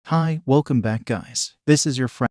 Hi, welcome back guys. This is your friend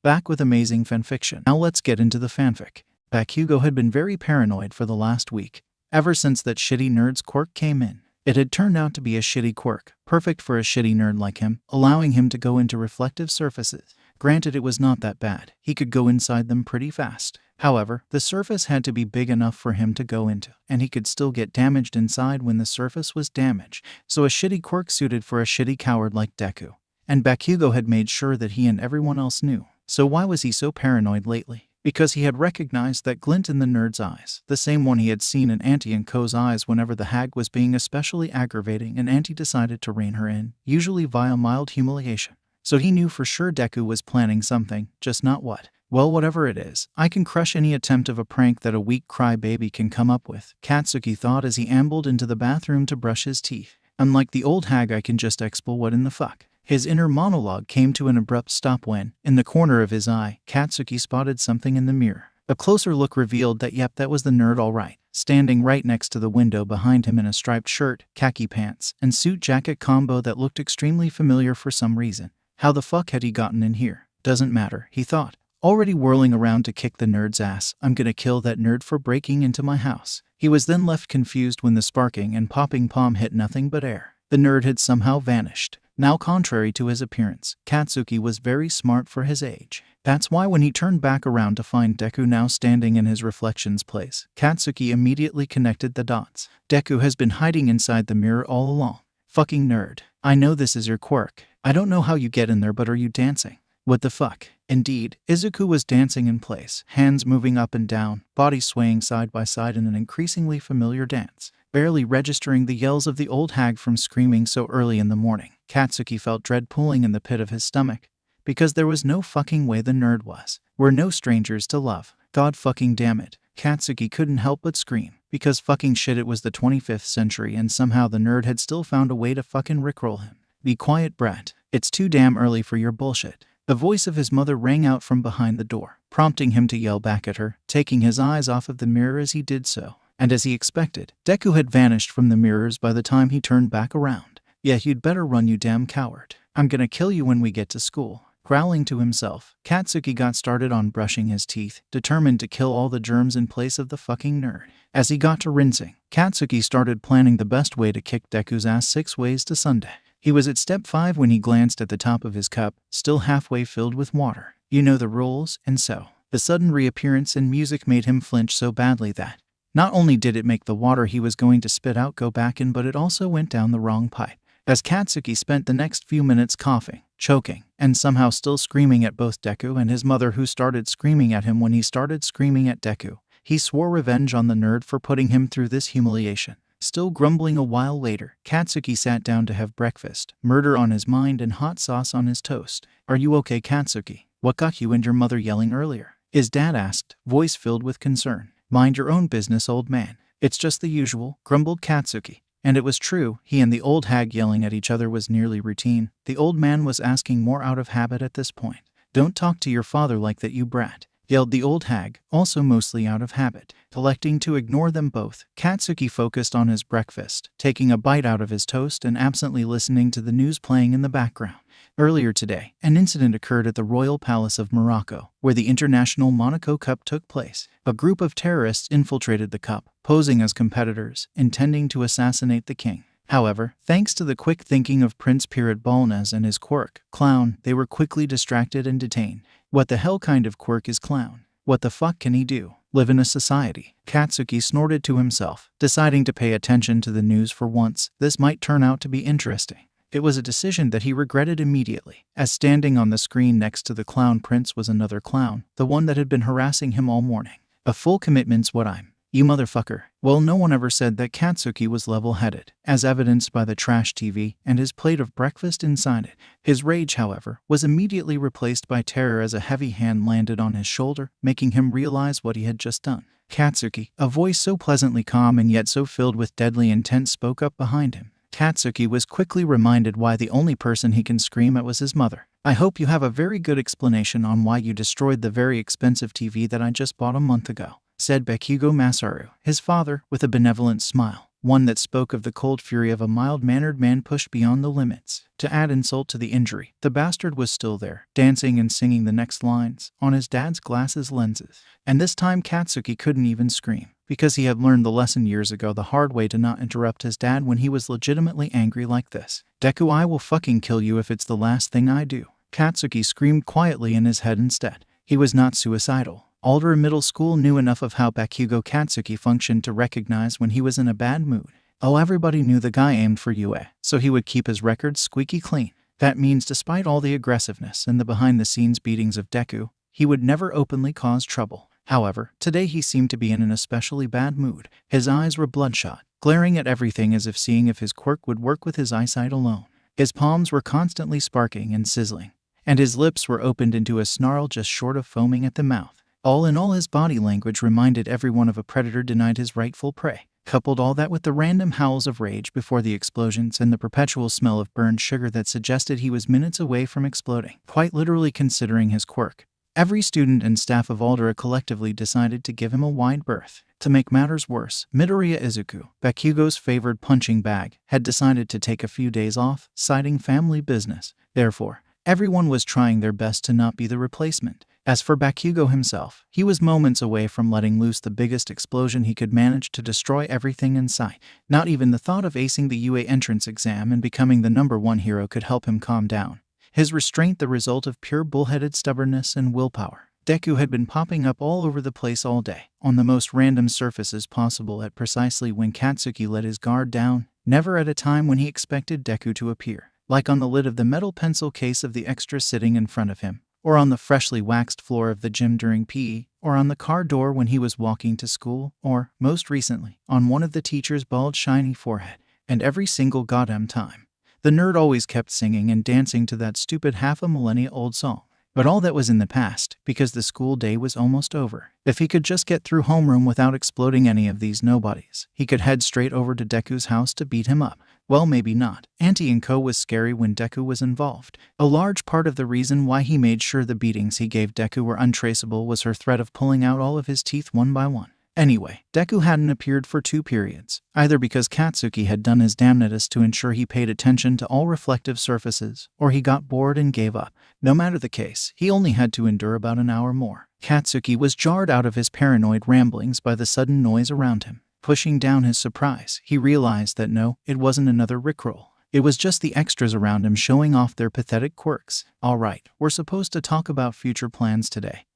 back with amazing fanfiction. Now let's get into the fanfic. Hugo had been very paranoid for the last week, ever since that shitty nerd's quirk came in. It had turned out to be a shitty quirk, perfect for a shitty nerd like him, allowing him to go into reflective surfaces. Granted, it was not that bad. He could go inside them pretty fast. However, the surface had to be big enough for him to go into, and he could still get damaged inside when the surface was damaged. So a shitty quirk suited for a shitty coward like Deku. And Hugo had made sure that he and everyone else knew. So why was he so paranoid lately? Because he had recognized that glint in the nerd's eyes, the same one he had seen in Auntie and Ko's eyes whenever the hag was being especially aggravating and Auntie decided to rein her in, usually via mild humiliation. So he knew for sure Deku was planning something, just not what. Well, whatever it is, I can crush any attempt of a prank that a weak crybaby can come up with, Katsuki thought as he ambled into the bathroom to brush his teeth. Unlike the old hag, I can just expo what in the fuck. His inner monologue came to an abrupt stop when, in the corner of his eye, Katsuki spotted something in the mirror. A closer look revealed that yep, that was the nerd alright, standing right next to the window behind him in a striped shirt, khaki pants, and suit jacket combo that looked extremely familiar for some reason. How the fuck had he gotten in here? Doesn't matter, he thought. Already whirling around to kick the nerd's ass, I'm gonna kill that nerd for breaking into my house. He was then left confused when the sparking and popping palm hit nothing but air. The nerd had somehow vanished. Now, contrary to his appearance, Katsuki was very smart for his age. That's why when he turned back around to find Deku now standing in his reflection's place, Katsuki immediately connected the dots. Deku has been hiding inside the mirror all along. Fucking nerd. I know this is your quirk. I don't know how you get in there, but are you dancing? What the fuck? Indeed, Izuku was dancing in place, hands moving up and down, body swaying side by side in an increasingly familiar dance. Barely registering the yells of the old hag from screaming so early in the morning, Katsuki felt dread pooling in the pit of his stomach. Because there was no fucking way the nerd was. We're no strangers to love. God fucking damn it. Katsuki couldn't help but scream. Because fucking shit, it was the 25th century and somehow the nerd had still found a way to fucking rickroll him. Be quiet, brat. It's too damn early for your bullshit. The voice of his mother rang out from behind the door, prompting him to yell back at her, taking his eyes off of the mirror as he did so. And as he expected, Deku had vanished from the mirrors by the time he turned back around. Yeah, you'd better run, you damn coward. I'm gonna kill you when we get to school. Growling to himself, Katsuki got started on brushing his teeth, determined to kill all the germs in place of the fucking nerd. As he got to rinsing, Katsuki started planning the best way to kick Deku's ass 6 ways to Sunday. He was at step 5 when he glanced at the top of his cup, still halfway filled with water. You know the rules, and so, the sudden reappearance in music made him flinch so badly that not only did it make the water he was going to spit out go back in, but it also went down the wrong pipe. As Katsuki spent the next few minutes coughing, choking, and somehow still screaming at both Deku and his mother, who started screaming at him when he started screaming at Deku, he swore revenge on the nerd for putting him through this humiliation. Still grumbling a while later, Katsuki sat down to have breakfast, murder on his mind and hot sauce on his toast. Are you okay, Katsuki? What got you and your mother yelling earlier? His dad asked, voice filled with concern. Mind your own business, old man. It's just the usual, grumbled Katsuki. And it was true, he and the old hag yelling at each other was nearly routine. The old man was asking more out of habit at this point. Don't talk to your father like that, you brat, yelled the old hag, also mostly out of habit. Electing to ignore them both, Katsuki focused on his breakfast, taking a bite out of his toast and absently listening to the news playing in the background. Earlier today, an incident occurred at the Royal Palace of Morocco, where the International Monaco Cup took place. A group of terrorists infiltrated the cup, posing as competitors, intending to assassinate the king. However, thanks to the quick thinking of Prince Pirat Balnaz and his quirk, Clown, they were quickly distracted and detained. What the hell kind of quirk is Clown? What the fuck can he do? Live in a society? Katsuki snorted to himself, deciding to pay attention to the news for once. This might turn out to be interesting. It was a decision that he regretted immediately, as standing on the screen next to the clown prince was another clown, the one that had been harassing him all morning. A full commitment's what I'm. You motherfucker. Well, no one ever said that Katsuki was level-headed, as evidenced by the trash TV and his plate of breakfast inside it. His rage, however, was immediately replaced by terror as a heavy hand landed on his shoulder, making him realize what he had just done. Katsuki, a voice so pleasantly calm and yet so filled with deadly intent, spoke up behind him. Katsuki was quickly reminded why the only person he can scream at was his mother. I hope you have a very good explanation on why you destroyed the very expensive TV that I just bought a month ago, said Hugo Masaru, his father, with a benevolent smile. one that spoke of the cold fury of a mild-mannered man pushed beyond the limits. To add insult to the injury, the bastard was still there, dancing and singing the next lines, on his dad's glasses lenses. And this time Katsuki couldn't even scream, because he had learned the lesson years ago the hard way to not interrupt his dad when he was legitimately angry like this. "Deku, I will fucking kill you if it's the last thing I do." Katsuki screamed quietly in his head instead. He was not suicidal. Alder Middle School knew enough of how Bakugo Katsuki functioned to recognize when he was in a bad mood. Oh, everybody knew the guy aimed for Yue, so he would keep his record squeaky clean. That means despite all the aggressiveness and the behind-the-scenes beatings of Deku, he would never openly cause trouble. However, today he seemed to be in an especially bad mood. His eyes were bloodshot, glaring at everything as if seeing if his quirk would work with his eyesight alone. His palms were constantly sparking and sizzling, and his lips were opened into a snarl just short of foaming at the mouth. All in all, his body language reminded everyone of a predator denied his rightful prey. Coupled all that with the random howls of rage before the explosions and the perpetual smell of burned sugar that suggested he was minutes away from exploding. Quite literally, considering his quirk, every student and staff of Aldera collectively decided to give him a wide berth. To make matters worse, Midoriya Izuku, Bakugo's favored punching bag, had decided to take a few days off, citing family business. Therefore, everyone was trying their best to not be the replacement. As for Bakugo himself, he was moments away from letting loose the biggest explosion he could manage to destroy everything in sight. Not even the thought of acing the UA entrance exam and becoming the #1 hero could help him calm down. His restraint the result of pure bullheaded stubbornness and willpower. Deku had been popping up all over the place all day, on the most random surfaces possible at precisely when Katsuki let his guard down, never at a time when he expected Deku to appear. Like on the lid of the metal pencil case of the extra sitting in front of him, or on the freshly waxed floor of the gym during PE, or on the car door when he was walking to school, or, most recently, on one of the teacher's bald shiny forehead. And every single goddamn time, the nerd always kept singing and dancing to that stupid half-a-millennia-old song. But all that was in the past, because the school day was almost over. If he could just get through homeroom without exploding any of these nobodies, he could head straight over to Deku's house to beat him up. Well, maybe not. Auntie and Co. was scary when Deku was involved. A large part of the reason why he made sure the beatings he gave Deku were untraceable was her threat of pulling out all of his teeth one by one. Anyway, Deku hadn't appeared for 2 periods, either because Katsuki had done his damnedest to ensure he paid attention to all reflective surfaces, or he got bored and gave up. No matter the case, he only had to endure about an hour more. Katsuki was jarred out of his paranoid ramblings by the sudden noise around him. Pushing down his surprise, he realized that no, it wasn't another rickroll. It was just the extras around him showing off their pathetic quirks. Alright, we're supposed to talk about future plans today,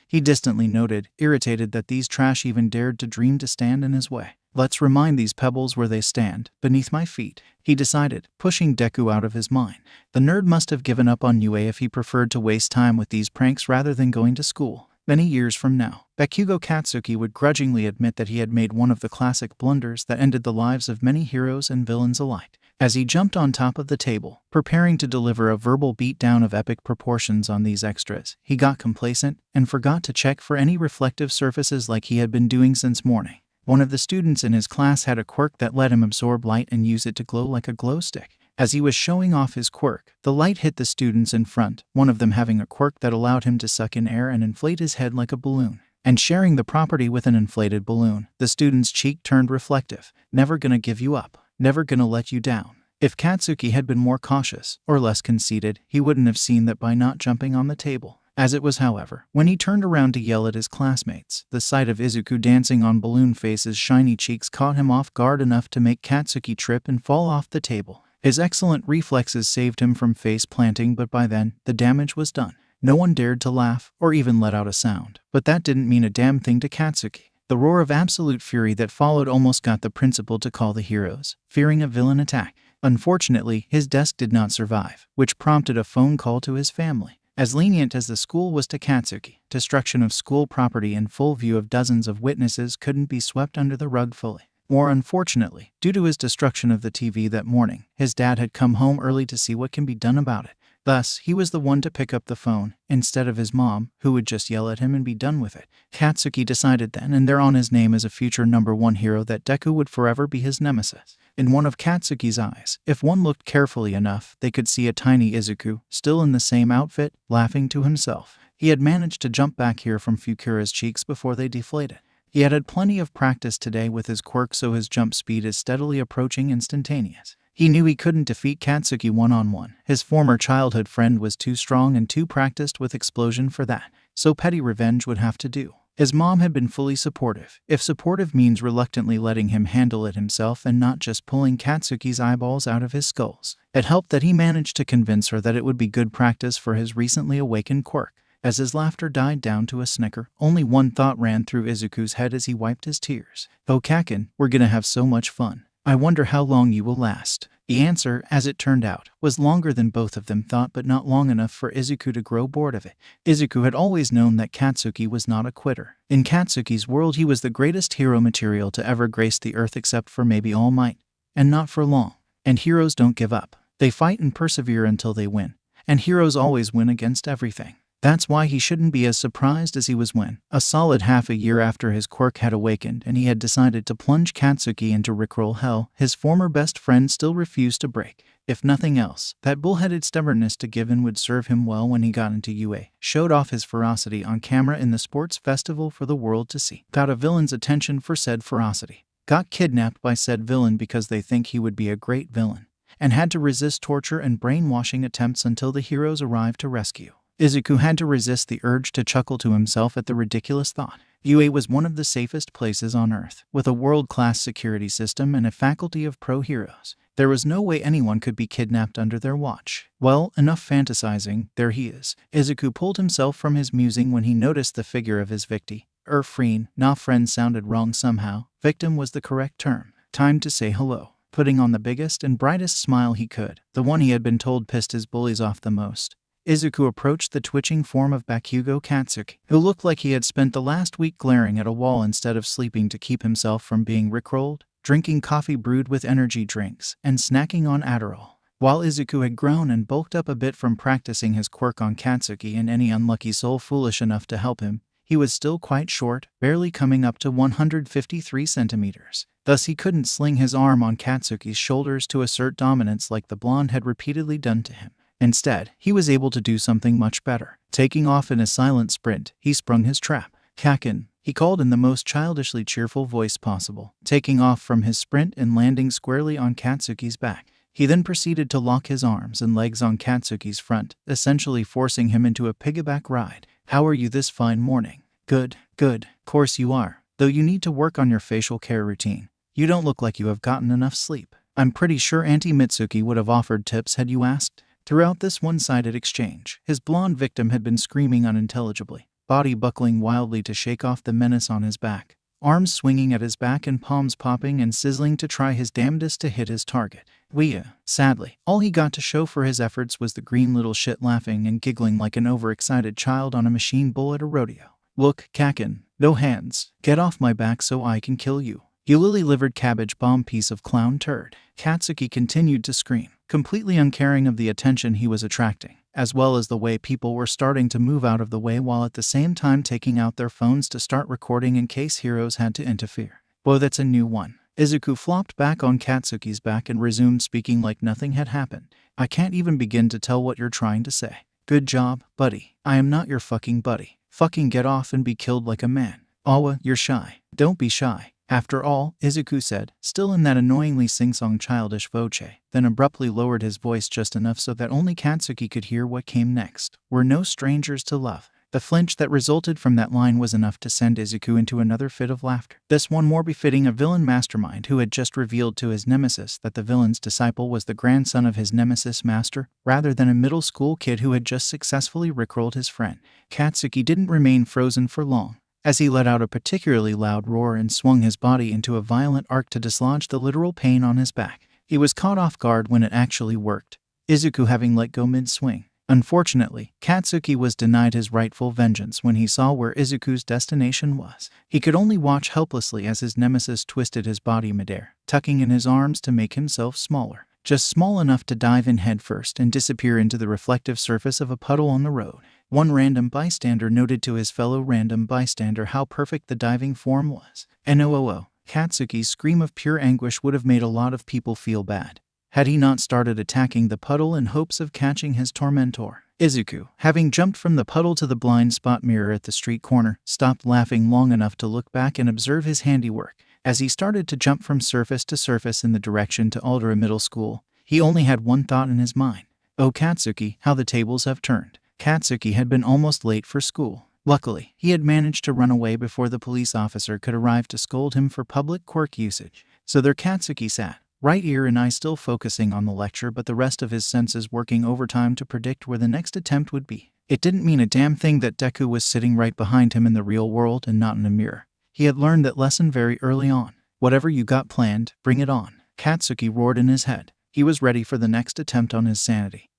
he distantly noted, irritated that these trash even dared to dream to stand in his way. Let's remind these pebbles where they stand, beneath my feet, he decided, pushing Deku out of his mind. The nerd must have given up on UA if he preferred to waste time with these pranks rather than going to school. Many years from now, Bakugo Katsuki would grudgingly admit that he had made one of the classic blunders that ended the lives of many heroes and villains alike. As he jumped on top of the table, preparing to deliver a verbal beatdown of epic proportions on these extras, he got complacent and forgot to check for any reflective surfaces like he had been doing since morning. One of the students in his class had a quirk that let him absorb light and use it to glow like a glow stick. As he was showing off his quirk, the light hit the students in front, one of them having a quirk that allowed him to suck in air and inflate his head like a balloon. And sharing the property with an inflated balloon, the student's cheek turned reflective. Never gonna give you up. Never gonna let you down. If Katsuki had been more cautious, or less conceited, he wouldn't have seen that by not jumping on the table. As it was, however, when he turned around to yell at his classmates, the sight of Izuku dancing on Balloon Face's shiny cheeks caught him off guard enough to make Katsuki trip and fall off the table. His excellent reflexes saved him from face planting, but by then, the damage was done. No one dared to laugh, or even let out a sound. But that didn't mean a damn thing to Katsuki. The roar of absolute fury that followed almost got the principal to call the heroes, fearing a villain attack. Unfortunately, his desk did not survive, which prompted a phone call to his family. As lenient as the school was to Katsuki, destruction of school property in full view of dozens of witnesses couldn't be swept under the rug fully. More unfortunately, due to his destruction of the TV that morning, his dad had come home early to see what can be done about it. Thus, he was the one to pick up the phone, instead of his mom, who would just yell at him and be done with it. Katsuki decided then and there on his name as a future #1 hero that Deku would forever be his nemesis. In one of Katsuki's eyes, if one looked carefully enough, they could see a tiny Izuku, still in the same outfit, laughing to himself. He had managed to jump back here from Fukura's cheeks before they deflated. He had plenty of practice today with his quirk, so his jump speed is steadily approaching instantaneous. He knew he couldn't defeat Katsuki one-on-one. His former childhood friend was too strong and too practiced with explosion for that, so petty revenge would have to do. His mom had been fully supportive, if supportive means reluctantly letting him handle it himself and not just pulling Katsuki's eyeballs out of his skulls. It helped that he managed to convince her that it would be good practice for his recently awakened quirk. As his laughter died down to a snicker, only one thought ran through Izuku's head as he wiped his tears. "Oh Kaken, we're gonna have so much fun. I wonder how long you will last." The answer, as it turned out, was longer than both of them thought, but not long enough for Izuku to grow bored of it. Izuku had always known that Katsuki was not a quitter. In Katsuki's world, he was the greatest hero material to ever grace the earth except for maybe All Might. And not for long. And heroes don't give up. They fight and persevere until they win. And heroes always win against everything. That's why he shouldn't be as surprised as he was when, a solid half a year after his quirk had awakened and he had decided to plunge Katsuki into Rickroll hell, his former best friend still refused to break. If nothing else, that bullheaded stubbornness to give in would serve him well when he got into UA, showed off his ferocity on camera in the sports festival for the world to see, got a villain's attention for said ferocity, got kidnapped by said villain because they think he would be a great villain, and had to resist torture and brainwashing attempts until the heroes arrived to rescue. Izuku had to resist the urge to chuckle to himself at the ridiculous thought. UA was one of the safest places on Earth, with a world-class security system and a faculty of pro heroes. There was no way anyone could be kidnapped under their watch. Well, enough fantasizing, there he is. Izuku pulled himself from his musing when he noticed the figure of his victim. Friend, nah, friend sounded wrong somehow. Victim was the correct term. Time to say hello. Putting on the biggest and brightest smile he could, the one he had been told pissed his bullies off the most, Izuku approached the twitching form of Bakugo Katsuki, who looked like he had spent the last week glaring at a wall instead of sleeping to keep himself from being rickrolled, drinking coffee brewed with energy drinks, and snacking on Adderall. While Izuku had grown and bulked up a bit from practicing his quirk on Katsuki and any unlucky soul foolish enough to help him, he was still quite short, barely coming up to 153 centimeters. Thus he couldn't sling his arm on Katsuki's shoulders to assert dominance like the blonde had repeatedly done to him. Instead, he was able to do something much better. Taking off in a silent sprint, he sprung his trap. "Kaken," he called in the most childishly cheerful voice possible, taking off from his sprint and landing squarely on Katsuki's back. He then proceeded to lock his arms and legs on Katsuki's front, essentially forcing him into a piggyback ride. "How are you this fine morning?" Good. Course you are. Though you need to work on your facial care routine. You don't look like you have gotten enough sleep. I'm pretty sure Auntie Mitsuki would have offered tips had you asked." Throughout this one-sided exchange, his blonde victim had been screaming unintelligibly, body buckling wildly to shake off the menace on his back, arms swinging at his back and palms popping and sizzling to try his damnedest to hit his target. Sadly, all he got to show for his efforts was the green little shit laughing and giggling like an overexcited child on a machine bull at a rodeo. "Look, Kaken, no hands. Get off my back so I can kill you. You lily-livered cabbage bomb piece of clown turd." Katsuki continued to scream, completely uncaring of the attention he was attracting, as well as the way people were starting to move out of the way while at the same time taking out their phones to start recording in case heroes had to interfere. "Whoa, that's a new one." Izuku flopped back on Katsuki's back and resumed speaking like nothing had happened. "I can't even begin to tell what you're trying to say." "Good job, buddy. I am not your fucking buddy. Fucking get off and be killed like a man." "Awa, you're shy. Don't be shy. After all," Izuku said, still in that annoyingly sing-song childish voce, then abruptly lowered his voice just enough so that only Katsuki could hear what came next. "We're no strangers to love." The flinch that resulted from that line was enough to send Izuku into another fit of laughter, this one more befitting a villain mastermind who had just revealed to his nemesis that the villain's disciple was the grandson of his nemesis master, rather than a middle school kid who had just successfully rickrolled his friend. Katsuki didn't remain frozen for long, as he let out a particularly loud roar and swung his body into a violent arc to dislodge the literal pain on his back. He was caught off guard when it actually worked, Izuku having let go mid-swing. Unfortunately, Katsuki was denied his rightful vengeance when he saw where Izuku's destination was. He could only watch helplessly as his nemesis twisted his body midair, tucking in his arms to make himself smaller, just small enough to dive in headfirst and disappear into the reflective surface of a puddle on the road. One random bystander noted to his fellow random bystander how perfect the diving form was. NOOO, Katsuki's scream of pure anguish would have made a lot of people feel bad had he not started attacking the puddle in hopes of catching his tormentor. Izuku, having jumped from the puddle to the blind spot mirror at the street corner, stopped laughing long enough to look back and observe his handiwork. As he started to jump from surface to surface in the direction to Aldera Middle School, he only had one thought in his mind. Oh Katsuki, how the tables have turned. Katsuki had been almost late for school. Luckily, he had managed to run away before the police officer could arrive to scold him for public quirk usage. So there Katsuki sat, right ear and eye still focusing on the lecture but the rest of his senses working overtime to predict where the next attempt would be. It didn't mean a damn thing that Deku was sitting right behind him in the real world and not in a mirror. He had learned that lesson very early on. Whatever you got planned, bring it on. Katsuki roared in his head. He was ready for the next attempt on his sanity.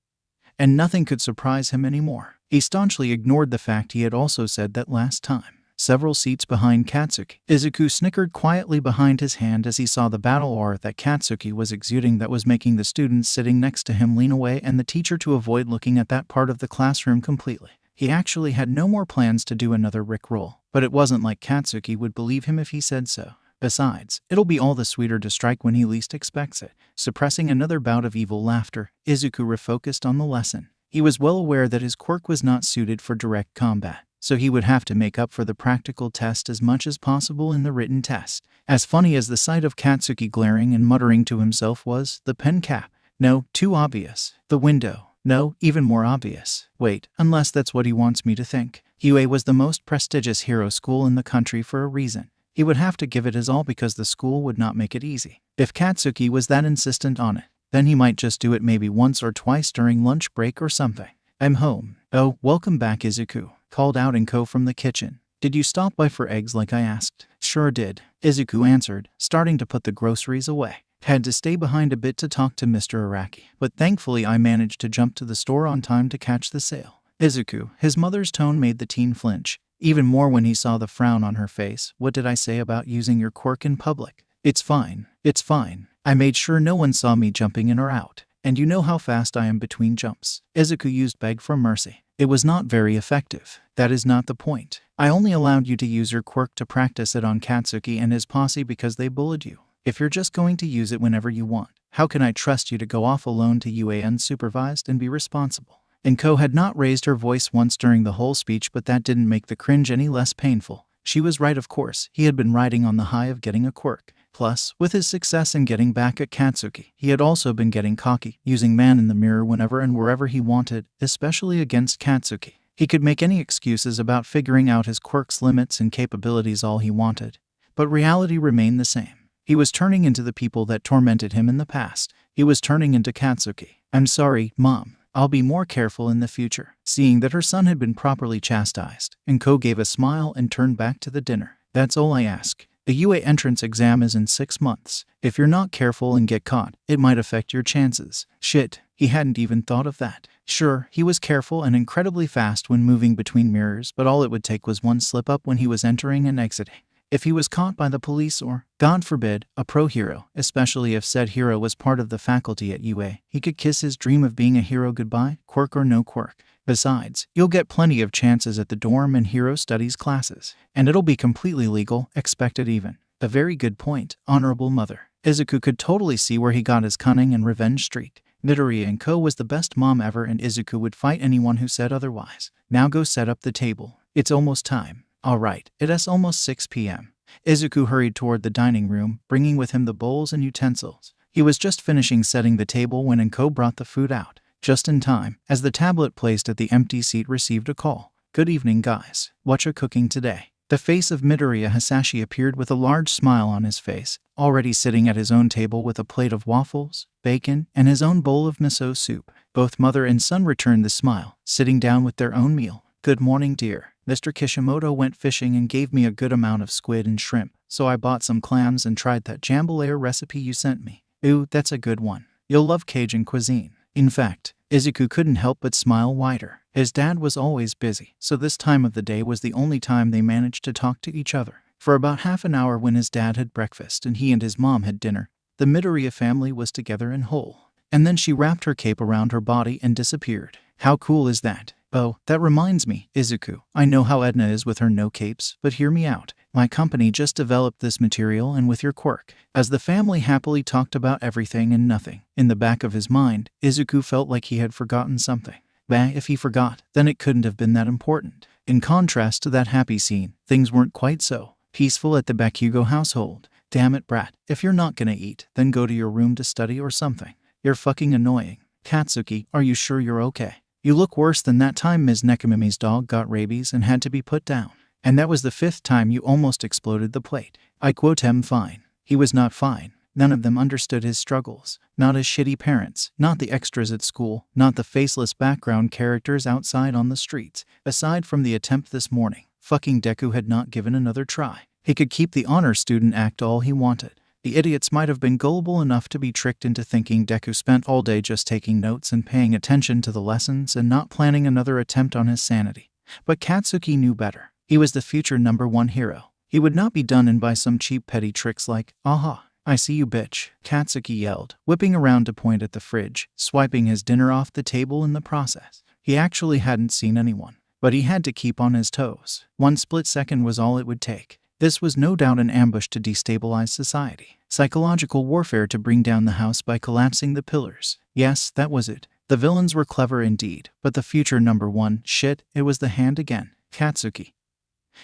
And nothing could surprise him anymore. He staunchly ignored the fact he had also said that last time. Several seats behind Katsuki, Izuku snickered quietly behind his hand as he saw the battle aura that Katsuki was exuding that was making the students sitting next to him lean away and the teacher to avoid looking at that part of the classroom completely. He actually had no more plans to do another rickroll, but it wasn't like Katsuki would believe him if he said so. Besides, it'll be all the sweeter to strike when he least expects it. Suppressing another bout of evil laughter, Izuku refocused on the lesson. He was well aware that his quirk was not suited for direct combat, so he would have to make up for the practical test as much as possible in the written test. As funny as the sight of Katsuki glaring and muttering to himself was, the pen cap. No, too obvious. The window. No, even more obvious. Wait, unless that's what he wants me to think. UA was the most prestigious hero school in the country for a reason. He would have to give it his all because the school would not make it easy. If Katsuki was that insistent on it, then he might just do it maybe once or twice during lunch break or something. I'm home. Oh, welcome back Izuku, called out Inko from the kitchen. Did you stop by for eggs like I asked? Sure did, Izuku answered, starting to put the groceries away. Had to stay behind a bit to talk to Mr. Araki, but thankfully I managed to jump to the store on time to catch the sale. Izuku, his mother's tone made the teen flinch. Even more when he saw the frown on her face. What did I say about using your quirk in public? It's fine. It's fine. I made sure no one saw me jumping in or out. And you know how fast I am between jumps. Izuku used beg for mercy. It was not very effective. That is not the point. I only allowed you to use your quirk to practice it on Katsuki and his posse because they bullied you. If you're just going to use it whenever you want, how can I trust you to go off alone to UA unsupervised and be responsible? Inko had not raised her voice once during the whole speech, but that didn't make the cringe any less painful. She was right, of course. He had been riding on the high of getting a quirk. Plus, with his success in getting back at Katsuki, he had also been getting cocky, using man in the mirror whenever and wherever he wanted, especially against Katsuki. He could make any excuses about figuring out his quirk's limits and capabilities all he wanted. But reality remained the same. He was turning into the people that tormented him in the past. He was turning into Katsuki. I'm sorry, Mom. I'll be more careful in the future. Seeing that her son had been properly chastised, Inko gave a smile and turned back to the dinner. That's all I ask. The UA entrance exam is in 6 months. If you're not careful and get caught, it might affect your chances. Shit, he hadn't even thought of that. Sure, he was careful and incredibly fast when moving between mirrors, but all it would take was one slip up when he was entering and exiting. If he was caught by the police or, God forbid, a pro hero, especially if said hero was part of the faculty at UA, he could kiss his dream of being a hero goodbye, quirk or no quirk. Besides, you'll get plenty of chances at the dorm and hero studies classes, and it'll be completely legal, expected even. A very good point, honorable mother. Izuku could totally see where he got his cunning and revenge streak. Midoriya and Co. was the best mom ever and Izuku would fight anyone who said otherwise. Now go set up the table. It's almost time. Alright, it's almost 6 p.m. Izuku hurried toward the dining room, bringing with him the bowls and utensils. He was just finishing setting the table when Inko brought the food out, just in time, as the tablet placed at the empty seat received a call. Good evening, guys. Whatcha cooking today? The face of Midoriya Hasashi appeared with a large smile on his face, already sitting at his own table with a plate of waffles, bacon, and his own bowl of miso soup. Both mother and son returned the smile, sitting down with their own meal. Good morning, dear. Mr. Kishimoto went fishing and gave me a good amount of squid and shrimp, so I bought some clams and tried that jambalaya recipe you sent me. Ooh, that's a good one. You'll love Cajun cuisine. In fact, Izuku couldn't help but smile wider. His dad was always busy, so this time of the day was the only time they managed to talk to each other. For about half an hour when his dad had breakfast and he and his mom had dinner, the Midoriya family was together and whole. And then she wrapped her cape around her body and disappeared. How cool is that? Oh, that reminds me, Izuku. I know how Edna is with her no capes, but hear me out. My company just developed this material and with your quirk. As the family happily talked about everything and nothing, in the back of his mind, Izuku felt like he had forgotten something. Bah, if he forgot, then it couldn't have been that important. In contrast to that happy scene, things weren't quite so peaceful at the Bakugo household. Damn it, brat. If you're not gonna eat, then go to your room to study or something. You're fucking annoying. Katsuki, are you sure you're okay? You look worse than that time Ms. Nekomime's dog got rabies and had to be put down. And that was the 5th time you almost exploded the plate. I quote him fine. He was not fine. None of them understood his struggles. Not his shitty parents, not the extras at school, not the faceless background characters outside on the streets. Aside from the attempt this morning, fucking Deku had not given another try. He could keep the honor student act all he wanted. The idiots might have been gullible enough to be tricked into thinking Deku spent all day just taking notes and paying attention to the lessons and not planning another attempt on his sanity. But Katsuki knew better. He was the future #1 hero. He would not be done in by some cheap petty tricks like, aha, I see you bitch, Katsuki yelled, whipping around to point at the fridge, swiping his dinner off the table in the process. He actually hadn't seen anyone, but he had to keep on his toes. 1 split second was all it would take. This was no doubt an ambush to destabilize society. Psychological warfare to bring down the house by collapsing the pillars. Yes, that was it. The villains were clever indeed, but the future #1, shit, it was the hand again. Katsuki.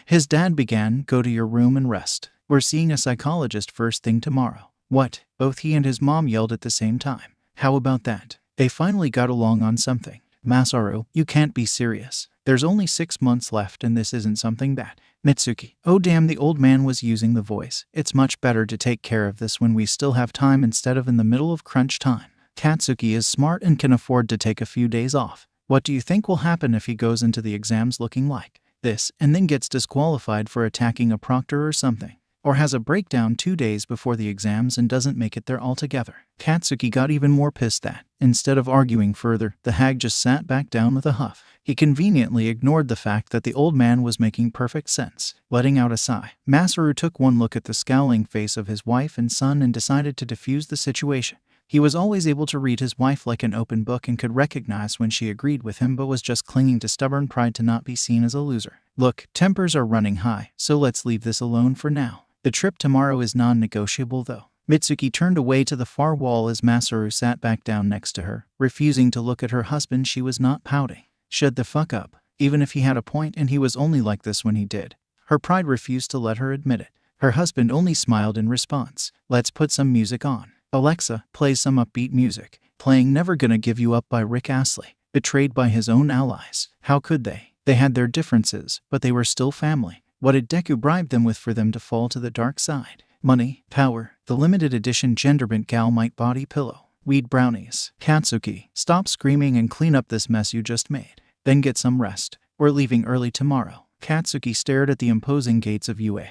His dad began, go to your room and rest. We're seeing a psychologist first thing tomorrow. What? Both he and his mom yelled at the same time. How about that? They finally got along on something. Masaru, you can't be serious. There's only 6 months left and this isn't something bad. Mitsuki. Oh damn, the old man was using the voice. It's much better to take care of this when we still have time instead of in the middle of crunch time. Katsuki is smart and can afford to take a few days off. What do you think will happen if he goes into the exams looking like this and then gets disqualified for attacking a proctor or something? Or has a breakdown 2 days before the exams and doesn't make it there altogether? Katsuki got even more pissed that, instead of arguing further, the hag just sat back down with a huff. He conveniently ignored the fact that the old man was making perfect sense. Letting out a sigh, Masaru took one look at the scowling face of his wife and son and decided to defuse the situation. He was always able to read his wife like an open book and could recognize when she agreed with him but was just clinging to stubborn pride to not be seen as a loser. Look, tempers are running high, so let's leave this alone for now. The trip tomorrow is non-negotiable though. Mitsuki turned away to the far wall as Masaru sat back down next to her, refusing to look at her husband. She was not pouting. Shut the fuck up. Even if he had a point and he was only like this when he did. Her pride refused to let her admit it. Her husband only smiled in response. Let's put some music on. Alexa, play some upbeat music. Playing Never Gonna Give You Up by Rick Astley. Betrayed by his own allies. How could they? They had their differences, but they were still family. What did Deku bribe them with for them to fall to the dark side? Money, power, the limited edition Genderbent Galmite body pillow, weed brownies. Katsuki, stop screaming and clean up this mess you just made. Then get some rest. We're leaving early tomorrow. Katsuki stared at the imposing gates of UA.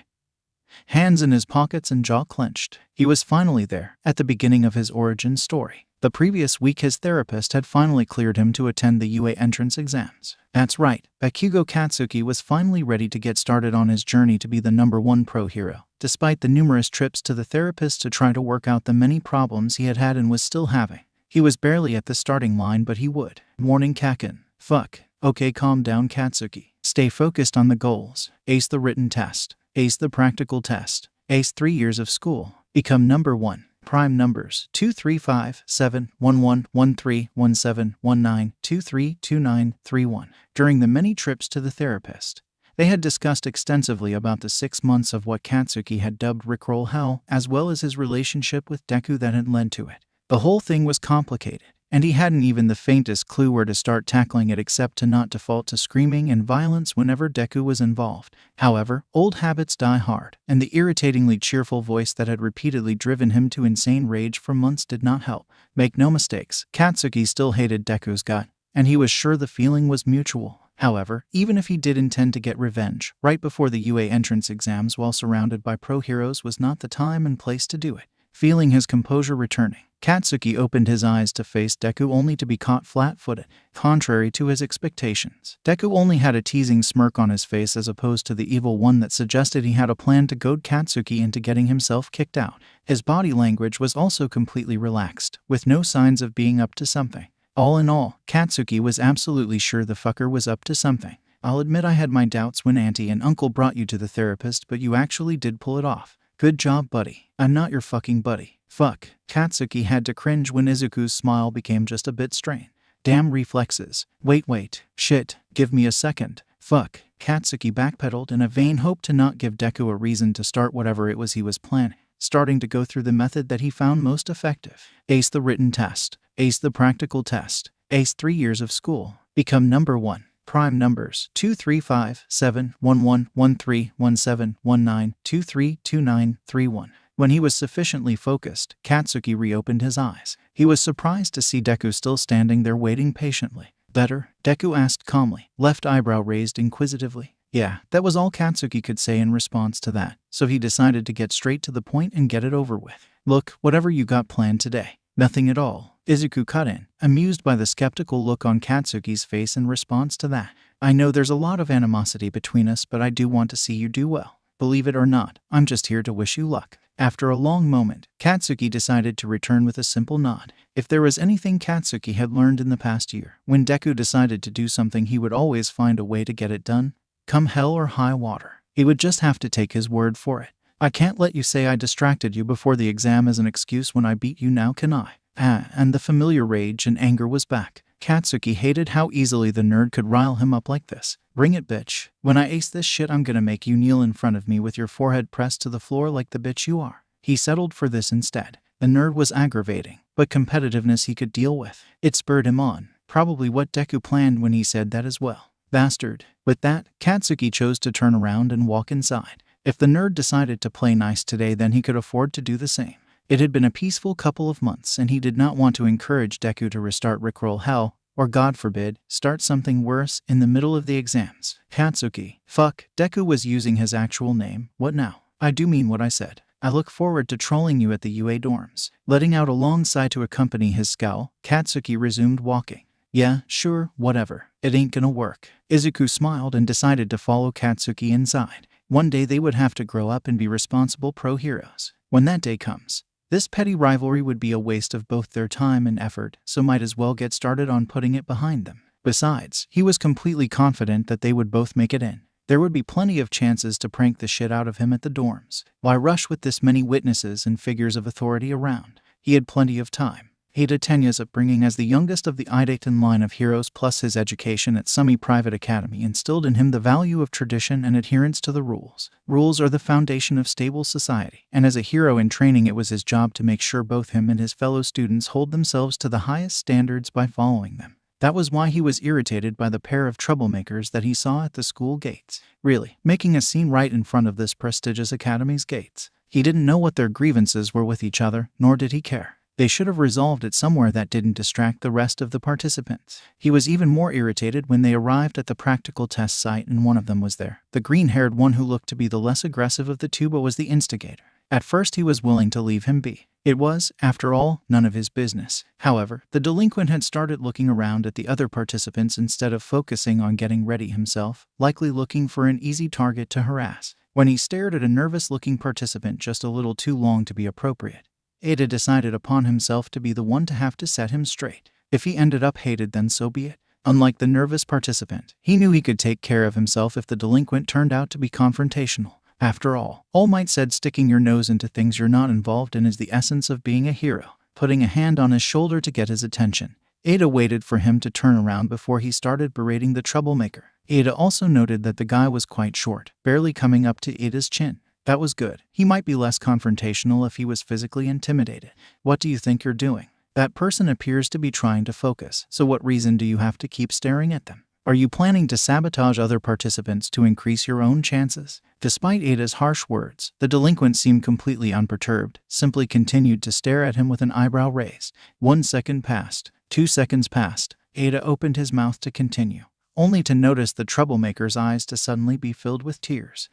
Hands in his pockets and jaw clenched. He was finally there, at the beginning of his origin story. The previous week his therapist had finally cleared him to attend the UA entrance exams. That's right, Bakugo Katsuki was finally ready to get started on his journey to be the #1 pro hero, despite the numerous trips to the therapist to try to work out the many problems he had had and was still having. He was barely at the starting line but he would. Morning Kaken. Fuck. Okay, calm down Katsuki. Stay focused on the goals. Ace the written test. Ace the practical test. Ace 3 years of school. Become #1. Prime numbers 2, 3, 5, 7, 1, 1, 1, 3, 1, 7, 1, 9, 2, 3, 2, 9, 3, 1. During the many trips to the therapist, they had discussed extensively about the 6 months of what Katsuki had dubbed Rickroll Hell, as well as his relationship with Deku that had led to it. The whole thing was complicated, and he hadn't even the faintest clue where to start tackling it except to not default to screaming and violence whenever Deku was involved. However, old habits die hard, and the irritatingly cheerful voice that had repeatedly driven him to insane rage for months did not help. Make no mistakes, Katsuki still hated Deku's gut, and he was sure the feeling was mutual. However, even if he did intend to get revenge, right before the UA entrance exams while surrounded by pro heroes was not the time and place to do it. Feeling his composure returning, Katsuki opened his eyes to face Deku only to be caught flat-footed, contrary to his expectations. Deku only had a teasing smirk on his face as opposed to the evil one that suggested he had a plan to goad Katsuki into getting himself kicked out. His body language was also completely relaxed, with no signs of being up to something. All in all, Katsuki was absolutely sure the fucker was up to something. I'll admit I had my doubts when Auntie and Uncle brought you to the therapist, but you actually did pull it off. Good job, buddy. I'm not your fucking buddy. Fuck. Katsuki had to cringe when Izuku's smile became just a bit strained. Damn reflexes. Wait. Shit. Give me a second. Fuck. Katsuki backpedaled in a vain hope to not give Deku a reason to start whatever it was he was planning, starting to go through the method that he found most effective. Ace the written test. Ace the practical test. Ace 3 years of school. Become number 1. Prime numbers 2, 3, 5, 7, 1, 1, 1, 3, 1, 7, 1, 9, 2, 3, 2, 9, 3, 1. When he was sufficiently focused, Katsuki reopened his eyes. He was surprised to see Deku still standing there waiting patiently. Better? Deku asked calmly, left eyebrow raised inquisitively. Yeah, that was all Katsuki could say in response to that, so he decided to get straight to the point and get it over with. Look, whatever you got planned today. Nothing at all. Izuku cut in, amused by the skeptical look on Katsuki's face in response to that. I know there's a lot of animosity between us, but I do want to see you do well. Believe it or not, I'm just here to wish you luck. After a long moment, Katsuki decided to return with a simple nod. If there was anything Katsuki had learned in the past year, when Deku decided to do something he would always find a way to get it done. Come hell or high water. He would just have to take his word for it. I can't let you say I distracted you before the exam as an excuse when I beat you now, can I? And the familiar rage and anger was back. Katsuki hated how easily the nerd could rile him up like this. Bring it, bitch. When I ace this shit, I'm gonna make you kneel in front of me with your forehead pressed to the floor like the bitch you are. He settled for this instead. The nerd was aggravating, but competitiveness he could deal with. It spurred him on. Probably what Deku planned when he said that as well. Bastard. With that, Katsuki chose to turn around and walk inside. If the nerd decided to play nice today, then he could afford to do the same. It had been a peaceful couple of months, and he did not want to encourage Deku to restart Rickroll hell, or God forbid, start something worse in the middle of the exams. Katsuki. Fuck, Deku was using his actual name. What now? I do mean what I said. I look forward to trolling you at the UA dorms. Letting out a long sigh to accompany his scowl, Katsuki resumed walking. Yeah, sure, whatever. It ain't gonna work. Izuku smiled and decided to follow Katsuki inside. One day they would have to grow up and be responsible pro-heroes. When that day comes, this petty rivalry would be a waste of both their time and effort, so might as well get started on putting it behind them. Besides, he was completely confident that they would both make it in. There would be plenty of chances to prank the shit out of him at the dorms. Why rush with this many witnesses and figures of authority around? He had plenty of time. Ada Tenya's upbringing as the youngest of the Idaten line of heroes plus his education at Sumi Private Academy instilled in him the value of tradition and adherence to the rules. Rules are the foundation of stable society, and as a hero in training it was his job to make sure both him and his fellow students hold themselves to the highest standards by following them. That was why he was irritated by the pair of troublemakers that he saw at the school gates. Really, making a scene right in front of this prestigious academy's gates. He didn't know what their grievances were with each other, nor did he care. They should have resolved it somewhere that didn't distract the rest of the participants. He was even more irritated when they arrived at the practical test site and one of them was there. The green-haired one who looked to be the less aggressive of the two but was the instigator. At first he was willing to leave him be. It was, after all, none of his business. However, the delinquent had started looking around at the other participants instead of focusing on getting ready himself, likely looking for an easy target to harass. When he stared at a nervous-looking participant just a little too long to be appropriate, Ada decided upon himself to be the one to have to set him straight. If he ended up hated, then so be it. Unlike the nervous participant, he knew he could take care of himself if the delinquent turned out to be confrontational. After all Might said sticking your nose into things you're not involved in is the essence of being a hero. Putting a hand on his shoulder to get his attention, Ada waited for him to turn around before he started berating the troublemaker. Ada also noted that the guy was quite short, barely coming up to Ada's chin. That was good. He might be less confrontational if he was physically intimidated. What do you think you're doing? That person appears to be trying to focus, so what reason do you have to keep staring at them? Are you planning to sabotage other participants to increase your own chances? Despite Ada's harsh words, the delinquent seemed completely unperturbed, simply continued to stare at him with an eyebrow raised. 1 second passed. 2 seconds passed. Ada opened his mouth to continue, only to notice the troublemaker's eyes to suddenly be filled with tears.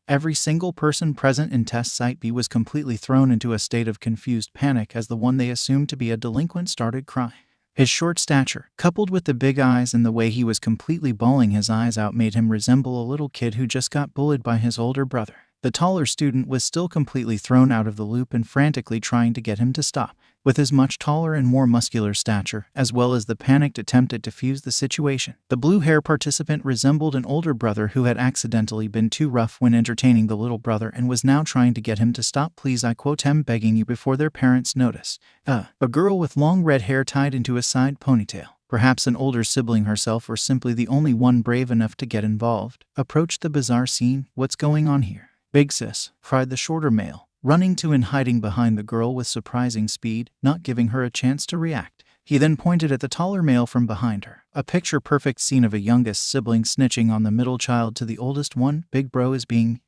Every single person present in test site B was completely thrown into a state of confused panic as the one they assumed to be a delinquent started crying. His short stature, coupled with the big eyes and the way he was completely bawling his eyes out, made him resemble a little kid who just got bullied by his older brother. The taller student was still completely thrown out of the loop and frantically trying to get him to stop. with his much taller and more muscular stature, as well as the panicked attempt to defuse the situation. The blue-hair participant resembled an older brother who had accidentally been too rough when entertaining the little brother and was now trying to get him to stop. Please, I quote, "I'm begging you," before their parents notice. A girl with long red hair tied into a side ponytail, perhaps an older sibling herself or simply the only one brave enough to get involved, approached the bizarre scene. "What's going on here?" "Big sis," cried the shorter male, running to and hiding behind the girl with surprising speed, not giving her a chance to react. He then pointed at the taller male from behind her, a picture-perfect scene of a youngest sibling snitching on the middle child to the oldest one. "Big bro is being...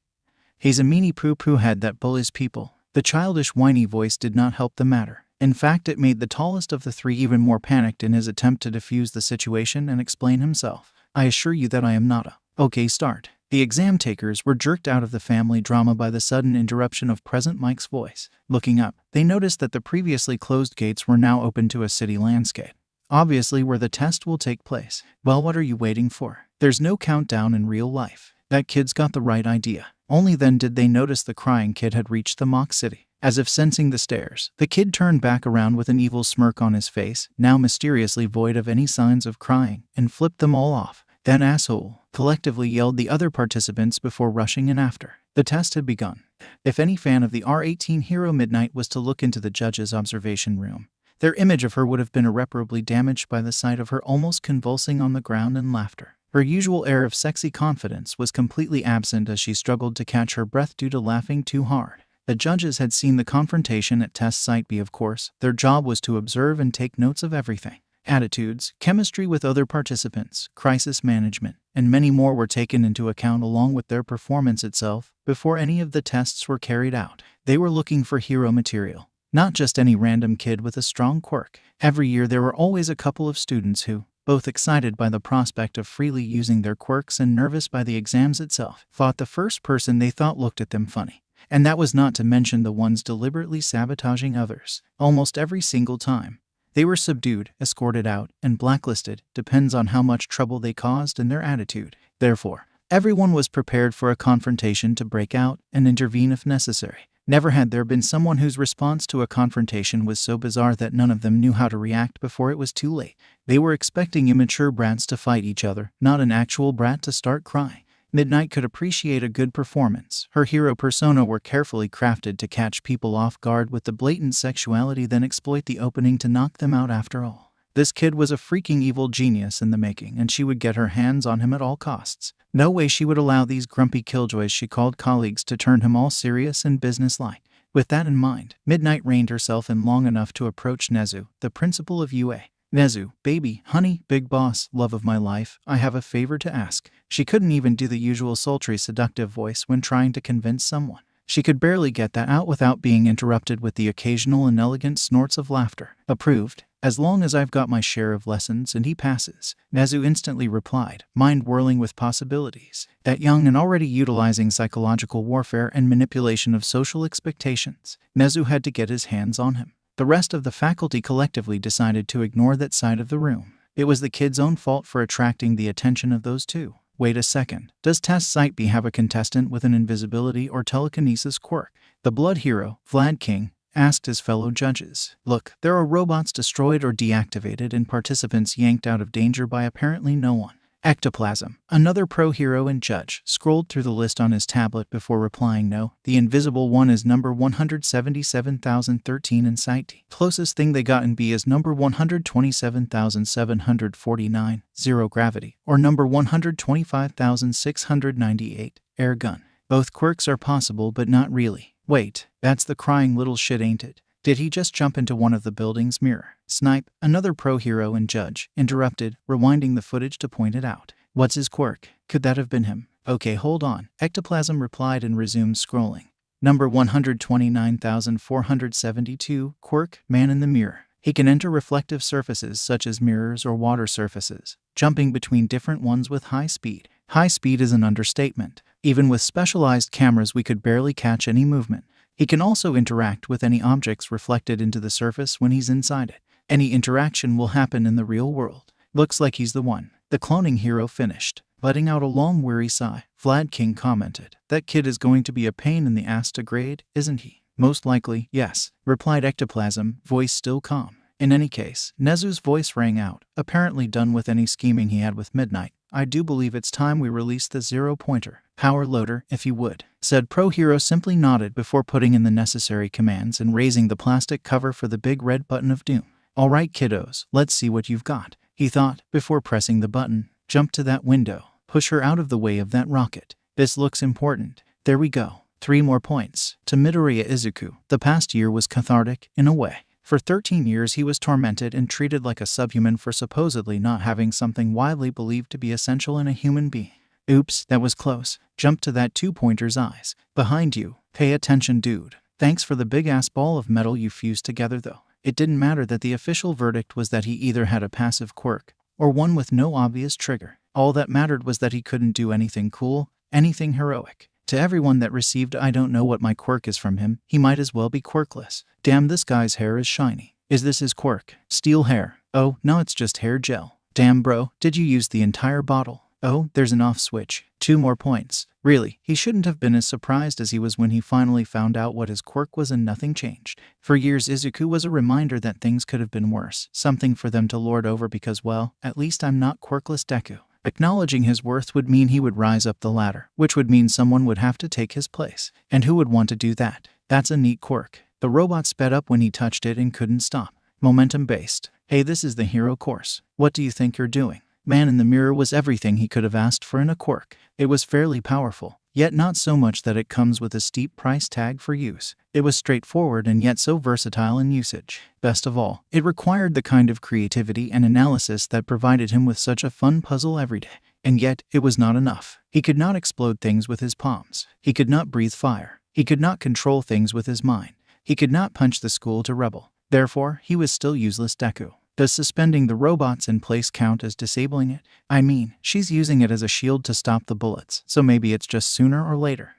he's a meanie poo-poo head that bullies people." The childish whiny voice did not help the matter. In fact, it made the tallest of the three even more panicked in his attempt to defuse the situation and explain himself. "I assure you that I am not a... okay, start." The exam takers were jerked out of the family drama by the sudden interruption of President Mike's voice. Looking up, they noticed that the previously closed gates were now open to a city landscape, obviously where the test will take place. "Well, what are you waiting for? There's no countdown in real life." That kid's got the right idea. Only then did they notice the crying kid had reached the mock city. As if sensing the stares, the kid turned back around with an evil smirk on his face, now mysteriously void of any signs of crying, and flipped them all off. "That asshole," collectively yelled the other participants before rushing in after. The test had begun. If any fan of the R18 hero Midnight was to look into the judge's observation room, their image of her would have been irreparably damaged by the sight of her almost convulsing on the ground in laughter. Her usual air of sexy confidence was completely absent as she struggled to catch her breath due to laughing too hard. The judges had seen the confrontation at Test Site B, of course. Their job was to observe and take notes of everything. Attitudes, chemistry with other participants, crisis management, and many more were taken into account along with their performance itself before any of the tests were carried out. They were looking for hero material, not just any random kid with a strong quirk. Every year there were always a couple of students who, both excited by the prospect of freely using their quirks and nervous by the exams itself, fought the first person they thought looked at them funny. And that was not to mention the ones deliberately sabotaging others. Almost every single time, they were subdued, escorted out, and blacklisted, depends on how much trouble they caused and their attitude. Therefore, everyone was prepared for a confrontation to break out and intervene if necessary. Never had there been someone whose response to a confrontation was so bizarre that none of them knew how to react before it was too late. They were expecting immature brats to fight each other, not an actual brat to start crying. Midnight could appreciate a good performance. Her hero persona were carefully crafted to catch people off guard with the blatant sexuality, then exploit the opening to knock them out after all. This kid was a freaking evil genius in the making, and she would get her hands on him at all costs. No way she would allow these grumpy killjoys she called colleagues to turn him all serious and businesslike. With that in mind, Midnight reined herself in long enough to approach Nezu, the principal of UA. "Nezu, baby, honey, big boss, love of my life, I have a favor to ask." She couldn't even do the usual sultry, seductive voice when trying to convince someone. She could barely get that out without being interrupted with the occasional inelegant snorts of laughter. "Approved, as long as I've got my share of lessons and he passes," Nezu instantly replied, mind whirling with possibilities. That young and already utilizing psychological warfare and manipulation of social expectations, Nezu had to get his hands on him. The rest of the faculty collectively decided to ignore that side of the room. It was the kid's own fault for attracting the attention of those two. Wait a second. Does Test Site B have a contestant with an invisibility or telekinesis quirk? The blood hero, Vlad King, asked his fellow judges. "Look, there are robots destroyed or deactivated and participants yanked out of danger by apparently no one." Ectoplasm, another pro hero and judge, scrolled through the list on his tablet before replying no. The invisible one is number 177,013 in Site D. Closest thing they got in B is number 127,749, zero gravity, or number 125,698, air gun. Both quirks are possible but not really. Wait, that's the crying little shit, ain't it? Did he just jump into one of the building's mirror? Snipe, another pro hero and judge, interrupted, rewinding the footage to point it out. What's his quirk? Could that have been him? Okay, hold on. Ectoplasm replied and resumed scrolling. Number 129,472, quirk, man in the mirror. He can enter reflective surfaces such as mirrors or water surfaces, jumping between different ones with high speed. High speed is an understatement. Even with specialized cameras we could barely catch any movement. He can also interact with any objects reflected into the surface when he's inside it. Any interaction will happen in the real world. Looks like he's the one. The cloning hero finished, letting out a long weary sigh. Vlad King commented, "That kid is going to be a pain in the ass to grade, isn't he?" Most likely, yes, replied Ectoplasm, voice still calm. In any case, Nezu's voice rang out, apparently done with any scheming he had with Midnight. I do believe it's time we release the zero-pointer. Power loader, if you would, said Pro Hero, simply nodded before putting in the necessary commands and raising the plastic cover for the big red button of doom. All right, kiddos, let's see what you've got, he thought, before pressing the button. Jump to that window. Push her out of the way of that rocket. This looks important. There we go. 3 more points. To Midoriya Izuku, the past year was cathartic, in a way. For 13 years he was tormented and treated like a subhuman for supposedly not having something widely believed to be essential in a human being. Oops, that was close. Jump to that 2-pointer's eyes. Behind you. Pay attention, dude. Thanks for the big-ass ball of metal you fused together, though. It didn't matter that the official verdict was that he either had a passive quirk, or one with no obvious trigger. All that mattered was that he couldn't do anything cool, anything heroic. To everyone that received "I don't know what my quirk is" from him, he might as well be quirkless. Damn, this guy's hair is shiny. Is this his quirk? Steel hair. Oh, no, it's just hair gel. Damn, bro, did you use the entire bottle? Oh, there's an off switch. 2 more points. Really, he shouldn't have been as surprised as he was when he finally found out what his quirk was and nothing changed. For years, Izuku was a reminder that things could have been worse, something for them to lord over because, well, at least I'm not quirkless Deku. Acknowledging his worth would mean he would rise up the ladder, which would mean someone would have to take his place. And who would want to do that? That's a neat quirk. The robot sped up when he touched it and couldn't stop. Momentum-based. Hey, this is the hero course. What do you think you're doing? Man in the Mirror was everything he could have asked for in a quirk. It was fairly powerful, yet not so much that it comes with a steep price tag for use. It was straightforward and yet so versatile in usage. Best of all, it required the kind of creativity and analysis that provided him with such a fun puzzle every day. And yet, it was not enough. He could not explode things with his palms. He could not breathe fire. He could not control things with his mind. He could not punch the school to rubble. Therefore, he was still useless Deku. Does suspending the robots in place count as disabling it? I mean, she's using it as a shield to stop the bullets, so maybe it's just sooner or later.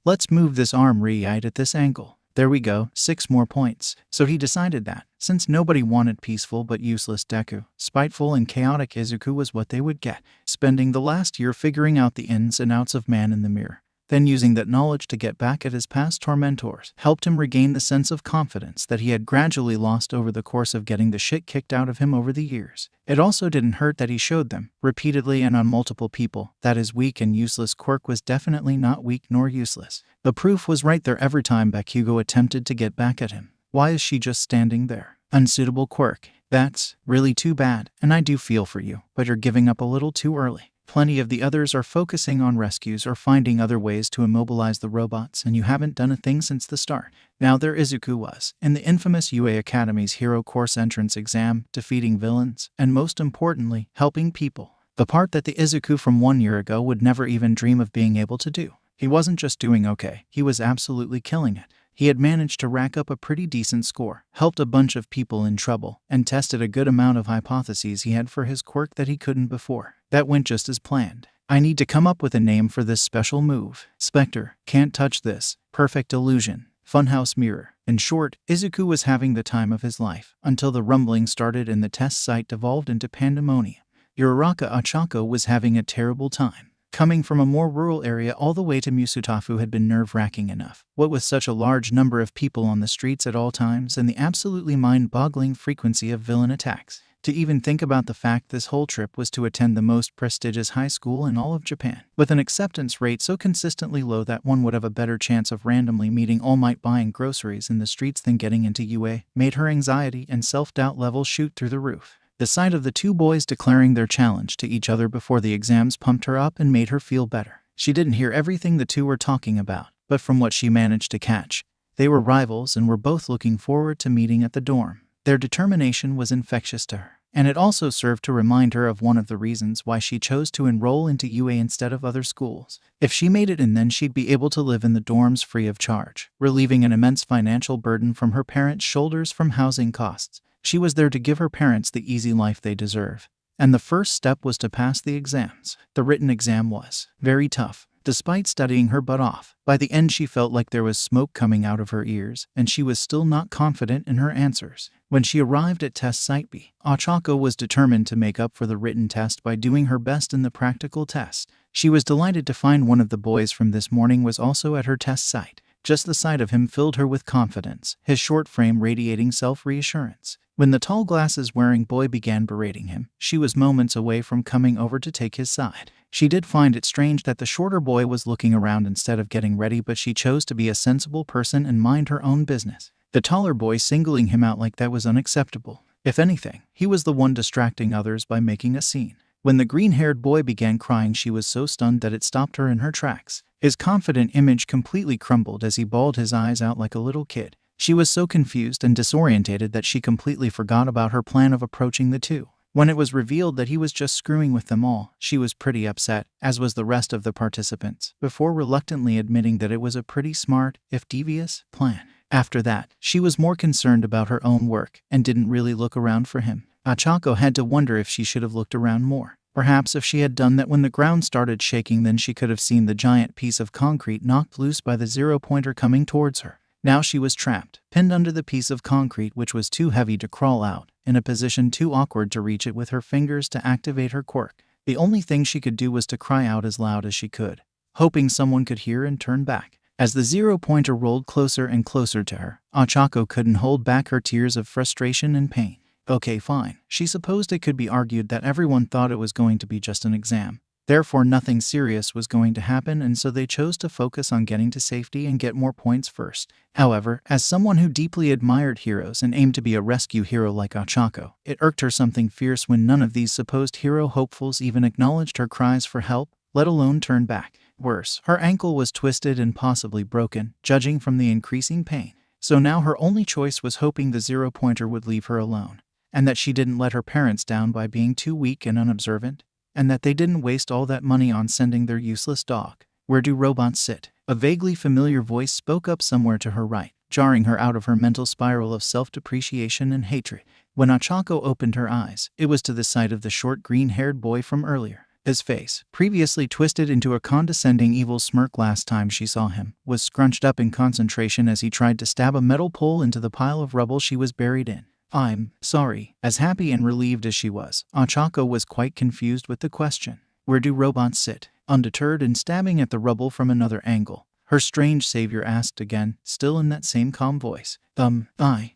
Let's move this arm right at this angle. There we go, 6 more points. So he decided that, since nobody wanted peaceful but useless Deku, spiteful and chaotic Izuku was what they would get, spending the last year figuring out the ins and outs of Man in the Mirror. Then using that knowledge to get back at his past tormentors helped him regain the sense of confidence that he had gradually lost over the course of getting the shit kicked out of him over the years. It also didn't hurt that he showed them, repeatedly and on multiple people, that his weak and useless quirk was definitely not weak nor useless. The proof was right there every time Bakugo attempted to get back at him. Why is she just standing there? Unsuitable quirk. That's really too bad, and I do feel for you, but you're giving up a little too early. Plenty of the others are focusing on rescues or finding other ways to immobilize the robots, and you haven't done a thing since the start. Now there Izuku was, in the infamous UA Academy's Hero Course entrance exam, defeating villains, and most importantly, helping people. The part that the Izuku from 1 year ago would never even dream of being able to do. He wasn't just doing okay, he was absolutely killing it. He had managed to rack up a pretty decent score, helped a bunch of people in trouble, and tested a good amount of hypotheses he had for his quirk that he couldn't before. That went just as planned. I need to come up with a name for this special move. Spectre, can't touch this, perfect illusion, funhouse mirror. In short, Izuku was having the time of his life, until the rumbling started and the test site devolved into pandemonium. Uraraka Ochako was having a terrible time. Coming from a more rural area all the way to Musutafu had been nerve-wracking enough, what with such a large number of people on the streets at all times and the absolutely mind-boggling frequency of villain attacks. To even think about the fact this whole trip was to attend the most prestigious high school in all of Japan, with an acceptance rate so consistently low that one would have a better chance of randomly meeting All Might buying groceries in the streets than getting into UA, made her anxiety and self-doubt levels shoot through the roof. The sight of the two boys declaring their challenge to each other before the exams pumped her up and made her feel better. She didn't hear everything the two were talking about, but from what she managed to catch, they were rivals and were both looking forward to meeting at the dorm. Their determination was infectious to her, and it also served to remind her of one of the reasons why she chose to enroll into UA instead of other schools. If she made it in, then she'd be able to live in the dorms free of charge, relieving an immense financial burden from her parents' shoulders from housing costs. She was there to give her parents the easy life they deserve. And the first step was to pass the exams. The written exam was very tough. Despite studying her butt off, by the end she felt like there was smoke coming out of her ears, and she was still not confident in her answers. When she arrived at test site B, Ochako was determined to make up for the written test by doing her best in the practical test. She was delighted to find one of the boys from this morning was also at her test site. Just the sight of him filled her with confidence, his short frame radiating self-reassurance. When the tall glasses-wearing boy began berating him, she was moments away from coming over to take his side. She did find it strange that the shorter boy was looking around instead of getting ready, but she chose to be a sensible person and mind her own business. The taller boy singling him out like that was unacceptable. If anything, he was the one distracting others by making a scene. When the green-haired boy began crying, she was so stunned that it stopped her in her tracks. His confident image completely crumbled as he bawled his eyes out like a little kid. She was so confused and disorientated that she completely forgot about her plan of approaching the two. When it was revealed that he was just screwing with them all, she was pretty upset, as was the rest of the participants, before reluctantly admitting that it was a pretty smart, if devious, plan. After that, she was more concerned about her own work and didn't really look around for him. Achako had to wonder if she should have looked around more. Perhaps if she had done that when the ground started shaking, then she could have seen the giant piece of concrete knocked loose by the zero-pointer coming towards her. Now she was trapped, pinned under the piece of concrete which was too heavy to crawl out, in a position too awkward to reach it with her fingers to activate her quirk. The only thing she could do was to cry out as loud as she could, hoping someone could hear and turn back. As the zero-pointer rolled closer and closer to her, Achako couldn't hold back her tears of frustration and pain. Okay, fine. She supposed it could be argued that everyone thought it was going to be just an exam. Therefore, nothing serious was going to happen, and so they chose to focus on getting to safety and get more points first. However, as someone who deeply admired heroes and aimed to be a rescue hero like Achako, it irked her something fierce when none of these supposed hero hopefuls even acknowledged her cries for help, let alone turned back. Worse, her ankle was twisted and possibly broken, judging from the increasing pain. So now her only choice was hoping the zero-pointer would leave her alone, and that she didn't let her parents down by being too weak and unobservant, and that they didn't waste all that money on sending their useless dog. Where do robots sit? A vaguely familiar voice spoke up somewhere to her right, jarring her out of her mental spiral of self-depreciation and hatred. When Achako opened her eyes, it was to the sight of the short green-haired boy from earlier. His face, previously twisted into a condescending evil smirk last time she saw him, was scrunched up in concentration as he tried to stab a metal pole into the pile of rubble she was buried in. I'm sorry. As happy and relieved as she was, Achako was quite confused with the question. Where do robots sit? Undeterred and stabbing at the rubble from another angle, her strange savior asked again, still in that same calm voice. I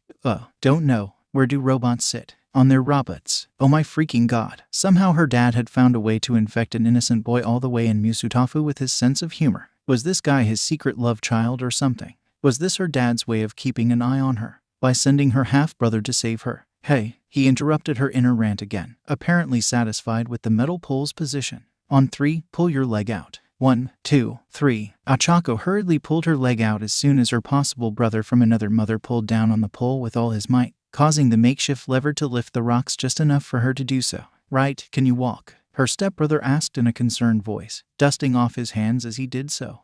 don't know. Where do robots sit? On their robots. Oh my freaking god. Somehow her dad had found a way to infect an innocent boy all the way in Musutafu with his sense of humor. Was this guy his secret love child or something? Was this her dad's way of keeping an eye on her, by sending her half-brother to save her? Hey, he interrupted her inner rant again, apparently satisfied with the metal pole's position. On 3, pull your leg out. 1, 2, 3. Achako hurriedly pulled her leg out as soon as her possible brother from another mother pulled down on the pole with all his might, causing the makeshift lever to lift the rocks just enough for her to do so. Right, can you walk? Her stepbrother asked in a concerned voice, dusting off his hands as he did so.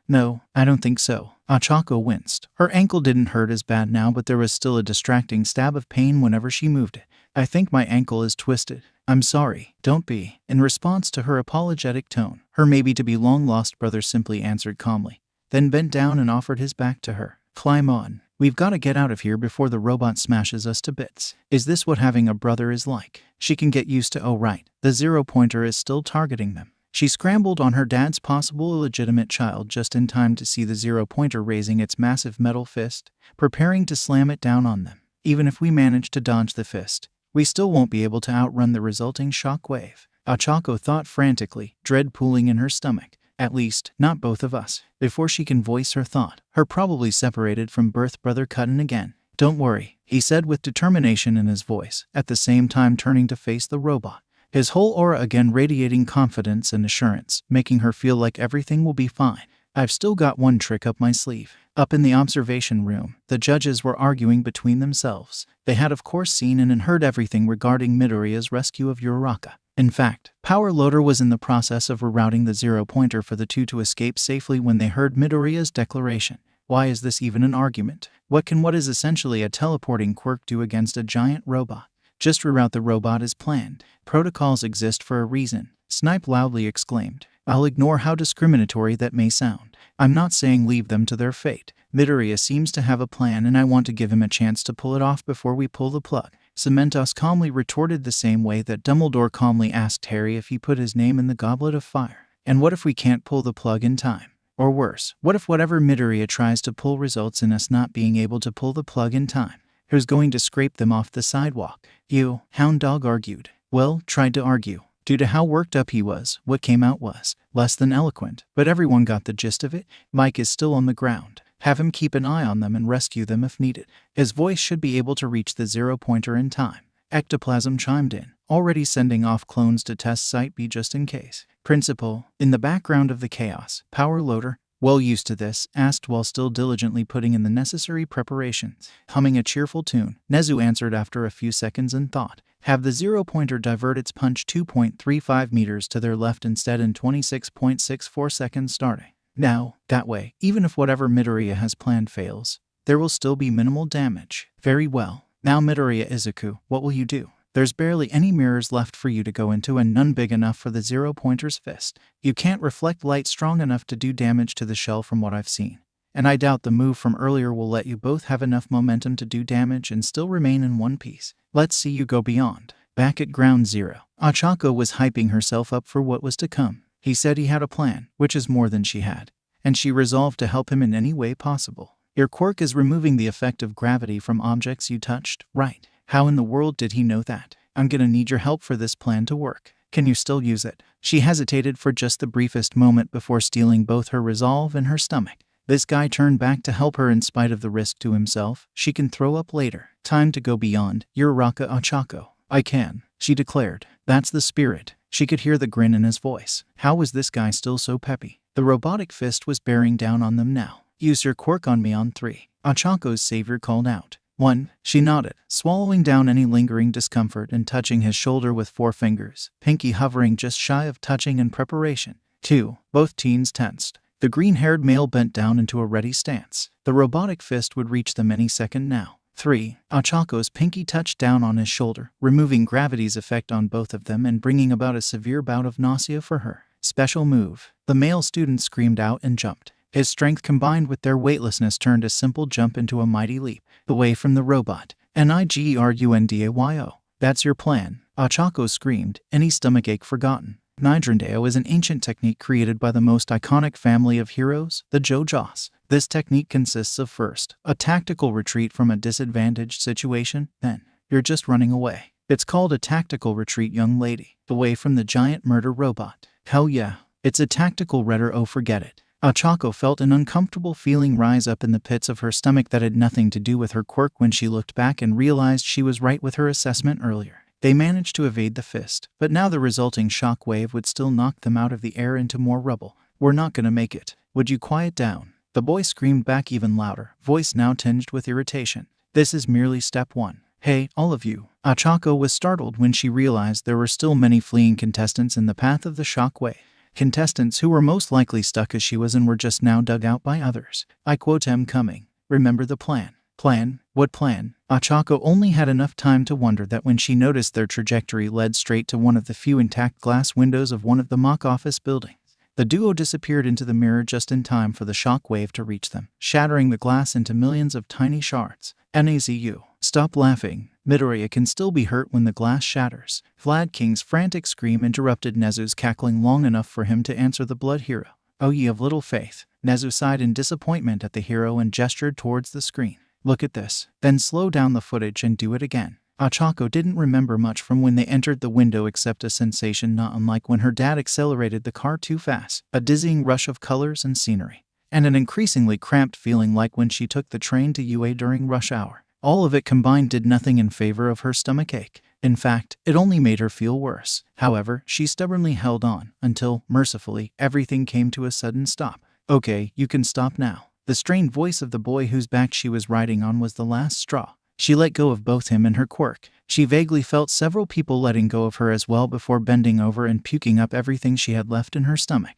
No, I don't think so. Achako winced. Her ankle didn't hurt as bad now, but there was still a distracting stab of pain whenever she moved it. I think my ankle is twisted. I'm sorry. Don't be. In response to her apologetic tone, her maybe-to-be long-lost brother simply answered calmly, then bent down and offered his back to her. Climb on. We've got to get out of here before the robot smashes us to bits. Is this what having a brother is like? She can get used to. Oh right, the zero-pointer is still targeting them. She scrambled on her dad's possible illegitimate child just in time to see the zero-pointer raising its massive metal fist, preparing to slam it down on them. Even if we manage to dodge the fist, we still won't be able to outrun the resulting shock wave. Achako thought frantically, dread pooling in her stomach. At least, not both of us. Before she can voice her thought, her probably separated from birth brother cut in again. Don't worry, he said with determination in his voice, at the same time turning to face the robot. His whole aura again radiating confidence and assurance, making her feel like everything will be fine. I've still got one trick up my sleeve. Up in the observation room, the judges were arguing between themselves. They had of course seen and heard everything regarding Midoriya's rescue of Uraraka. In fact, Power Loader was in the process of rerouting the zero-pointer for the two to escape safely when they heard Midoriya's declaration. Why is this even an argument? What can what is essentially a teleporting quirk do against a giant robot? Just reroute the robot as planned. Protocols exist for a reason, Snipe loudly exclaimed. I'll ignore how discriminatory that may sound. I'm not saying leave them to their fate. Midoriya seems to have a plan and I want to give him a chance to pull it off before we pull the plug. Cementos calmly retorted the same way that Dumbledore calmly asked Harry if he put his name in the Goblet of Fire. And what if we can't pull the plug in time? Or worse, what if whatever Midoriya tries to pull results in us not being able to pull the plug in time? Who's going to scrape them off the sidewalk? You, Hound Dog argued. Well, tried to argue. Due to how worked up he was, what came out was less than eloquent, but everyone got the gist of it. Mike is still on the ground. Have him keep an eye on them and rescue them if needed. His voice should be able to reach the 0-pointer in time. Ectoplasm chimed in, already sending off clones to test Site B just in case. Principal, in the background of the chaos, Power Loader, well used to this, asked while still diligently putting in the necessary preparations. Humming a cheerful tune, Nezu answered after a few seconds and thought. Have the 0-pointer divert its punch 2.35 meters to their left instead in 26.64 seconds starting. Now, that way, even if whatever Midoriya has planned fails, there will still be minimal damage. Very well. Now Midoriya Izuku, what will you do? There's barely any mirrors left for you to go into and none big enough for the 0-pointer's fist. You can't reflect light strong enough to do damage to the shell from what I've seen. And I doubt the move from earlier will let you both have enough momentum to do damage and still remain in one piece. Let's see you go beyond. Back at Ground Zero, Ochako was hyping herself up for what was to come. He said he had a plan, which is more than she had, and she resolved to help him in any way possible. Your quirk is removing the effect of gravity from objects you touched, right? How in the world did he know that? I'm gonna need your help for this plan to work. Can you still use it? She hesitated for just the briefest moment before steeling both her resolve and her stomach. This guy turned back to help her in spite of the risk to himself. She can throw up later. Time to go beyond. Uraraka Ochako. I can, she declared. That's the spirit. She could hear the grin in his voice. How was this guy still so peppy? The robotic fist was bearing down on them now. Use your quirk on me on 3. Ochako's savior called out. 1. She nodded, swallowing down any lingering discomfort and touching his shoulder with 4 fingers, pinky hovering just shy of touching in preparation. 2. Both teens tensed. The green-haired male bent down into a ready stance. The robotic fist would reach them any second now. 3. Ochako's pinky touched down on his shoulder, removing gravity's effect on both of them and bringing about a severe bout of nausea for her. Special move. The male student screamed out and jumped. His strength combined with their weightlessness turned a simple jump into a mighty leap, away from the robot. Nigrundayo. That's your plan, Ochako screamed, any stomachache forgotten. Nigrundayo is an ancient technique created by the most iconic family of heroes, the JoJo's. This technique consists of first, a tactical retreat from a disadvantaged situation, then, you're just running away. It's called a tactical retreat, young lady, away from the giant murder robot. Hell yeah, it's a tactical redder, oh forget it. Ochako felt an uncomfortable feeling rise up in the pits of her stomach that had nothing to do with her quirk when she looked back and realized she was right with her assessment earlier. They managed to evade the fist, but now the resulting shock wave would still knock them out of the air into more rubble. We're not gonna make it. Would you quiet down? The boy screamed back even louder, voice now tinged with irritation. This is merely step 1. Hey, all of you. Ochako was startled when she realized there were still many fleeing contestants in the path of the shock wave. Contestants who were most likely stuck as she was and were just now dug out by others. I quote am coming. Remember the plan. Plan? What plan? Ochako only had enough time to wonder that when she noticed their trajectory led straight to one of the few intact glass windows of one of the mock office buildings. The duo disappeared into the mirror just in time for the shock wave to reach them, shattering the glass into millions of tiny shards. Nazu. Stop laughing. Midoriya can still be hurt when the glass shatters. Vlad King's frantic scream interrupted Nezu's cackling long enough for him to answer the blood hero. Oh, ye of little faith. Nezu sighed in disappointment at the hero and gestured towards the screen. Look at this. Then slow down the footage and do it again. Ochako didn't remember much from when they entered the window except a sensation not unlike when her dad accelerated the car too fast, a dizzying rush of colors and scenery, and an increasingly cramped feeling like when she took the train to UA during rush hour. All of it combined did nothing in favor of her stomachache. In fact, it only made her feel worse. However, she stubbornly held on, until, mercifully, everything came to a sudden stop. Okay, you can stop now. The strained voice of the boy whose back she was riding on was the last straw. She let go of both him and her quirk. She vaguely felt several people letting go of her as well before bending over and puking up everything she had left in her stomach.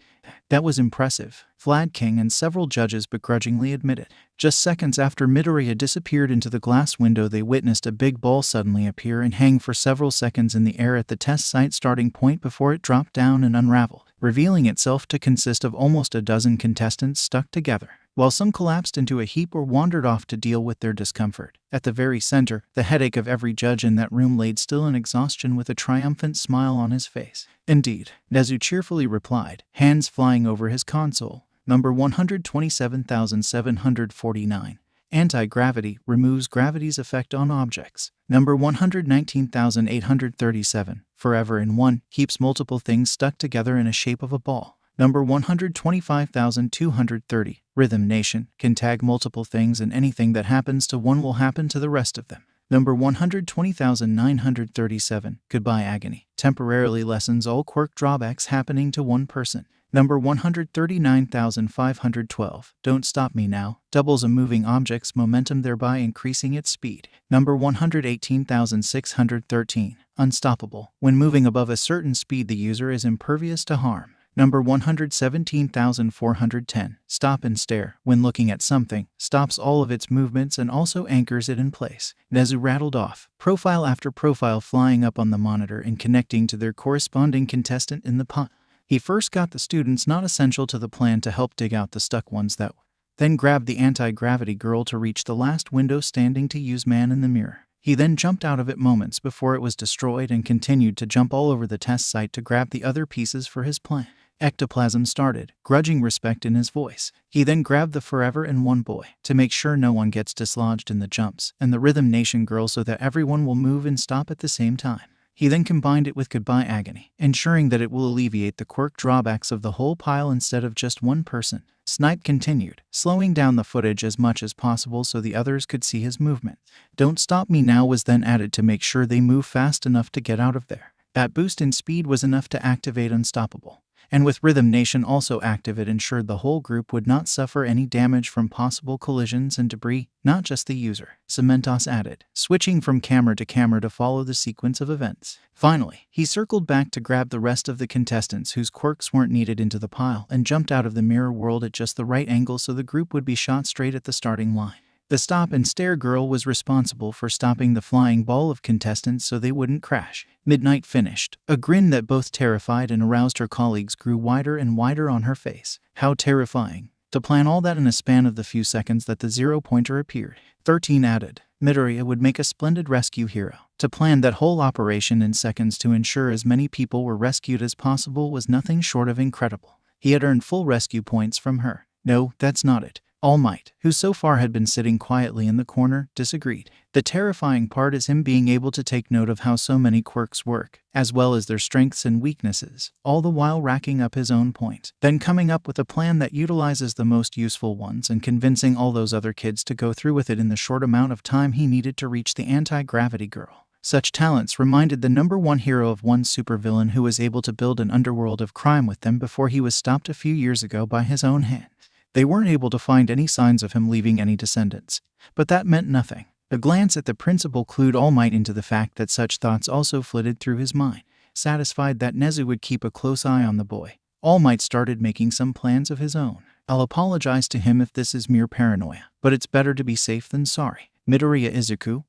That was impressive, Vlad King and several judges begrudgingly admitted. Just seconds after Midoriya disappeared into the glass window, they witnessed a big ball suddenly appear and hang for several seconds in the air at the test site starting point before it dropped down and unraveled, revealing itself to consist of almost a dozen contestants stuck together. While some collapsed into a heap or wandered off to deal with their discomfort, at the very center, the headache of every judge in that room laid still in exhaustion with a triumphant smile on his face. Indeed, Nezu cheerfully replied, hands flying over his console. Number 127,749. Anti-gravity removes gravity's effect on objects. Number 119,837. Forever in one keeps multiple things stuck together in a shape of a ball. Number 125,230. Rhythm Nation can tag multiple things, and anything that happens to one will happen to the rest of them. Number 120,937. Goodbye Agony temporarily lessens all quirk drawbacks happening to one person. Number 139,512. Don't Stop Me Now doubles a moving object's momentum, thereby increasing its speed. Number 118,613. Unstoppable. When moving above a certain speed, the user is impervious to harm. Number 117,410. Stop and Stare. When looking at something, stops all of its movements and also anchors it in place. Nezu rattled off profile after profile, flying up on the monitor and connecting to their corresponding contestant in the pot. He first got the students not essential to the plan to help dig out the stuck ones that then grabbed the anti-gravity girl to reach the last window standing to use man in the mirror. He then jumped out of it moments before it was destroyed and continued to jump all over the test site to grab the other pieces for his plan. Ectoplasm started, grudging respect in his voice. He then grabbed the Forever in One boy to make sure no one gets dislodged in the jumps, and the Rhythm Nation girl so that everyone will move and stop at the same time. He then combined it with Goodbye Agony, ensuring that it will alleviate the quirk drawbacks of the whole pile instead of just one person. Snipe continued, slowing down the footage as much as possible so the others could see his movement. Don't Stop Me Now was then added to make sure they move fast enough to get out of there. That boost in speed was enough to activate Unstoppable. And with Rhythm Nation also active, it ensured the whole group would not suffer any damage from possible collisions and debris, not just the user. Cementos added, switching from camera to follow the sequence of events. Finally, he circled back to grab the rest of the contestants whose quirks weren't needed into the pile and jumped out of the mirror world at just the right angle so the group would be shot straight at the starting line. The Stop and Stare girl was responsible for stopping the flying ball of contestants so they wouldn't crash. Midnight finished. A grin that both terrified and aroused her colleagues grew wider and wider on her face. How terrifying. To plan all that in a span of the few seconds that the zero-pointer appeared. 13 added. Midoriya would make a splendid rescue hero. To plan that whole operation in seconds to ensure as many people were rescued as possible was nothing short of incredible. He had earned full rescue points from her. No, that's not it. All Might, who so far had been sitting quietly in the corner, disagreed. The terrifying part is him being able to take note of how so many quirks work, as well as their strengths and weaknesses, all the while racking up his own points, then coming up with a plan that utilizes the most useful ones and convincing all those other kids to go through with it in the short amount of time he needed to reach the anti-gravity girl. Such talents reminded the number one hero of one supervillain who was able to build an underworld of crime with them before he was stopped a few years ago by his own hand. They weren't able to find any signs of him leaving any descendants, but that meant nothing. A glance at the principal clued All Might into the fact that such thoughts also flitted through his mind. Satisfied that Nezu would keep a close eye on the boy, All Might started making some plans of his own. I'll apologize to him if this is mere paranoia, but it's better to be safe than sorry. Midoriya Izuku,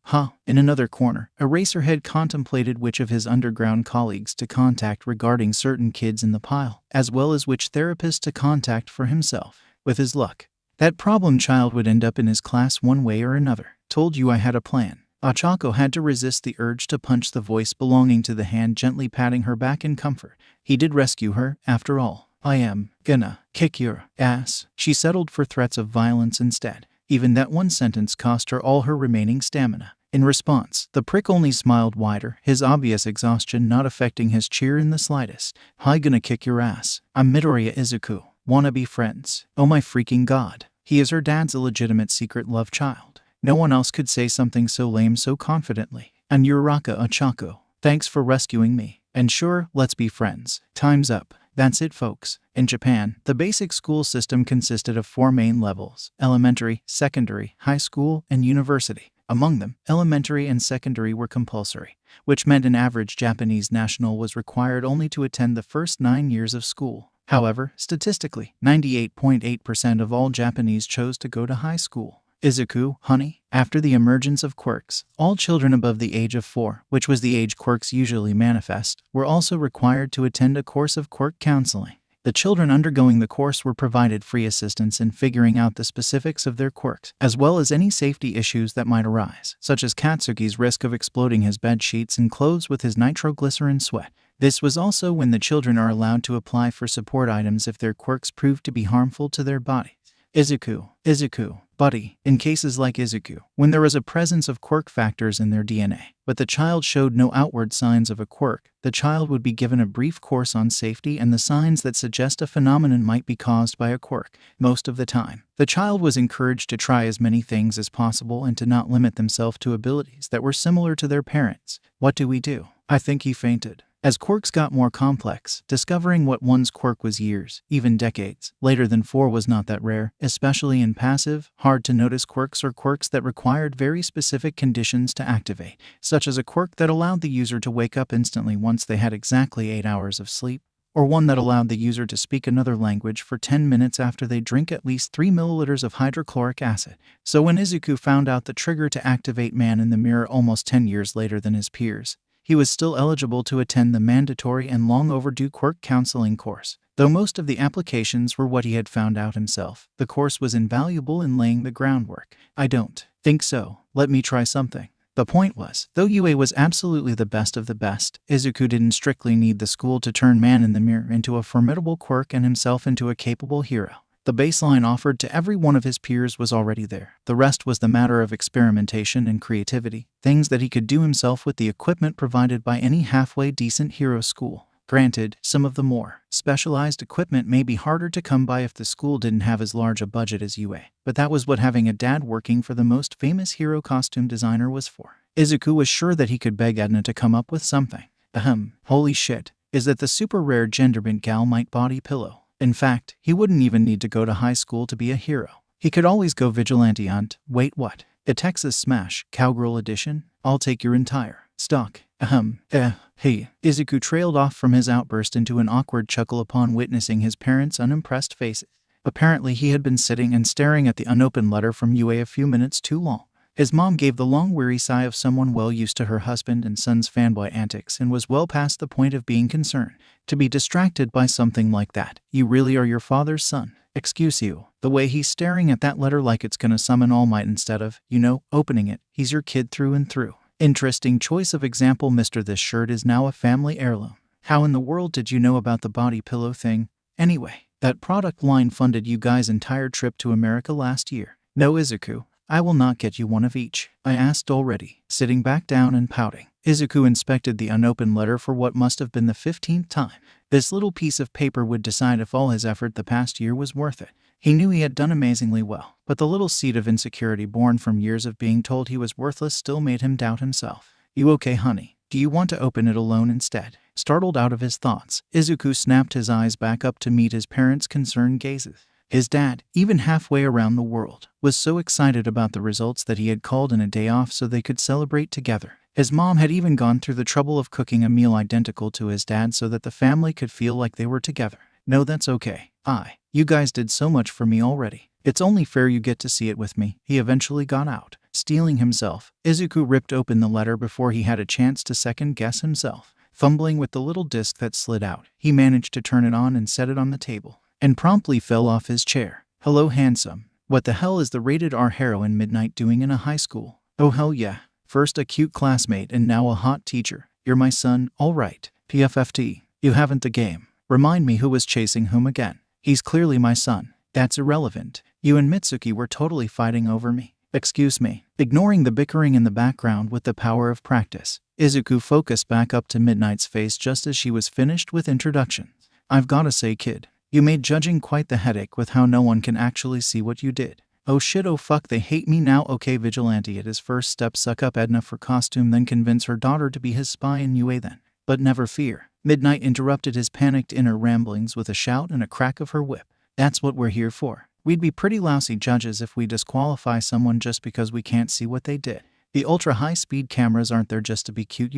in another corner, Eraserhead contemplated which of his underground colleagues to contact regarding certain kids in the pile, as well as which therapist to contact for himself. With his luck, that problem child would end up in his class one way or another. Told you I had a plan. Ochako had to resist the urge to punch the voice belonging to the hand gently patting her back in comfort. He did rescue her, after all. I am gonna kick your ass. She settled for threats of violence instead. Even that one sentence cost her all her remaining stamina. In response, the prick only smiled wider, his obvious exhaustion not affecting his cheer in the slightest. I gonna kick your ass. I'm Midoriya Izuku. Wanna be friends? Oh my freaking god. He is her dad's illegitimate secret love child. No one else could say something so lame so confidently. And Uraraka Ochako. Thanks for rescuing me. And sure, let's be friends. Time's up. That's it, folks. In Japan, the basic school system consisted of 4 main levels: elementary, secondary, high school, and university. Among them, elementary and secondary were compulsory, which meant an average Japanese national was required only to attend the first 9 years of school. However, statistically, 98.8% of all Japanese chose to go to high school. Izuku, honey, after the emergence of quirks, all children above the age of 4, which was the age quirks usually manifest, were also required to attend a course of quirk counseling. The children undergoing the course were provided free assistance in figuring out the specifics of their quirks, as well as any safety issues that might arise, such as Katsuki's risk of exploding his bed sheets and clothes with his nitroglycerin sweat. This was also when the children are allowed to apply for support items if their quirks prove to be harmful to their body. Izuku, buddy, in cases like Izuku, when there was a presence of quirk factors in their DNA, but the child showed no outward signs of a quirk, the child would be given a brief course on safety and the signs that suggest a phenomenon might be caused by a quirk. Most of the time, the child was encouraged to try as many things as possible and to not limit themselves to abilities that were similar to their parents. What do we do? I think he fainted. As quirks got more complex, discovering what one's quirk was years, even decades, later than 4 was not that rare, especially in passive, hard-to-notice quirks or quirks that required very specific conditions to activate, such as a quirk that allowed the user to wake up instantly once they had exactly 8 hours of sleep, or one that allowed the user to speak another language for 10 minutes after they drink at least 3 milliliters of hydrochloric acid. So when Izuku found out the trigger to activate Man in the Mirror almost 10 years later than his peers, he was still eligible to attend the mandatory and long overdue quirk counseling course. Though most of the applications were what he had found out himself, the course was invaluable in laying the groundwork. I don't think so. Let me try something. The point was, though Yue was absolutely the best of the best, Izuku didn't strictly need the school to turn Man in the Mirror into a formidable quirk and himself into a capable hero. The baseline offered to every one of his peers was already there. The rest was the matter of experimentation and creativity, things that he could do himself with the equipment provided by any halfway decent hero school. Granted, some of the more specialized equipment may be harder to come by if the school didn't have as large a budget as Yue, but that was what having a dad working for the most famous hero costume designer was for. Izuku was sure that he could beg Edna to come up with something. Holy shit, is that the super rare genderbent gal might body pillow. In fact, he wouldn't even need to go to high school to be a hero. He could always go vigilante hunt. Wait, what? A Texas Smash, Cowgirl Edition? I'll take your entire stock. Hey. Izuku trailed off from his outburst into an awkward chuckle upon witnessing his parents' unimpressed faces. Apparently he had been sitting and staring at the unopened letter from Yue a few minutes too long. His mom gave the long weary sigh of someone well used to her husband and son's fanboy antics and was well past the point of being concerned. To be distracted by something like that, you really are your father's son. Excuse you, the way he's staring at that letter like it's gonna summon All Might instead of, opening it. He's your kid through and through. Interesting choice of example, Mr. This shirt is now a family heirloom. How in the world did you know about the body pillow thing? Anyway, that product line funded you guys' entire trip to America last year. No, Izuku, I will not get you one of each. I asked already, sitting back down and pouting. Izuku inspected the unopened letter for what must have been the 15th time. This little piece of paper would decide if all his effort the past year was worth it. He knew he had done amazingly well, but the little seed of insecurity born from years of being told he was worthless still made him doubt himself. You okay, honey? Do you want to open it alone instead? Startled out of his thoughts, Izuku snapped his eyes back up to meet his parents' concerned gazes. His dad, even halfway around the world, was so excited about the results that he had called in a day off so they could celebrate together. His mom had even gone through the trouble of cooking a meal identical to his dad so that the family could feel like they were together. No, that's okay. You guys did so much for me already. It's only fair you get to see it with me. He eventually got out. Steeling himself, Izuku ripped open the letter before he had a chance to second-guess himself. Fumbling with the little disc that slid out, he managed to turn it on and set it on the table, and promptly fell off his chair. Hello, handsome. What the hell is the rated R heroine Midnight doing in a high school? Oh hell yeah. First a cute classmate and now a hot teacher. You're my son, alright. PFFT. You haven't the game. Remind me who was chasing whom again. He's clearly my son. That's irrelevant. You and Mitsuki were totally fighting over me. Excuse me. Ignoring the bickering in the background with the power of practice, Izuku focused back up to Midnight's face just as she was finished with introductions. I've gotta say, kid, you made judging quite the headache with how no one can actually see what you did. Oh shit, oh fuck, they hate me now. Okay, vigilante at his first step, suck up Edna for costume, then convince her daughter to be his spy in Yue then. But never fear. Midnight interrupted his panicked inner ramblings with a shout and a crack of her whip. That's what we're here for. We'd be pretty lousy judges if we disqualify someone just because we can't see what they did. The ultra-high-speed cameras aren't there just to be cute,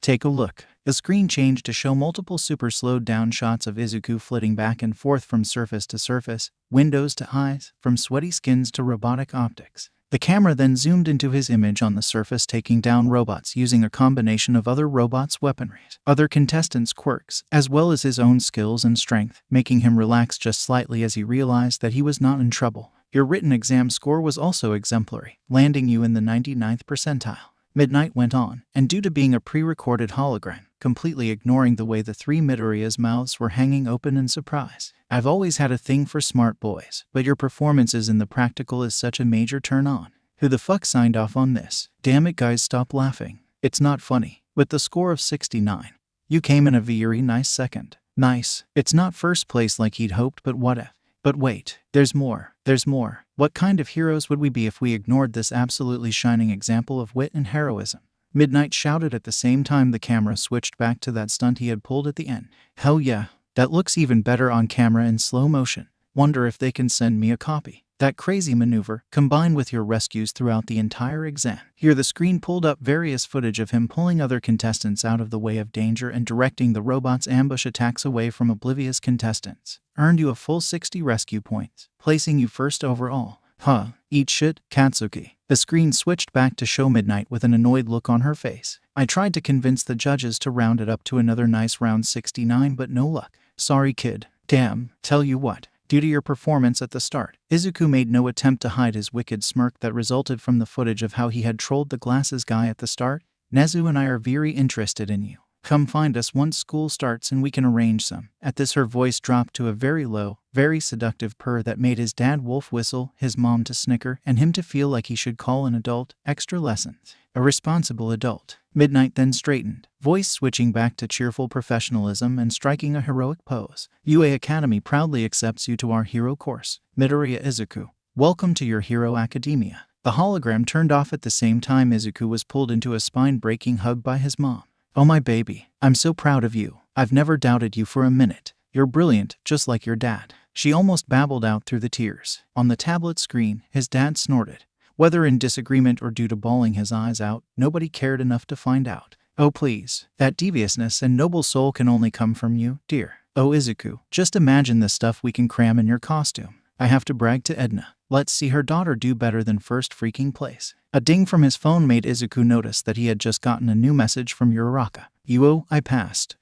Take a look. The screen changed to show multiple super slowed-down shots of Izuku flitting back and forth from surface to surface, windows to eyes, from sweaty skins to robotic optics. The camera then zoomed into his image on the surface, taking down robots using a combination of other robots' weaponry, other contestants' quirks, as well as his own skills and strength, making him relax just slightly as he realized that he was not in trouble. Your written exam score was also exemplary, landing you in the 99th percentile. Midnight went on, and due to being a pre-recorded hologram, completely ignoring the way the three Midoriya's mouths were hanging open in surprise. I've always had a thing for smart boys, but your performances in the practical is such a major turn on. Who the fuck signed off on this? Damn it guys, stop laughing. It's not funny. With the score of 69, you came in a very nice second. Nice. It's not first place like he'd hoped, but what if? But wait, there's more. There's more. What kind of heroes would we be if we ignored this absolutely shining example of wit and heroism? Midnight shouted at the same time the camera switched back to that stunt he had pulled at the end. Hell yeah, that looks even better on camera in slow motion. Wonder if they can send me a copy. That crazy maneuver, combined with your rescues throughout the entire exam. Here the screen pulled up various footage of him pulling other contestants out of the way of danger and directing the robot's ambush attacks away from oblivious contestants. Earned you a full 60 rescue points, placing you first overall. Huh, eat shit, Katsuki. The screen switched back to show Midnight with an annoyed look on her face. I tried to convince the judges to round it up to another nice round 69, but no luck. Sorry kid. Damn, tell you what. Due to your performance at the start, Izuku made no attempt to hide his wicked smirk that resulted from the footage of how he had trolled the glasses guy at the start. Nezu and I are very interested in you. Come find us once school starts and we can arrange some. At this her voice dropped to a very low, very seductive purr that made his dad wolf whistle, his mom to snicker, and him to feel like he should call an adult extra lessons. A responsible adult. Midnight then straightened, voice switching back to cheerful professionalism and striking a heroic pose. UA Academy proudly accepts you to our hero course. Midoriya Izuku, welcome to your hero academia. The hologram turned off at the same time Izuku was pulled into a spine-breaking hug by his mom. Oh my baby, I'm so proud of you. I've never doubted you for a minute. You're brilliant, just like your dad. She almost babbled out through the tears. On the tablet screen, his dad snorted. Whether in disagreement or due to bawling his eyes out, nobody cared enough to find out. Oh please, that deviousness and noble soul can only come from you, dear. Oh Izuku, just imagine the stuff we can cram in your costume. I have to brag to Edna. Let's see her daughter do better than first freaking place. A ding from his phone made Izuku notice that he had just gotten a new message from Uraraka. Yuo, I passed.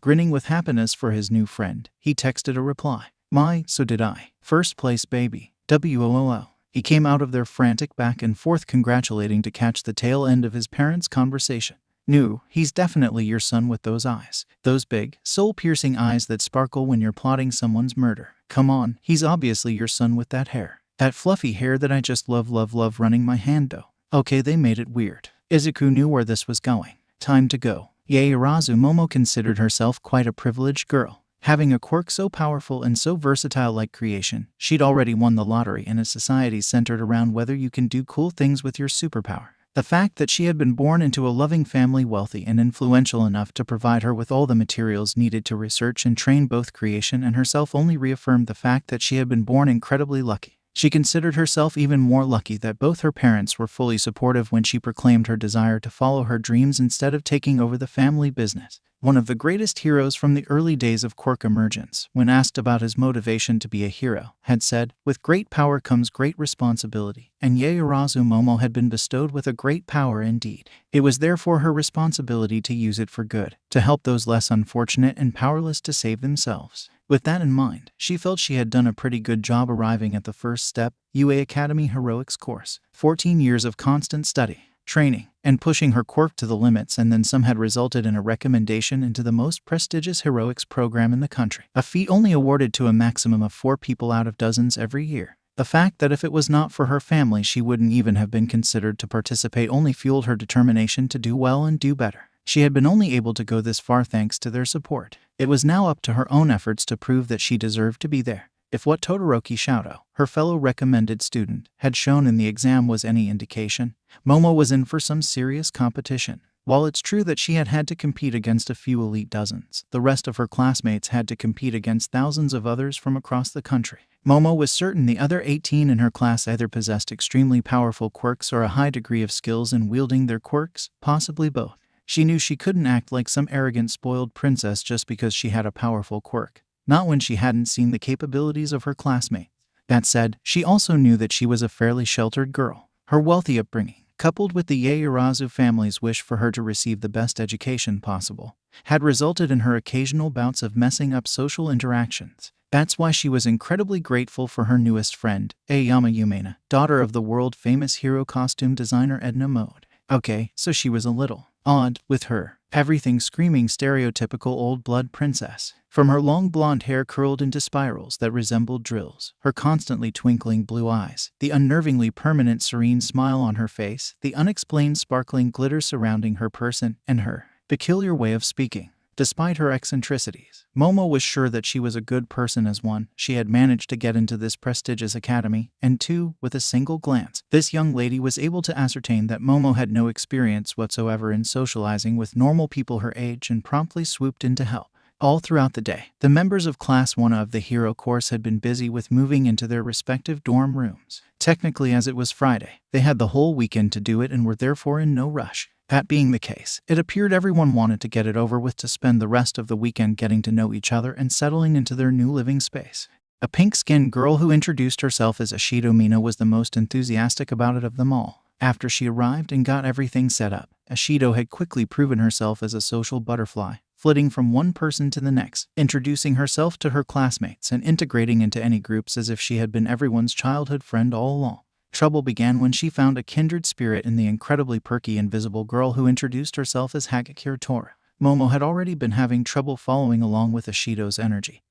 Grinning with happiness for his new friend, he texted a reply. My, so did I. First place baby. WOOO. He came out of their frantic back and forth congratulating to catch the tail end of his parents' conversation. No, he's definitely your son with those eyes. Those big, soul-piercing eyes that sparkle when you're plotting someone's murder. Come on, he's obviously your son with that hair. That fluffy hair that I just love running my hand though. Okay, they made it weird. Izuku knew where this was going. Time to go. Yaoyorozu Momo considered herself quite a privileged girl. Having a quirk so powerful and so versatile like creation, she'd already won the lottery in a society centered around whether you can do cool things with your superpower. The fact that she had been born into a loving family wealthy and influential enough to provide her with all the materials needed to research and train both creation and herself only reaffirmed the fact that she had been born incredibly lucky. She considered herself even more lucky that both her parents were fully supportive when she proclaimed her desire to follow her dreams instead of taking over the family business. One of the greatest heroes from the early days of Quirk emergence, when asked about his motivation to be a hero, had said, "With great power comes great responsibility," and Yaoyorozu Momo had been bestowed with a great power indeed. It was therefore her responsibility to use it for good, to help those less unfortunate and powerless to save themselves. With that in mind, she felt she had done a pretty good job arriving at the first step, UA Academy Heroics course. 14 years of constant study, training, and pushing her quirk to the limits and then some had resulted in a recommendation into the most prestigious heroics program in the country. A feat only awarded to a maximum of 4 people out of dozens every year. The fact that if it was not for her family she wouldn't even have been considered to participate only fueled her determination to do well and do better. She had been only able to go this far thanks to their support. It was now up to her own efforts to prove that she deserved to be there. If what Todoroki Shoto, her fellow recommended student, had shown in the exam was any indication, Momo was in for some serious competition. While it's true that she had had to compete against a few elite dozens, the rest of her classmates had to compete against thousands of others from across the country. Momo was certain the other 18 in her class either possessed extremely powerful quirks or a high degree of skills in wielding their quirks, possibly both. She knew she couldn't act like some arrogant spoiled princess just because she had a powerful quirk, not when she hadn't seen the capabilities of her classmates. That said, she also knew that she was a fairly sheltered girl. Her wealthy upbringing, coupled with the Yaoyorozu family's wish for her to receive the best education possible, had resulted in her occasional bouts of messing up social interactions. That's why she was incredibly grateful for her newest friend, Aoyama Yumena, daughter of the world-famous hero costume designer Edna Mode. Okay, so she was a little odd with her. Everything screaming stereotypical old blood princess. From her long blonde hair curled into spirals that resembled drills, her constantly twinkling blue eyes, the unnervingly permanent serene smile on her face, the unexplained sparkling glitter surrounding her person, and her peculiar way of speaking. Despite her eccentricities, Momo was sure that she was a good person as one, she had managed to get into this prestigious academy, and two, with a single glance, this young lady was able to ascertain that Momo had no experience whatsoever in socializing with normal people her age and promptly swooped in to help. All throughout the day, the members of Class 1 of the Hero course had been busy with moving into their respective dorm rooms. Technically, as it was Friday, they had the whole weekend to do it and were therefore in no rush. That being the case, it appeared everyone wanted to get it over with to spend the rest of the weekend getting to know each other and settling into their new living space. A pink-skinned girl who introduced herself as Ashido Mina was the most enthusiastic about it of them all. After she arrived and got everything set up, Ashido had quickly proven herself as a social butterfly, flitting from one person to the next, introducing herself to her classmates and integrating into any groups as if she had been everyone's childhood friend all along. Trouble began when she found a kindred spirit in the incredibly perky invisible girl who introduced herself as Hagakure Tora. Momo had already been having trouble following along with Ashido's energy.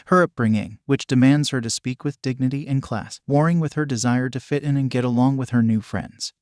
Her upbringing, which demands her to speak with dignity in class, warring with her desire to fit in and get along with her new friends,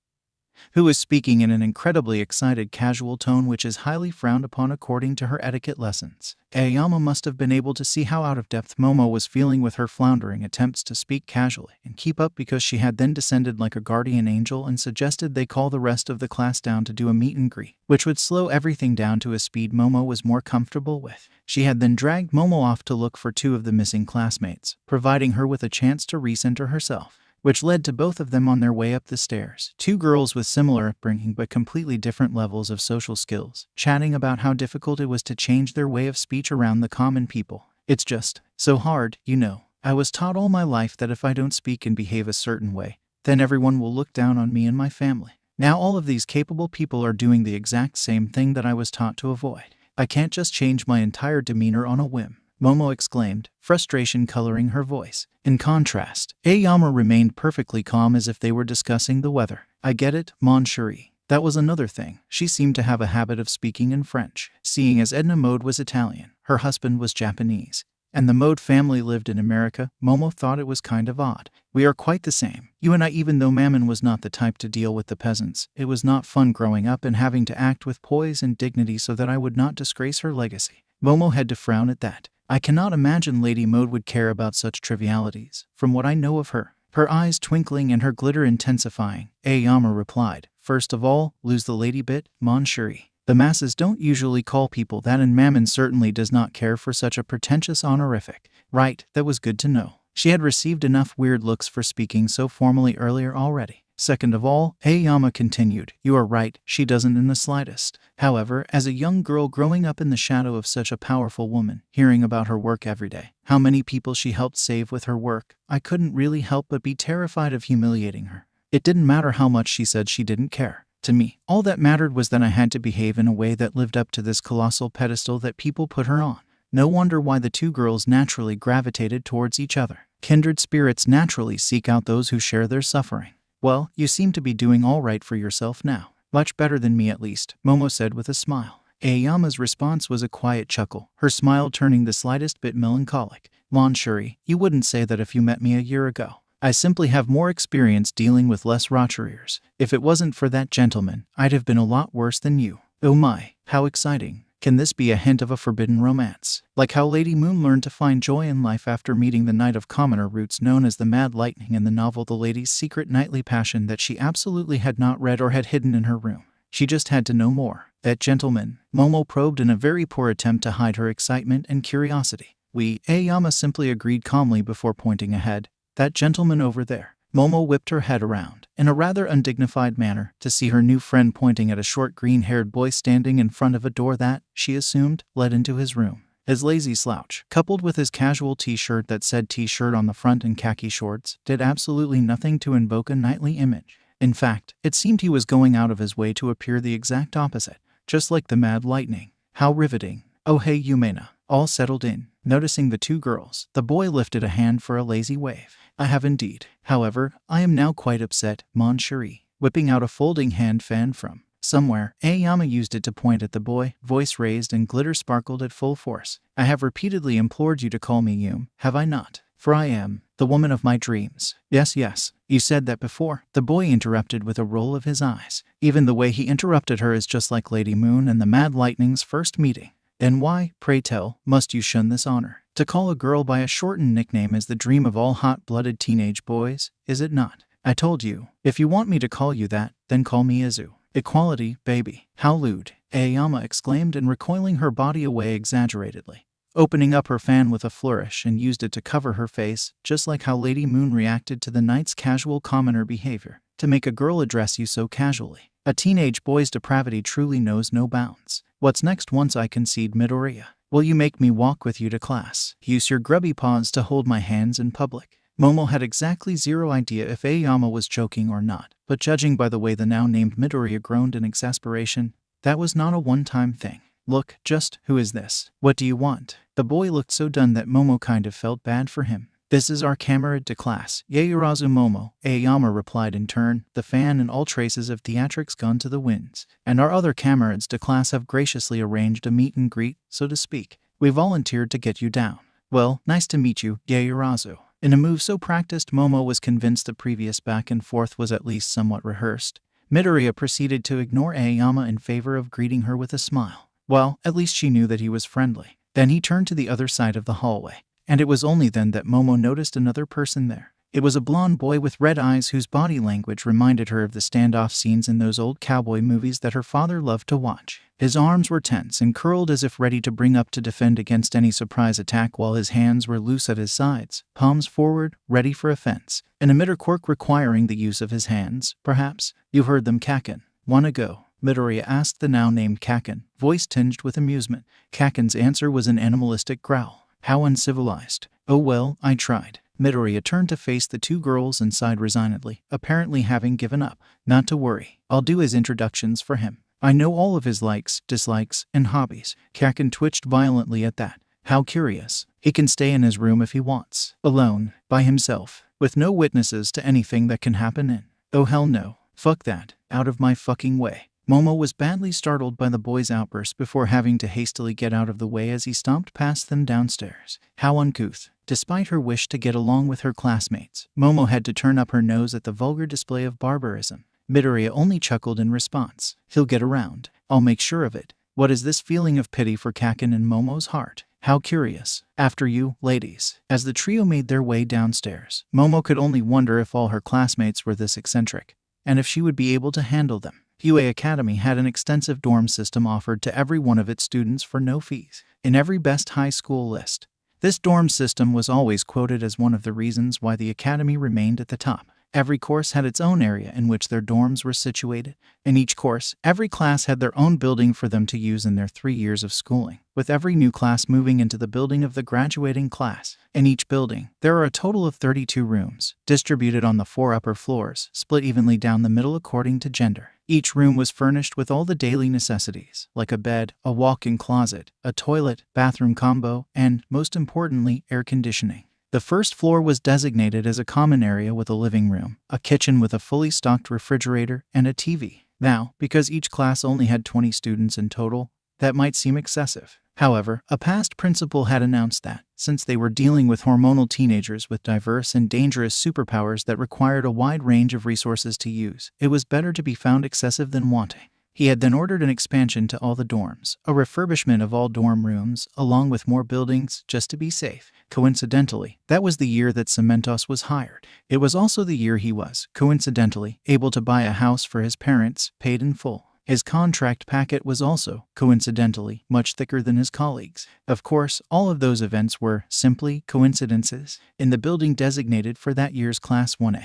who was speaking in an incredibly excited casual tone which is highly frowned upon according to her etiquette lessons. Aoyama must have been able to see how out of depth Momo was feeling with her floundering attempts to speak casually and keep up, because she had then descended like a guardian angel and suggested they call the rest of the class down to do a meet and greet, which would slow everything down to a speed Momo was more comfortable with. She had then dragged Momo off to look for two of the missing classmates, providing her with a chance to recenter herself, which led to both of them on their way up the stairs. Two girls with similar upbringing but completely different levels of social skills, chatting about how difficult it was to change their way of speech around the common people. It's just so hard, you know. I was taught all my life that if I don't speak and behave a certain way, then everyone will look down on me and my family. Now all of these capable people are doing the exact same thing that I was taught to avoid. I can't just change my entire demeanor on a whim, Momo exclaimed, frustration coloring her voice. In contrast, Aoyama remained perfectly calm as if they were discussing the weather. I get it, mon chéri. That was another thing. She seemed to have a habit of speaking in French, seeing as Edna Mode was Italian, her husband was Japanese, and the Mode family lived in America. Momo thought it was kind of odd. We are quite the same, you and I. Even though Mammon was not the type to deal with the peasants, it was not fun growing up and having to act with poise and dignity so that I would not disgrace her legacy. Momo had to frown at that. I cannot imagine Lady Mode would care about such trivialities, from what I know of her. Her eyes twinkling and her glitter intensifying, Aoyama replied, first of all, lose the lady bit, mon chéri. The masses don't usually call people that, and Mammon certainly does not care for such a pretentious honorific. Right, that was good to know. She had received enough weird looks for speaking so formally earlier already. Second of all, Aoyama continued, you are right, she doesn't in the slightest. However, as a young girl growing up in the shadow of such a powerful woman, hearing about her work every day, how many people she helped save with her work, I couldn't really help but be terrified of humiliating her. It didn't matter how much she said she didn't care. To me, all that mattered was that I had to behave in a way that lived up to this colossal pedestal that people put her on. No wonder why the two girls naturally gravitated towards each other. Kindred spirits naturally seek out those who share their suffering. Well, you seem to be doing all right for yourself now. Much better than me at least, Momo said with a smile. Aoyama's response was a quiet chuckle, her smile turning the slightest bit melancholic. Mon chéri, you wouldn't say that if you met me a year ago. I simply have more experience dealing with less roturiers. If it wasn't for that gentleman, I'd have been a lot worse than you. Oh my, how exciting. Can this be a hint of a forbidden romance? Like how Lady Moon learned to find joy in life after meeting the knight of commoner roots known as the Mad Lightning in the novel The Lady's Secret Nightly Passion that she absolutely had not read or had hidden in her room. She just had to know more. That gentleman, Momo probed in a very poor attempt to hide her excitement and curiosity. Aoyama simply agreed calmly before pointing ahead. That gentleman over there. Momo whipped her head around, in a rather undignified manner, to see her new friend pointing at a short green-haired boy standing in front of a door that, she assumed, led into his room. His lazy slouch, coupled with his casual t-shirt that said t-shirt on the front and khaki shorts, did absolutely nothing to invoke a knightly image. In fact, it seemed he was going out of his way to appear the exact opposite, just like the Mad Lightning. How riveting. Oh hey Yumena. all settled in. Noticing the two girls, the boy lifted a hand for a lazy wave. I have indeed. However, I am now quite upset, mon chéri. Whipping out a folding hand fan from somewhere, Aoyama used it to point at the boy, voice raised and glitter sparkled at full force. I have repeatedly implored you to call me Yum, have I not? For I am the woman of my dreams. Yes, yes, you said that before, the boy interrupted with a roll of his eyes. Even the way he interrupted her is just like Lady Moon and the Mad Lightning's first meeting. Then why, pray tell, must you shun this honor? To call a girl by a shortened nickname is the dream of all hot-blooded teenage boys, is it not? I told you, if you want me to call you that, then call me Izu. Equality, baby. How lewd, Aoyama exclaimed and recoiling her body away exaggeratedly. Opening up her fan with a flourish and used it to cover her face, just like how Lady Moon reacted to the knight's casual commoner behavior. To make a girl address you so casually. A teenage boy's depravity truly knows no bounds. What's next once I concede Midoriya? Will you make me walk with you to class? Use your grubby paws to hold my hands in public. Momo had exactly zero idea if Aoyama was joking or not, but judging by the way the now-named Midoriya groaned in exasperation, that was not a one-time thing. Look, just, who is this? What do you want? The boy looked so done that Momo kind of felt bad for him. This is our camarade de class, Yaoyorozu Momo, Aoyama replied in turn, the fan and all traces of theatrics gone to the winds. And our other camarades de class have graciously arranged a meet and greet, so to speak. We volunteered to get you down. Well, nice to meet you, Yaoyorozu. In a move so practiced, Momo was convinced the previous back and forth was at least somewhat rehearsed. Midoriya proceeded to ignore Aoyama in favor of greeting her with a smile. Well, at least she knew that he was friendly. Then he turned to the other side of the hallway. And it was only then that Momo noticed another person there. It was a blonde boy with red eyes whose body language reminded her of the standoff scenes in those old cowboy movies that her father loved to watch. His arms were tense and curled as if ready to bring up to defend against any surprise attack while his hands were loose at his sides, palms forward, ready for offense. An emitter quirk requiring the use of his hands, perhaps? You heard them, Kaken. Wanna go? Midoriya asked the now-named Kaken, voice tinged with amusement. Kaken's answer was an animalistic growl. How uncivilized. Oh well, I tried. Midoriya turned to face the two girls and sighed resignedly, apparently having given up. Not to worry, I'll do his introductions for him. I know all of his likes, dislikes, and hobbies. Kaken twitched violently at that. How curious. He can stay in his room if he wants. Alone, by himself, with no witnesses to anything that can happen in. Oh hell no. Fuck that. Out of my fucking way. Momo was badly startled by the boy's outburst before having to hastily get out of the way as he stomped past them downstairs. How uncouth. Despite her wish to get along with her classmates, Momo had to turn up her nose at the vulgar display of barbarism. Midoriya only chuckled in response. He'll get around. I'll make sure of it. What is this feeling of pity for Kaken in Momo's heart? How curious. After you, ladies. As the trio made their way downstairs, Momo could only wonder if all her classmates were this eccentric, and if she would be able to handle them. UA Academy had an extensive dorm system offered to every one of its students for no fees. In every best high school list, this dorm system was always quoted as one of the reasons why the academy remained at the top. Every course had its own area in which their dorms were situated. In each course, every class had their own building for them to use in their 3 years of schooling, with every new class moving into the building of the graduating class. In each building, there are a total of 32 rooms, distributed on the 4 upper floors, split evenly down the middle according to gender. Each room was furnished with all the daily necessities, like a bed, a walk-in closet, a toilet, bathroom combo, and, most importantly, air conditioning. The first floor was designated as a common area with a living room, a kitchen with a fully stocked refrigerator, and a TV. Now, because each class only had 20 students in total, that might seem excessive. However, a past principal had announced that, since they were dealing with hormonal teenagers with diverse and dangerous superpowers that required a wide range of resources to use, it was better to be found excessive than wanting. He had then ordered an expansion to all the dorms, a refurbishment of all dorm rooms, along with more buildings, just to be safe. Coincidentally, that was the year that Cementos was hired. It was also the year he was, coincidentally, able to buy a house for his parents, paid in full. His contract packet was also, coincidentally, much thicker than his colleagues. Of course, all of those events were, simply, coincidences, in the building designated for that year's Class 1A.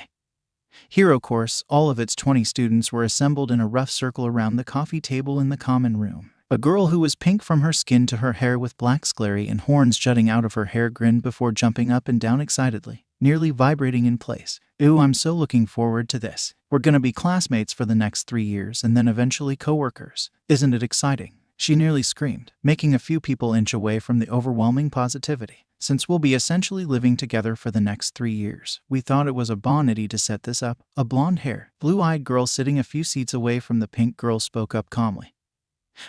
Hero course, all of its 20 students were assembled in a rough circle around the coffee table in the common room. A girl who was pink from her skin to her hair with black sclery and horns jutting out of her hair grinned before jumping up and down excitedly, nearly vibrating in place. Ooh, I'm so looking forward to this. We're gonna be classmates for the next 3 years and then eventually co-workers. Isn't it exciting? She nearly screamed, making a few people inch away from the overwhelming positivity. Since we'll be essentially living together for the next 3 years, we thought it was a bonity to set this up. A blonde-haired, blue-eyed girl sitting a few seats away from the pink girl spoke up calmly.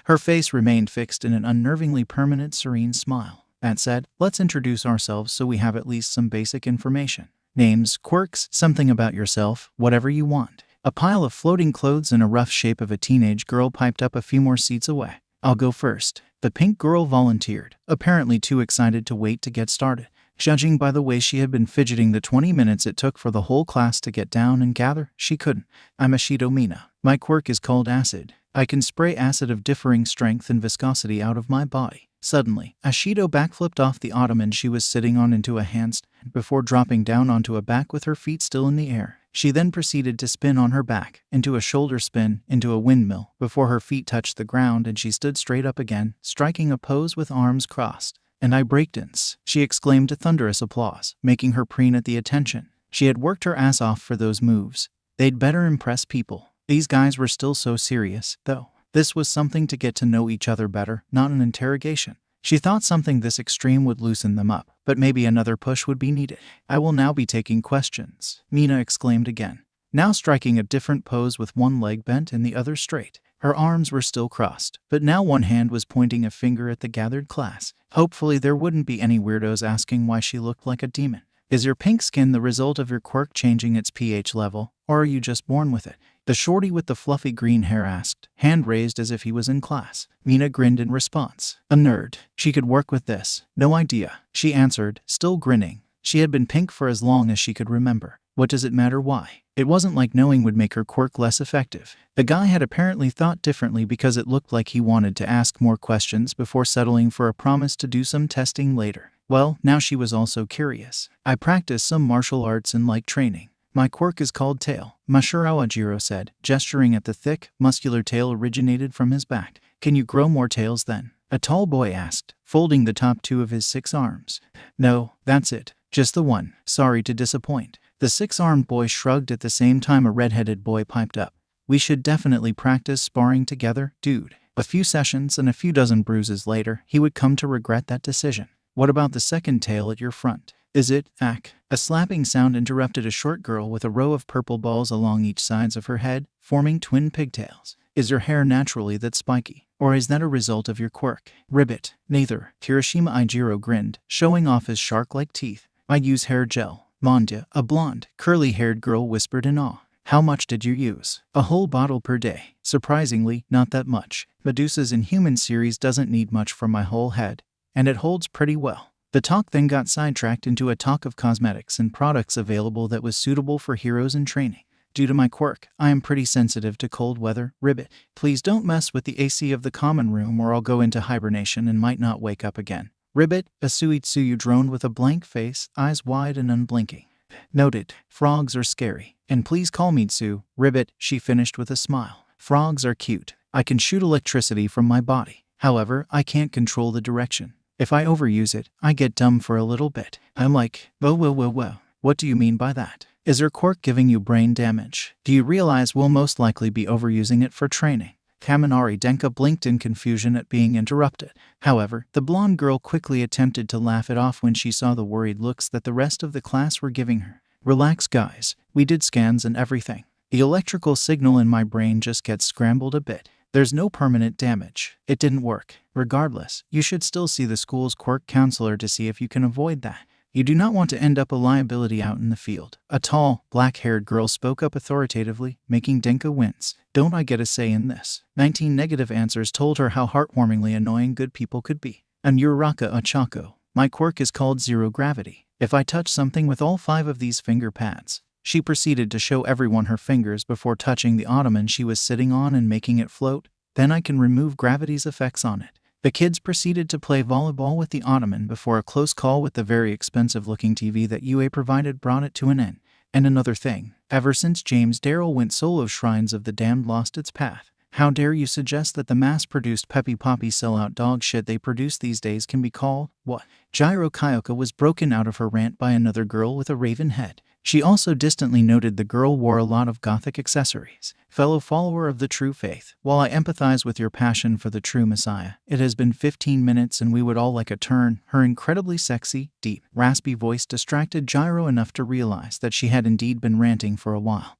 Her face remained fixed in an unnervingly permanent, serene smile. That said, let's introduce ourselves so we have at least some basic information. Names, quirks, something about yourself, whatever you want. A pile of floating clothes in a rough shape of a teenage girl piped up a few more seats away. I'll go first. The pink girl volunteered, apparently too excited to wait to get started. Judging by the way she had been fidgeting the 20 minutes it took for the whole class to get down and gather, she couldn't. I'm Ashido Mina. My quirk is called acid. I can spray acid of differing strength and viscosity out of my body. Suddenly, Ashido backflipped off the ottoman she was sitting on into a handstand before dropping down onto a back with her feet still in the air. She then proceeded to spin on her back, into a shoulder spin, into a windmill, before her feet touched the ground and she stood straight up again, striking a pose with arms crossed. And I breakdance, she exclaimed to thunderous applause, making her preen at the attention. She had worked her ass off for those moves. They'd better impress people. These guys were still so serious, though. This was something to get to know each other better, not an interrogation. She thought something this extreme would loosen them up, but maybe another push would be needed. I will now be taking questions, Mina exclaimed again, now striking a different pose with one leg bent and the other straight. Her arms were still crossed, but now one hand was pointing a finger at the gathered class. Hopefully there wouldn't be any weirdos asking why she looked like a demon. Is your pink skin the result of your quirk changing its pH level, or are you just born with it? The shorty with the fluffy green hair asked, hand raised as if he was in class. Mina grinned in response. A nerd. She could work with this. No idea, she answered, still grinning. She had been pink for as long as she could remember. What does it matter why? It wasn't like knowing would make her quirk less effective. The guy had apparently thought differently because it looked like he wanted to ask more questions before settling for a promise to do some testing later. Well, now she was also curious. I practice some martial arts and like training. My quirk is called tail, Mashurawa Jiro said, gesturing at the thick, muscular tail originated from his back. Can you grow more tails then? A tall boy asked, folding the top 2 of his 6 arms. No, that's it. Just the one. Sorry to disappoint. The 6-armed boy shrugged at the same time a red-headed boy piped up. We should definitely practice sparring together, dude. A few sessions and a few dozen bruises later, he would come to regret that decision. What about the second tail at your front? Is it, A slapping sound interrupted a short girl with a row of purple balls along each sides of her head, forming twin pigtails. Is your hair naturally that spiky? Or is that a result of your quirk? Ribbit. Neither. Kirishima Ijiro grinned, showing off his shark-like teeth. I use hair gel. Mondya, a blonde, curly-haired girl whispered in awe. How much did you use? A whole bottle per day. Surprisingly, not that much. Medusa's Inhuman series doesn't need much for my whole head. And it holds pretty well. The talk then got sidetracked into a talk of cosmetics and products available that was suitable for heroes in training. Due to my quirk, I am pretty sensitive to cold weather. Ribbit, please don't mess with the AC of the common room or I'll go into hibernation and might not wake up again. Ribbit, a Suitsuyu droned with a blank face, eyes wide and unblinking. Noted, frogs are scary. And please call me Tsu. Ribbit, she finished with a smile. Frogs are cute. I can shoot electricity from my body. However, I can't control the direction. If I overuse it, I get dumb for a little bit. I'm like, whoa. What do you mean by that? Is your quirk giving you brain damage? Do you realize we'll most likely be overusing it for training? Kaminari Denka blinked in confusion at being interrupted. However, the blonde girl quickly attempted to laugh it off when she saw the worried looks that the rest of the class were giving her. Relax guys, we did scans and everything. The electrical signal in my brain just gets scrambled a bit. There's no permanent damage. It didn't work. Regardless, you should still see the school's quirk counselor to see if you can avoid that. You do not want to end up a liability out in the field. A tall, black-haired girl spoke up authoritatively, making Denka wince. Don't I get a say in this? 19 negative answers told her how heartwarmingly annoying good people could be. I'm Uraraka Ochako. My quirk is called zero gravity. If I touch something with all 5 of these finger pads, she proceeded to show everyone her fingers before touching the ottoman she was sitting on and making it float. Then I can remove gravity's effects on it. The kids proceeded to play volleyball with the ottoman before a close call with the very expensive-looking TV that UA provided brought it to an end. And another thing, ever since James Darrell went solo, Shrines of the Damned lost its path. How dare you suggest that the mass-produced Peppy Poppy sellout dog shit they produce these days can be called, what? Jiro Kyoka was broken out of her rant by another girl with a raven head. She also distantly noted the girl wore a lot of gothic accessories. Fellow follower of the true faith, while I empathize with your passion for the true Messiah, it has been 15 minutes and we would all like a turn. Her incredibly sexy, deep, raspy voice distracted Gyro enough to realize that she had indeed been ranting for a while,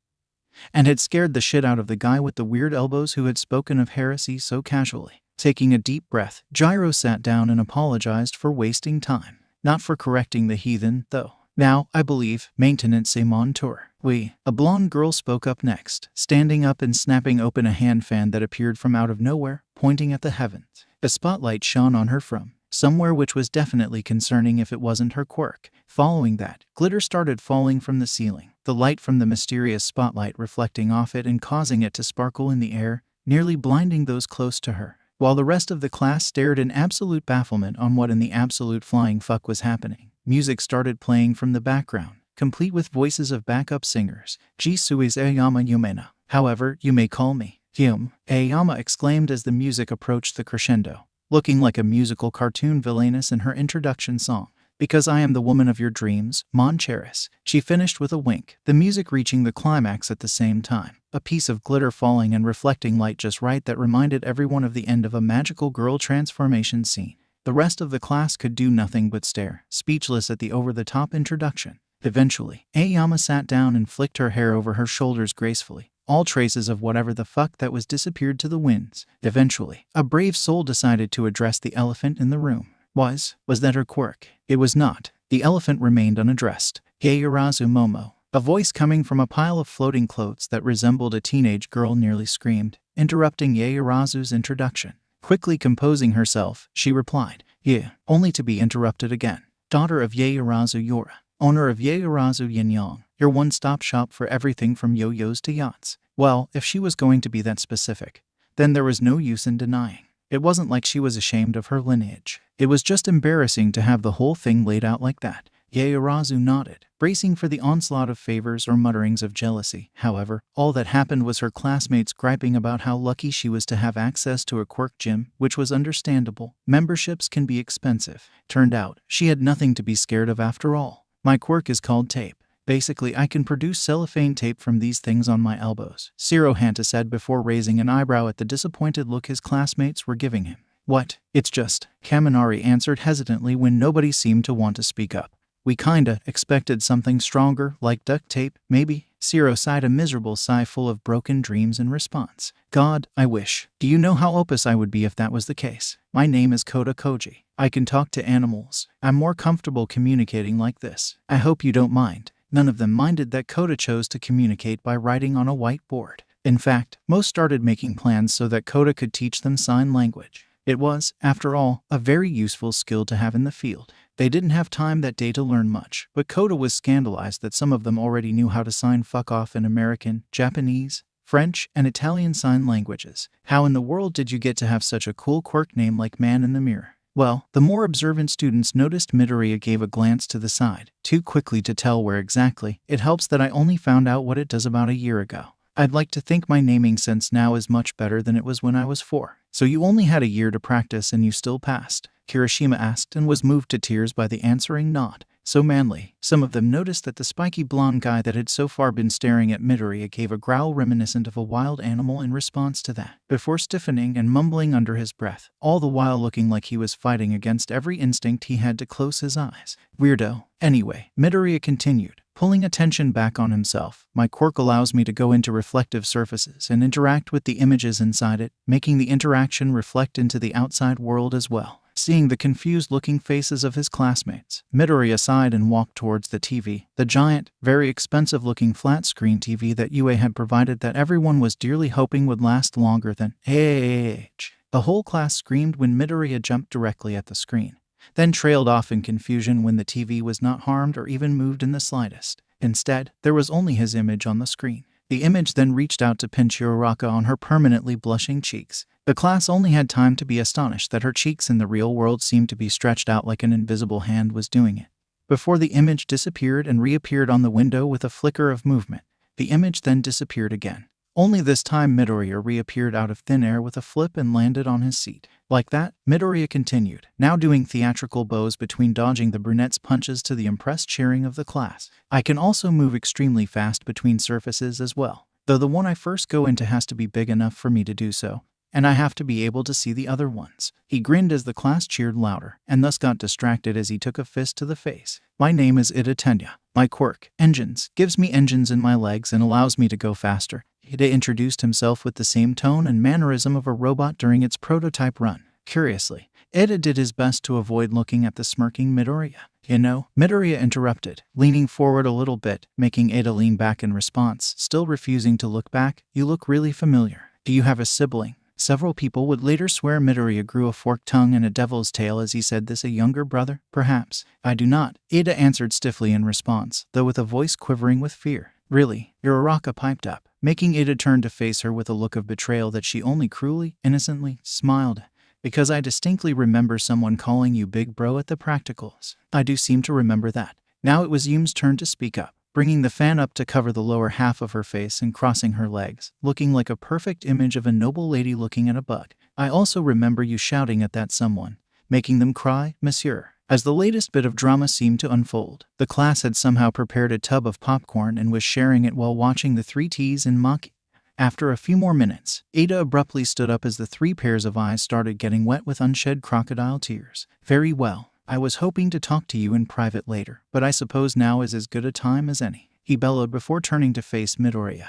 and had scared the shit out of the guy with the weird elbows who had spoken of heresy so casually. Taking a deep breath, Gyro sat down and apologized for wasting time. Not for correcting the heathen, though. Now, I believe, maintenance est mon tour. Oui. A blonde girl spoke up next, standing up and snapping open a hand fan that appeared from out of nowhere, pointing at the heavens. A spotlight shone on her from somewhere, which was definitely concerning if it wasn't her quirk. Following that, glitter started falling from the ceiling, the light from the mysterious spotlight reflecting off it and causing it to sparkle in the air, nearly blinding those close to her, while the rest of the class stared in absolute bafflement on what in the absolute flying fuck was happening. Music started playing from the background, complete with voices of backup singers. Jisui's Aoyama Yumena. However, you may call me Yum, Aoyama exclaimed as the music approached the crescendo, looking like a musical cartoon villainess in her introduction song. Because I am the woman of your dreams, Mon Cheris. She finished with a wink, the music reaching the climax at the same time. A piece of glitter falling and reflecting light just right that reminded everyone of the end of a magical girl transformation scene. The rest of the class could do nothing but stare, speechless at the over-the-top introduction. Eventually, Aoyama sat down and flicked her hair over her shoulders gracefully. All traces of whatever the fuck that was disappeared to the winds. Eventually, a brave soul decided to address the elephant in the room. Was that her quirk? It was not. The elephant remained unaddressed. Yaoyorozu Momo. A voice coming from a pile of floating clothes that resembled a teenage girl nearly screamed, interrupting Yaoyorozu's introduction. Quickly composing herself, she replied, "Yeah," only to be interrupted again. "Daughter of Yaoyorozu Yora, owner of Yaoyorozu Yinyang, your one-stop shop for everything from yo-yos to yachts." Well, if she was going to be that specific, then there was no use in denying. It wasn't like she was ashamed of her lineage. It was just embarrassing to have the whole thing laid out like that. Yaoyorozu nodded, bracing for the onslaught of favors or mutterings of jealousy. However, all that happened was her classmates griping about how lucky she was to have access to a quirk gym, which was understandable. Memberships can be expensive. Turned out, she had nothing to be scared of after all. My quirk is called tape. Basically, I can produce cellophane tape from these things on my elbows, Sirohanta said before raising an eyebrow at the disappointed look his classmates were giving him. What? It's just, Kaminari answered hesitantly when nobody seemed to want to speak up. We kinda expected something stronger, like duct tape, maybe. Siro sighed a miserable sigh full of broken dreams in response. God, I wish. Do you know how opus I would be if that was the case? My name is Kota Koji. I can talk to animals. I'm more comfortable communicating like this. I hope you don't mind. None of them minded that Kota chose to communicate by writing on a whiteboard. In fact, most started making plans so that Kota could teach them sign language. It was, after all, a very useful skill to have in the field. They didn't have time that day to learn much, but Kota was scandalized that some of them already knew how to sign fuck off in American, Japanese, French, and Italian sign languages. How in the world did you get to have such a cool quirk name like Man in the Mirror? Well, the more observant students noticed Midoriya gave a glance to the side, too quickly to tell where exactly. It helps that I only found out what it does about a year ago. I'd like to think my naming sense now is much better than it was when I was 4. So you only had a year to practice and you still passed? Kirishima asked and was moved to tears by the answering nod. So manly. Some of them noticed that the spiky blonde guy that had so far been staring at Midoriya gave a growl reminiscent of a wild animal in response to that, before stiffening and mumbling under his breath, all the while looking like he was fighting against every instinct he had to close his eyes. Weirdo. Anyway, Midoriya continued, pulling attention back on himself. My quirk allows me to go into reflective surfaces and interact with the images inside it, making the interaction reflect into the outside world as well. Seeing the confused-looking faces of his classmates, Midoriya sighed and walked towards the TV, the giant, very expensive-looking flat-screen TV that UA had provided that everyone was dearly hoping would last longer than age. The whole class screamed when Midoriya jumped directly at the screen, then trailed off in confusion when the TV was not harmed or even moved in the slightest. Instead, there was only his image on the screen. The image then reached out to pinch Uraraka on her permanently blushing cheeks. The class only had time to be astonished that her cheeks in the real world seemed to be stretched out like an invisible hand was doing it, before the image disappeared and reappeared on the window with a flicker of movement. The image then disappeared again. Only this time Midoriya reappeared out of thin air with a flip and landed on his seat. Like that, Midoriya continued, now doing theatrical bows between dodging the brunette's punches to the impressed cheering of the class. I can also move extremely fast between surfaces as well, though the one I first go into has to be big enough for me to do so, and I have to be able to see the other ones. He grinned as the class cheered louder, and thus got distracted as he took a fist to the face. My name is Ida Tenya. My quirk, engines, gives me engines in my legs and allows me to go faster. Ida introduced himself with the same tone and mannerism of a robot during its prototype run. Curiously, Ida did his best to avoid looking at the smirking Midoriya. You know, Midoriya interrupted, leaning forward a little bit, making Ida lean back in response, still refusing to look back. You look really familiar. Do you have a sibling? Several people would later swear Midoriya grew a forked tongue and a devil's tail as he said this. A younger brother? Perhaps. I do not, Ida answered stiffly in response, though with a voice quivering with fear. Really? Uraraka piped up, making Ida turn to face her with a look of betrayal that she only cruelly, innocently, smiled. Because I distinctly remember someone calling you big bro at the practicals. I do seem to remember that. Now it was Yum's turn to speak up, bringing the fan up to cover the lower half of her face and crossing her legs, looking like a perfect image of a noble lady looking at a bug. I also remember you shouting at that someone, making them cry, monsieur. As the latest bit of drama seemed to unfold, the class had somehow prepared a tub of popcorn and was sharing it while watching the 3Ts in Maki. After a few more minutes, Ada abruptly stood up as the 3 pairs of eyes started getting wet with unshed crocodile tears. Very well. I was hoping to talk to you in private later, but I suppose now is as good a time as any, he bellowed before turning to face Midoriya,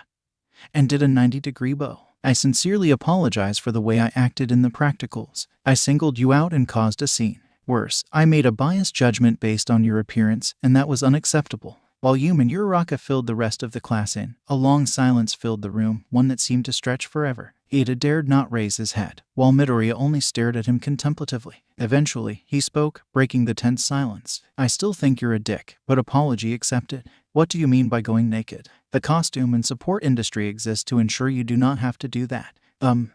and did a 90-degree bow. I sincerely apologize for the way I acted in the practicals. I singled you out and caused a scene. Worse, I made a biased judgment based on your appearance, and that was unacceptable. While Yum and Uraraka filled the rest of the class in, a long silence filled the room, one that seemed to stretch forever. Ida dared not raise his head, while Midoriya only stared at him contemplatively. Eventually, he spoke, breaking the tense silence. I still think you're a dick, but apology accepted. What do you mean by going naked? The costume and support industry exists to ensure you do not have to do that.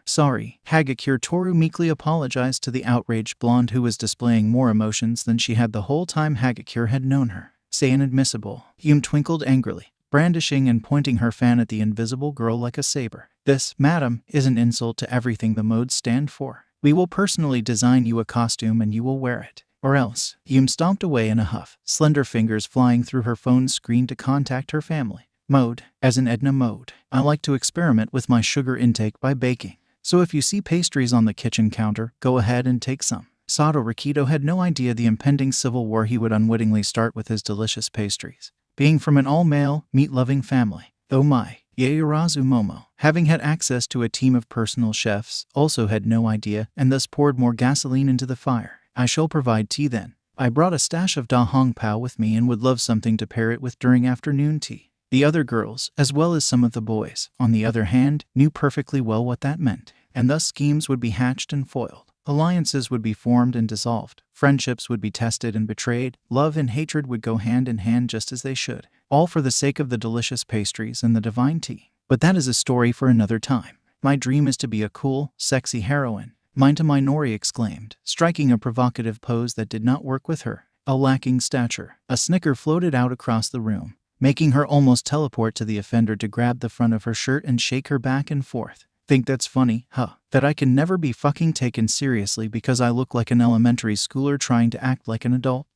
Sorry. Hagakure Toru meekly apologized to the outraged blonde who was displaying more emotions than she had the whole time Hagakure had known her. Say inadmissible. Yum twinkled angrily, brandishing and pointing her fan at the invisible girl like a saber. This, madam, is an insult to everything the modes stand for. We will personally design you a costume and you will wear it. Or else. Yum stomped away in a huff, slender fingers flying through her phone's screen to contact her family. Mode. As in Edna mode. I like to experiment with my sugar intake by baking. So if you see pastries on the kitchen counter, go ahead and take some. Sato Rikito had no idea the impending civil war he would unwittingly start with his delicious pastries. Being from an all-male, meat-loving family. Oh my. Yaoyorozu Momo, having had access to a team of personal chefs, also had no idea and thus poured more gasoline into the fire. I shall provide tea then. I brought a stash of Da Hong Pao with me and would love something to pair it with during afternoon tea. The other girls, as well as some of the boys, on the other hand, knew perfectly well what that meant, and thus schemes would be hatched and foiled. Alliances would be formed and dissolved, friendships would be tested and betrayed, love and hatred would go hand in hand just as they should, all for the sake of the delicious pastries and the divine tea. But that is a story for another time. My dream is to be a cool, sexy heroine, Minta Minori exclaimed, striking a provocative pose that did not work with her. A lacking stature. A snicker floated out across the room, making her almost teleport to the offender to grab the front of her shirt and shake her back and forth. Think that's funny, huh? That I can never be fucking taken seriously because I look like an elementary schooler trying to act like an adult?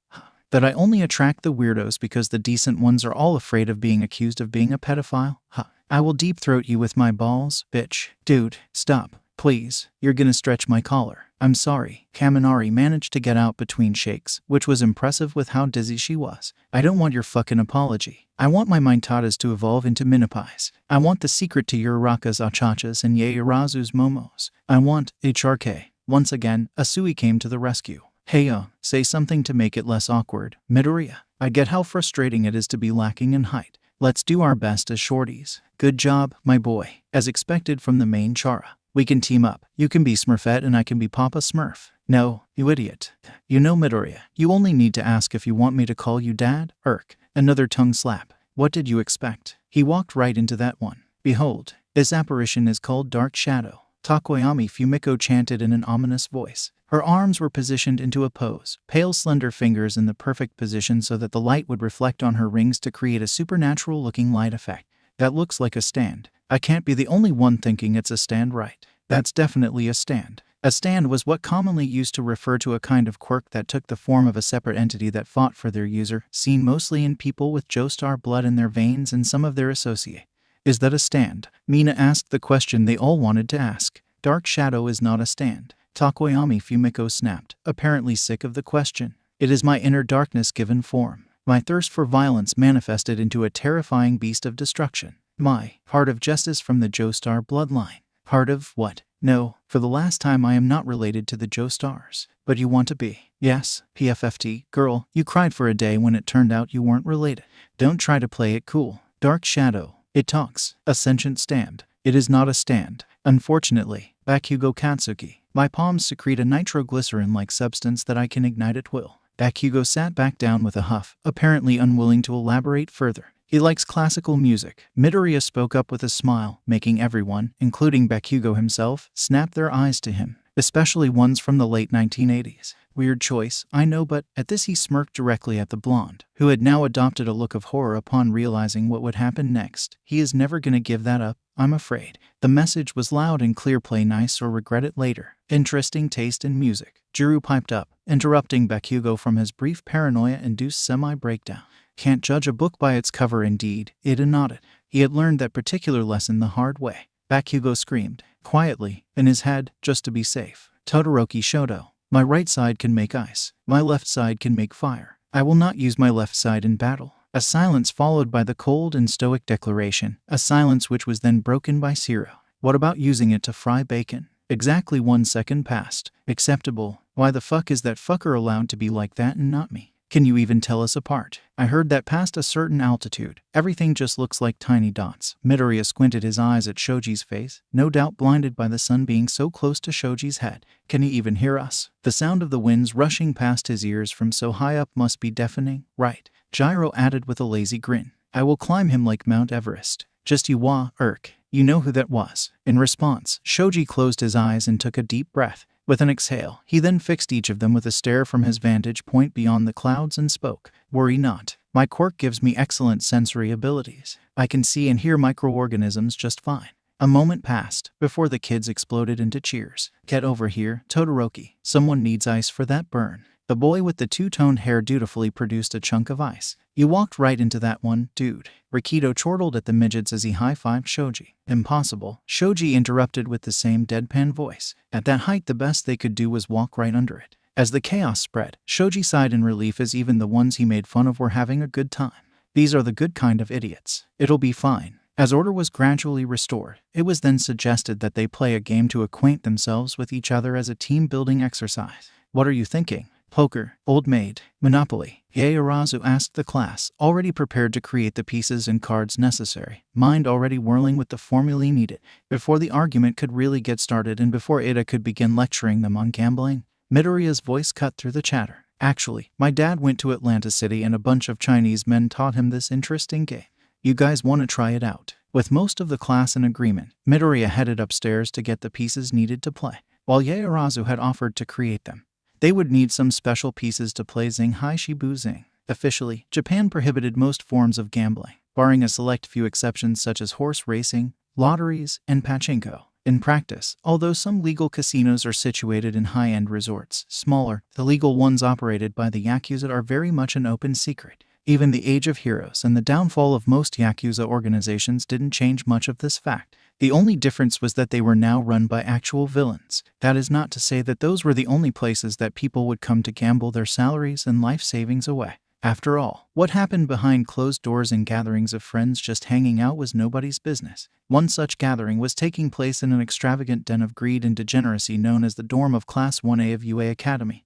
That I only attract the weirdos because the decent ones are all afraid of being accused of being a pedophile? Huh? I will deep throat you with my balls, bitch. Dude, stop. Please, you're gonna stretch my collar. I'm sorry. Kaminari managed to get out between shakes, which was impressive with how dizzy she was. I don't want your fucking apology. I want my Mintadas to evolve into Minipais. I want the secret to Uraraka's Achachas and Yaoyorozu's Momos. I want HRK. Once again, Asui came to the rescue. Hey say something to make it less awkward, Midoriya. I get how frustrating it is to be lacking in height. Let's do our best as shorties. Good job, my boy. As expected from the main Chara. We can team up. You can be Smurfette and I can be Papa Smurf. No, you idiot. You know, Midoriya, you only need to ask if you want me to call you Dad. Irk. Another tongue slap. What did you expect? He walked right into that one. Behold, this apparition is called Dark Shadow. Takoyami Fumiko chanted in an ominous voice. Her arms were positioned into a pose, pale slender fingers in the perfect position so that the light would reflect on her rings to create a supernatural-looking light effect. That looks like a stand. I can't be the only one thinking it's a stand, right? That's definitely a stand. A stand was what commonly used to refer to a kind of quirk that took the form of a separate entity that fought for their user, seen mostly in people with Joestar blood in their veins and some of their associates. Is that a stand? Mina asked the question they all wanted to ask. Dark Shadow is not a stand. Takoyami Fumiko snapped, apparently sick of the question. It is my inner darkness given form. My thirst for violence manifested into a terrifying beast of destruction. My heart of justice from the Joestar bloodline. Heart of what? No, for the last time I am not related to the Joestars. But you want to be. Yes, PFFT, girl, you cried for a day when it turned out you weren't related. Don't try to play it cool. Dark Shadow. It talks. A sentient stand. It is not a stand. Unfortunately. Bakugo Katsuki. My palms secrete a nitroglycerin-like substance that I can ignite at will. Bakugo sat back down with a huff, apparently unwilling to elaborate further. He likes classical music. Midoriya spoke up with a smile, making everyone, including Bakugo himself, snap their eyes to him, especially ones from the late 1980s. Weird choice, I know, but at this he smirked directly at the blonde, who had now adopted a look of horror upon realizing what would happen next. He is never gonna give that up, I'm afraid. The message was loud and clear: play nice or regret it later. Interesting taste in music. Juru piped up, interrupting Bakugo from his brief paranoia-induced semi-breakdown. Can't judge a book by its cover indeed, Ida nodded. He had learned that particular lesson the hard way. Bakugo screamed, quietly, in his head, just to be safe. Todoroki Shoto. My right side can make ice. My left side can make fire. I will not use my left side in battle. A silence followed by the cold and stoic declaration, a silence which was then broken by Zero. What about using it to fry bacon? Exactly 1 second passed. Acceptable. Why the fuck is that fucker allowed to be like that and not me? Can you even tell us apart? I heard that past a certain altitude, everything just looks like tiny dots. Midoriya squinted his eyes at Shoji's face, no doubt blinded by the sun being so close to Shoji's head. Can he even hear us? The sound of the winds rushing past his ears from so high up must be deafening, right? Gyro added with a lazy grin. I will climb him like Mount Everest. Just you Irk. You know who that was. In response, Shoji closed his eyes and took a deep breath. With an exhale, he then fixed each of them with a stare from his vantage point beyond the clouds and spoke. Worry not. My quirk gives me excellent sensory abilities. I can see and hear microorganisms just fine. A moment passed before the kids exploded into cheers. Get over here, Todoroki. Someone needs ice for that burn. The boy with the two-toned hair dutifully produced a chunk of ice. You walked right into that one, dude. Rikido chortled at the midgets as he high-fived Shoji. Impossible. Shoji interrupted with the same deadpan voice. At that height, the best they could do was walk right under it. As the chaos spread, Shoji sighed in relief as even the ones he made fun of were having a good time. These are the good kind of idiots. It'll be fine. As order was gradually restored, it was then suggested that they play a game to acquaint themselves with each other as a team-building exercise. What are you thinking? Poker, Old Maid, Monopoly. Yaoyorozu asked the class, already prepared to create the pieces and cards necessary, mind already whirling with the formulae needed. Before the argument could really get started and before Ada could begin lecturing them on gambling, Midoriya's voice cut through the chatter. Actually, my dad went to Atlanta City and a bunch of Chinese men taught him this interesting game. You guys want to try it out? With most of the class in agreement, Midoriya headed upstairs to get the pieces needed to play, while Yaoyorozu had offered to create them. They would need some special pieces to play Zhenghai Shibu Zing. Officially, Japan prohibited most forms of gambling, barring a select few exceptions such as horse racing, lotteries, and pachinko. In practice, although some legal casinos are situated in high-end resorts, smaller, the legal ones operated by the Yakuza are very much an open secret. Even the Age of Heroes and the downfall of most Yakuza organizations didn't change much of this fact. The only difference was that they were now run by actual villains. That is not to say that those were the only places that people would come to gamble their salaries and life savings away. After all, what happened behind closed doors in gatherings of friends just hanging out was nobody's business. One such gathering was taking place in an extravagant den of greed and degeneracy known as the dorm of Class 1A of UA Academy.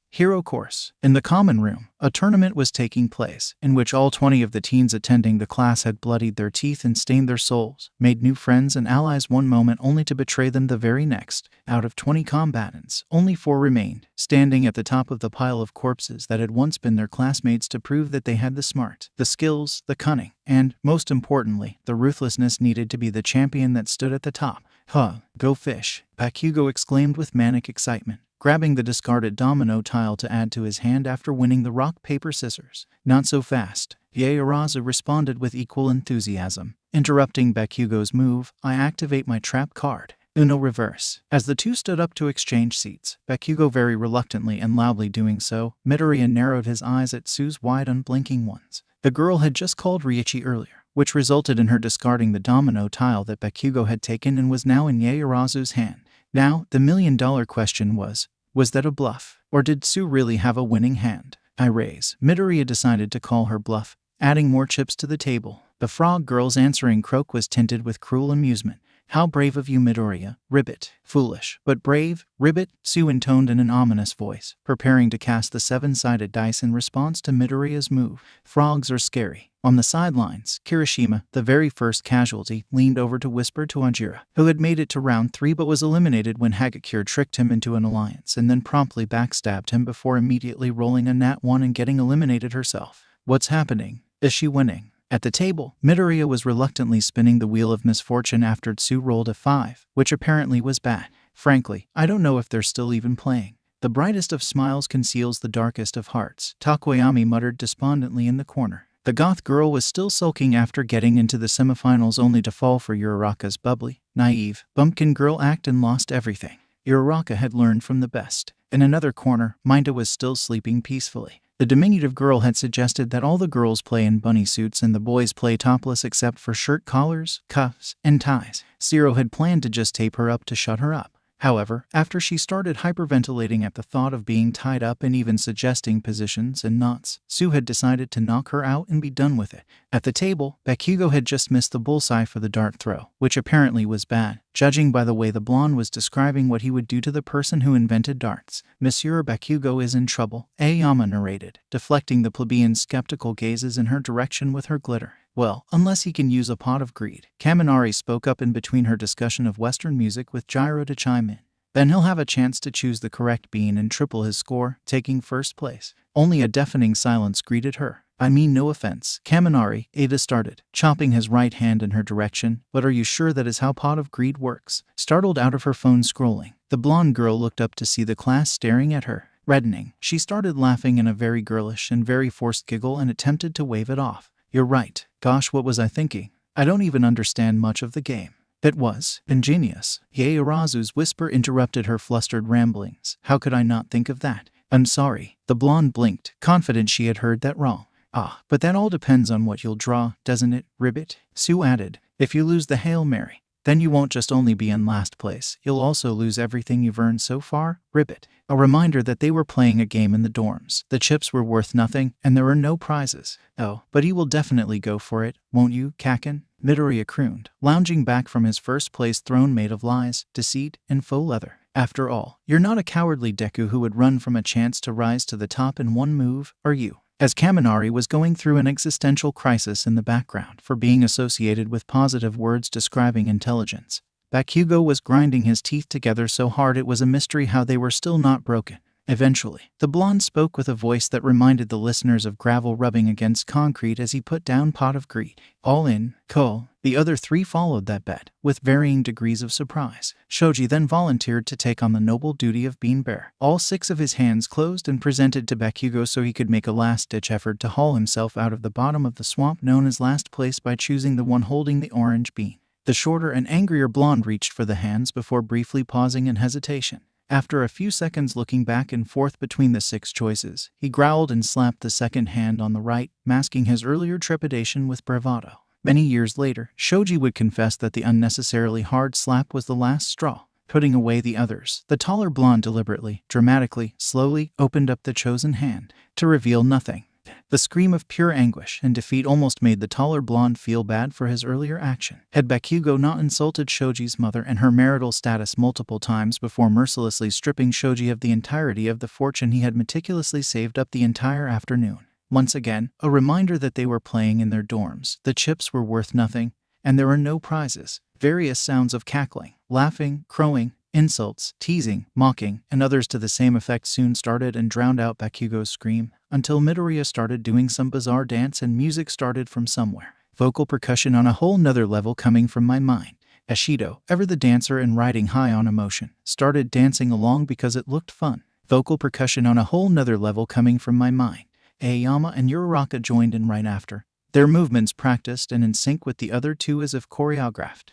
Hero Course. In the common room, a tournament was taking place, in which all 20 of the teens attending the class had bloodied their teeth and stained their souls, made new friends and allies one moment only to betray them the very next. Out of 20 combatants, only 4 remained, standing at the top of the pile of corpses that had once been their classmates to prove that they had the smart, the skills, the cunning, and, most importantly, the ruthlessness needed to be the champion that stood at the top. Huh, go fish, Bakugo exclaimed with manic excitement. grabbing the discarded domino tile to add to his hand after winning the rock, paper, scissors. Not so fast. Yaoyorozu responded with equal enthusiasm. Interrupting Bakugo's move, I activate my trap card. Uno reverse. As the two stood up to exchange seats, Bakugo very reluctantly and loudly doing so, Midoriya narrowed his eyes at Tsu's wide unblinking ones. The girl had just called Riichi earlier, which resulted in her discarding the domino tile that Bakugo had taken and was now in Yaoyorozu's hand. Now, the million-dollar question was that a bluff? Or did Tsu really have a winning hand? I raise. Midoriya decided to call her bluff, adding more chips to the table. The frog girl's answering croak was tinted with cruel amusement. How brave of you, Midoriya. Ribbit. Foolish, but brave. Ribbit, Tsu intoned in an ominous voice, preparing to cast the seven-sided dice in response to Midoriya's move. Frogs are scary. On the sidelines, Kirishima, the very first casualty, leaned over to whisper to Ajira, who had made it to round 3 but was eliminated when Hagakure tricked him into an alliance and then promptly backstabbed him before immediately rolling a nat 1 and getting eliminated herself. What's happening? Is she winning? At the table, Midoriya was reluctantly spinning the wheel of misfortune after Tsu rolled a 5, which apparently was bad. Frankly, I don't know if they're still even playing. The brightest of smiles conceals the darkest of hearts, Takoyami muttered despondently in the corner. The goth girl was still sulking after getting into the semifinals only to fall for Uraraka's bubbly, naive, bumpkin girl act and lost everything. Uraraka had learned from the best. In another corner, Minda was still sleeping peacefully. The diminutive girl had suggested that all the girls play in bunny suits and the boys play topless except for shirt collars, cuffs, and ties. Zero had planned to just tape her up to shut her up. However, after she started hyperventilating at the thought of being tied up and even suggesting positions and knots, Tsu had decided to knock her out and be done with it. At the table, Bakugo had just missed the bullseye for the dart throw, which apparently was bad, judging by the way the blonde was describing what he would do to the person who invented darts. Monsieur Bakugo is in trouble, Aoyama narrated, deflecting the plebeian's skeptical gazes in her direction with her glitter. Well, unless he can use a pot of greed. Kaminari spoke up in between her discussion of Western music with Gyro to chime in. Then he'll have a chance to choose the correct bean and triple his score, taking first place. Only a deafening silence greeted her. I mean no offense, Kaminari, Ada started, chopping his right hand in her direction, but are you sure that is how pot of greed works? Startled out of her phone scrolling, the blonde girl looked up to see the class staring at her. Reddening, she started laughing in a very girlish and very forced giggle and attempted to wave it off. You're right. Gosh, what was I thinking? I don't even understand much of the game. That was ingenious. Yaoyorozu's whisper interrupted her flustered ramblings. How could I not think of that? I'm sorry. The blonde blinked, confident she had heard that wrong. Ah, but that all depends on what you'll draw, doesn't it, Ribbit? Tsu added. If you lose the Hail Mary, then you won't just only be in last place, you'll also lose everything you've earned so far, Ribbit. A reminder that they were playing a game in the dorms. The chips were worth nothing, and there were no prizes. Oh, but he will definitely go for it, won't you, Kaken? Midoriya crooned, lounging back from his first-place throne made of lies, deceit, and faux leather. After all, you're not a cowardly Deku who would run from a chance to rise to the top in one move, are you? As Kaminari was going through an existential crisis in the background for being associated with positive words describing intelligence, Bakugo was grinding his teeth together so hard it was a mystery how they were still not broken. Eventually, the blonde spoke with a voice that reminded the listeners of gravel rubbing against concrete as he put down pot of greed. All in, Ko. The other 3 followed that bet, with varying degrees of surprise. Shoji then volunteered to take on the noble duty of bean bear. All 6 of his hands closed and presented to Bakugo so he could make a last-ditch effort to haul himself out of the bottom of the swamp known as last place by choosing the one holding the orange bean. The shorter and angrier blonde reached for the hands before briefly pausing in hesitation. After a few seconds looking back and forth between the 6 choices, he growled and slapped the second hand on the right, masking his earlier trepidation with bravado. Many years later, Shoji would confess that the unnecessarily hard slap was the last straw. Putting away the others, the taller blonde deliberately, dramatically, slowly opened up the chosen hand, to reveal nothing. The scream of pure anguish and defeat almost made the taller blonde feel bad for his earlier action. Had Bakugo not insulted Shoji's mother and her marital status multiple times before mercilessly stripping Shoji of the entirety of the fortune he had meticulously saved up the entire afternoon? Once again, a reminder that they were playing in their dorms. The chips were worth nothing, and there were no prizes. Various sounds of cackling, laughing, crowing, insults, teasing, mocking, and others to the same effect soon started and drowned out Bakugo's scream, until Midoriya started doing some bizarre dance and music started from somewhere. Vocal percussion on a whole nother level coming from my mind. Ashido, ever the dancer and riding high on emotion, started dancing along because it looked fun. Vocal percussion on a whole nother level coming from my mind. Aoyama and Uraraka joined in right after. Their movements practiced and in sync with the other two as if choreographed.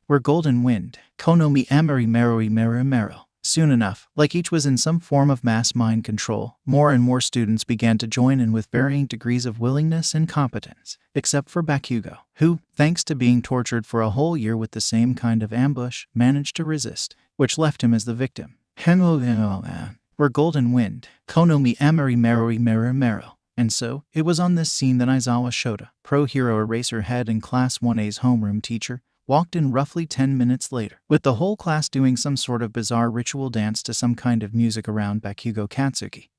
We're Golden Wind. Konomi Amari Marui Meru Meru. Soon enough, like each was in some form of mass mind control, more and more students began to join in with varying degrees of willingness and competence, except for Bakugo, who, thanks to being tortured for a whole year with the same kind of ambush, managed to resist, which left him as the victim. We're Golden Wind. Konomi Amari Marui Meru Meru. And so, it was on this scene that Aizawa Shota, pro-hero eraser head and Class 1A's homeroom teacher, walked in roughly 10 minutes later, with the whole class doing some sort of bizarre ritual dance to some kind of music around Bakugo Katsuki,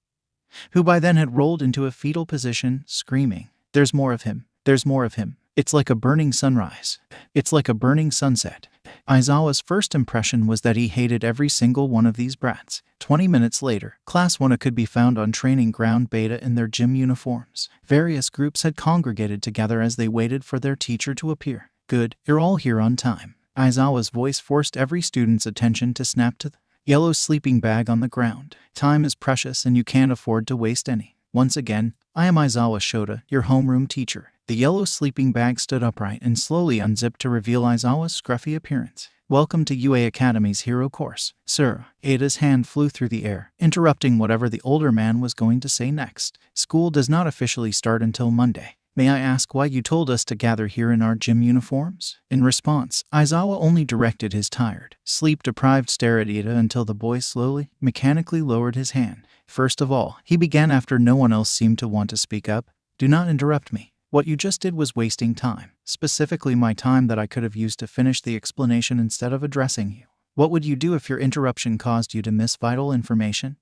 who by then had rolled into a fetal position, screaming, "There's more of him! There's more of him! It's like a burning sunrise. It's like a burning sunset." Aizawa's first impression was that he hated every single one of these brats. 20 minutes later, Class 1A could be found on training ground Beta in their gym uniforms. Various groups had congregated together as they waited for their teacher to appear. "Good, you're all here on time." Aizawa's voice forced every student's attention to snap to the yellow sleeping bag on the ground. "Time is precious and you can't afford to waste any. Once again, I am Aizawa Shota, your homeroom teacher." The yellow sleeping bag stood upright and slowly unzipped to reveal Aizawa's scruffy appearance. "Welcome to UA Academy's hero course, sir." Ada's hand flew through the air, interrupting whatever the older man was going to say next. "School does not officially start until Monday. May I ask why you told us to gather here in our gym uniforms?" In response, Aizawa only directed his tired, sleep-deprived stare at Ida until the boy slowly, mechanically lowered his hand. "First of all," he began after no one else seemed to want to speak up, "do not interrupt me. What you just did was wasting time, specifically my time that I could have used to finish the explanation instead of addressing you. What would you do if your interruption caused you to miss vital information?"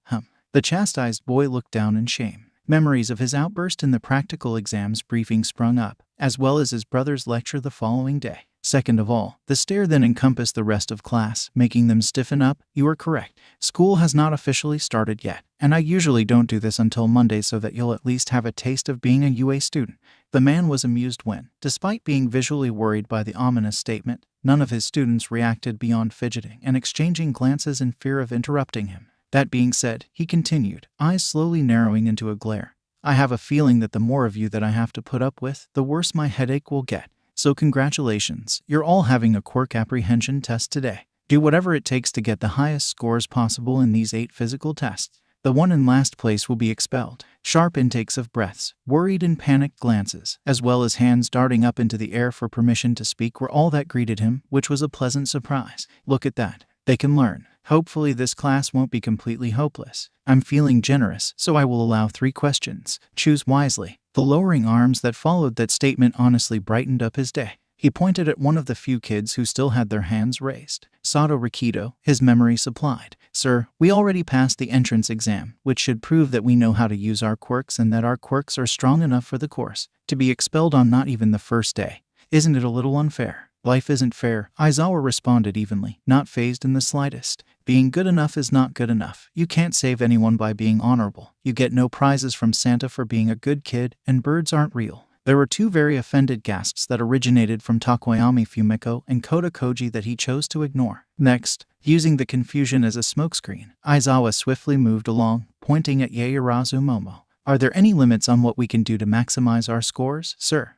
The chastised boy looked down in shame. Memories of his outburst in the practical exams briefing sprung up, as well as his brother's lecture the following day. Second of all, the stare then encompassed the rest of class, making them stiffen up. "You are correct. School has not officially started yet, and I usually don't do this until Monday so that you'll at least have a taste of being a UA student." The man was amused when, despite being visually worried by the ominous statement, none of his students reacted beyond fidgeting and exchanging glances in fear of interrupting him. That being said, he continued, eyes slowly narrowing into a glare, "I have a feeling that the more of you that I have to put up with, the worse my headache will get. So congratulations, you're all having a quirk apprehension test today. Do whatever it takes to get the highest scores possible in these 8 physical tests. The one in last place will be expelled." Sharp intakes of breaths, worried and panicked glances, as well as hands darting up into the air for permission to speak were all that greeted him, which was a pleasant surprise. "Look at that. They can learn. Hopefully this class won't be completely hopeless. I'm feeling generous, so I will allow 3 questions. Choose wisely." The lowering arms that followed that statement honestly brightened up his day. He pointed at one of the few kids who still had their hands raised. Sato Rikido, his memory supplied. "Sir, we already passed the entrance exam, which should prove that we know how to use our quirks and that our quirks are strong enough for the course. To be expelled on not even the first day. Isn't it a little unfair?" "Life isn't fair," Aizawa responded evenly, not fazed in the slightest. "Being good enough is not good enough. You can't save anyone by being honorable. You get no prizes from Santa for being a good kid, and birds aren't real." There were 2 very offended gasps that originated from Takoyami Fumiko and Kota Koji that he chose to ignore. Next, using the confusion as a smokescreen, Aizawa swiftly moved along, pointing at Yaoyorozu Momo. "Are there any limits on what we can do to maximize our scores, sir?"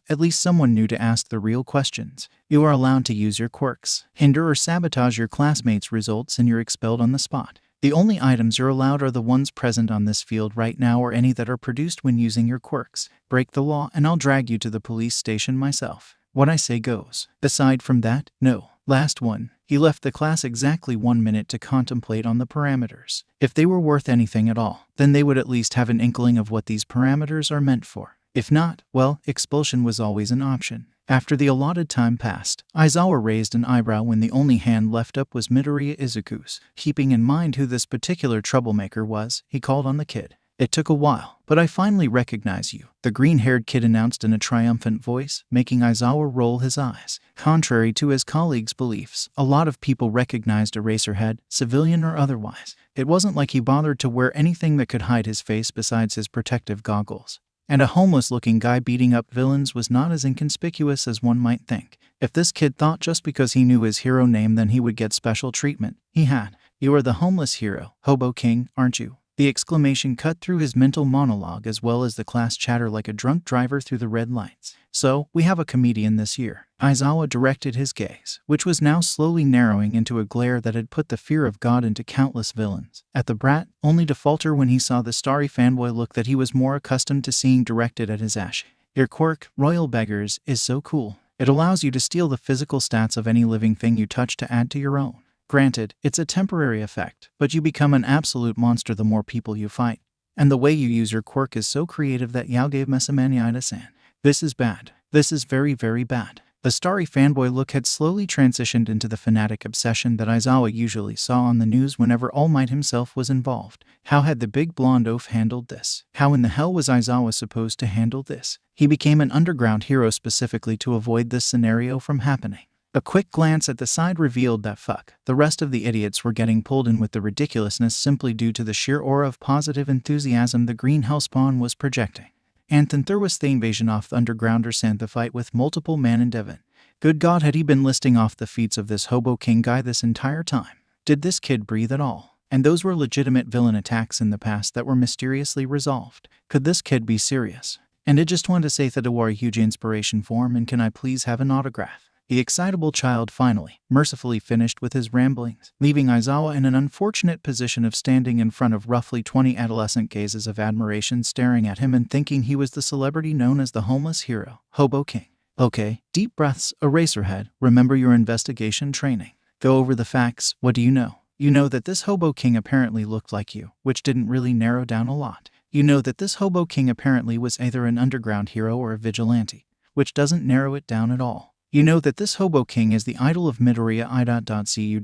At least someone knew to ask the real questions. "You are allowed to use your quirks, hinder or sabotage your classmates' results, and you're expelled on the spot. The only items you're allowed are the ones present on this field right now or any that are produced when using your quirks. Break the law and I'll drag you to the police station myself. What I say goes. Aside from that, no." Last one. He left the class exactly 1 minute to contemplate on the parameters. If they were worth anything at all, then they would at least have an inkling of what these parameters are meant for. If not, well, expulsion was always an option. After the allotted time passed, Aizawa raised an eyebrow when the only hand left up was Midoriya Izuku's. Keeping in mind who this particular troublemaker was, he called on the kid. "It took a while, but I finally recognize you," the green-haired kid announced in a triumphant voice, making Aizawa roll his eyes. Contrary to his colleagues' beliefs, a lot of people recognized Eraserhead, civilian or otherwise. It wasn't like he bothered to wear anything that could hide his face besides his protective goggles. And a homeless-looking guy beating up villains was not as inconspicuous as one might think. If this kid thought just because he knew his hero name then he would get special treatment, he had. You are the homeless hero, Hobo King, aren't you? The exclamation cut through his mental monologue as well as the class chatter like a drunk driver through the red lights. So, we have a comedian this year. Aizawa directed his gaze, which was now slowly narrowing into a glare that had put the fear of God into countless villains. At the brat, only to falter when he saw the starry fanboy look that he was more accustomed to seeing directed at his ash. Your quirk, Royal Beggars, is so cool. It allows you to steal the physical stats of any living thing you touch to add to your own. Granted, it's a temporary effect, but you become an absolute monster the more people you fight. And the way you use your quirk is so creative that Yao gave Mesamaniita-san. This is bad. This is very, very bad. The starry fanboy look had slowly transitioned into the fanatic obsession that Aizawa usually saw on the news whenever All Might himself was involved. How had the big blonde oaf handled this? How in the hell was Aizawa supposed to handle this? He became an underground hero specifically to avoid this scenario from happening. A quick glance at the side revealed that the rest of the idiots were getting pulled in with the ridiculousness simply due to the sheer aura of positive enthusiasm the green hellspawn was projecting. And then there was the invasion off the undergrounder Santha fight with multiple man and Devon. Good God, had he been listing off the feats of this Hobo King guy this entire time? Did this kid breathe at all? And those were legitimate villain attacks in the past that were mysteriously resolved. Could this kid be serious? And I just want to say that a huge inspiration form and can I please have an autograph? The excitable child finally, mercifully finished with his ramblings, leaving Aizawa in an unfortunate position of standing in front of roughly 20 adolescent gazes of admiration staring at him and thinking he was the celebrity known as the homeless hero, Hobo King. Okay, deep breaths, Eraserhead, remember your investigation training. Go over the facts, what do you know? You know that this Hobo King apparently looked like you, which didn't really narrow down a lot. You know that this Hobo King apparently was either an underground hero or a vigilante, which doesn't narrow it down at all. You know that this Hobo King is the idol of Midoriya I.cu.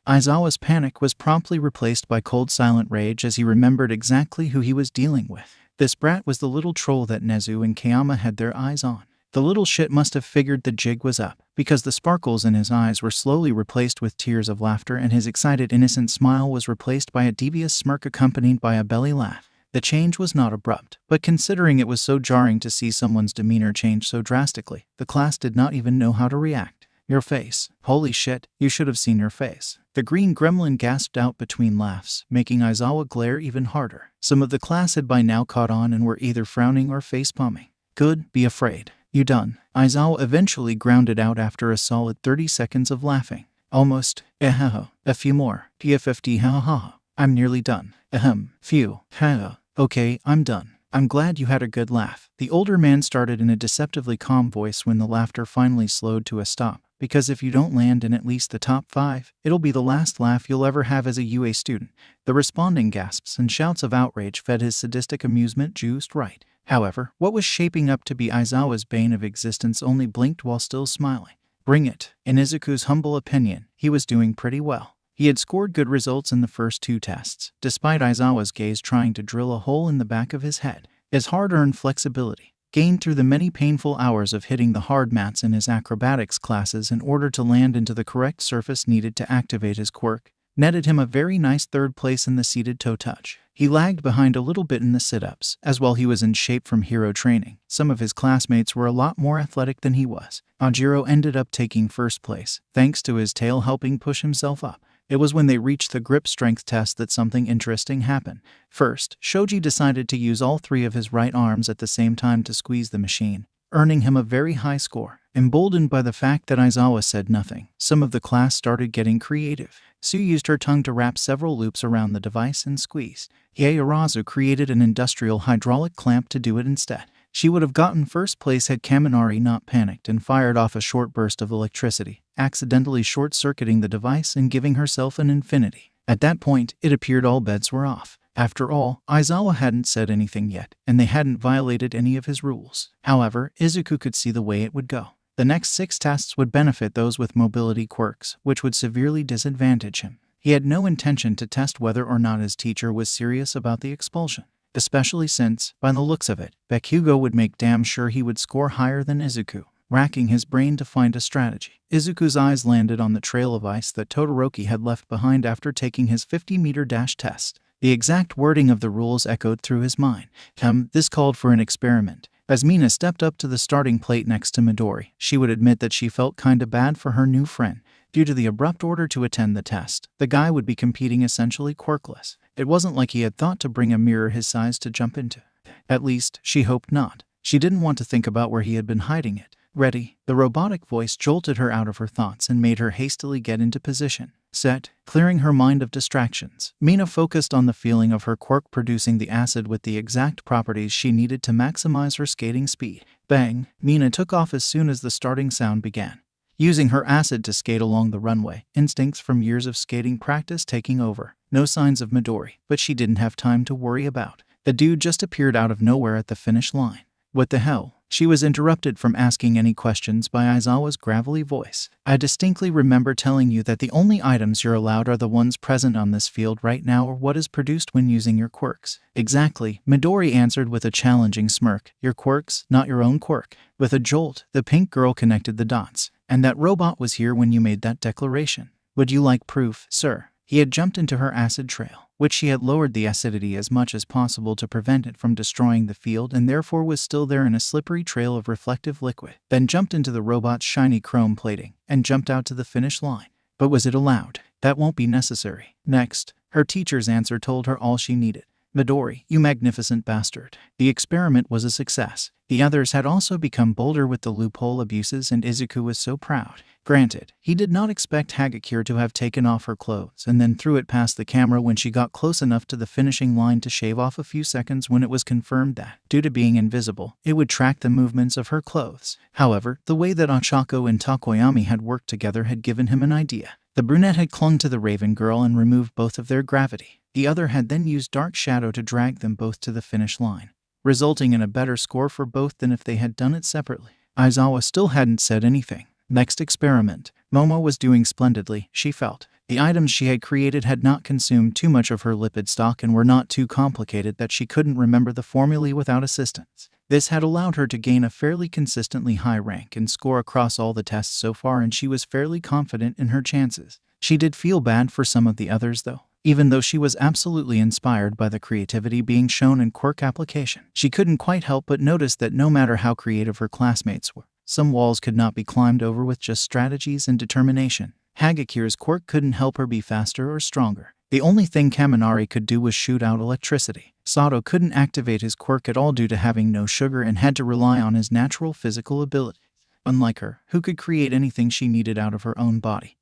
Aizawa's panic was promptly replaced by cold silent rage as he remembered exactly who he was dealing with. This brat was the little troll that Nezu and Kayama had their eyes on. The little shit must have figured the jig was up, because the sparkles in his eyes were slowly replaced with tears of laughter and his excited innocent smile was replaced by a devious smirk accompanied by a belly laugh. The change was not abrupt, but considering it was so jarring to see someone's demeanor change so drastically, the class did not even know how to react. Your face. Holy shit, you should have seen your face. The green gremlin gasped out between laughs, making Aizawa glare even harder. Some of the class had by now caught on and were either frowning or face-palming. Good, be afraid. You done. Aizawa eventually grounded out after a solid 30 seconds of laughing. Almost. A few more. P50 I'm nearly done. Phew. Okay, I'm done. I'm glad you had a good laugh. The older man started in a deceptively calm voice when the laughter finally slowed to a stop, because if you don't land in at least the top 5, it'll be the last laugh you'll ever have as a UA student. The responding gasps and shouts of outrage fed his sadistic amusement juiced right. However, what was shaping up to be Aizawa's bane of existence only blinked while still smiling. Bring it. In Izuku's humble opinion, he was doing pretty well. He had scored good results in the first 2 tests, despite Aizawa's gaze trying to drill a hole in the back of his head. His hard-earned flexibility, gained through the many painful hours of hitting the hard mats in his acrobatics classes in order to land into the correct surface needed to activate his quirk, netted him a very nice 3rd place in the seated toe touch. He lagged behind a little bit in the sit-ups, as while he was in shape from hero training, some of his classmates were a lot more athletic than he was. Ajiro ended up taking 1st place, thanks to his tail helping push himself up. It was when they reached the grip strength test that something interesting happened. First, Shoji decided to use all 3 of his right arms at the same time to squeeze the machine, earning him a very high score. Emboldened by the fact that Aizawa said nothing, some of the class started getting creative. Sue used her tongue to wrap several loops around the device and squeezed. Yaoyorozu created an industrial hydraulic clamp to do it instead. She would have gotten 1st place had Kaminari not panicked and fired off a short burst of electricity, accidentally short-circuiting the device and giving herself an infinity. At that point, it appeared all bets were off. After all, Aizawa hadn't said anything yet, and they hadn't violated any of his rules. However, Izuku could see the way it would go. The next 6 tests would benefit those with mobility quirks, which would severely disadvantage him. He had no intention to test whether or not his teacher was serious about the expulsion, especially since, by the looks of it, Bakugo would make damn sure he would score higher than Izuku. Racking his brain to find a strategy, Izuku's eyes landed on the trail of ice that Todoroki had left behind after taking his 50-meter dash test. The exact wording of the rules echoed through his mind. This called for an experiment. As Mina stepped up to the starting plate next to Midori, she would admit that she felt kinda bad for her new friend. Due to the abrupt order to attend the test, the guy would be competing essentially quirkless. It wasn't like he had thought to bring a mirror his size to jump into. At least, she hoped not. She didn't want to think about where he had been hiding it. Ready? The robotic voice jolted her out of her thoughts and made her hastily get into position. Set, clearing her mind of distractions. Mina focused on the feeling of her quirk producing the acid with the exact properties she needed to maximize her skating speed. Bang! Mina took off as soon as the starting sound began. Using her acid to skate along the runway, instincts from years of skating practice taking over. No signs of Midori, but she didn't have time to worry about. The dude just appeared out of nowhere at the finish line. What the hell? She was interrupted from asking any questions by Aizawa's gravelly voice. I distinctly remember telling you that the only items you're allowed are the ones present on this field right now or what is produced when using your quirks. Exactly, Midori answered with a challenging smirk. Your quirks, not your own quirk. With a jolt, the pink girl connected the dots. And that robot was here when you made that declaration. Would you like proof, sir? He had jumped into her acid trail, which she had lowered the acidity as much as possible to prevent it from destroying the field and therefore was still there in a slippery trail of reflective liquid, then jumped into the robot's shiny chrome plating and jumped out to the finish line. But was it allowed? That won't be necessary. Next, her teacher's answer told her all she needed. Midori, you magnificent bastard. The experiment was a success. The others had also become bolder with the loophole abuses and Izuku was so proud. Granted, he did not expect Hagakure to have taken off her clothes and then threw it past the camera when she got close enough to the finishing line to shave off a few seconds when it was confirmed that, due to being invisible, it would track the movements of her clothes. However, the way that Ochako and Takoyami had worked together had given him an idea. The brunette had clung to the Raven girl and removed both of their gravity. The other had then used Dark Shadow to drag them both to the finish line, resulting in a better score for both than if they had done it separately. Aizawa still hadn't said anything. Next experiment. Momo was doing splendidly, she felt. The items she had created had not consumed too much of her lipid stock and were not too complicated that she couldn't remember the formulae without assistance. This had allowed her to gain a fairly consistently high rank and score across all the tests so far, and she was fairly confident in her chances. She did feel bad for some of the others though. Even though she was absolutely inspired by the creativity being shown in quirk application, she couldn't quite help but notice that no matter how creative her classmates were, some walls could not be climbed over with just strategies and determination. Hagakure's quirk couldn't help her be faster or stronger. The only thing Kaminari could do was shoot out electricity. Sato couldn't activate his quirk at all due to having no sugar and had to rely on his natural physical abilities. Unlike her, who could create anything she needed out of her own body.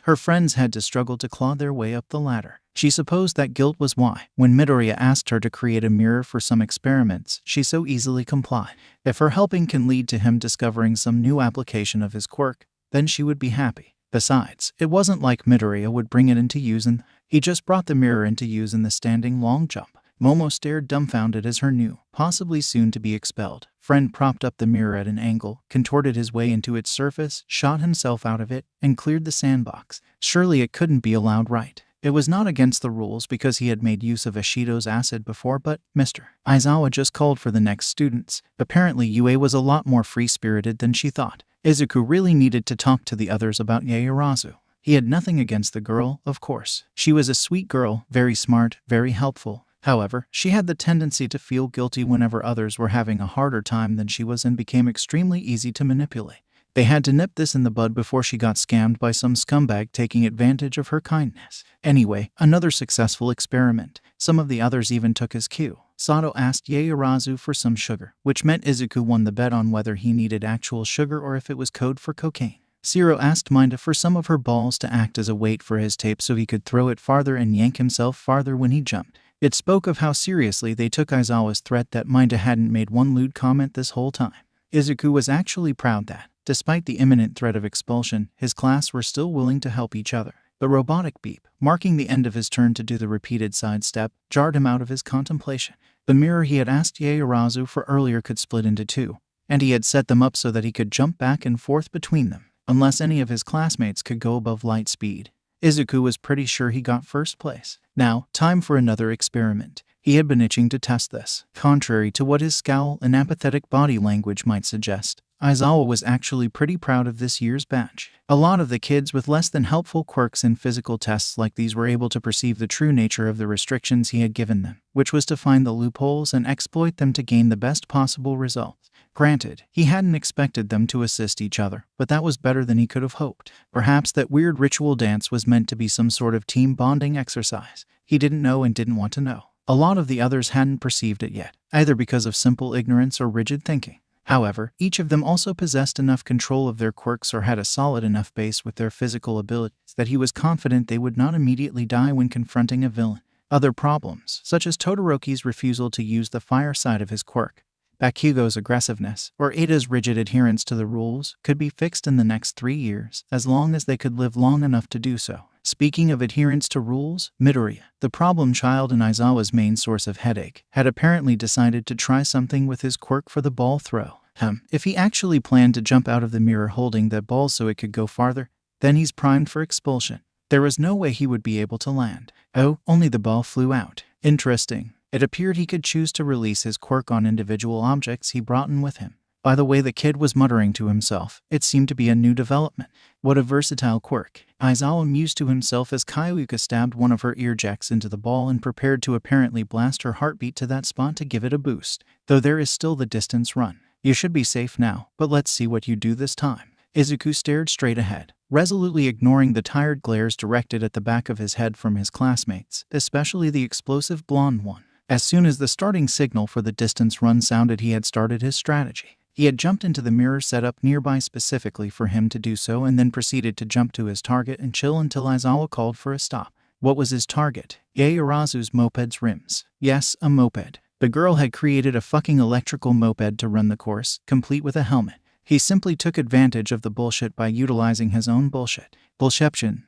Her friends had to struggle to claw their way up the ladder. She supposed that guilt was why, when Midoriya asked her to create a mirror for some experiments, she so easily complied. If her helping can lead to him discovering some new application of his quirk, then she would be happy. Besides, it wasn't like Midoriya would bring it into use and he just brought the mirror into use in the standing long jump. Momo stared dumbfounded as her new, possibly soon to be expelled, friend propped up the mirror at an angle, contorted his way into its surface, shot himself out of it, and cleared the sandbox. Surely it couldn't be allowed, right? It was not against the rules because he had made use of Ashido's acid before, but Mr. Aizawa just called for the next students. Apparently Yue was a lot more free-spirited than she thought. Izuku really needed to talk to the others about Yaoyorozu. He had nothing against the girl, of course. She was a sweet girl, very smart, very helpful. However, she had the tendency to feel guilty whenever others were having a harder time than she was and became extremely easy to manipulate. They had to nip this in the bud before she got scammed by some scumbag taking advantage of her kindness. Anyway, another successful experiment. Some of the others even took his cue. Sato asked Yaoyorozu for some sugar, which meant Izuku won the bet on whether he needed actual sugar or if it was code for cocaine. Zero asked Minda for some of her balls to act as a weight for his tape so he could throw it farther and yank himself farther when he jumped. It spoke of how seriously they took Aizawa's threat that Minda hadn't made one lewd comment this whole time. Izuku was actually proud that, despite the imminent threat of expulsion, his class were still willing to help each other. The robotic beep, marking the end of his turn to do the repeated sidestep, jarred him out of his contemplation. The mirror he had asked Yaoyorozu for earlier could split into two, and he had set them up so that he could jump back and forth between them, unless any of his classmates could go above light speed. Izuku was pretty sure he got first place. Now, time for another experiment. He had been itching to test this. Contrary to what his scowl and apathetic body language might suggest, Aizawa was actually pretty proud of this year's batch. A lot of the kids with less than helpful quirks in physical tests like these were able to perceive the true nature of the restrictions he had given them, which was to find the loopholes and exploit them to gain the best possible results. Granted, he hadn't expected them to assist each other, but that was better than he could have hoped. Perhaps that weird ritual dance was meant to be some sort of team bonding exercise. He didn't know and didn't want to know. A lot of the others hadn't perceived it yet, either because of simple ignorance or rigid thinking. However, each of them also possessed enough control of their quirks or had a solid enough base with their physical abilities that he was confident they would not immediately die when confronting a villain. Other problems, such as Todoroki's refusal to use the fire side of his quirk, Bakugo's aggressiveness, or Ada's rigid adherence to the rules, could be fixed in the next 3 years, as long as they could live long enough to do so. Speaking of adherence to rules, Midoriya, the problem child and Aizawa's main source of headache, had apparently decided to try something with his quirk for the ball throw. If he actually planned to jump out of the mirror holding that ball so it could go farther, then he's primed for expulsion. There was no way he would be able to land. Oh, only the ball flew out. Interesting. It appeared he could choose to release his quirk on individual objects he brought in with him. By the way the kid was muttering to himself, it seemed to be a new development. What a versatile quirk. Aizawa mused to himself as Kayuka stabbed one of her earjacks into the ball and prepared to apparently blast her heartbeat to that spot to give it a boost. Though there is still the distance run. You should be safe now, but let's see what you do this time. Izuku stared straight ahead, resolutely ignoring the tired glares directed at the back of his head from his classmates, especially the explosive blonde one. As soon as the starting signal for the distance run sounded, he had started his strategy. He had jumped into the mirror set up nearby specifically for him to do so and then proceeded to jump to his target and chill until Aizawa called for a stop. What was his target? Yaoyorozu's moped's rims. Yes, a moped. The girl had created a fucking electrical moped to run the course, complete with a helmet. He simply took advantage of the bullshit by utilizing his own bullshit. Bullsheption.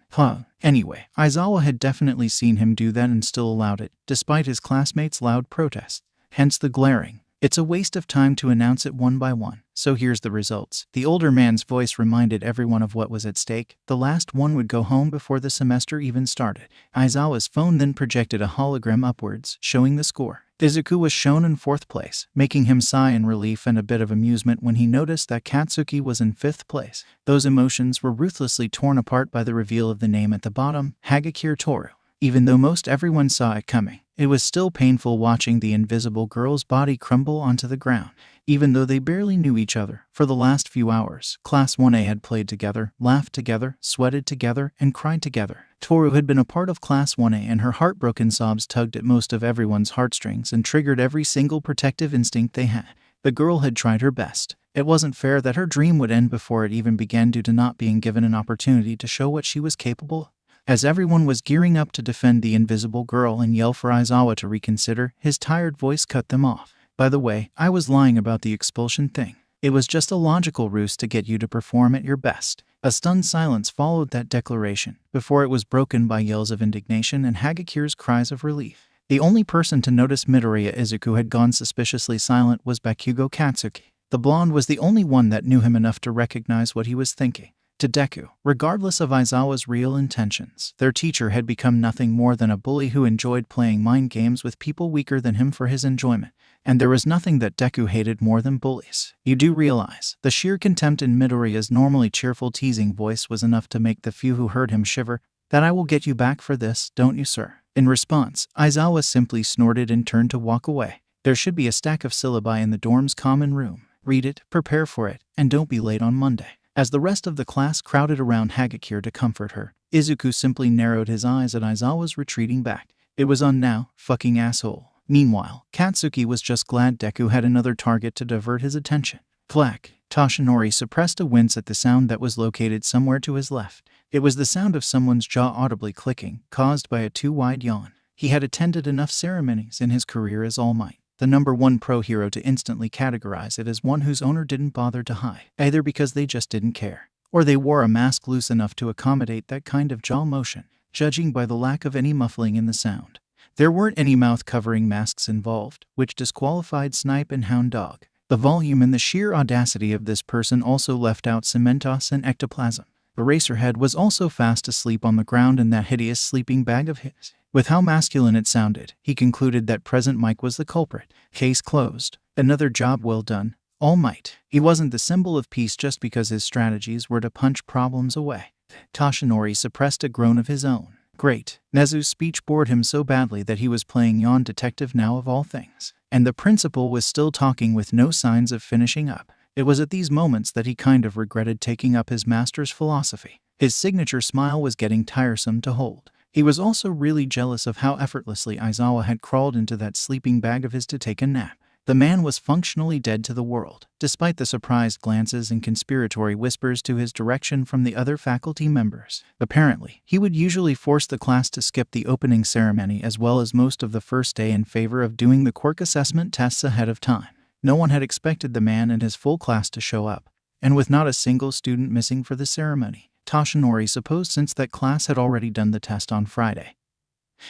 Anyway, Aizawa had definitely seen him do that and still allowed it, despite his classmates' loud protests. Hence the glaring. It's a waste of time to announce it one by one, so here's the results. The older man's voice reminded everyone of what was at stake. The last one would go home before the semester even started. Aizawa's phone then projected a hologram upwards, showing the score. Izuku was shown in 4th place, making him sigh in relief and a bit of amusement when he noticed that Katsuki was in 5th place. Those emotions were ruthlessly torn apart by the reveal of the name at the bottom, Hagakure Toru. Even though most everyone saw it coming, it was still painful watching the invisible girl's body crumble onto the ground. Even though they barely knew each other, for the last few hours, Class 1A had played together, laughed together, sweated together, and cried together. Toru had been a part of Class 1A and her heartbroken sobs tugged at most of everyone's heartstrings and triggered every single protective instinct they had. The girl had tried her best. It wasn't fair that her dream would end before it even began due to not being given an opportunity to show what she was capable of. As everyone was gearing up to defend the invisible girl and yell for Aizawa to reconsider, his tired voice cut them off. By the way, I was lying about the expulsion thing. It was just a logical ruse to get you to perform at your best. A stunned silence followed that declaration, before it was broken by yells of indignation and Hagakure's cries of relief. The only person to notice Midoriya Izuku had gone suspiciously silent was Bakugo Katsuki. The blonde was the only one that knew him enough to recognize what he was thinking. To Deku, regardless of Aizawa's real intentions, their teacher had become nothing more than a bully who enjoyed playing mind games with people weaker than him for his enjoyment. And there was nothing that Deku hated more than bullies. You do realize, the sheer contempt in Midoriya's normally cheerful teasing voice was enough to make the few who heard him shiver. That I will get you back for this, don't you, sir? In response, Aizawa simply snorted and turned to walk away. There should be a stack of syllabi in the dorm's common room. Read it, prepare for it, and don't be late on Monday. As the rest of the class crowded around Hagakure to comfort her, Izuku simply narrowed his eyes at Aizawa's retreating back. It was on now, fucking asshole. Meanwhile, Katsuki was just glad Deku had another target to divert his attention. Flack. Toshinori suppressed a wince at the sound that was located somewhere to his left. It was the sound of someone's jaw audibly clicking, caused by a too-wide yawn. He had attended enough ceremonies in his career as All Might, the #1 pro hero, to instantly categorize it as one whose owner didn't bother to hide, either because they just didn't care, or they wore a mask loose enough to accommodate that kind of jaw motion, judging by the lack of any muffling in the sound. There weren't any mouth-covering masks involved, which disqualified Snipe and Hound Dog. The volume and the sheer audacity of this person also left out Cementos and Ectoplasm. Eraserhead was also fast asleep on the ground in that hideous sleeping bag of his. With how masculine it sounded, he concluded that Present Mike was the culprit. Case closed. Another job well done. All Might. He wasn't the symbol of peace just because his strategies were to punch problems away. Toshinori suppressed a groan of his own. Great. Nezu's speech bored him so badly that he was playing yawn detective now of all things. And the principal was still talking with no signs of finishing up. It was at these moments that he kind of regretted taking up his master's philosophy. His signature smile was getting tiresome to hold. He was also really jealous of how effortlessly Aizawa had crawled into that sleeping bag of his to take a nap. The man was functionally dead to the world, despite the surprised glances and conspiratory whispers to his direction from the other faculty members. Apparently, he would usually force the class to skip the opening ceremony as well as most of the first day in favor of doing the Quirk assessment tests ahead of time. No one had expected the man and his full class to show up, and with not a single student missing for the ceremony, Toshinori supposed since that class had already done the test on Friday.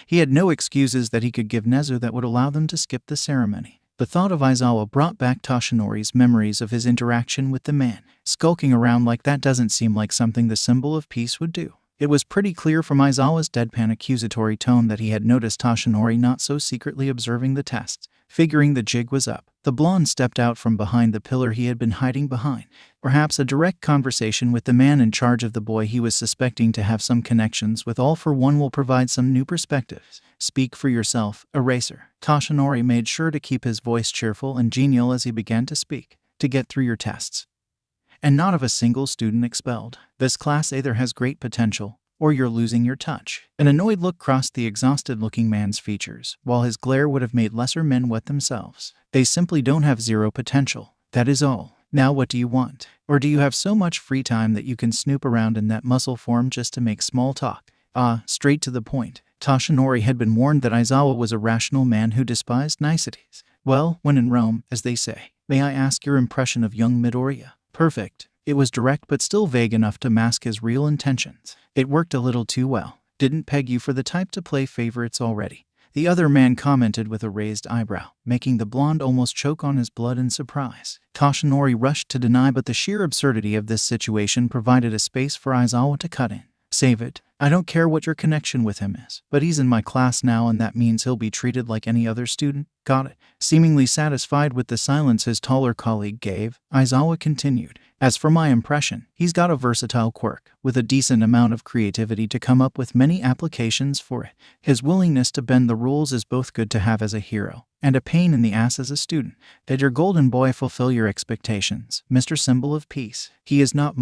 He had no excuses that he could give Nezu that would allow them to skip the ceremony. The thought of Aizawa brought back Toshinori's memories of his interaction with the man. Skulking around like that doesn't seem like something the symbol of peace would do. It was pretty clear from Aizawa's deadpan accusatory tone that he had noticed Toshinori not so secretly observing the tests. Figuring the jig was up, the blonde stepped out from behind the pillar he had been hiding behind. Perhaps a direct conversation with the man in charge of the boy he was suspecting to have some connections with All for One will provide some new perspectives. Speak for yourself, Eraser. Toshinori made sure to keep his voice cheerful and genial as he began to speak. To get through your tests. And not of a single student expelled. This class either has great potential, or you're losing your touch. An annoyed look crossed the exhausted-looking man's features, while his glare would have made lesser men wet themselves. They simply don't have zero potential. That is all. Now what do you want? Or do you have so much free time that you can snoop around in that muscle form just to make small talk? Straight to the point. Toshinori had been warned that Aizawa was a rational man who despised niceties. Well, when in Rome, as they say. May I ask your impression of young Midoriya? Perfect. It was direct but still vague enough to mask his real intentions. It worked a little too well. Didn't peg you for the type to play favorites already. The other man commented with a raised eyebrow, making the blonde almost choke on his blood in surprise. Toshinori rushed to deny, but the sheer absurdity of this situation provided a space for Aizawa to cut in. Save it. I don't care what your connection with him is, but he's in my class now and that means he'll be treated like any other student. Got it. Seemingly satisfied with the silence his taller colleague gave, Aizawa continued. As for my impression, he's got a versatile quirk, with a decent amount of creativity to come up with many applications for it. His willingness to bend the rules is both good to have as a hero, and a pain in the ass as a student. Did your golden boy fulfill your expectations, Mr. Symbol of Peace? He is not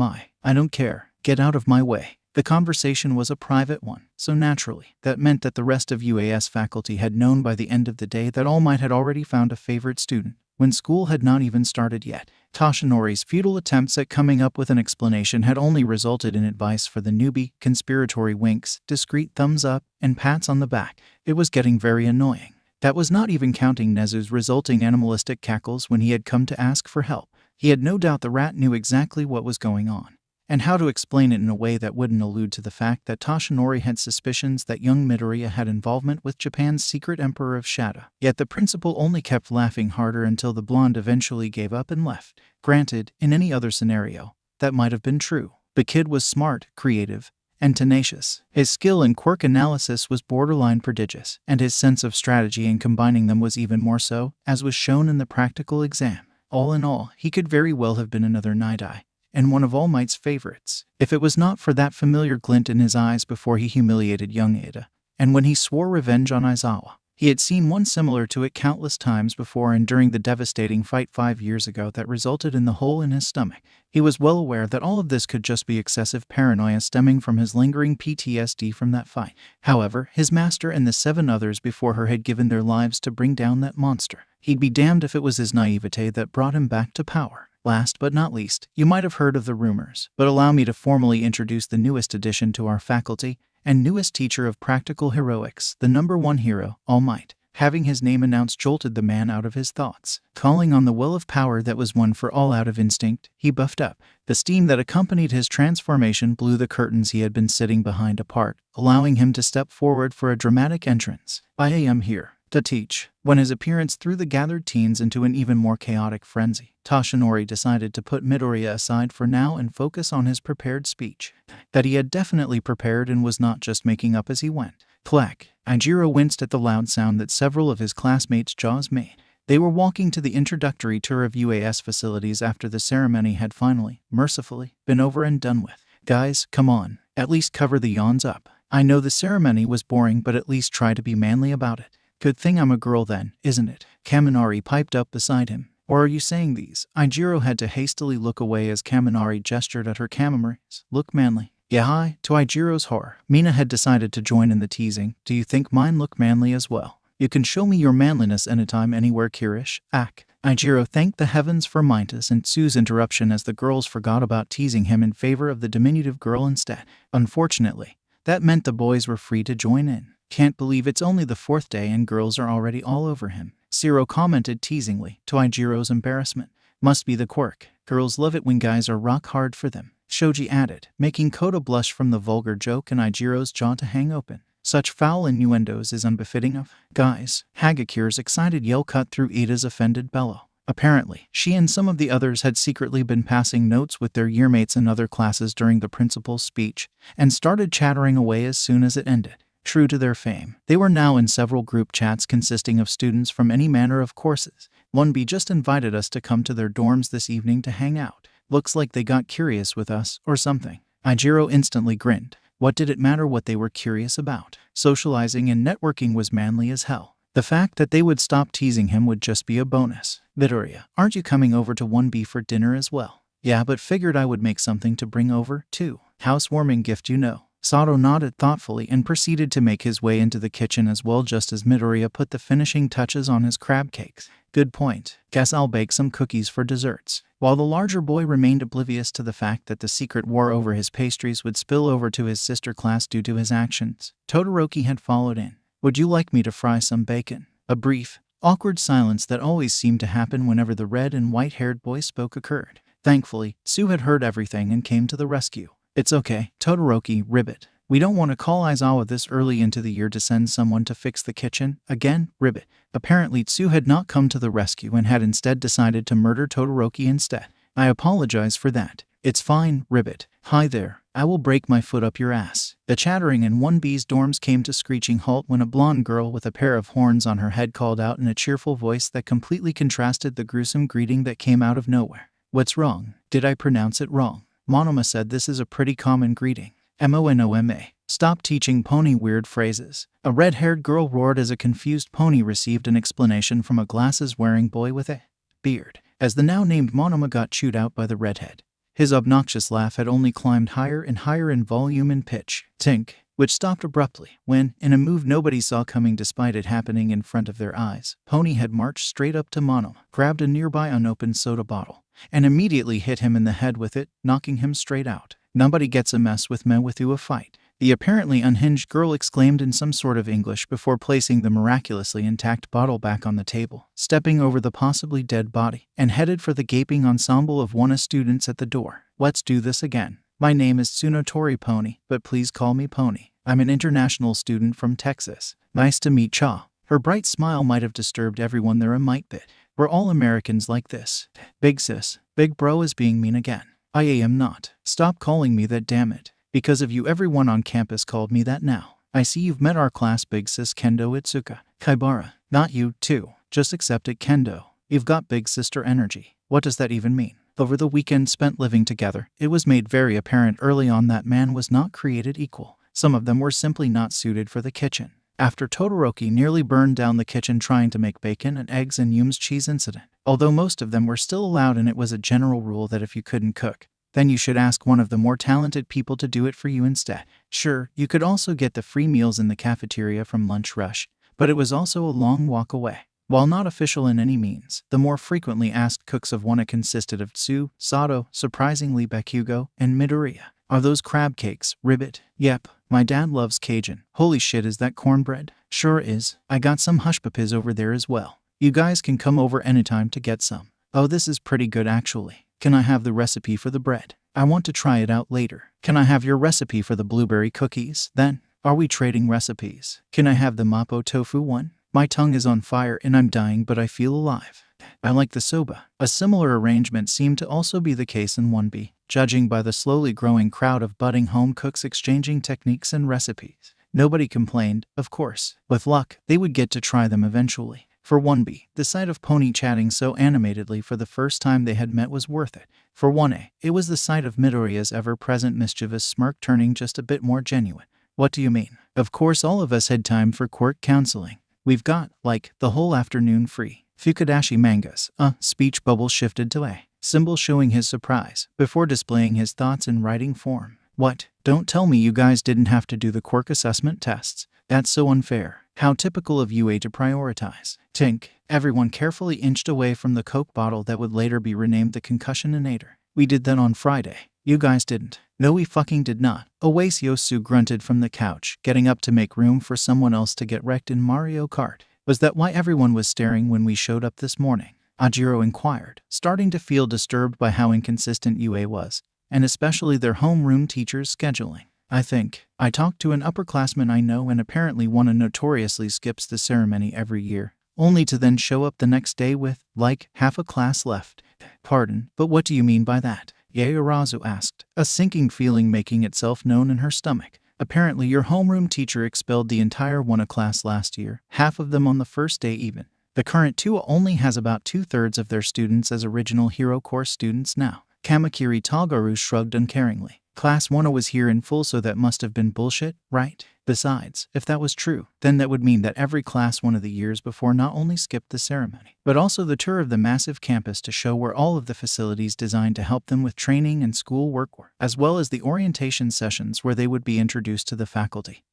I don't care. Get out of my way. The conversation was a private one, so naturally, that meant that the rest of UAS faculty had known by the end of the day that All Might had already found a favorite student, when school had not even started yet. Toshinori's futile attempts at coming up with an explanation had only resulted in advice for the newbie, conspiratory winks, discreet thumbs up, and pats on the back. It was getting very annoying. That was not even counting Nezu's resulting animalistic cackles when he had come to ask for help. He had no doubt the rat knew exactly what was going on, and how to explain it in a way that wouldn't allude to the fact that Toshinori had suspicions that young Midoriya had involvement with Japan's secret emperor of Shadow. Yet the principal only kept laughing harder until the blonde eventually gave up and left. Granted, in any other scenario, that might have been true. The kid was smart, creative, and tenacious. His skill in quirk analysis was borderline prodigious, and his sense of strategy in combining them was even more so, as was shown in the practical exam. All in all, he could very well have been another Night Eye, and one of All Might's favorites, if it was not for that familiar glint in his eyes before he humiliated young Ada, and when he swore revenge on Aizawa. He had seen one similar to it countless times before and during the devastating fight 5 years ago that resulted in the hole in his stomach. He was well aware that all of this could just be excessive paranoia stemming from his lingering PTSD from that fight. However, his master and the 7 others before her had given their lives to bring down that monster. He'd be damned if it was his naivete that brought him back to power. Last but not least, you might have heard of the rumors, but allow me to formally introduce the newest addition to our faculty, and newest teacher of practical heroics, the #1 hero, All Might. Having his name announced jolted the man out of his thoughts. Calling on the well of power that was one for all out of instinct, he buffed up. The steam that accompanied his transformation blew the curtains he had been sitting behind apart, allowing him to step forward for a dramatic entrance. I am here to teach. When his appearance threw the gathered teens into an even more chaotic frenzy, Toshinori decided to put Midoriya aside for now and focus on his prepared speech. That he had definitely prepared and was not just making up as he went. Clack. Ajiro winced at the loud sound that several of his classmates' jaws made. They were walking to the introductory tour of UAS facilities after the ceremony had finally, mercifully, been over and done with. Guys, come on. At least cover the yawns up. I know the ceremony was boring, but at least try to be manly about it. Good thing I'm a girl then, isn't it? Kaminari piped up beside him. Or are you saying these? Aijiro had to hastily look away as Kaminari gestured at her Kamimaris. Look manly. Yeah, hi. To Aijiro's horror, Mina had decided to join in the teasing. Do you think mine look manly as well? You can show me your manliness anytime, anywhere, Kirish. Ack. Aijiro thanked the heavens for Mintus and Tsu's interruption as the girls forgot about teasing him in favor of the diminutive girl instead. Unfortunately, that meant the boys were free to join in. Can't believe it's only the 4th day and girls are already all over him. Siro commented teasingly, to Aijiro's embarrassment. Must be the quirk. Girls love it when guys are rock hard for them. Shoji added, making Koda blush from the vulgar joke and Aijiro's jaw to hang open. Such foul innuendos is unbefitting of guys. Hagakir's excited yell cut through Ida's offended bellow. Apparently, she and some of the others had secretly been passing notes with their yearmates in other classes during the principal's speech, and started chattering away as soon as it ended. True to their fame, they were now in several group chats consisting of students from any manner of courses. 1B just invited us to come to their dorms this evening to hang out. Looks like they got curious with us, or something. Aijiro instantly grinned. What did it matter what they were curious about? Socializing and networking was manly as hell. The fact that they would stop teasing him would just be a bonus. Midoriya, aren't you coming over to 1B for dinner as well? Yeah, but figured I would make something to bring over, too. Housewarming gift, you know. Sato nodded thoughtfully and proceeded to make his way into the kitchen as well, just as Midoriya put the finishing touches on his crab cakes. Good point. Guess I'll bake some cookies for desserts. While the larger boy remained oblivious to the fact that the secret war over his pastries would spill over to his sister class due to his actions, Todoroki had followed in. Would you like me to fry some bacon? A brief, awkward silence that always seemed to happen whenever the red and white-haired boy spoke occurred. Thankfully, Tsu had heard everything and came to the rescue. It's okay, Todoroki, ribbit. We don't want to call Aizawa this early into the year to send someone to fix the kitchen. Again, ribbit. Apparently Tsu had not come to the rescue and had instead decided to murder Todoroki instead. I apologize for that. It's fine, ribbit. Hi there. I will break my foot up your ass. The chattering in 1B's dorms came to screeching halt when a blonde girl with a pair of horns on her head called out in a cheerful voice that completely contrasted the gruesome greeting that came out of nowhere. What's wrong? Did I pronounce it wrong? Monoma said this is a pretty common greeting. MONOMA. Stop teaching pony weird phrases. A red-haired girl roared as a confused pony received an explanation from a glasses-wearing boy with a beard. As the now-named Monoma got chewed out by the redhead, his obnoxious laugh had only climbed higher and higher in volume and pitch. Tink, which stopped abruptly when, in a move nobody saw coming despite it happening in front of their eyes, Pony had marched straight up to Monoma, grabbed a nearby unopened soda bottle, and immediately hit him in the head with it, knocking him straight out. Nobody gets a mess with me without a fight. The apparently unhinged girl exclaimed in some sort of English before placing the miraculously intact bottle back on the table, stepping over the possibly dead body, and headed for the gaping ensemble of WANA students at the door. Let's do this again. My name is Tsunotori Pony, but please call me Pony. I'm an international student from Texas. Nice to meet Cha. Her bright smile might have disturbed everyone there a mite bit. We're all Americans like this. Big sis, big bro is being mean again. I am not. Stop calling me that, damn it. Because of you everyone on campus called me that now. I see you've met our class big sis Kendo Itsuka. Kaibara. Not you, too. Just accept it, Kendo. You've got big sister energy. What does that even mean? Over the weekend spent living together, it was made very apparent early on that man was not created equal. Some of them were simply not suited for the kitchen. After Todoroki nearly burned down the kitchen trying to make bacon and eggs and Yum's cheese incident, although most of them were still allowed and it was a general rule that if you couldn't cook, then you should ask one of the more talented people to do it for you instead. Sure, you could also get the free meals in the cafeteria from Lunch Rush, but it was also a long walk away. While not official in any means, the more frequently asked cooks of WANA consisted of Tsu, Sato, surprisingly Bakugo, and Midoriya. Are those crab cakes, ribbit? Yep, my dad loves Cajun. Holy shit, is that cornbread? Sure is. I got some hush puppies over there as well. You guys can come over anytime to get some. Oh, this is pretty good actually. Can I have the recipe for the bread? I want to try it out later. Can I have your recipe for the blueberry cookies? Then, are we trading recipes? Can I have the mapo tofu one? My tongue is on fire and I'm dying, but I feel alive. I like the soba. A similar arrangement seemed to also be the case in 1B, judging by the slowly growing crowd of budding home cooks exchanging techniques and recipes. Nobody complained, of course. With luck, they would get to try them eventually. For 1B, the sight of Pony chatting so animatedly for the first time they had met was worth it. For 1A, it was the sight of Midoriya's ever-present mischievous smirk turning just a bit more genuine. What do you mean? Of course all of us had time for Quirk counseling. We've got, like, the whole afternoon free. Fukadashi mangas. Speech bubble shifted to A symbol showing his surprise, before displaying his thoughts in writing form. What? Don't tell me you guys didn't have to do the Quirk assessment tests. That's so unfair. How typical of UA to prioritize. Tink. Everyone carefully inched away from the Coke bottle that would later be renamed the Concussionator. We did that on Friday. You guys didn't. No, we fucking did not. Owasiosu grunted from the couch, getting up to make room for someone else to get wrecked in Mario Kart. Was that why everyone was staring when we showed up this morning? Ajiro inquired, starting to feel disturbed by how inconsistent UA was, and especially their homeroom teacher's scheduling. I talked to an upperclassman I know and apparently one who notoriously skips the ceremony every year, only to then show up the next day with, like, half a class left. Pardon, but what do you mean by that? Yaoyorozu asked, a sinking feeling making itself known in her stomach. Apparently your homeroom teacher expelled the entire 1A class last year, half of them on the first day even. The current 2A only has about 2/3 of their students as original Hero Course students now. Kamakiri Tagaru shrugged uncaringly. Class 1A was here in full, so that must have been bullshit, right? Besides, if that was true, then that would mean that every Class 1 of the years before not only skipped the ceremony, but also the tour of the massive campus to show where all of the facilities designed to help them with training and school work were, as well as the orientation sessions where they would be introduced to the faculty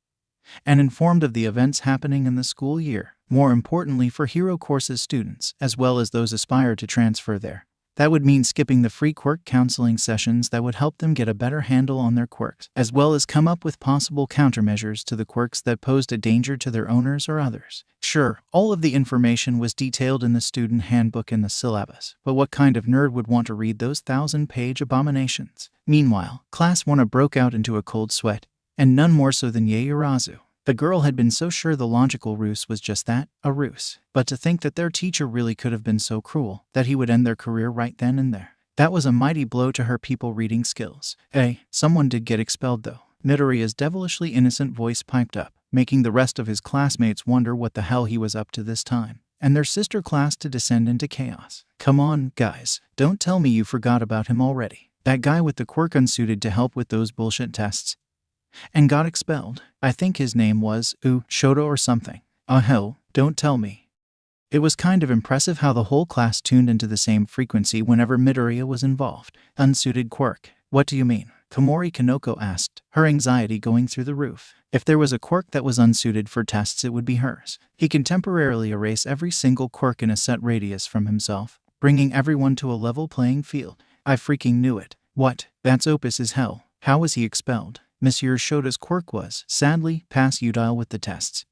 and informed of the events happening in the school year. More importantly for Hero Courses students, as well as those aspire to transfer there, that would mean skipping the free Quirk counseling sessions that would help them get a better handle on their quirks, as well as come up with possible countermeasures to the quirks that posed a danger to their owners or others. Sure, all of the information was detailed in the student handbook and the syllabus, but what kind of nerd would want to read those 1,000-page abominations? Meanwhile, Class 1A broke out into a cold sweat, and none more so than Yaoyorozu. The girl had been so sure the logical ruse was just that, a ruse. But to think that their teacher really could have been so cruel that he would end their career right then and there. That was a mighty blow to her people-reading skills. Someone did get expelled though. Midoriya's devilishly innocent voice piped up, making the rest of his classmates wonder what the hell he was up to this time, and their sister class to descend into chaos. Come on, guys, don't tell me you forgot about him already. That guy with the quirk unsuited to help with those bullshit tests and got expelled. I think his name was Shoto or something. Hell, don't tell me. It was kind of impressive how the whole class tuned into the same frequency whenever Midoriya was involved. Unsuited quirk. What do you mean? Komori Kanoko asked, her anxiety going through the roof. If there was a quirk that was unsuited for tests, it would be hers. He can temporarily erase every single quirk in a set radius from himself, bringing everyone to a level playing field. I freaking knew it. What? That's opus as hell. How was he expelled? Monsieur Shota's quirk was, sadly, pass utile with the tests.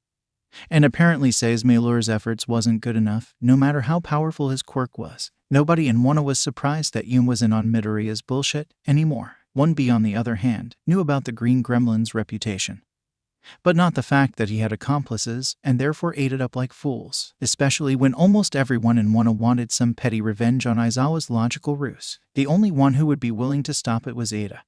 And apparently says Maylor's efforts wasn't good enough, no matter how powerful his quirk was. Nobody in 1A was surprised that Yum was in on Midoriya's bullshit anymore. 1B, on the other hand, knew about the Green Gremlin's reputation, but not the fact that he had accomplices and therefore ate it up like fools, especially when almost everyone in 1A wanted some petty revenge on Aizawa's logical ruse. The only one who would be willing to stop it was Ada,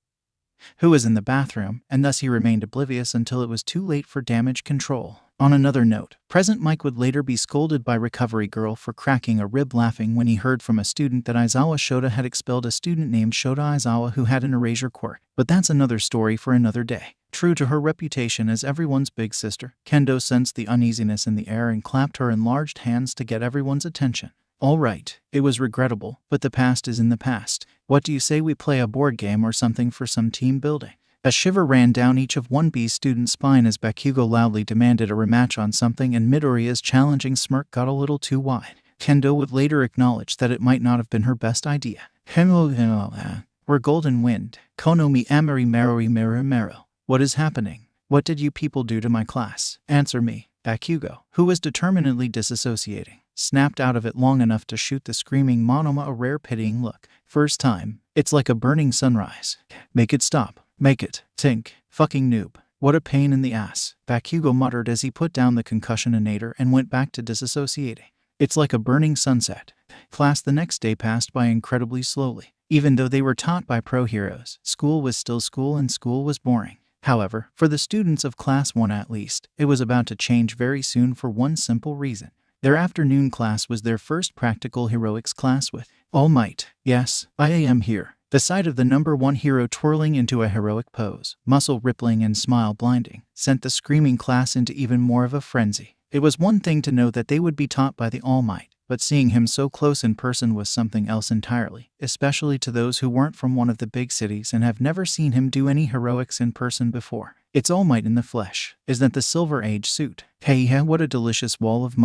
who was in the bathroom, and thus he remained oblivious until it was too late for damage control. On another note, Present Mike would later be scolded by Recovery Girl for cracking a rib laughing when he heard from a student that Aizawa Shota had expelled a student named Shota Aizawa who had an erasure quirk. But that's another story for another day. True to her reputation as everyone's big sister, Kendo sensed the uneasiness in the air and clapped her enlarged hands to get everyone's attention. All right, it was regrettable, but the past is in the past. What do you say we play a board game or something for some team building? A shiver ran down each of 1B's students' spine as Bakugo loudly demanded a rematch on something, and Midoriya's challenging smirk got a little too wide. Kendo would later acknowledge that it might not have been her best idea. We're golden wind. Konomi Amari Maroi Mero. What is happening? What did you people do to my class? Answer me. Bakugo, who was determinedly disassociating, snapped out of it long enough to shoot the screaming Monoma a rare pitying look. First time. It's like a burning sunrise. Make it stop. Make it. Tink. Fucking noob. What a pain in the ass. Bakugo muttered as he put down the concussionator and went back to disassociating. It's like a burning sunset. Class the next day passed by incredibly slowly. Even though they were taught by pro heroes, school was still school and school was boring. However, for the students of Class 1 at least, it was about to change very soon for one simple reason. Their afternoon class was their first practical heroics class with All Might. Yes, I am here. The sight of the number one hero twirling into a heroic pose, muscle rippling and smile blinding, sent the screaming class into even more of a frenzy. It was one thing to know that they would be taught by the All Might, but seeing him so close in person was something else entirely, especially to those who weren't from one of the big cities and have never seen him do any heroics in person before. It's All Might in the flesh. Is that the Silver Age suit? Hey, what a delicious wall of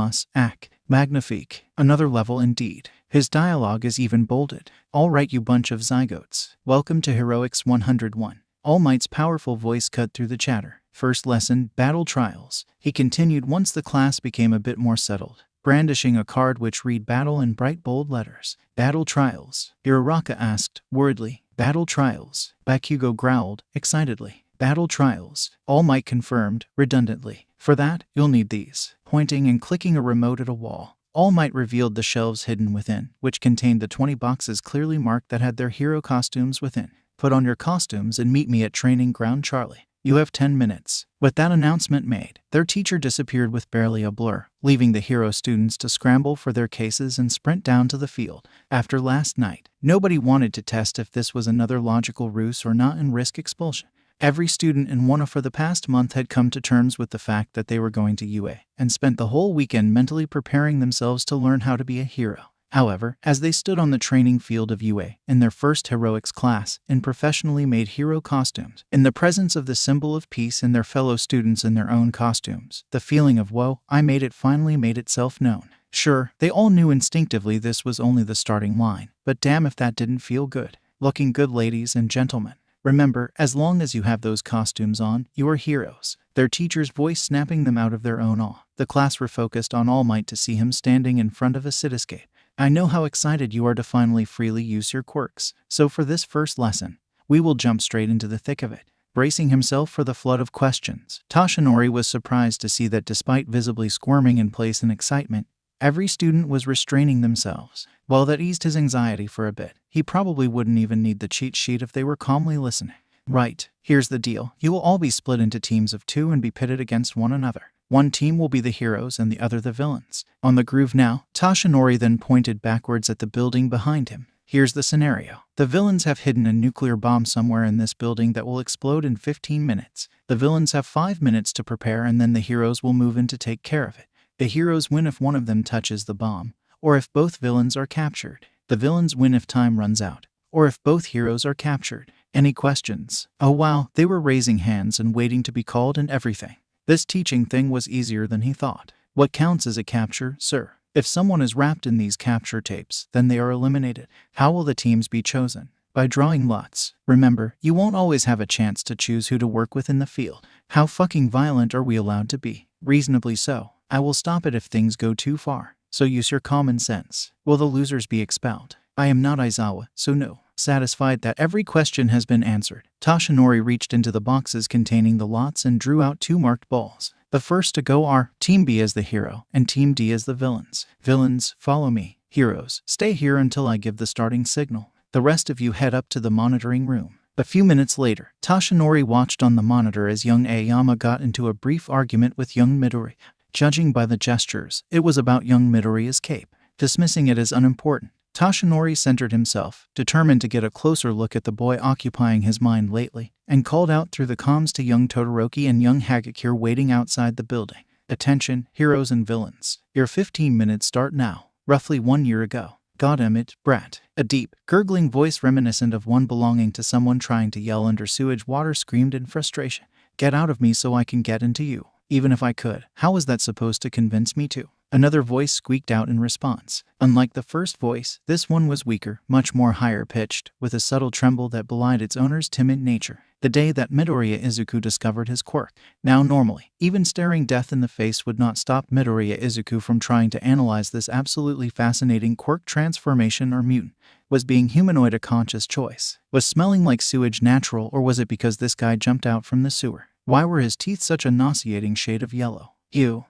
magnifique. Another level indeed. His dialogue is even bolded. All right, you bunch of zygotes. Welcome to Heroics 101. All Might's powerful voice cut through the chatter. First lesson, Battle Trials. He continued once the class became a bit more settled, brandishing a card which read Battle in bright bold letters. Battle Trials. Uraraka asked, worriedly. Battle Trials. Bakugo growled, excitedly. Battle Trials. All Might confirmed, redundantly. For that, you'll need these. Pointing and clicking a remote at a wall, All Might revealed the shelves hidden within, which contained the 20 boxes clearly marked that had their hero costumes within. Put on your costumes and meet me at Training Ground Charlie. You have 10 minutes. With that announcement made, their teacher disappeared with barely a blur, leaving the hero students to scramble for their cases and sprint down to the field. After last night, nobody wanted to test if this was another logical ruse or not and risk expulsion. Every student in Wano for the past month had come to terms with the fact that they were going to UA, and spent the whole weekend mentally preparing themselves to learn how to be a hero. However, as they stood on the training field of UA, in their first heroics class, in professionally made hero costumes, in the presence of the symbol of peace and their fellow students in their own costumes, the feeling of whoa, I made it finally made itself known. Sure, they all knew instinctively this was only the starting line, but damn if that didn't feel good. Looking good, ladies and gentlemen. Remember, as long as you have those costumes on, you are heroes. Their teacher's voice snapping them out of their own awe. The class were focused on All Might to see him standing in front of a cityscape. I know how excited you are to finally freely use your quirks. So for this first lesson, we will jump straight into the thick of it. Bracing himself for the flood of questions, Toshinori was surprised to see that despite visibly squirming in place in excitement, every student was restraining themselves. While that eased his anxiety for a bit, he probably wouldn't even need the cheat sheet if they were calmly listening. Right, here's the deal. You will all be split into teams of 2 and be pitted against one another. One team will be the heroes and the other the villains. On the groove now, Toshinori then pointed backwards at the building behind him. Here's the scenario. The villains have hidden a nuclear bomb somewhere in this building that will explode in 15 minutes. The villains have 5 minutes to prepare and then the heroes will move in to take care of it. The heroes win if one of them touches the bomb, or if both villains are captured. The villains win if time runs out, or if both heroes are captured. Any questions? Oh wow, they were raising hands and waiting to be called and everything. This teaching thing was easier than he thought. What counts as a capture, sir? If someone is wrapped in these capture tapes, then they are eliminated. How will the teams be chosen? By drawing lots. Remember, you won't always have a chance to choose who to work with in the field. How fucking violent are we allowed to be? Reasonably so. I will stop it if things go too far. So use your common sense. Will the losers be expelled? I am not Aizawa, so no. Satisfied that every question has been answered, Toshinori reached into the boxes containing the lots and drew out 2 marked balls. The first to go are Team B as the hero and Team D as the villains. Villains, follow me. Heroes, stay here until I give the starting signal. The rest of you head up to the monitoring room. A few minutes later, Toshinori watched on the monitor as young Aoyama got into a brief argument with young Midori. Judging by the gestures, it was about young Midoriya's cape. Dismissing it as unimportant, Toshinori centered himself, determined to get a closer look at the boy occupying his mind lately, and called out through the comms to young Todoroki and young Hagakure waiting outside the building. Attention, heroes and villains. Your 15 minutes start now. Roughly 1 year ago. Goddamn it, brat. A deep, gurgling voice reminiscent of one belonging to someone trying to yell under sewage water screamed in frustration. Get out of me so I can get into you. Even if I could, how is that supposed to convince me to? Another voice squeaked out in response. Unlike the first voice, this one was weaker, much more higher-pitched, with a subtle tremble that belied its owner's timid nature. The day that Midoriya Izuku discovered his quirk. Now normally, even staring death in the face would not stop Midoriya Izuku from trying to analyze this absolutely fascinating quirk transformation or mutant. Was being humanoid a conscious choice? Was smelling like sewage natural, or was it because this guy jumped out from the sewer? Why were his teeth such a nauseating shade of yellow?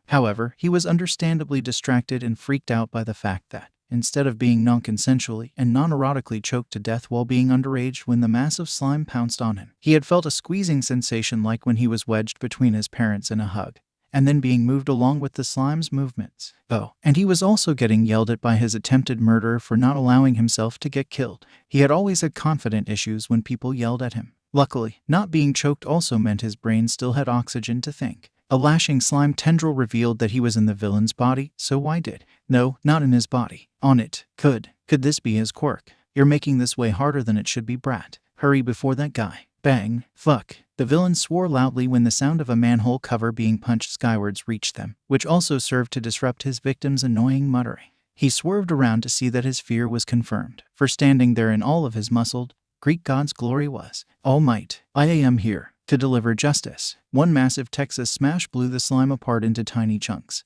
However, he was understandably distracted and freaked out by the fact that, instead of being non-consensually and non-erotically choked to death while being underage when the massive slime pounced on him, he had felt a squeezing sensation like when he was wedged between his parents in a hug. and then being moved along with the slime's movements. Oh, and he was also getting yelled at by his attempted murderer for not allowing himself to get killed. He had always had confident issues when people yelled at him. Luckily, not being choked also meant his brain still had oxygen to think. A lashing slime tendril revealed that he was in the villain's body, so why did? No, not in his body. On it. Could this be his quirk? You're making this way harder than it should be, brat. Hurry before that guy. Bang. Fuck. The villain swore loudly when the sound of a manhole cover being punched skywards reached them, which also served to disrupt his victim's annoying muttering. He swerved around to see that his fear was confirmed, for standing there in all of his muscled Greek god's glory was, All Might, I am here to deliver justice. One massive Texas smash blew the slime apart into tiny chunks.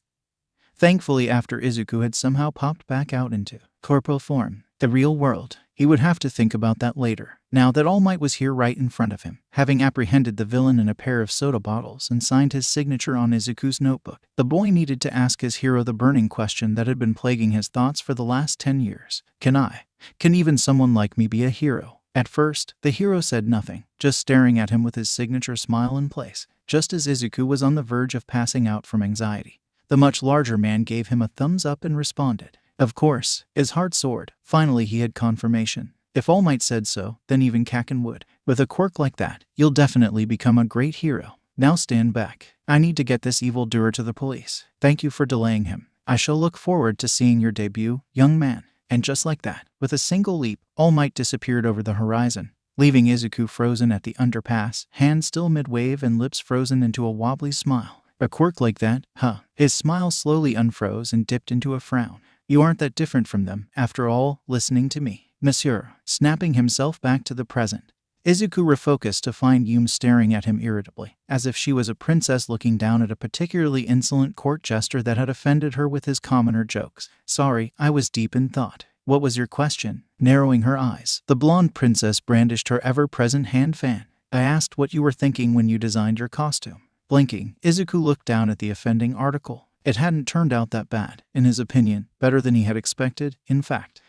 Thankfully, after Izuku had somehow popped back out into corporal form, the real world, he would have to think about that later. Now that All Might was here right in front of him, having apprehended the villain in a pair of soda bottles and signed his signature on Izuku's notebook, the boy needed to ask his hero the burning question that had been plaguing his thoughts for the last 10 years. Can even someone like me be a hero? At first, the hero said nothing, just staring at him with his signature smile in place. Just as Izuku was on the verge of passing out from anxiety, the much larger man gave him a thumbs up and responded. Of course, his heart soared. Finally he had confirmation. If All Might said so, then even Kaken would. With a quirk like that, you'll definitely become a great hero. Now stand back. I need to get this evildoer to the police. Thank you for delaying him. I shall look forward to seeing your debut, young man. And just like that, with a single leap, All Might disappeared over the horizon, leaving Izuku frozen at the underpass, hands still mid-wave and lips frozen into a wobbly smile. A quirk like that, huh? His smile slowly unfroze and dipped into a frown. You aren't that different from them, after all, listening to me, monsieur. Snapping himself back to the present, Izuku refocused to find Yume staring at him irritably, as if she was a princess looking down at a particularly insolent court jester that had offended her with his commoner jokes. Sorry, I was deep in thought. What was your question? Narrowing her eyes, the blonde princess brandished her ever-present hand fan. I asked what you were thinking when you designed your costume. Blinking, Izuku looked down at the offending article. It hadn't turned out that bad, in his opinion, better than he had expected. In fact,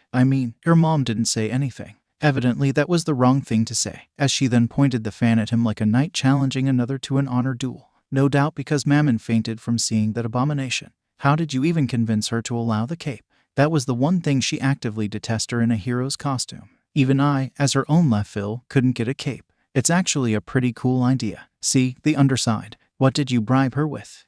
your mom didn't say anything. Evidently that was the wrong thing to say, as she then pointed the fan at him like a knight challenging another to an honor duel. No doubt because Mammon fainted from seeing that abomination. How did you even convince her to allow the cape? That was the one thing she actively detested her in a hero's costume. Even I, as her own Lefil, couldn't get a cape. It's actually a pretty cool idea. See, the underside. What did you bribe her with?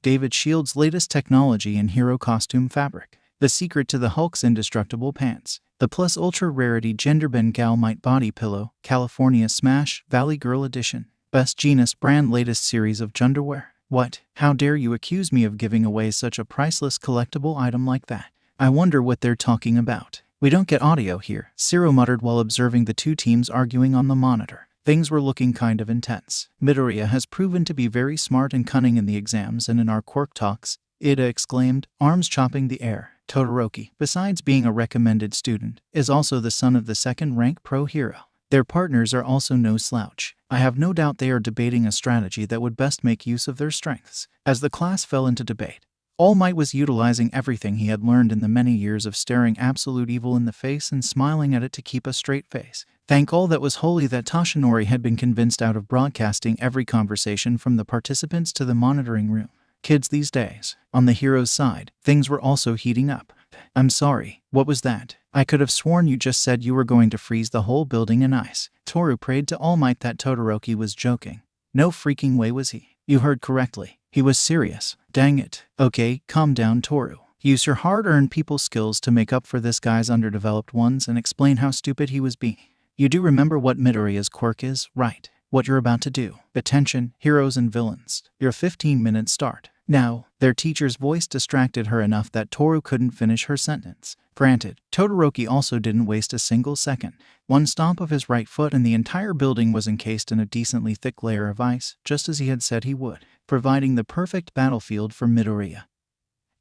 David Shield's latest technology in hero costume fabric. The secret to the Hulk's indestructible pants. The plus ultra rarity Genderbend Gal Might body pillow, California Smash, Valley Girl edition. Best Genus brand latest series of underwear. What? How dare you accuse me of giving away such a priceless collectible item like that? I wonder what they're talking about. We don't get audio here, Ciro muttered while observing the two teams arguing on the monitor. Things were looking kind of intense. Midoriya has proven to be very smart and cunning in the exams and in our quirk talks, Ida exclaimed, arms chopping the air. Todoroki, besides being a recommended student, is also the son of the second-rank pro hero. Their partners are also no slouch. I have no doubt they are debating a strategy that would best make use of their strengths. As the class fell into debate, All Might was utilizing everything he had learned in the many years of staring absolute evil in the face and smiling at it to keep a straight face. Thank all that was holy that Toshinori had been convinced out of broadcasting every conversation from the participants to the monitoring room. Kids these days. On the hero's side, things were also heating up. I'm sorry, what was that? I could have sworn you just said you were going to freeze the whole building in ice. Toru prayed to All Might that Todoroki was joking. No freaking way was he. You heard correctly. He was serious. Dang it. Okay, calm down, Toru. Use your hard-earned people skills to make up for this guy's underdeveloped ones and explain how stupid he was being. You do remember what Midoriya's quirk is, right? What you're about to do. Attention, heroes and villains. Your 15-minute start. Now, their teacher's voice distracted her enough that Toru couldn't finish her sentence. Granted, Todoroki also didn't waste a single second. One stomp of his right foot and the entire building was encased in a decently thick layer of ice, just as he had said he would, providing the perfect battlefield for Midoriya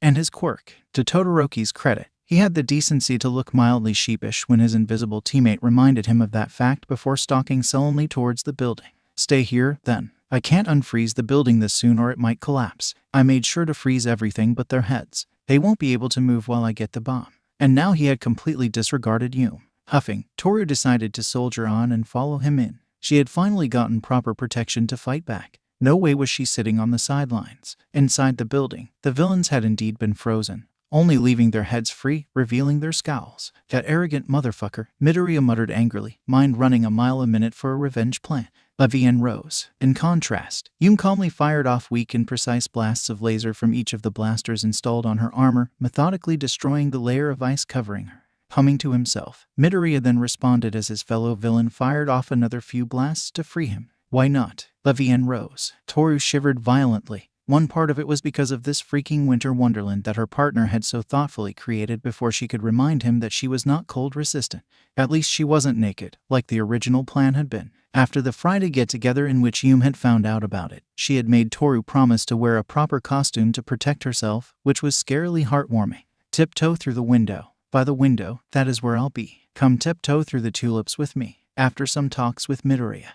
and his quirk. To Todoroki's credit, he had the decency to look mildly sheepish when his invisible teammate reminded him of that fact before stalking sullenly towards the building. Stay here, then. I can't unfreeze the building this soon or it might collapse. I made sure to freeze everything but their heads. They won't be able to move while I get the bomb. And now he had completely disregarded Yume. Huffing, Toru decided to soldier on and follow him in. She had finally gotten proper protection to fight back. No way was she sitting on the sidelines. Inside the building, the villains had indeed been frozen, only leaving their heads free, revealing their scowls. That arrogant motherfucker, Midoriya muttered angrily, mind running a mile a minute for a revenge plan. Levian rose. In contrast, Yum calmly fired off weak and precise blasts of laser from each of the blasters installed on her armor, methodically destroying the layer of ice covering her. Humming to himself, Midoriya then responded as his fellow villain fired off another few blasts to free him. Why not? Levian rose. Toru shivered violently. One part of it was because of this freaking winter wonderland that her partner had so thoughtfully created before she could remind him that she was not cold resistant. At least she wasn't naked, like the original plan had been. After the Friday get-together in which Yum had found out about it, she had made Toru promise to wear a proper costume to protect herself, which was scarily heartwarming. Tiptoe through the window. By the window, that is where I'll be. Come tiptoe through the tulips with me. After some talks with Midoriya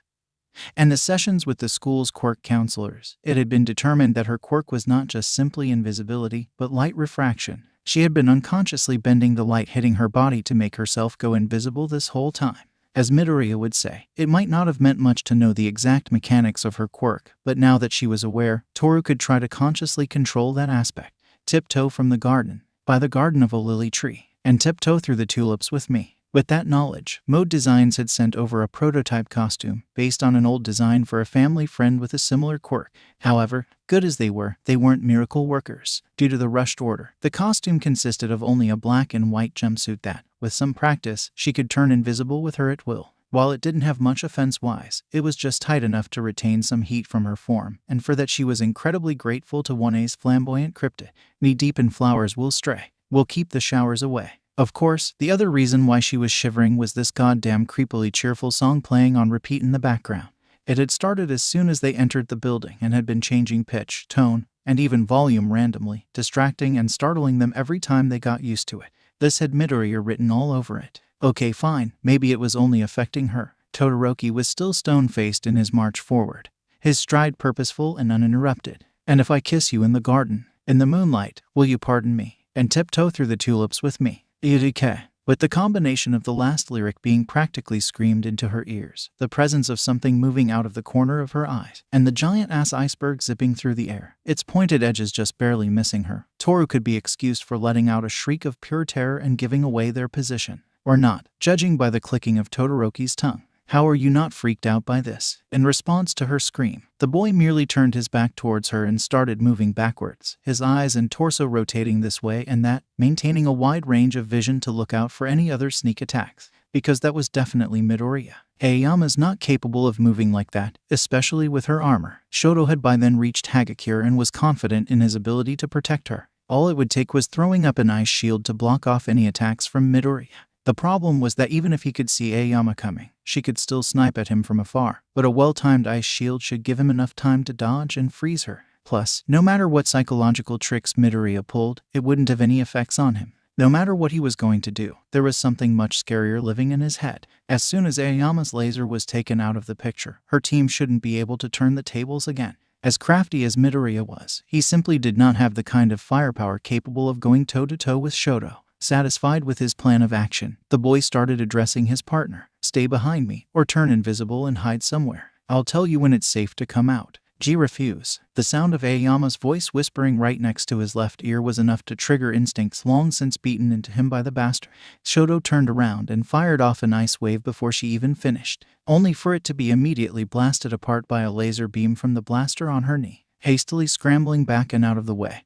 and the sessions with the school's quirk counselors, it had been determined that her quirk was not just simply invisibility, but light refraction. She had been unconsciously bending the light hitting her body to make herself go invisible this whole time. As Midoriya would say, it might not have meant much to know the exact mechanics of her quirk, but now that she was aware, Toru could try to consciously control that aspect. Tiptoe from the garden, by the garden of a lily tree, and tiptoe through the tulips with me. With that knowledge, Mode Designs had sent over a prototype costume based on an old design for a family friend with a similar quirk. However, good as they weren't miracle workers. Due to the rushed order, the costume consisted of only a black and white jumpsuit that, with some practice, she could turn invisible with her at will. While it didn't have much offense-wise, it was just tight enough to retain some heat from her form, and for that she was incredibly grateful to 1A's flamboyant cryptid. Knee-deep in flowers will stray. We'll keep the showers away. Of course, the other reason why she was shivering was this goddamn creepily cheerful song playing on repeat in the background. It had started as soon as they entered the building and had been changing pitch, tone, and even volume randomly, distracting and startling them every time they got used to it. This had Midoriya written all over it. Okay, fine, maybe it was only affecting her. Todoroki was still stone-faced in his march forward, his stride purposeful and uninterrupted. And if I kiss you in the garden, in the moonlight, will you pardon me, and tiptoe through the tulips with me? Irike. With the combination of the last lyric being practically screamed into her ears, the presence of something moving out of the corner of her eyes, and the giant-ass iceberg zipping through the air, its pointed edges just barely missing her, Toru could be excused for letting out a shriek of pure terror and giving away their position. Or not, judging by the clicking of Todoroki's tongue. How are you not freaked out by this? In response to her scream, the boy merely turned his back towards her and started moving backwards, his eyes and torso rotating this way and that, maintaining a wide range of vision to look out for any other sneak attacks. Because that was definitely Midoriya. Aoyama's not capable of moving like that, especially with her armor. Shoto had by then reached Hagakure and was confident in his ability to protect her. All it would take was throwing up an ice shield to block off any attacks from Midoriya. The problem was that even if he could see Aoyama coming, she could still snipe at him from afar, but a well-timed ice shield should give him enough time to dodge and freeze her. Plus, no matter what psychological tricks Midoriya pulled, it wouldn't have any effects on him. No matter what he was going to do, there was something much scarier living in his head. As soon as Aoyama's laser was taken out of the picture, her team shouldn't be able to turn the tables again. As crafty as Midoriya was, he simply did not have the kind of firepower capable of going toe-to-toe with Shoto. Satisfied with his plan of action, the boy started addressing his partner. Stay behind me, or turn invisible and hide somewhere. I'll tell you when it's safe to come out. Refuse. The sound of Aoyama's voice whispering right next to his left ear was enough to trigger instincts long since beaten into him by the bastard. Shoto turned around and fired off an ice wave before she even finished, only for it to be immediately blasted apart by a laser beam from the blaster on her knee. Hastily scrambling back and out of the way,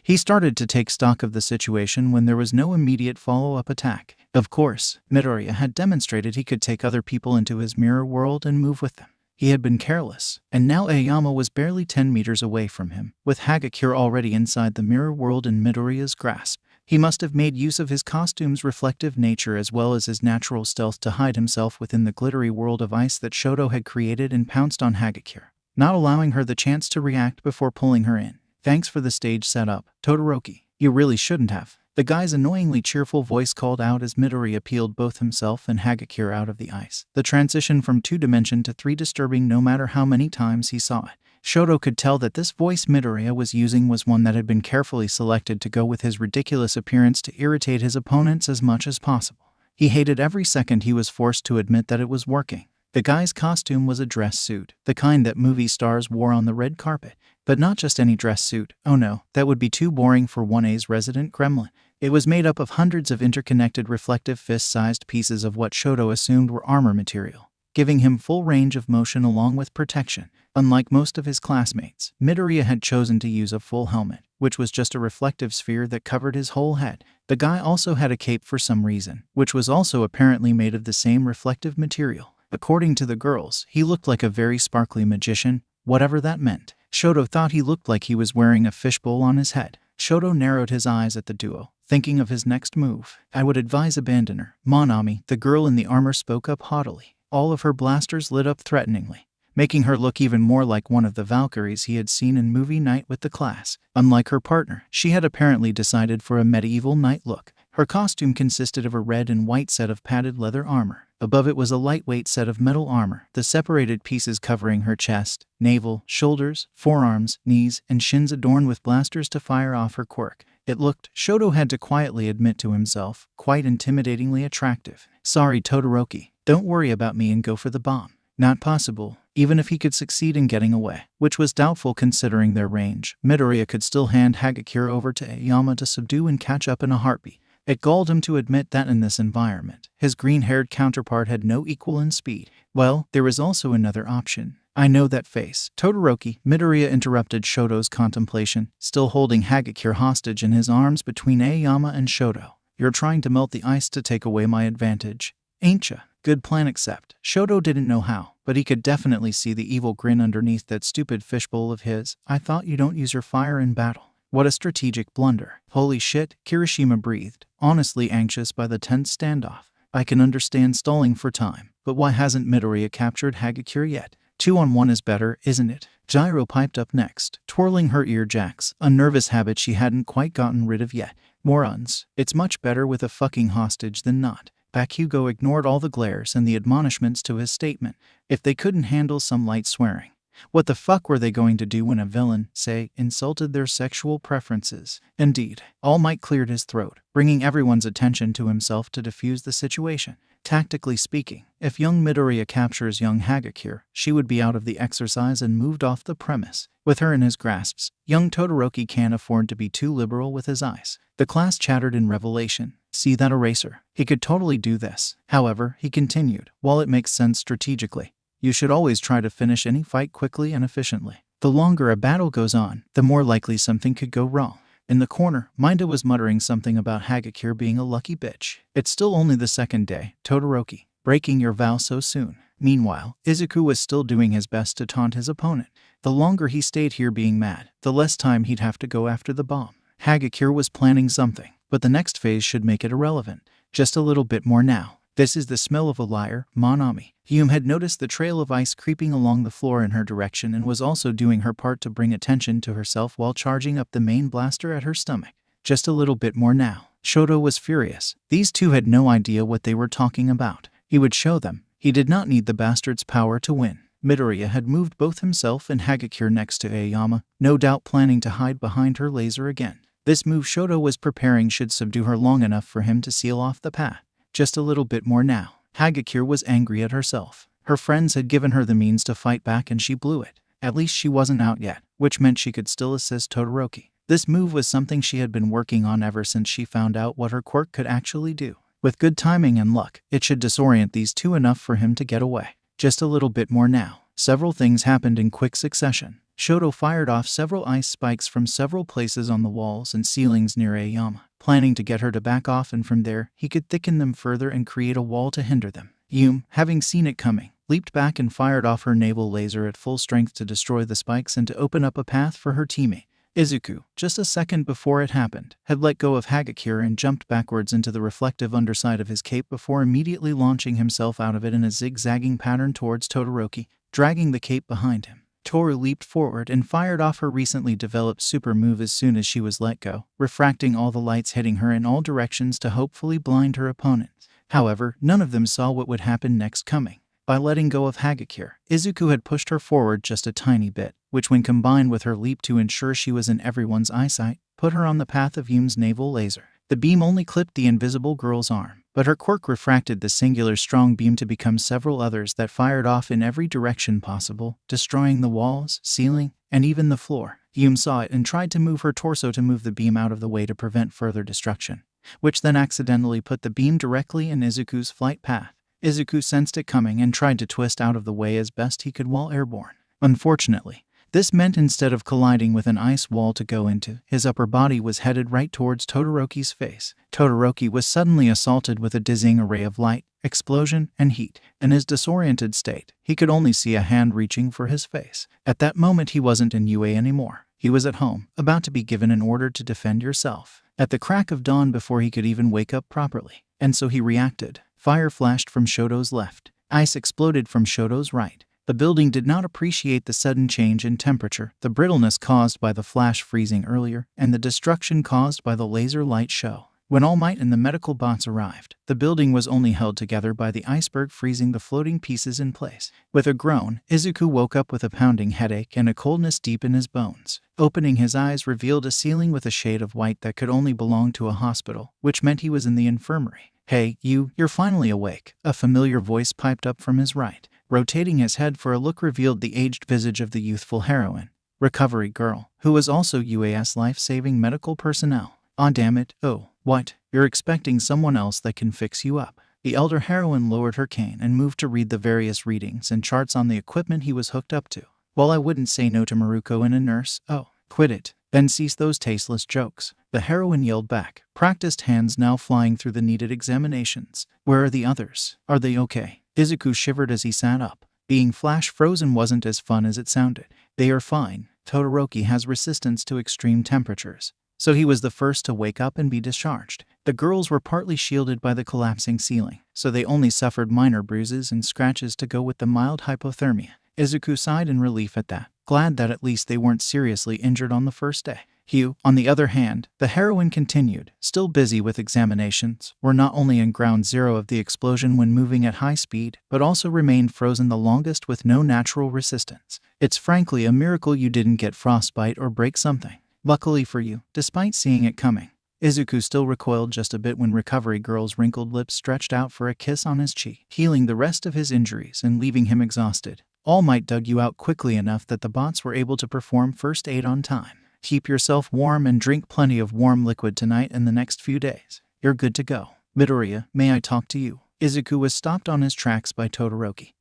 he started to take stock of the situation when there was no immediate follow-up attack. Of course, Midoriya had demonstrated he could take other people into his mirror world and move with them. He had been careless, and now Aoyama was barely 10 meters away from him, with Hagakure already inside the mirror world in Midoriya's grasp. He must have made use of his costume's reflective nature as well as his natural stealth to hide himself within the glittery world of ice that Shoto had created and pounced on Hagakure, not allowing her the chance to react before pulling her in. Thanks for the stage setup, Todoroki. You really shouldn't have. The guy's annoyingly cheerful voice called out as Midoriya peeled both himself and Hagakure out of the ice. The transition from 2-dimension to 3 disturbing no matter how many times he saw it. Shoto could tell that this voice Midoriya was using was one that had been carefully selected to go with his ridiculous appearance to irritate his opponents as much as possible. He hated every second he was forced to admit that it was working. The guy's costume was a dress suit, the kind that movie stars wore on the red carpet. But not just any dress suit. Oh no, that would be too boring for 1A's resident gremlin. It was made up of hundreds of interconnected reflective fist-sized pieces of what Shoto assumed were armor material, giving him full range of motion along with protection. Unlike most of his classmates, Midoriya had chosen to use a full helmet, which was just a reflective sphere that covered his whole head. The guy also had a cape for some reason, which was also apparently made of the same reflective material. According to the girls, he looked like a very sparkly magician, whatever that meant. Shoto thought he looked like he was wearing a fishbowl on his head. Shoto narrowed his eyes at the duo, thinking of his next move. I would advise abandon her. Monami, the girl in the armor, spoke up haughtily. All of her blasters lit up threateningly, making her look even more like one of the Valkyries he had seen in movie night with the class. Unlike her partner, she had apparently decided for a medieval knight look. Her costume consisted of a red and white set of padded leather armor. Above it was a lightweight set of metal armor, the separated pieces covering her chest, navel, shoulders, forearms, knees, and shins adorned with blasters to fire off her quirk. It looked, Shoto had to quietly admit to himself, quite intimidatingly attractive. Sorry Todoroki, don't worry about me and go for the bomb. Not possible, even if he could succeed in getting away, which was doubtful considering their range. Midoriya could still hand Hagakure over to Aoyama to subdue and catch up in a heartbeat. It galled him to admit that in this environment, his green-haired counterpart had no equal in speed. Well, there was also another option. I know that face. Todoroki, Midoriya interrupted Shoto's contemplation, still holding Hagakure hostage in his arms between Aoyama and Shoto. You're trying to melt the ice to take away my advantage, ain't ya? Good plan except, Shoto didn't know how, but he could definitely see the evil grin underneath that stupid fishbowl of his. I thought you don't use your fire in battle. What a strategic blunder. Holy shit, Kirishima breathed, honestly anxious by the tense standoff. I can understand stalling for time, but why hasn't Midoriya captured Hagakure yet? 2-on-1 is better, isn't it? Gyro piped up next, twirling her ear jacks, a nervous habit she hadn't quite gotten rid of yet. Morons, it's much better with a fucking hostage than not. Bakugo ignored all the glares and the admonishments to his statement. If they couldn't handle some light swearing, what the fuck were they going to do when a villain, say, insulted their sexual preferences? Indeed, All Might cleared his throat, bringing everyone's attention to himself to defuse the situation. Tactically speaking, if young Midoriya captures young Hagakure, she would be out of the exercise and moved off the premise. With her in his grasps, young Todoroki can't afford to be too liberal with his eyes. The class chattered in revelation. See that eraser? He could totally do this. However, he continued, while it makes sense strategically, you should always try to finish any fight quickly and efficiently. The longer a battle goes on, the more likely something could go wrong. In the corner, Minda was muttering something about Hagakure being a lucky bitch. It's still only the second day, Todoroki, breaking your vow so soon. Meanwhile, Izuku was still doing his best to taunt his opponent. The longer he stayed here being mad, the less time he'd have to go after the bomb. Hagakure was planning something, but the next phase should make it irrelevant. Just a little bit more now. This is the smell of a liar, Monami. Yume had noticed the trail of ice creeping along the floor in her direction and was also doing her part to bring attention to herself while charging up the main blaster at her stomach. Just a little bit more now. Shoto was furious. These two had no idea what they were talking about. He would show them. He did not need the bastard's power to win. Midoriya had moved both himself and Hagakure next to Aoyama, no doubt planning to hide behind her laser again. This move Shoto was preparing should subdue her long enough for him to seal off the path. Just a little bit more now. Hagakure was angry at herself. Her friends had given her the means to fight back and she blew it. At least she wasn't out yet, which meant she could still assist Todoroki. This move was something she had been working on ever since she found out what her quirk could actually do. With good timing and luck, it should disorient these two enough for him to get away. Just a little bit more now. Several things happened in quick succession. Shoto fired off several ice spikes from several places on the walls and ceilings near Aoyama, planning to get her to back off, and from there, he could thicken them further and create a wall to hinder them. Yume, having seen it coming, leaped back and fired off her naval laser at full strength to destroy the spikes and to open up a path for her teammate. Izuku, just a second before it happened, had let go of Hagakure and jumped backwards into the reflective underside of his cape before immediately launching himself out of it in a zigzagging pattern towards Todoroki, dragging the cape behind him. Toru leaped forward and fired off her recently developed super move as soon as she was let go, refracting all the lights hitting her in all directions to hopefully blind her opponents. However, none of them saw what would happen next coming. By letting go of Hagakure, Izuku had pushed her forward just a tiny bit, which when combined with her leap to ensure she was in everyone's eyesight, put her on the path of Yume's naval laser. The beam only clipped the invisible girl's arm, but her quirk refracted the singular strong beam to become several others that fired off in every direction possible, destroying the walls, ceiling, and even the floor. Yum saw it and tried to move her torso to move the beam out of the way to prevent further destruction, which then accidentally put the beam directly in Izuku's flight path. Izuku sensed it coming and tried to twist out of the way as best he could while airborne. Unfortunately, this meant instead of colliding with an ice wall to go into, his upper body was headed right towards Todoroki's face. Todoroki was suddenly assaulted with a dizzying array of light, explosion, and heat. In his disoriented state, he could only see a hand reaching for his face. At that moment he wasn't in UA anymore. He was at home, about to be given an order to defend yourself. At the crack of dawn before he could even wake up properly. And so he reacted. Fire flashed from Shoto's left. Ice exploded from Shoto's right. The building did not appreciate the sudden change in temperature, the brittleness caused by the flash freezing earlier, and the destruction caused by the laser light show. When All Might and the medical bots arrived, the building was only held together by the iceberg freezing the floating pieces in place. With a groan, Izuku woke up with a pounding headache and a coldness deep in his bones. Opening his eyes revealed a ceiling with a shade of white that could only belong to a hospital, which meant he was in the infirmary. "Hey, you're finally awake," a familiar voice piped up from his right. Rotating his head for a look revealed the aged visage of the youthful heroine, Recovery Girl, who was also UAS life-saving medical personnel. "Aw damn it, oh, what? You're expecting someone else that can fix you up." The elder heroine lowered her cane and moved to read the various readings and charts on the equipment he was hooked up to. "Well, I wouldn't say no to Maruko and a nurse. Oh, quit it. Then cease those tasteless jokes." The heroine yelled back, practiced hands now flying through the needed examinations. "Where are the others? Are they okay?" Izuku shivered as he sat up. Being flash frozen wasn't as fun as it sounded. "They are fine. Todoroki has resistance to extreme temperatures, so he was the first to wake up and be discharged. The girls were partly shielded by the collapsing ceiling, so they only suffered minor bruises and scratches to go with the mild hypothermia." Izuku sighed in relief at that, glad that at least they weren't seriously injured on the first day. Hugh, on the other hand, the heroine continued, still busy with examinations, were not only in ground zero of the explosion when moving at high speed, but also remained frozen the longest with no natural resistance. "It's frankly a miracle you didn't get frostbite or break something. Luckily for you, despite seeing it coming." Izuku still recoiled just a bit when Recovery Girl's wrinkled lips stretched out for a kiss on his cheek, healing the rest of his injuries and leaving him exhausted. All Might dug you out quickly enough that the bots were able to perform first aid on time. "Keep yourself warm and drink plenty of warm liquid tonight and the next few days. You're good to go. Midoriya, may I talk to you?" Izuku was stopped on his tracks by Todoroki,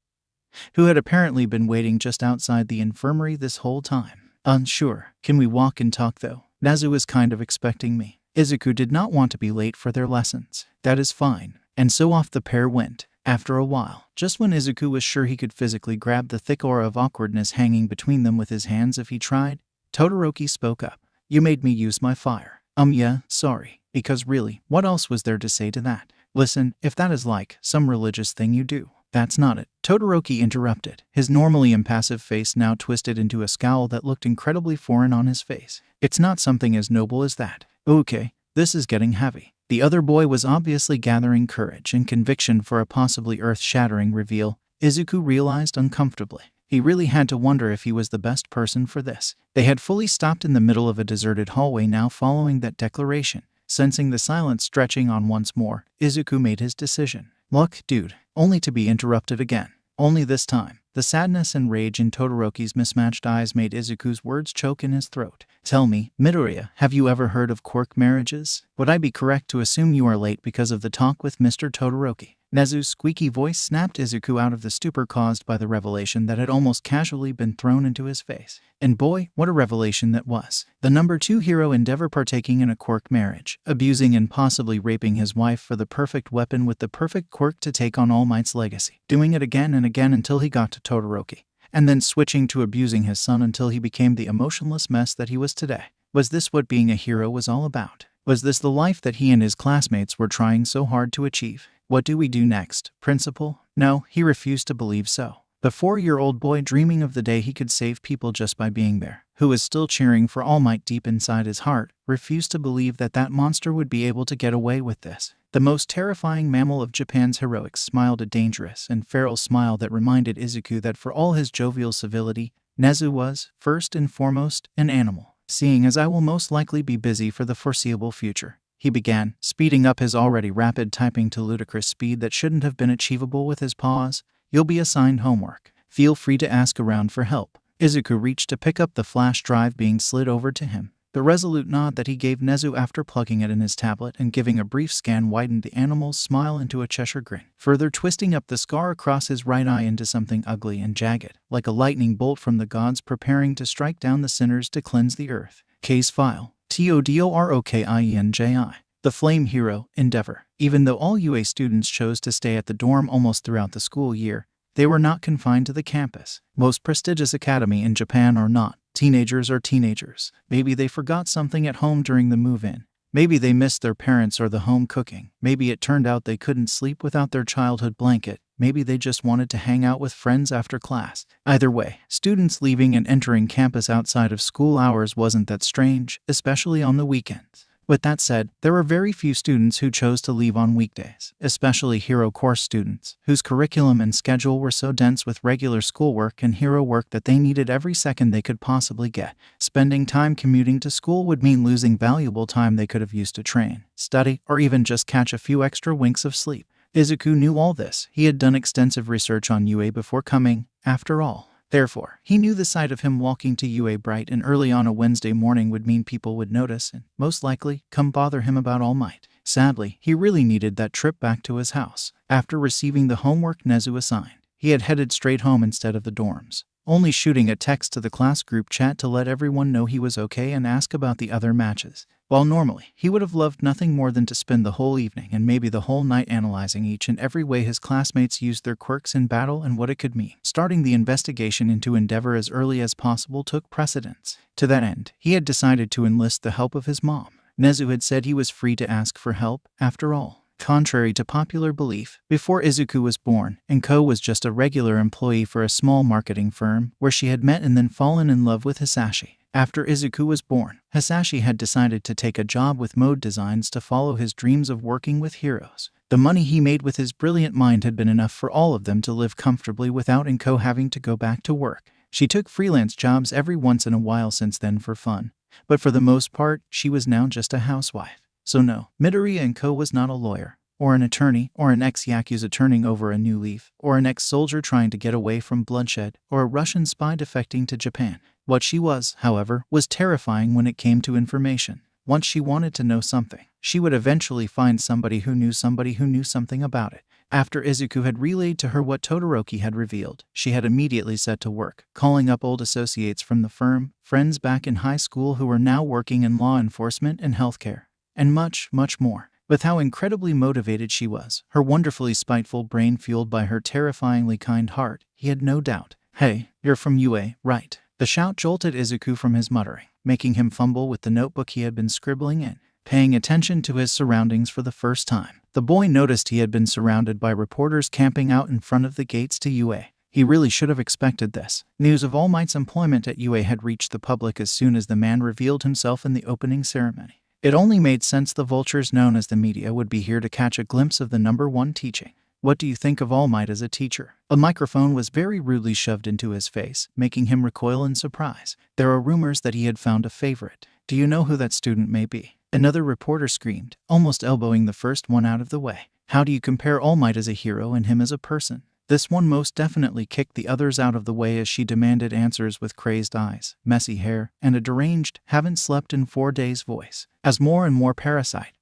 who had apparently been waiting just outside the infirmary this whole time. "Sure. Can we walk and talk though? Nezu is kind of expecting me." Izuku did not want to be late for their lessons. "That is fine." And so off the pair went. After a while, just when Izuku was sure he could physically grab the thick aura of awkwardness hanging between them with his hands if he tried, Todoroki spoke up. "You made me use my fire." Yeah, sorry. Because really, what else was there to say to that? "Listen, if that is like some religious thing you do, that's not it." Todoroki interrupted, his normally impassive face now twisted into a scowl that looked incredibly foreign on his face. "It's not something as noble as that." "Okay, this is getting heavy." The other boy was obviously gathering courage and conviction for a possibly earth-shattering reveal. Izuku realized uncomfortably. He really had to wonder if he was the best person for this. They had fully stopped in the middle of a deserted hallway now following that declaration. Sensing the silence stretching on once more, Izuku made his decision. "Look, dude," only to be interrupted again. Only this time, the sadness and rage in Todoroki's mismatched eyes made Izuku's words choke in his throat. "Tell me, Midoriya, have you ever heard of quirk marriages? Would I be correct to assume you are late because of the talk with Mr. Todoroki?" Nezu's squeaky voice snapped Izuku out of the stupor caused by the revelation that had almost casually been thrown into his face. And boy, what a revelation that was. The number 2 hero endeavor partaking in a quirk marriage, abusing and possibly raping his wife for the perfect weapon with the perfect quirk to take on All Might's legacy. Doing it again and again until he got to Todoroki. And then switching to abusing his son until he became the emotionless mess that he was today. Was this what being a hero was all about? Was this the life that he and his classmates were trying so hard to achieve? What do we do next, Principal? No, he refused to believe so. The 4-year-old boy dreaming of the day he could save people just by being there, who was still cheering for All Might deep inside his heart, refused to believe that that monster would be able to get away with this. The most terrifying mammal of Japan's heroics smiled a dangerous and feral smile that reminded Izuku that for all his jovial civility, Nezu was, first and foremost, an animal. "Seeing as I will most likely be busy for the foreseeable future, he began, speeding up his already rapid typing to ludicrous speed that shouldn't have been achievable with his paws. "You'll be assigned homework. Feel free to ask around for help." Izuku reached to pick up the flash drive being slid over to him. The resolute nod that he gave Nezu after plugging it in his tablet and giving a brief scan widened the animal's smile into a Cheshire grin, further twisting up the scar across his right eye into something ugly and jagged, like a lightning bolt from the gods preparing to strike down the sinners to cleanse the earth. Case file. TODOROKIENJI. The Flame Hero, Endeavor. Even though all UA students chose to stay at the dorm almost throughout the school year, they were not confined to the campus. Most prestigious academy in Japan or not. Teenagers are teenagers. Maybe they forgot something at home during the move-in. Maybe they missed their parents or the home cooking. Maybe it turned out they couldn't sleep without their childhood blanket. Maybe they just wanted to hang out with friends after class. Either way, students leaving and entering campus outside of school hours wasn't that strange, especially on the weekends. With that said, there were very few students who chose to leave on weekdays, especially hero course students, whose curriculum and schedule were so dense with regular schoolwork and hero work that they needed every second they could possibly get. Spending time commuting to school would mean losing valuable time they could have used to train, study, or even just catch a few extra winks of sleep. Izuku knew all this. He had done extensive research on UA before coming, after all. Therefore, he knew the sight of him walking to UA bright and early on a Wednesday morning would mean people would notice and, most likely, come bother him about All Might. Sadly, he really needed that trip back to his house. After receiving the homework Nezu assigned, he had headed straight home instead of the dorms, only shooting a text to the class group chat to let everyone know he was okay and ask about the other matches. While normally, he would have loved nothing more than to spend the whole evening and maybe the whole night analyzing each and every way his classmates used their quirks in battle and what it could mean. Starting the investigation into Endeavor as early as possible took precedence. To that end, he had decided to enlist the help of his mom. Nezu had said he was free to ask for help, after all. Contrary to popular belief, before Izuku was born, Enko was just a regular employee for a small marketing firm where she had met and then fallen in love with Hisashi. After Izuku was born, Hisashi had decided to take a job with Mode Designs to follow his dreams of working with heroes. The money he made with his brilliant mind had been enough for all of them to live comfortably without Enko having to go back to work. She took freelance jobs every once in a while since then for fun, but for the most part, she was now just a housewife. So no, Midoriya Enko was not a lawyer, or an attorney, or an ex-Yakuza turning over a new leaf, or an ex-soldier trying to get away from bloodshed, or a Russian spy defecting to Japan. What she was, however, was terrifying when it came to information. Once she wanted to know something, she would eventually find somebody who knew something about it. After Izuku had relayed to her what Todoroki had revealed, she had immediately set to work, calling up old associates from the firm, friends back in high school who were now working in law enforcement and healthcare, and much, much more. With how incredibly motivated she was, her wonderfully spiteful brain fueled by her terrifyingly kind heart, he had no doubt. "Hey, you're from UA, right?" The shout jolted Izuku from his muttering, making him fumble with the notebook he had been scribbling in. Paying attention to his surroundings for the first time, the boy noticed he had been surrounded by reporters camping out in front of the gates to UA. He really should have expected this. News of All Might's employment at UA had reached the public as soon as the man revealed himself in the opening ceremony. It only made sense the vultures known as the media would be here to catch a glimpse of the #1 teaching. "What do you think of All Might as a teacher?" A microphone was very rudely shoved into his face, making him recoil in surprise. "There are rumors that he had found a favorite. Do you know who that student may be?" Another reporter screamed, almost elbowing the first one out of the way. "How do you compare All Might as a hero and him as a person?" This one most definitely kicked the others out of the way as she demanded answers with crazed eyes, messy hair, and a deranged, haven't slept in 4 days voice. As more and more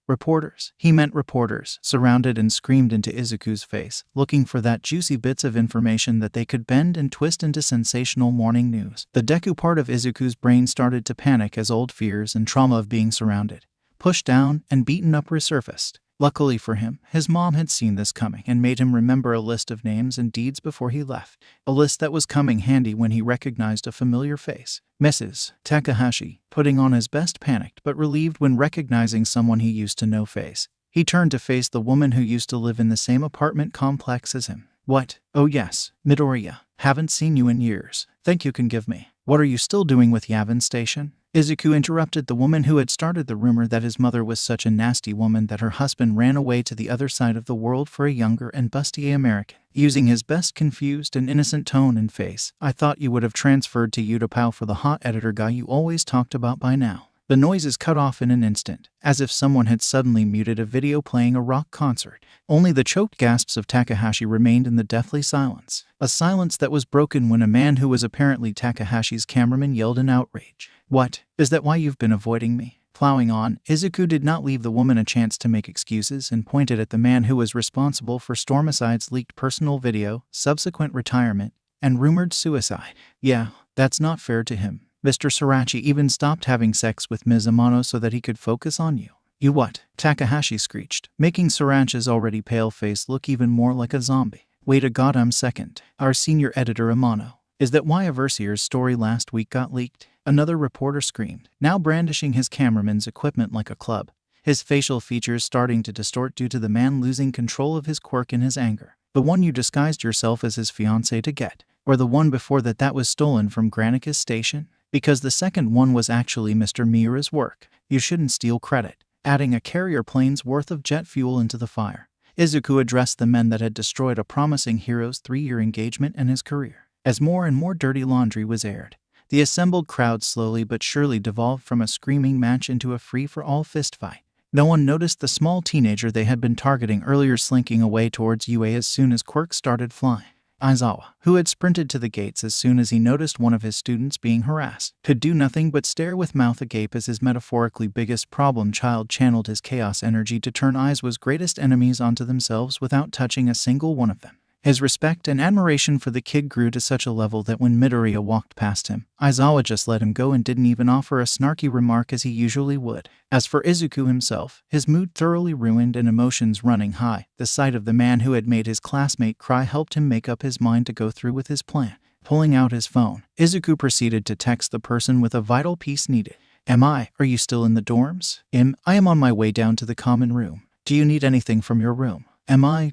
reporters, he meant reporters, surrounded and screamed into Izuku's face, looking for that juicy bits of information that they could bend and twist into sensational morning news. The Deku part of Izuku's brain started to panic as old fears and trauma of being surrounded, pushed down, and beaten up resurfaced. Luckily for him, his mom had seen this coming and made him remember a list of names and deeds before he left. A list that was coming handy when he recognized a familiar face. Mrs. Takahashi, putting on his best panicked but relieved when recognizing someone he used to know face. He turned to face the woman who used to live in the same apartment complex as him. "What? Oh yes, Midoriya. Haven't seen you in years. Think you can give me. What are you still doing with Yavin Station?" Izuku interrupted the woman who had started the rumor that his mother was such a nasty woman that her husband ran away to the other side of the world for a younger and bustier American. Using his best confused and innocent tone and face, "I thought you would have transferred to Utapau for the hot editor guy you always talked about by now." The noise is cut off in an instant, as if someone had suddenly muted a video playing a rock concert. Only the choked gasps of Takahashi remained in the deathly silence. A silence that was broken when a man who was apparently Takahashi's cameraman yelled in outrage. "What? Is that why you've been avoiding me?" Plowing on, Izuku did not leave the woman a chance to make excuses and pointed at the man who was responsible for Stormicide's leaked personal video, subsequent retirement, and rumored suicide. "Yeah, that's not fair to him. Mr. Sirachi even stopped having sex with Ms. Amano so that he could focus on you." "You what?" Takahashi screeched, making Sirachi's already pale face look even more like a zombie. "Wait a goddamn second. Our senior editor Amano. Is that why Aversier's story last week got leaked?" Another reporter screamed, now brandishing his cameraman's equipment like a club, his facial features starting to distort due to the man losing control of his quirk in his anger. "The one you disguised yourself as his fiancé to get? Or the one before that was stolen from Granicus Station? Because the second one was actually Mr. Miura's work. You shouldn't steal credit." Adding a carrier plane's worth of jet fuel into the fire, Izuku addressed the men that had destroyed a promising hero's 3-year engagement and his career. As more and more dirty laundry was aired, the assembled crowd slowly but surely devolved from a screaming match into a free-for-all fistfight. No one noticed the small teenager they had been targeting earlier slinking away towards UA as soon as Quirk started flying. Aizawa, who had sprinted to the gates as soon as he noticed one of his students being harassed, could do nothing but stare with mouth agape as his metaphorically biggest problem child channeled his chaos energy to turn Aizawa's greatest enemies onto themselves without touching a single one of them. His respect and admiration for the kid grew to such a level that when Midoriya walked past him, Aizawa just let him go and didn't even offer a snarky remark as he usually would. As for Izuku himself, his mood thoroughly ruined and emotions running high, the sight of the man who had made his classmate cry helped him make up his mind to go through with his plan. Pulling out his phone, Izuku proceeded to text the person with a vital piece needed. Are you still in the dorms? I am on my way down to the common room. Do you need anything from your room?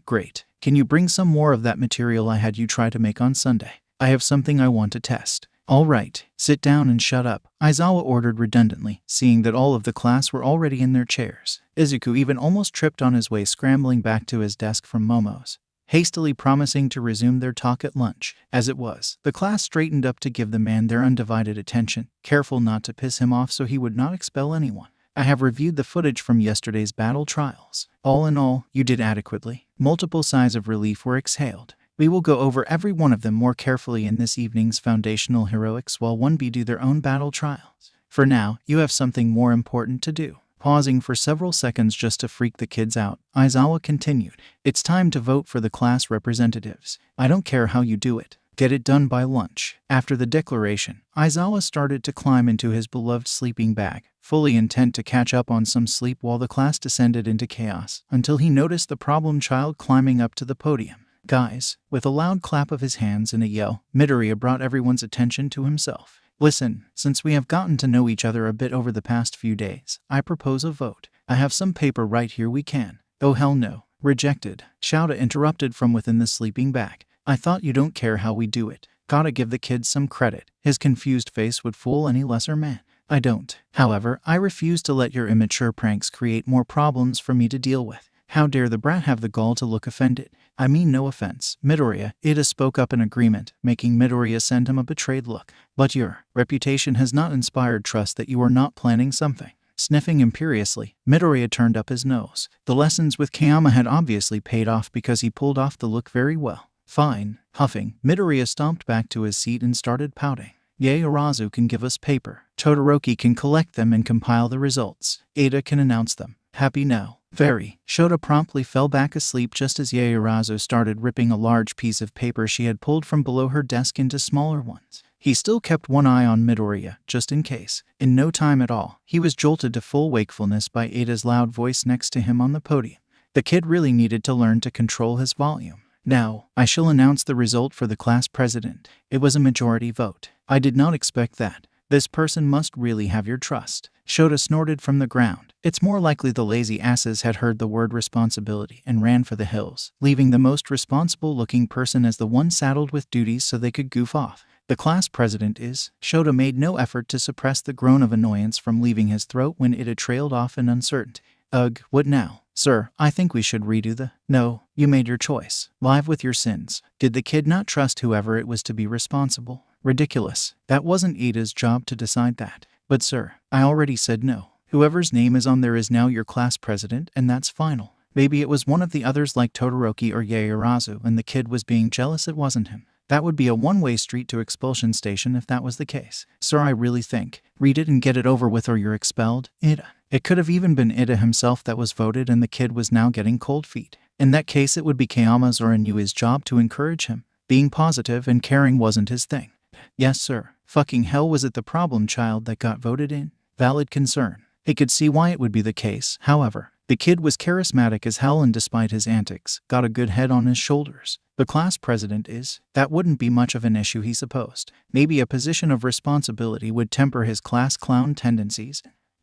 Great. Can you bring some more of that material I had you try to make on Sunday? I have something I want to test. All right, sit down and shut up, Aizawa ordered redundantly, seeing that all of the class were already in their chairs. Izuku even almost tripped on his way scrambling back to his desk from Momo's, hastily promising to resume their talk at lunch. As it was, the class straightened up to give the man their undivided attention, careful not to piss him off so he would not expel anyone. I have reviewed the footage from yesterday's battle trials. All in all, you did adequately. Multiple sighs of relief were exhaled. We will go over every one of them more carefully in this evening's foundational heroics while 1B do their own battle trials. For now, you have something more important to do. Pausing for several seconds just to freak the kids out, Aizawa continued, "It's time to vote for the class representatives. I don't care how you do it. Get it done by lunch." After the declaration, Aizawa started to climb into his beloved sleeping bag, fully intent to catch up on some sleep while the class descended into chaos, until he noticed the problem child climbing up to the podium. "Guys," with a loud clap of his hands and a yell, Midoriya brought everyone's attention to himself. "Listen, since we have gotten to know each other a bit over the past few days, I propose a vote. I have some paper right here we can." "Oh hell no. Rejected," Shouta interrupted from within the sleeping bag. "I thought you don't care how we do it. Gotta give the kid some credit. His confused face would fool any lesser man." "I don't. However, I refuse to let your immature pranks create more problems for me to deal with." How dare the brat have the gall to look offended? "I mean no offense, Midoriya," Ida spoke up in agreement, making Midoriya send him a betrayed look. "But your reputation has not inspired trust that you are not planning something." Sniffing imperiously, Midoriya turned up his nose. The lessons with Kayama had obviously paid off because he pulled off the look very well. "Fine." Huffing, Midoriya stomped back to his seat and started pouting. "Yaoyorozu can give us paper. Todoroki can collect them and compile the results. Ada can announce them. Happy now?" "Very." Shota promptly fell back asleep just as Yaoyorozu started ripping a large piece of paper she had pulled from below her desk into smaller ones. He still kept one eye on Midoriya, just in case. In no time at all, he was jolted to full wakefulness by Ada's loud voice next to him on the podium. The kid really needed to learn to control his volume. "Now, I shall announce the result for the class president." It was a majority vote. "I did not expect that. This person must really have your trust." Shota snorted from the ground. It's more likely the lazy asses had heard the word responsibility and ran for the hills, leaving the most responsible-looking person as the one saddled with duties so they could goof off. "The class president is..." Shota made no effort to suppress the groan of annoyance from leaving his throat when Ida trailed off in uncertainty. "Ugh, what now?" "Sir, I think we should redo the..." "No, you made your choice. Live with your sins." Did the kid not trust whoever it was to be responsible? Ridiculous. That wasn't Ida's job to decide that. But sir, I already said no. Whoever's name is on there is now your class president, and that's final. Maybe it was one of the others like Todoroki or Yaoyorozu and the kid was being jealous it wasn't him. That would be a one-way street to expulsion station if that was the case. Sir, I really think. Read it and get it over with or you're expelled. Ida. It could have even been Ida himself that was voted and the kid was now getting cold feet. In that case it would be Kayama's or Inui's job to encourage him. Being positive and caring wasn't his thing. Yes sir. Fucking hell, was it the problem child that got voted in? Valid concern. He could see why it would be the case, however. The kid was charismatic as hell and despite his antics, got a good head on his shoulders. The class president is. That wouldn't be much of an issue, he supposed. Maybe a position of responsibility would temper his class clown tendencies.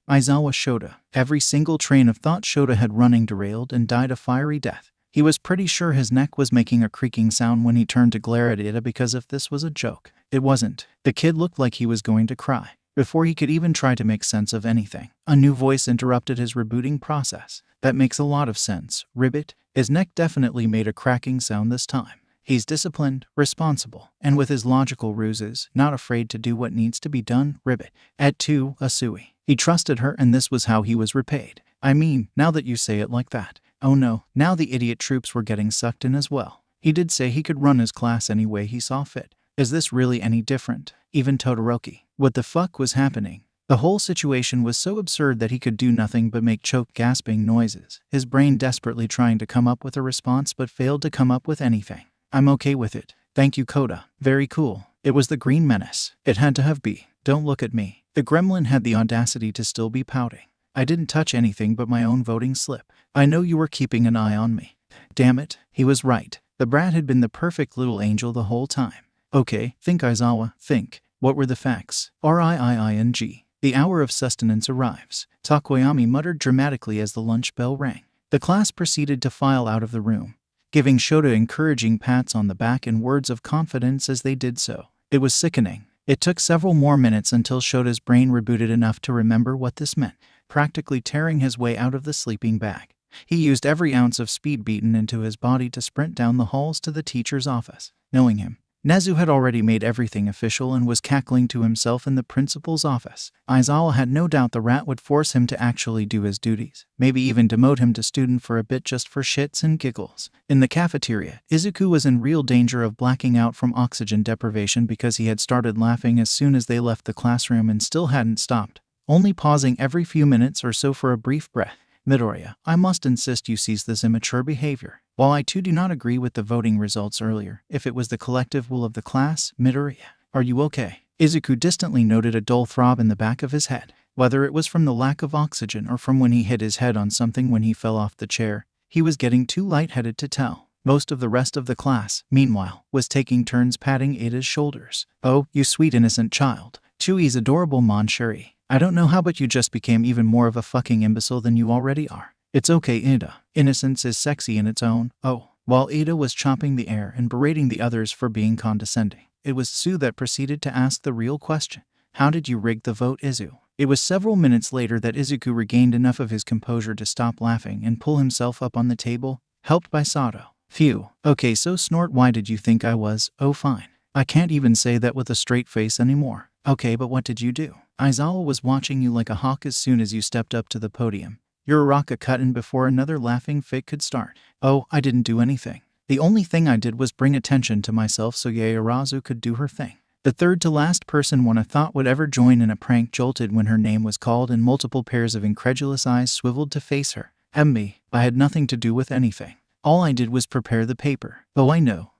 Aizawa Shota. Every single train of thought Shota had running derailed and died a fiery death. He was pretty sure his neck was making a creaking sound when he turned to glare at Ida because if this was a joke. It wasn't. The kid looked like he was going to cry. Before he could even try to make sense of anything, a new voice interrupted his rebooting process. That makes a lot of sense, Ribbit. His neck definitely made a cracking sound this time. He's disciplined, responsible, and with his logical ruses, not afraid to do what needs to be done, Ribbit. Et tu, Asui. He trusted her and this was how he was repaid. I mean, now that you say it like that. Oh no, now the idiot troops were getting sucked in as well. He did say he could run his class any way he saw fit. Is this really any different? Even Todoroki. What the fuck was happening? The whole situation was so absurd that he could do nothing but make choked gasping noises, his brain desperately trying to come up with a response but failed to come up with anything. I'm okay with it. Thank you, Koda. Very cool. It was the Green Menace. It had to have been. Don't look at me. The gremlin had the audacity to still be pouting. I didn't touch anything but my own voting slip. I know you were keeping an eye on me. Damn it. He was right. The brat had been the perfect little angel the whole time. Okay, think Aizawa, think. What were the facts? Riing. The hour of sustenance arrives. Takoyami muttered dramatically as the lunch bell rang. The class proceeded to file out of the room, giving Shota encouraging pats on the back and words of confidence as they did so. It was sickening. It took several more minutes until Shota's brain rebooted enough to remember what this meant, practically tearing his way out of the sleeping bag. He used every ounce of speed beaten into his body to sprint down the halls to the teacher's office. Knowing him, Nezu had already made everything official and was cackling to himself in the principal's office. Aizawa had no doubt the rat would force him to actually do his duties, maybe even demote him to student for a bit just for shits and giggles. In the cafeteria, Izuku was in real danger of blacking out from oxygen deprivation because he had started laughing as soon as they left the classroom and still hadn't stopped, only pausing every few minutes or so for a brief breath. Midoriya, I must insist you cease this immature behavior. While I too do not agree with the voting results earlier, if it was the collective will of the class, Midoriya, are you okay? Izuku distantly noted a dull throb in the back of his head. Whether it was from the lack of oxygen or from when he hit his head on something when he fell off the chair, he was getting too lightheaded to tell. Most of the rest of the class, meanwhile, was taking turns patting Ada's shoulders. Oh, you sweet innocent child. Chui's adorable Moncheri. I don't know how, but you just became even more of a fucking imbecile than you already are. It's okay, Ada. Innocence is sexy in its own. Oh. While Ada was chopping the air and berating the others for being condescending, it was Sue that proceeded to ask the real question. How did you rig the vote, Izu? It was several minutes later that Izuku regained enough of his composure to stop laughing and pull himself up on the table, helped by Sato. Phew. Okay, so Snort, why did you think I was? Oh fine. I can't even say that with a straight face anymore. Okay, but what did you do? Aizawa was watching you like a hawk as soon as you stepped up to the podium. Your raka cut in before another laughing fit could start. Oh, I didn't do anything. The only thing I did was bring attention to myself so Yaoyorozu could do her thing. The third to last person one I thought would ever join in a prank jolted when her name was called and multiple pairs of incredulous eyes swiveled to face her. Me. I had nothing to do with anything. All I did was prepare the paper. Oh, I know.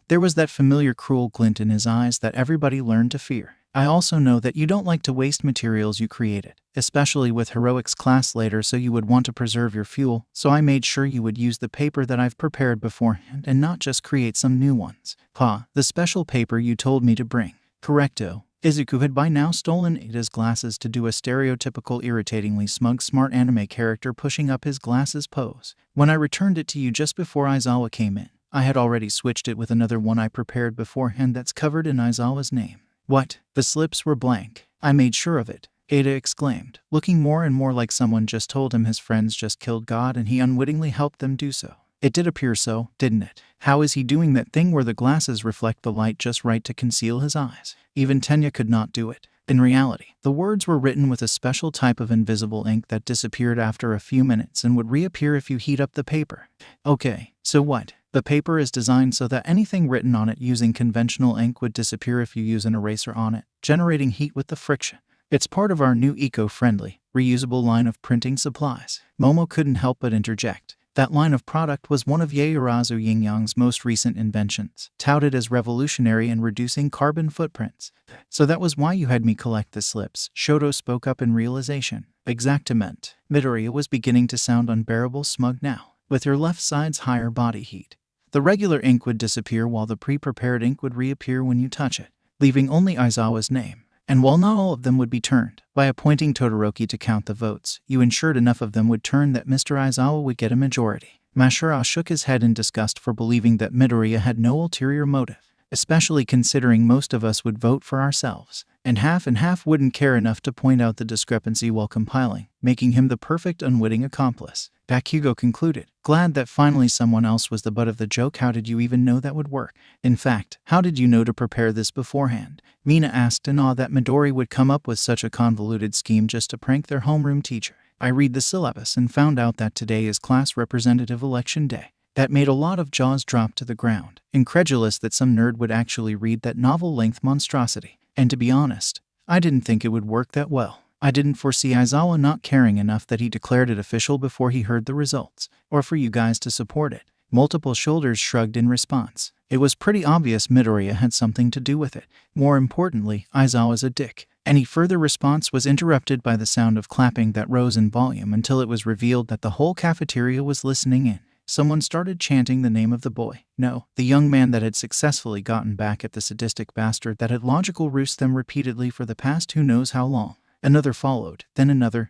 There was that familiar cruel glint in his eyes that everybody learned to fear. I also know that you don't like to waste materials you created, especially with heroics class later, so you would want to preserve your fuel, so I made sure you would use the paper that I've prepared beforehand and not just create some new ones. The special paper you told me to bring. Correcto. Izuku had by now stolen Ada's glasses to do a stereotypical irritatingly smug smart anime character pushing up his glasses pose. When I returned it to you just before Aizawa came in, I had already switched it with another one I prepared beforehand that's covered in Aizawa's name. What? The slips were blank. I made sure of it, Ada exclaimed, looking more and more like someone just told him his friends just killed God and he unwittingly helped them do so. It did appear so, didn't it? How is he doing that thing where the glasses reflect the light just right to conceal his eyes? Even Tenya could not do it. In reality, the words were written with a special type of invisible ink that disappeared after a few minutes and would reappear if you heat up the paper. Okay, so what? The paper is designed so that anything written on it using conventional ink would disappear if you use an eraser on it, generating heat with the friction. It's part of our new eco-friendly, reusable line of printing supplies. Momo couldn't help but interject. That line of product was one of Yaoyorozu Yin-Yang's most recent inventions, touted as revolutionary in reducing carbon footprints. So that was why you had me collect the slips, Shoto spoke up in realization. Exactamente. Midoriya was beginning to sound unbearable smug now, with your left side's higher body heat. The regular ink would disappear while the pre-prepared ink would reappear when you touch it, leaving only Aizawa's name. And while not all of them would be turned, by appointing Todoroki to count the votes, you ensured enough of them would turn that Mr. Aizawa would get a majority. Mashura shook his head in disgust for believing that Midoriya had no ulterior motive, especially considering most of us would vote for ourselves, and half wouldn't care enough to point out the discrepancy while compiling, making him the perfect unwitting accomplice. Bakugo concluded, glad that finally someone else was the butt of the joke. How did you even know that would work? In fact, how did you know to prepare this beforehand? Mina asked in awe that Midori would come up with such a convoluted scheme just to prank their homeroom teacher. I read the syllabus and found out that today is class representative election day. That made a lot of jaws drop to the ground, incredulous that some nerd would actually read that novel-length monstrosity. And to be honest, I didn't think it would work that well. I didn't foresee Aizawa not caring enough that he declared it official before he heard the results, or for you guys to support it. Multiple shoulders shrugged in response. It was pretty obvious Midoriya had something to do with it. More importantly, Aizawa's a dick. Any further response was interrupted by the sound of clapping that rose in volume until it was revealed that the whole cafeteria was listening in. Someone started chanting the name of the boy. No, the young man that had successfully gotten back at the sadistic bastard that had logical roost them repeatedly for the past who knows how long. Another followed, then another,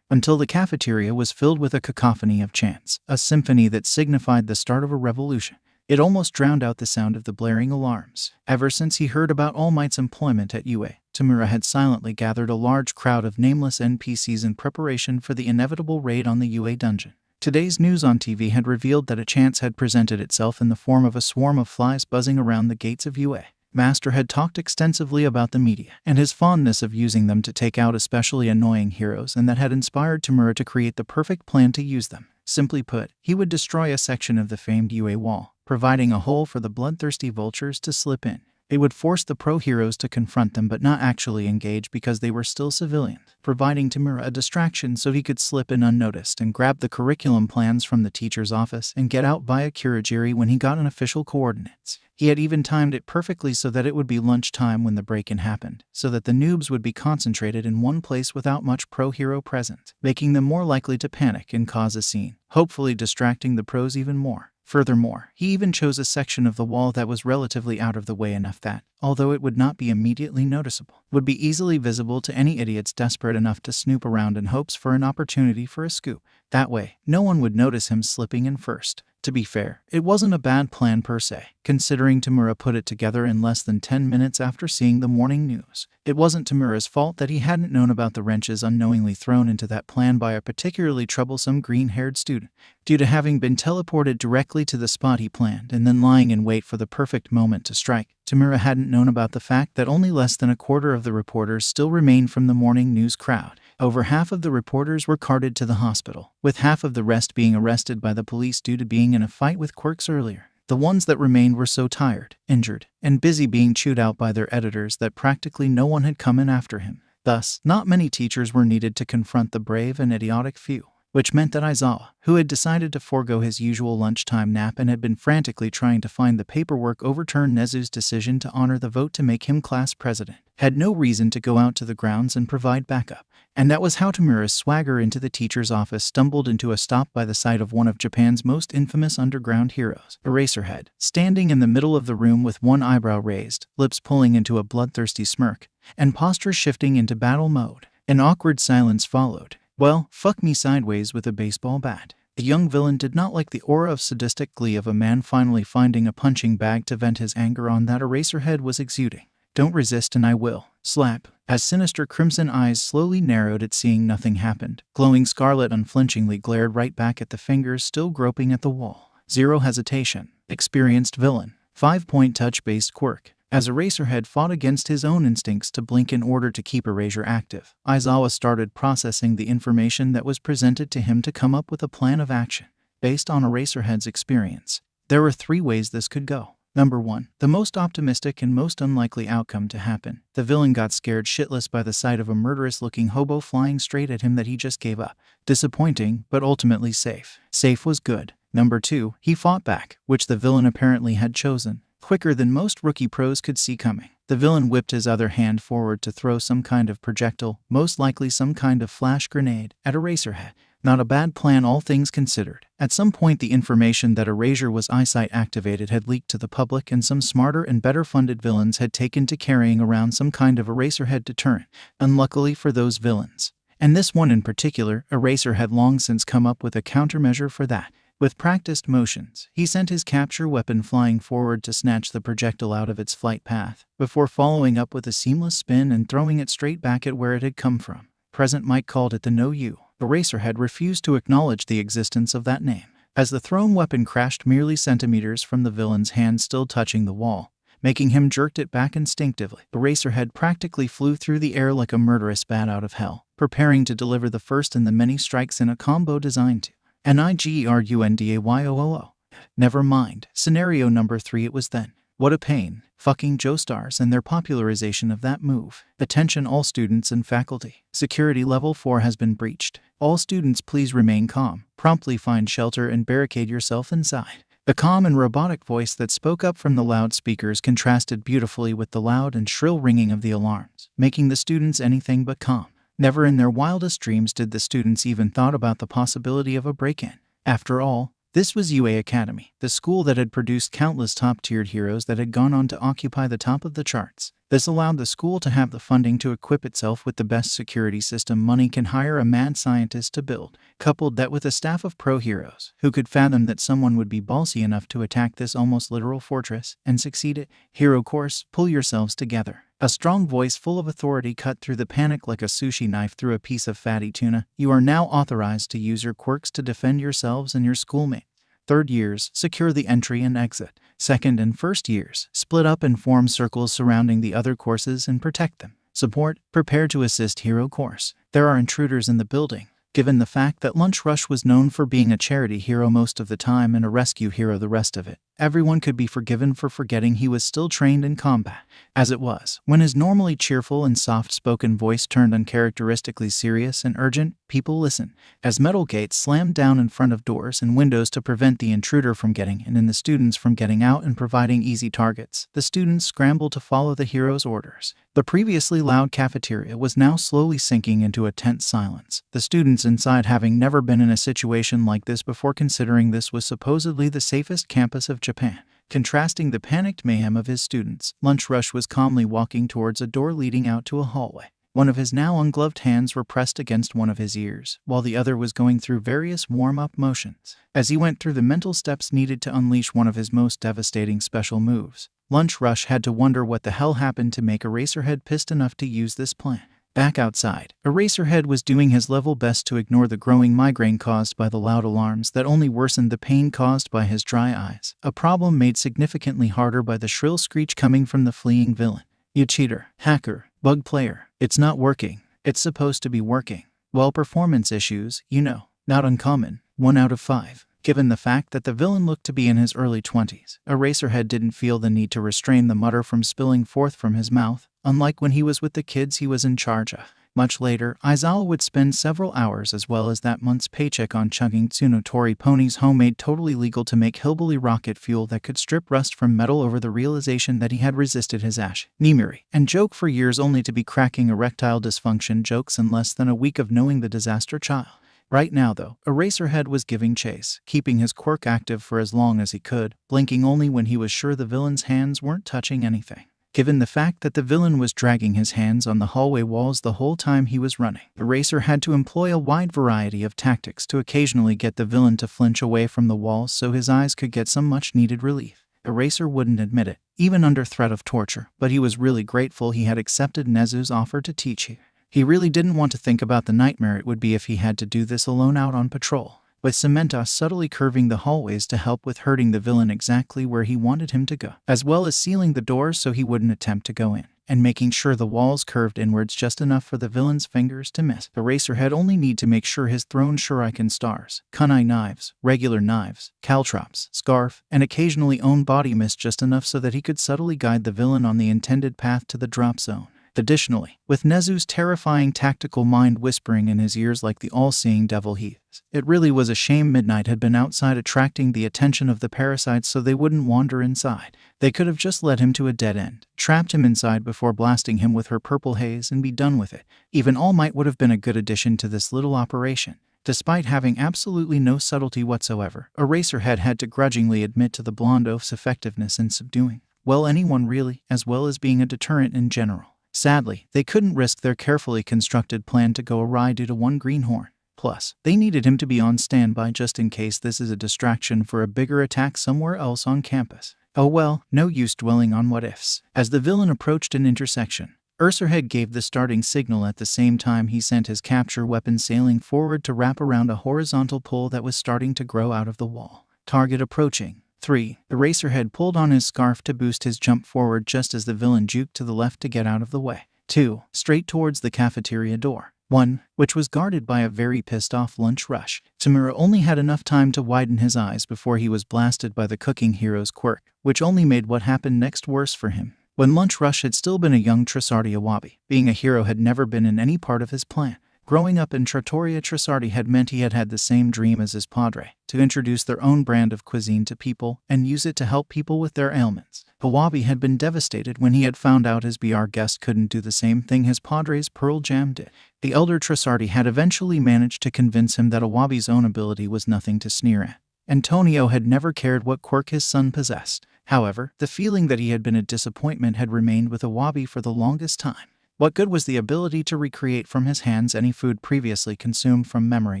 until the cafeteria was filled with a cacophony of chants, a symphony that signified the start of a revolution. It almost drowned out the sound of the blaring alarms. Ever since he heard about All Might's employment at UA, Tamura had silently gathered a large crowd of nameless NPCs in preparation for the inevitable raid on the UA dungeon. Today's news on TV had revealed that a chance had presented itself in the form of a swarm of flies buzzing around the gates of UA. Master had talked extensively about the media and his fondness of using them to take out especially annoying heroes, and that had inspired Tamura to create the perfect plan to use them. Simply put, he would destroy a section of the famed UA wall, providing a hole for the bloodthirsty vultures to slip in. It would force the pro-heroes to confront them but not actually engage because they were still civilians, providing Tamura a distraction so he could slip in unnoticed and grab the curriculum plans from the teacher's office and get out via Kurogiri when he got an official coordinates. He had even timed it perfectly so that it would be lunchtime when the break-in happened, so that the noobs would be concentrated in one place without much pro-hero present, making them more likely to panic and cause a scene, hopefully distracting the pros even more. Furthermore, he even chose a section of the wall that was relatively out of the way enough that, although it would not be immediately noticeable, would be easily visible to any idiots desperate enough to snoop around in hopes for an opportunity for a scoop. That way, no one would notice him slipping in first. To be fair, it wasn't a bad plan per se, considering Tamura put it together in less than 10 minutes after seeing the morning news. It wasn't Tamura's fault that he hadn't known about the wrenches unknowingly thrown into that plan by a particularly troublesome green-haired student. Due to having been teleported directly to the spot he planned and then lying in wait for the perfect moment to strike, Tamura hadn't known about the fact that only less than a quarter of the reporters still remained from the morning news crowd. Over half of the reporters were carted to the hospital, with half of the rest being arrested by the police due to being in a fight with Quirks earlier. The ones that remained were so tired, injured, and busy being chewed out by their editors that practically no one had come in after him. Thus, not many teachers were needed to confront the brave and idiotic few, which meant that Aizawa, who had decided to forego his usual lunchtime nap and had been frantically trying to find the paperwork overturn Nezu's decision to honor the vote to make him class president, had no reason to go out to the grounds and provide backup. And that was how Tamura's swagger into the teacher's office stumbled into a stop by the side of one of Japan's most infamous underground heroes, Eraserhead, standing in the middle of the room with one eyebrow raised, lips pulling into a bloodthirsty smirk, and posture shifting into battle mode. An awkward silence followed. Well, fuck me sideways with a baseball bat. The young villain did not like the aura of sadistic glee of a man finally finding a punching bag to vent his anger on that Eraserhead was exuding. Don't resist and I will. Slap. As sinister crimson eyes slowly narrowed at seeing nothing happened, glowing scarlet unflinchingly glared right back at the fingers still groping at the wall. Zero hesitation. Experienced villain. 5-point touch-based quirk. As Eraserhead fought against his own instincts to blink in order to keep Erasure active, Aizawa started processing the information that was presented to him to come up with a plan of action. Based on Eraserhead's experience, there were 3 ways this could go. Number 1. The most optimistic and most unlikely outcome to happen. The villain got scared shitless by the sight of a murderous-looking hobo flying straight at him that he just gave up. Disappointing, but ultimately safe. Safe was good. Number 2. He fought back, which the villain apparently had chosen. Quicker than most rookie pros could see coming. The villain whipped his other hand forward to throw some kind of projectile, most likely some kind of flash grenade, at Eraserhead. Not a bad plan, all things considered. At some point the information that Erasure was eyesight activated had leaked to the public, and some smarter and better funded villains had taken to carrying around some kind of Eraserhead deterrent. Unluckily for those villains, and this one in particular, Eraser had long since come up with a countermeasure for that. With practiced motions, he sent his capture weapon flying forward to snatch the projectile out of its flight path, before following up with a seamless spin and throwing it straight back at where it had come from. Present Mike called it the No-You. Eraserhead refused to acknowledge the existence of that name, as the thrown weapon crashed merely centimeters from the villain's hand still touching the wall, making him jerk it back instinctively. Eraserhead practically flew through the air like a murderous bat out of hell, preparing to deliver the first in the many strikes in a combo designed to Nigerundayooo. Never mind. Scenario number 3 it was then. What a pain. Fucking Joestars and their popularization of that move. Attention all students and faculty. Security level 4 has been breached. All students please remain calm. Promptly find shelter and barricade yourself inside. The calm and robotic voice that spoke up from the loudspeakers contrasted beautifully with the loud and shrill ringing of the alarms, making the students anything but calm. Never in their wildest dreams did the students even thought about the possibility of a break-in. After all, this was UA Academy, the school that had produced countless top-tiered heroes that had gone on to occupy the top of the charts. This allowed the school to have the funding to equip itself with the best security system money can hire a mad scientist to build, coupled that with a staff of pro heroes who could fathom that someone would be ballsy enough to attack this almost literal fortress and succeed it. Hero course, pull yourselves together. A strong voice full of authority cut through the panic like a sushi knife through a piece of fatty tuna. You are now authorized to use your quirks to defend yourselves and your schoolmates. Third years, secure the entry and exit. Second and first years, split up and form circles surrounding the other courses and protect them. Support, prepare to assist hero course. There are intruders in the building. Given the fact that Lunch Rush was known for being a charity hero most of the time and a rescue hero the rest of it, everyone could be forgiven for forgetting he was still trained in combat. As it was, when his normally cheerful and soft-spoken voice turned uncharacteristically serious and urgent, people listened, as metal gates slammed down in front of doors and windows to prevent the intruder from getting in and the students from getting out and providing easy targets. The students scrambled to follow the hero's orders. The previously loud cafeteria was now slowly sinking into a tense silence, the students inside having never been in a situation like this before, considering this was supposedly the safest campus of Japan. Contrasting the panicked mayhem of his students, Lunch Rush was calmly walking towards a door leading out to a hallway. One of his now ungloved hands were pressed against one of his ears, while the other was going through various warm-up motions. As he went through the mental steps needed to unleash one of his most devastating special moves, Lunch Rush had to wonder what the hell happened to make Eraserhead pissed enough to use this plan. Back outside, Eraserhead was doing his level best to ignore the growing migraine caused by the loud alarms that only worsened the pain caused by his dry eyes, a problem made significantly harder by the shrill screech coming from the fleeing villain. You cheater, hacker, bug player, it's not working. It's supposed to be working. Well, performance issues, you know, not uncommon, 1 out of 5. Given the fact that the villain looked to be in his early 20s, Eraserhead didn't feel the need to restrain the mutter from spilling forth from his mouth, unlike when he was with the kids he was in charge of. Much later, Aizawa would spend several hours as well as that month's paycheck on chugging Tsunotori Pony's homemade totally legal to make hillbilly rocket fuel that could strip rust from metal over the realization that he had resisted his ash, Nimiri, and joke for years only to be cracking erectile dysfunction jokes in less than a week of knowing the disaster child. Right now, though, Eraserhead was giving chase, keeping his quirk active for as long as he could, blinking only when he was sure the villain's hands weren't touching anything. Given the fact that the villain was dragging his hands on the hallway walls the whole time he was running, Eraser had to employ a wide variety of tactics to occasionally get the villain to flinch away from the walls so his eyes could get some much-needed relief. Eraser wouldn't admit it, even under threat of torture, but he was really grateful he had accepted Nezu's offer to teach him. He really didn't want to think about the nightmare it would be if he had to do this alone out on patrol, with Samantha subtly curving the hallways to help with herding the villain exactly where he wanted him to go, as well as sealing the doors so he wouldn't attempt to go in, and making sure the walls curved inwards just enough for the villain's fingers to miss. Eraserhead only need to make sure his thrown shuriken stars, kunai knives, regular knives, caltrops, scarf, and occasionally own body missed just enough so that he could subtly guide the villain on the intended path to the drop zone. Additionally, with Nezu's terrifying tactical mind whispering in his ears like the all-seeing devil he is, it really was a shame Midnight had been outside attracting the attention of the parasites so they wouldn't wander inside. They could have just led him to a dead end, trapped him inside before blasting him with her purple haze and be done with it. Even All Might would have been a good addition to this little operation. Despite having absolutely no subtlety whatsoever, Eraserhead had to grudgingly admit to the blonde oaf's effectiveness in subduing, well, anyone really, as well as being a deterrent in general. Sadly, they couldn't risk their carefully constructed plan to go awry due to one greenhorn. Plus, they needed him to be on standby just in case this is a distraction for a bigger attack somewhere else on campus. Oh well, no use dwelling on what-ifs. As the villain approached an intersection, Eraserhead gave the starting signal at the same time he sent his capture weapon sailing forward to wrap around a horizontal pole that was starting to grow out of the wall. Target approaching. 3. Eraserhead pulled on his scarf to boost his jump forward just as the villain juked to the left to get out of the way. 2. Straight towards the cafeteria door. 1. Which was guarded by a very pissed-off Lunch Rush. Tamura only had enough time to widen his eyes before he was blasted by the cooking hero's Quirk, which only made what happened next worse for him. When Lunch Rush had still been a young Trisardi Awabi, being a hero had never been in any part of his plan. Growing up in Trattoria Trisardi had meant he had had the same dream as his padre, to introduce their own brand of cuisine to people and use it to help people with their ailments. Awabi had been devastated when he had found out his BR guest couldn't do the same thing his padre's Pearl Jam did. The elder Trisardi had eventually managed to convince him that Awabi's own ability was nothing to sneer at. Antonio had never cared what quirk his son possessed. However, the feeling that he had been a disappointment had remained with Awabi for the longest time. What good was the ability to recreate from his hands any food previously consumed from memory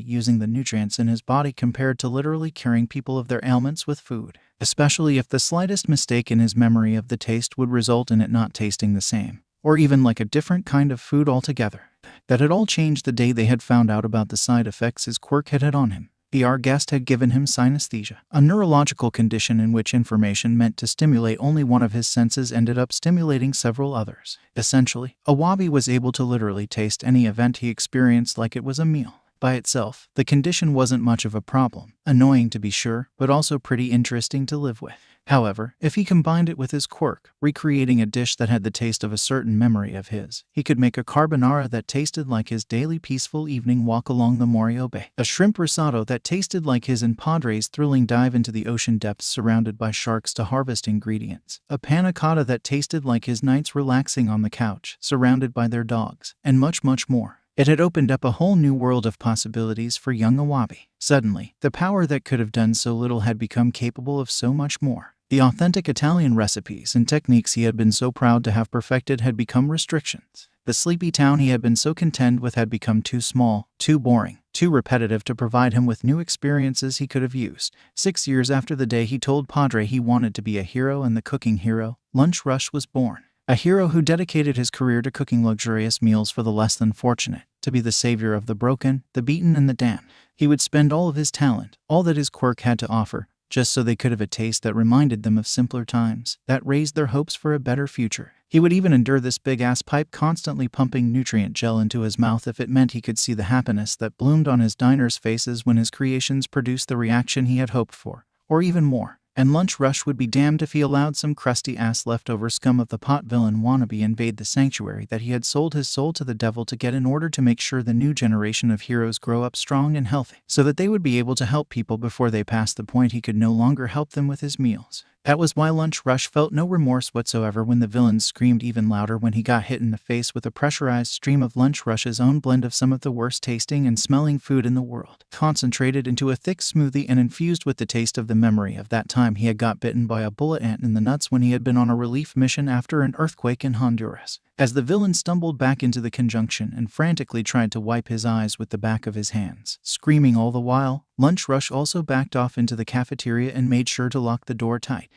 using the nutrients in his body compared to literally curing people of their ailments with food, especially if the slightest mistake in his memory of the taste would result in it not tasting the same, or even like a different kind of food altogether. That had all changed the day they had found out about the side effects his quirk had on him. BR guest had given him synesthesia, a neurological condition in which information meant to stimulate only one of his senses ended up stimulating several others. Essentially, Awabi was able to literally taste any event he experienced like it was a meal. By itself, the condition wasn't much of a problem, annoying to be sure, but also pretty interesting to live with. However, if he combined it with his quirk, recreating a dish that had the taste of a certain memory of his, he could make a carbonara that tasted like his daily peaceful evening walk along the Morio Bay, a shrimp risotto that tasted like his and Padre's thrilling dive into the ocean depths surrounded by sharks to harvest ingredients, a panna cotta that tasted like his nights relaxing on the couch, surrounded by their dogs, and much, much more. It had opened up a whole new world of possibilities for young Awabi. Suddenly, the power that could have done so little had become capable of so much more. The authentic Italian recipes and techniques he had been so proud to have perfected had become restrictions. The sleepy town he had been so content with had become too small, too boring, too repetitive to provide him with new experiences he could have used. 6 years after the day he told Padre he wanted to be a hero and the cooking hero, Lunch Rush was born. A hero who dedicated his career to cooking luxurious meals for the less than fortunate, to be the savior of the broken, the beaten, and the damned. He would spend all of his talent, all that his quirk had to offer, just so they could have a taste that reminded them of simpler times, that raised their hopes for a better future. He would even endure this big-ass pipe constantly pumping nutrient gel into his mouth if it meant he could see the happiness that bloomed on his diners' faces when his creations produced the reaction he had hoped for, or even more. And Lunch Rush would be damned if he allowed some crusty-ass leftover scum of the pot villain wannabe invade the sanctuary that he had sold his soul to the devil to get in order to make sure the new generation of heroes grow up strong and healthy, so that they would be able to help people before they passed the point he could no longer help them with his meals. That was why Lunch Rush felt no remorse whatsoever when the villains screamed even louder when he got hit in the face with a pressurized stream of Lunch Rush's own blend of some of the worst tasting and smelling food in the world, concentrated into a thick smoothie and infused with the taste of the memory of that time he had got bitten by a bullet ant in the nuts when he had been on a relief mission after an earthquake in Honduras. As the villain stumbled back into the conjunction and frantically tried to wipe his eyes with the back of his hands, screaming all the while, Lunch Rush also backed off into the cafeteria and made sure to lock the door tight.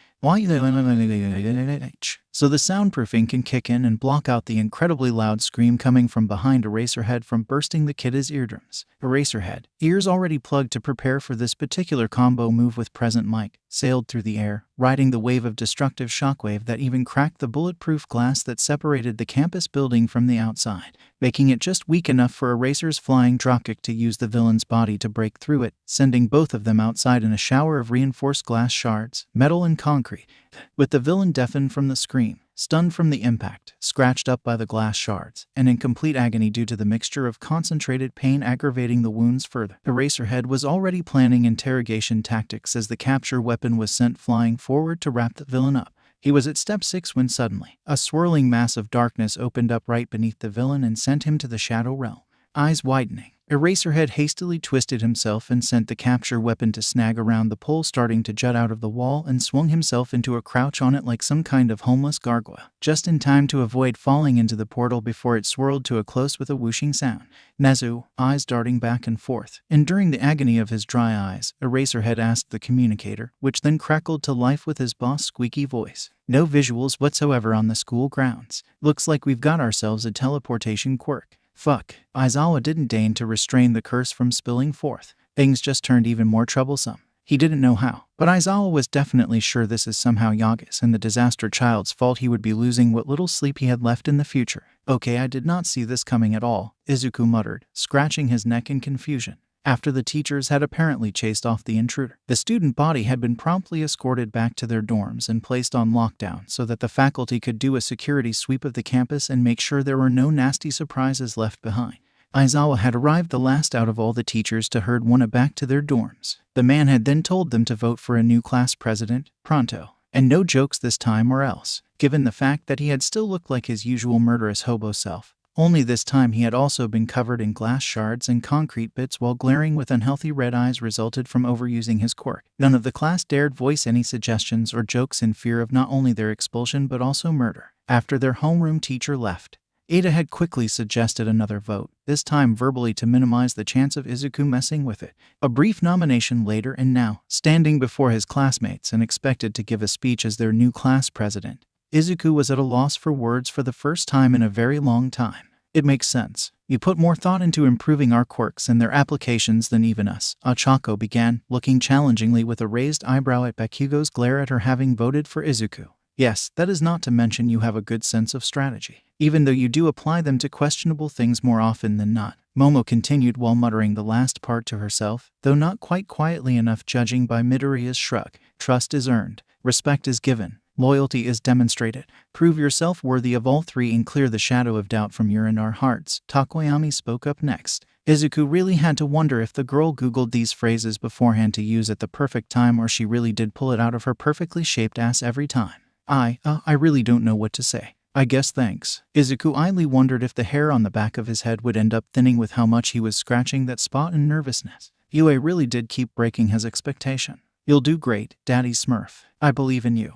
So the soundproofing can kick in and block out the incredibly loud scream coming from behind Eraserhead from bursting the kid's eardrums. Eraserhead, ears already plugged to prepare for this particular combo move with present mic, sailed through the air, riding the wave of destructive shockwave that even cracked the bulletproof glass that separated the campus building from the outside, making it just weak enough for Eraser's flying dropkick to use the villain's body to break through it, sending both of them outside in a shower of reinforced glass shards, metal and concrete, with the villain deafened from the scream, stunned from the impact, scratched up by the glass shards, and in complete agony due to the mixture of concentrated pain aggravating the wounds further. Eraserhead was already planning interrogation tactics as the capture weapon was sent flying forward to wrap the villain up. He was at step 6 when suddenly, a swirling mass of darkness opened up right beneath the villain and sent him to the shadow realm. Eyes widening, Eraserhead hastily twisted himself and sent the capture weapon to snag around the pole starting to jut out of the wall and swung himself into a crouch on it like some kind of homeless gargoyle, just in time to avoid falling into the portal before it swirled to a close with a whooshing sound. Nezu, eyes darting back and forth. Enduring the agony of his dry eyes, Eraserhead asked the communicator, which then crackled to life with his boss' squeaky voice. No visuals whatsoever on the school grounds. Looks like we've got ourselves a teleportation quirk. Fuck. Aizawa didn't deign to restrain the curse from spilling forth. Things just turned even more troublesome. He didn't know how, but Aizawa was definitely sure this is somehow Yaga's and the disaster child's fault. He would be losing what little sleep he had left in the future. Okay, I did not see this coming at all, Izuku muttered, scratching his neck in confusion. After the teachers had apparently chased off the intruder, the student body had been promptly escorted back to their dorms and placed on lockdown so that the faculty could do a security sweep of the campus and make sure there were no nasty surprises left behind. Aizawa had arrived the last out of all the teachers to herd one back to their dorms. The man had then told them to vote for a new class president, pronto. And no jokes this time or else, given the fact that he had still looked like his usual murderous hobo self. Only this time he had also been covered in glass shards and concrete bits while glaring with unhealthy red eyes resulted from overusing his quirk. None of the class dared voice any suggestions or jokes in fear of not only their expulsion but also murder. After their homeroom teacher left, Ada had quickly suggested another vote, this time verbally to minimize the chance of Izuku messing with it. A brief nomination later and now, standing before his classmates and expected to give a speech as their new class president, Izuku was at a loss for words for the first time in a very long time. It makes sense. You put more thought into improving our quirks and their applications than even us, Ochako began, looking challengingly with a raised eyebrow at Bakugo's glare at her having voted for Izuku. Yes, that is not to mention you have a good sense of strategy, even though you do apply them to questionable things more often than not, Momo continued while muttering the last part to herself, though not quite quietly enough judging by Midoriya's shrug. Trust is earned, respect is given, loyalty is demonstrated. Prove yourself worthy of all three and clear the shadow of doubt from your and our hearts, Takoyami spoke up next. Izuku really had to wonder if the girl googled these phrases beforehand to use at the perfect time or she really did pull it out of her perfectly shaped ass every time. I really don't know what to say. I guess thanks. Izuku idly wondered if the hair on the back of his head would end up thinning with how much he was scratching that spot in nervousness. Yue really did keep breaking his expectation. You'll do great, Daddy Smurf. I believe in you.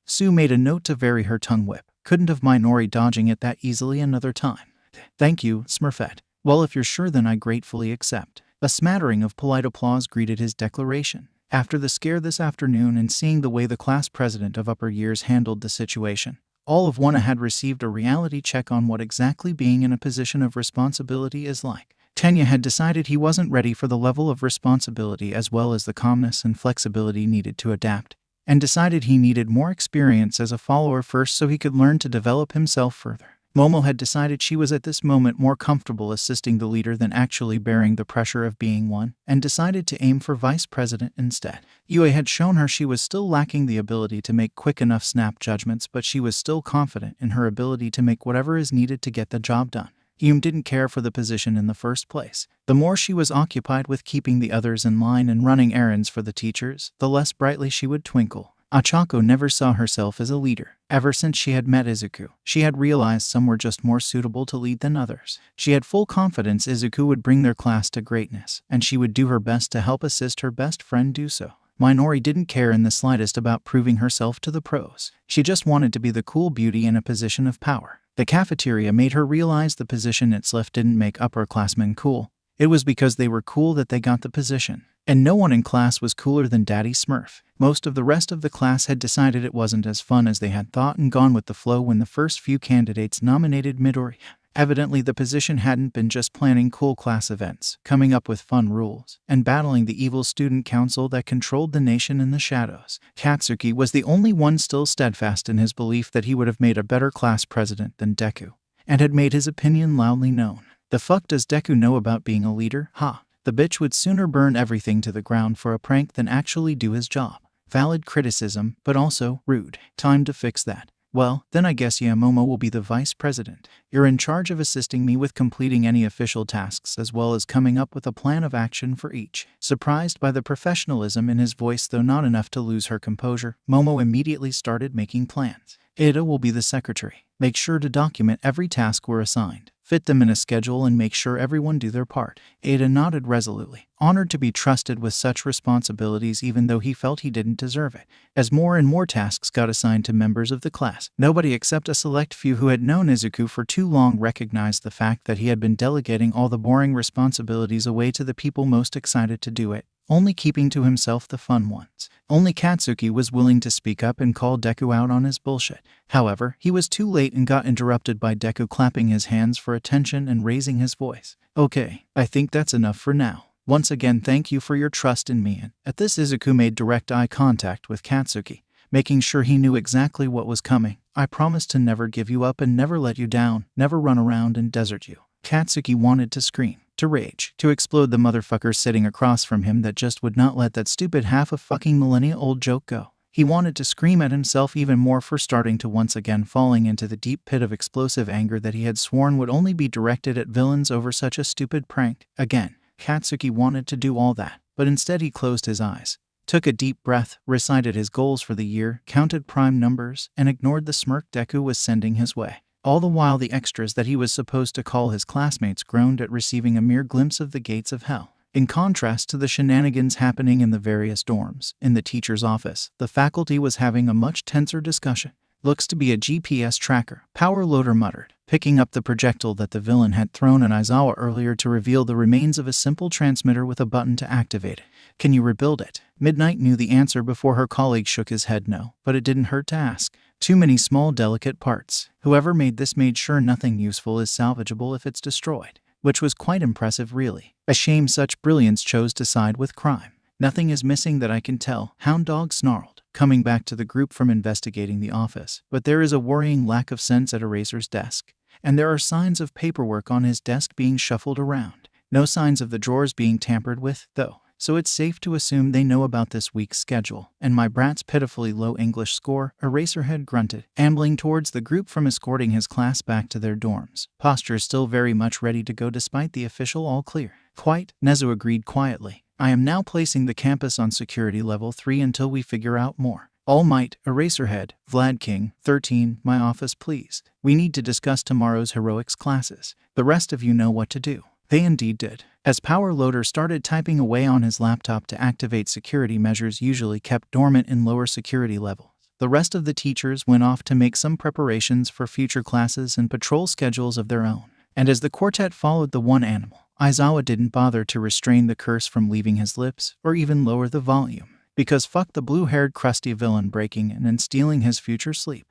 Sue made a note to vary her tongue whip. Couldn't have Minori dodging it that easily another time. Thank you, Smurfette. Well, if you're sure then I gratefully accept. A smattering of polite applause greeted his declaration. After the scare this afternoon and seeing the way the class president of upper years handled the situation, all of Wana had received a reality check on what exactly being in a position of responsibility is like. Tenya had decided he wasn't ready for the level of responsibility as well as the calmness and flexibility needed to adapt, and decided he needed more experience as a follower first so he could learn to develop himself further. Momo had decided she was at this moment more comfortable assisting the leader than actually bearing the pressure of being one, and decided to aim for vice president instead. Yue had shown her she was still lacking the ability to make quick enough snap judgments, but she was still confident in her ability to make whatever is needed to get the job done. Yum didn't care for the position in the first place. The more she was occupied with keeping the others in line and running errands for the teachers, the less brightly she would twinkle. Ochako never saw herself as a leader. Ever since she had met Izuku, she had realized some were just more suitable to lead than others. She had full confidence Izuku would bring their class to greatness, and she would do her best to help assist her best friend do so. Minori didn't care in the slightest about proving herself to the pros. She just wanted to be the cool beauty in a position of power. The cafeteria made her realize the position it's left didn't make upperclassmen cool. It was because they were cool that they got the position. And no one in class was cooler than Daddy Smurf. Most of the rest of the class had decided it wasn't as fun as they had thought and gone with the flow when the first few candidates nominated Midori. Evidently, the position hadn't been just planning cool class events, coming up with fun rules, and battling the evil student council that controlled the nation in the shadows. Katsuki was the only one still steadfast in his belief that he would have made a better class president than Deku, and had made his opinion loudly known. The fuck does Deku know about being a leader? Ha! The bitch would sooner burn everything to the ground for a prank than actually do his job. Valid criticism, but also rude. Time to fix that. Well, then I guess Momo will be the vice president. You're in charge of assisting me with completing any official tasks as well as coming up with a plan of action for each. Surprised by the professionalism in his voice, though not enough to lose her composure, Momo immediately started making plans. Ada will be the secretary. Make sure to document every task we're assigned. Fit them in a schedule and make sure everyone do their part. Ada nodded resolutely, honored to be trusted with such responsibilities even though he felt he didn't deserve it. As more and more tasks got assigned to members of the class, nobody except a select few who had known Izuku for too long recognized the fact that he had been delegating all the boring responsibilities away to the people most excited to do it, only keeping to himself the fun ones. Only Katsuki was willing to speak up and call Deku out on his bullshit. However, he was too late and got interrupted by Deku clapping his hands for attention and raising his voice. Okay, I think that's enough for now. Once again, thank you for your trust in me. And at this, Izuku made direct eye contact with Katsuki, making sure he knew exactly what was coming. I promise to never give you up and never let you down, never run around and desert you. Katsuki wanted to scream, to rage, to explode the motherfucker sitting across from him that just would not let that stupid half-a-fucking millennia-old joke go. He wanted to scream at himself even more for starting to once again falling into the deep pit of explosive anger that he had sworn would only be directed at villains over such a stupid prank. Again, Katsuki wanted to do all that, but instead he closed his eyes, took a deep breath, recited his goals for the year, counted prime numbers, and ignored the smirk Deku was sending his way. All the while the extras that he was supposed to call his classmates groaned at receiving a mere glimpse of the gates of hell. In contrast to the shenanigans happening in the various dorms, in the teacher's office, the faculty was having a much tenser discussion. Looks to be a GPS tracker, Power Loader muttered, picking up the projectile that the villain had thrown at Aizawa earlier to reveal the remains of a simple transmitter with a button to activate it. Can you rebuild it? Midnight knew the answer before her colleague shook his head no, but it didn't hurt to ask. Too many small delicate parts. Whoever made this made sure nothing useful is salvageable if it's destroyed. Which was quite impressive really. A shame such brilliance chose to side with crime. Nothing is missing that I can tell, Hound Dog snarled, coming back to the group from investigating the office. But there is a worrying lack of sense at Eraser's desk. And there are signs of paperwork on his desk being shuffled around. No signs of the drawers being tampered with, though. So it's safe to assume they know about this week's schedule. And my brat's pitifully low English score, Eraserhead grunted, ambling towards the group from escorting his class back to their dorms. Posture still very much ready to go despite the official all clear. Quite, Nezu agreed quietly. I am now placing the campus on security level 3 until we figure out more. All Might, Eraserhead, Vlad King, 13, my office please. We need to discuss tomorrow's heroics classes. The rest of you know what to do. They indeed did. As Power Loader started typing away on his laptop to activate security measures usually kept dormant in lower security levels, the rest of the teachers went off to make some preparations for future classes and patrol schedules of their own. And as the quartet followed the one animal, Aizawa didn't bother to restrain the curse from leaving his lips or even lower the volume. Because fuck the blue-haired crusty villain breaking in and stealing his future sleep.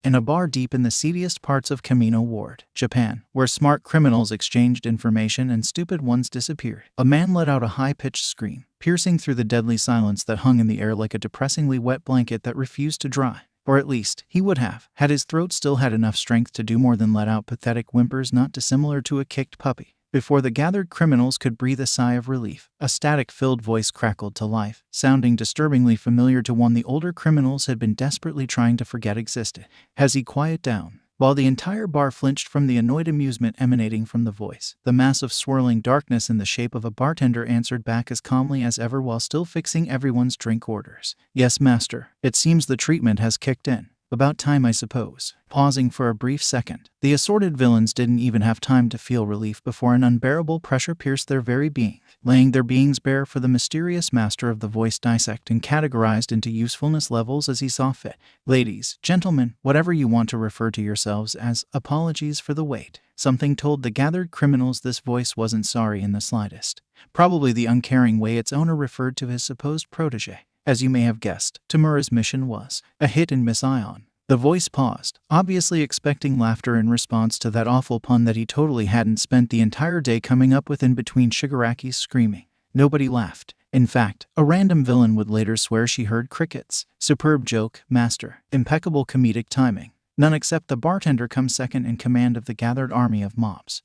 In a bar deep in the seediest parts of Kamino Ward, Japan, where smart criminals exchanged information and stupid ones disappeared, a man let out a high-pitched scream, piercing through the deadly silence that hung in the air like a depressingly wet blanket that refused to dry. Or at least, he would have, had his throat still had enough strength to do more than let out pathetic whimpers not dissimilar to a kicked puppy. Before the gathered criminals could breathe a sigh of relief, a static-filled voice crackled to life, sounding disturbingly familiar to one the older criminals had been desperately trying to forget existed. Has he quieted down? While the entire bar flinched from the annoyed amusement emanating from the voice, the mass of swirling darkness in the shape of a bartender answered back as calmly as ever while still fixing everyone's drink orders. Yes, master. It seems the treatment has kicked in. About time, I suppose. Pausing for a brief second, the assorted villains didn't even have time to feel relief before an unbearable pressure pierced their very being, laying their beings bare for the mysterious master of the voice dissect and categorized into usefulness levels as he saw fit. Ladies, gentlemen, whatever you want to refer to yourselves as, apologies for the wait. Something told the gathered criminals this voice wasn't sorry in the slightest. Probably the uncaring way its owner referred to his supposed protege. As you may have guessed, Tamura's mission was a hit and miss ion. The voice paused, obviously expecting laughter in response to that awful pun that he totally hadn't spent the entire day coming up with in between Shigaraki's screaming. Nobody laughed. In fact, a random villain would later swear she heard crickets. Superb joke, master. Impeccable comedic timing. None except the bartender comes second in command of the gathered army of mobs,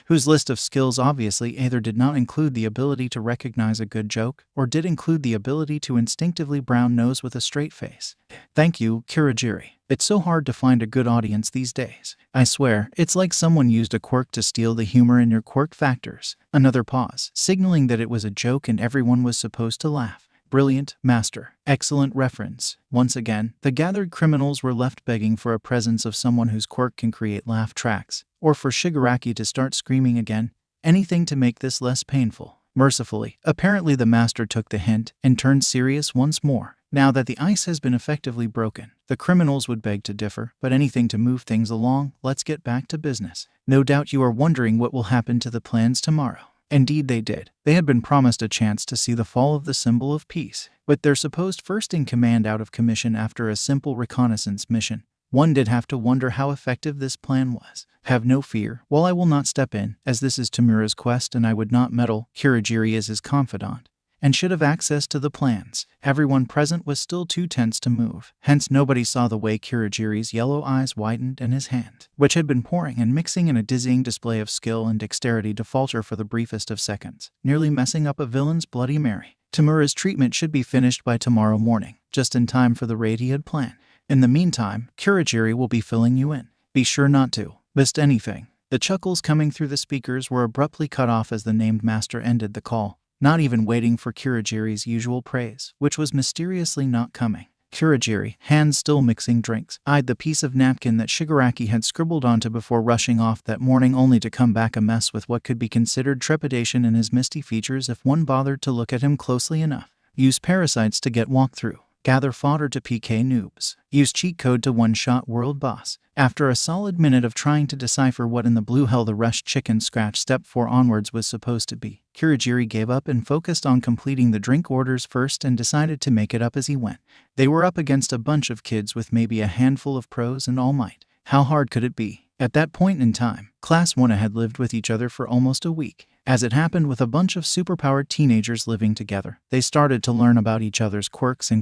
whose list of skills obviously either did not include the ability to recognize a good joke, or did include the ability to instinctively brown nose with a straight face. Thank you, Kurajiri. It's so hard to find a good audience these days. I swear, it's like someone used a quirk to steal the humor in your quirk factors. Another pause, signaling that it was a joke and everyone was supposed to laugh. Brilliant, master. Excellent reference. Once again, the gathered criminals were left begging for a presence of someone whose quirk can create laugh tracks, or for Shigaraki to start screaming again. Anything to make this less painful. Mercifully, apparently the master took the hint and turned serious once more. Now that the ice has been effectively broken, the criminals would beg to differ, but anything to move things along. Let's get back to business. No doubt you are wondering what will happen to the plans tomorrow. Indeed they did. They had been promised a chance to see the fall of the symbol of peace, with their supposed first-in-command out of commission after a simple reconnaissance mission. One did have to wonder how effective this plan was. Have no fear, while I will not step in, as this is Tamura's quest and I would not meddle. Kurajiri is his confidant, and should have access to the plans. Everyone present was still too tense to move, hence nobody saw the way Kurajiri's yellow eyes widened and his hand, which had been pouring and mixing in a dizzying display of skill and dexterity, to falter for the briefest of seconds, nearly messing up a villain's Bloody Mary. Tamura's treatment should be finished by tomorrow morning, just in time for the raid he had planned. In the meantime, Kurajiri will be filling you in. Be sure not to miss anything. The chuckles coming through the speakers were abruptly cut off as the named master ended the call, not even waiting for Kurajiri's usual praise, which was mysteriously not coming. Kurajiri, hands still mixing drinks, eyed the piece of napkin that Shigaraki had scribbled onto before rushing off that morning, only to come back a mess with what could be considered trepidation in his misty features if one bothered to look at him closely enough. Use parasites to get walkthrough. Gather fodder to PK noobs. Use cheat code to one-shot world boss. After a solid minute of trying to decipher what in the blue hell the rushed chicken scratch step 4 onwards was supposed to be, Kurajiri gave up and focused on completing the drink orders first and decided to make it up as he went. They were up against a bunch of kids with maybe a handful of pros and all might. How hard could it be? At that point in time, Class 1 had lived with each other for almost a week. As it happened with a bunch of superpowered teenagers living together, they started to learn about each other's quirks,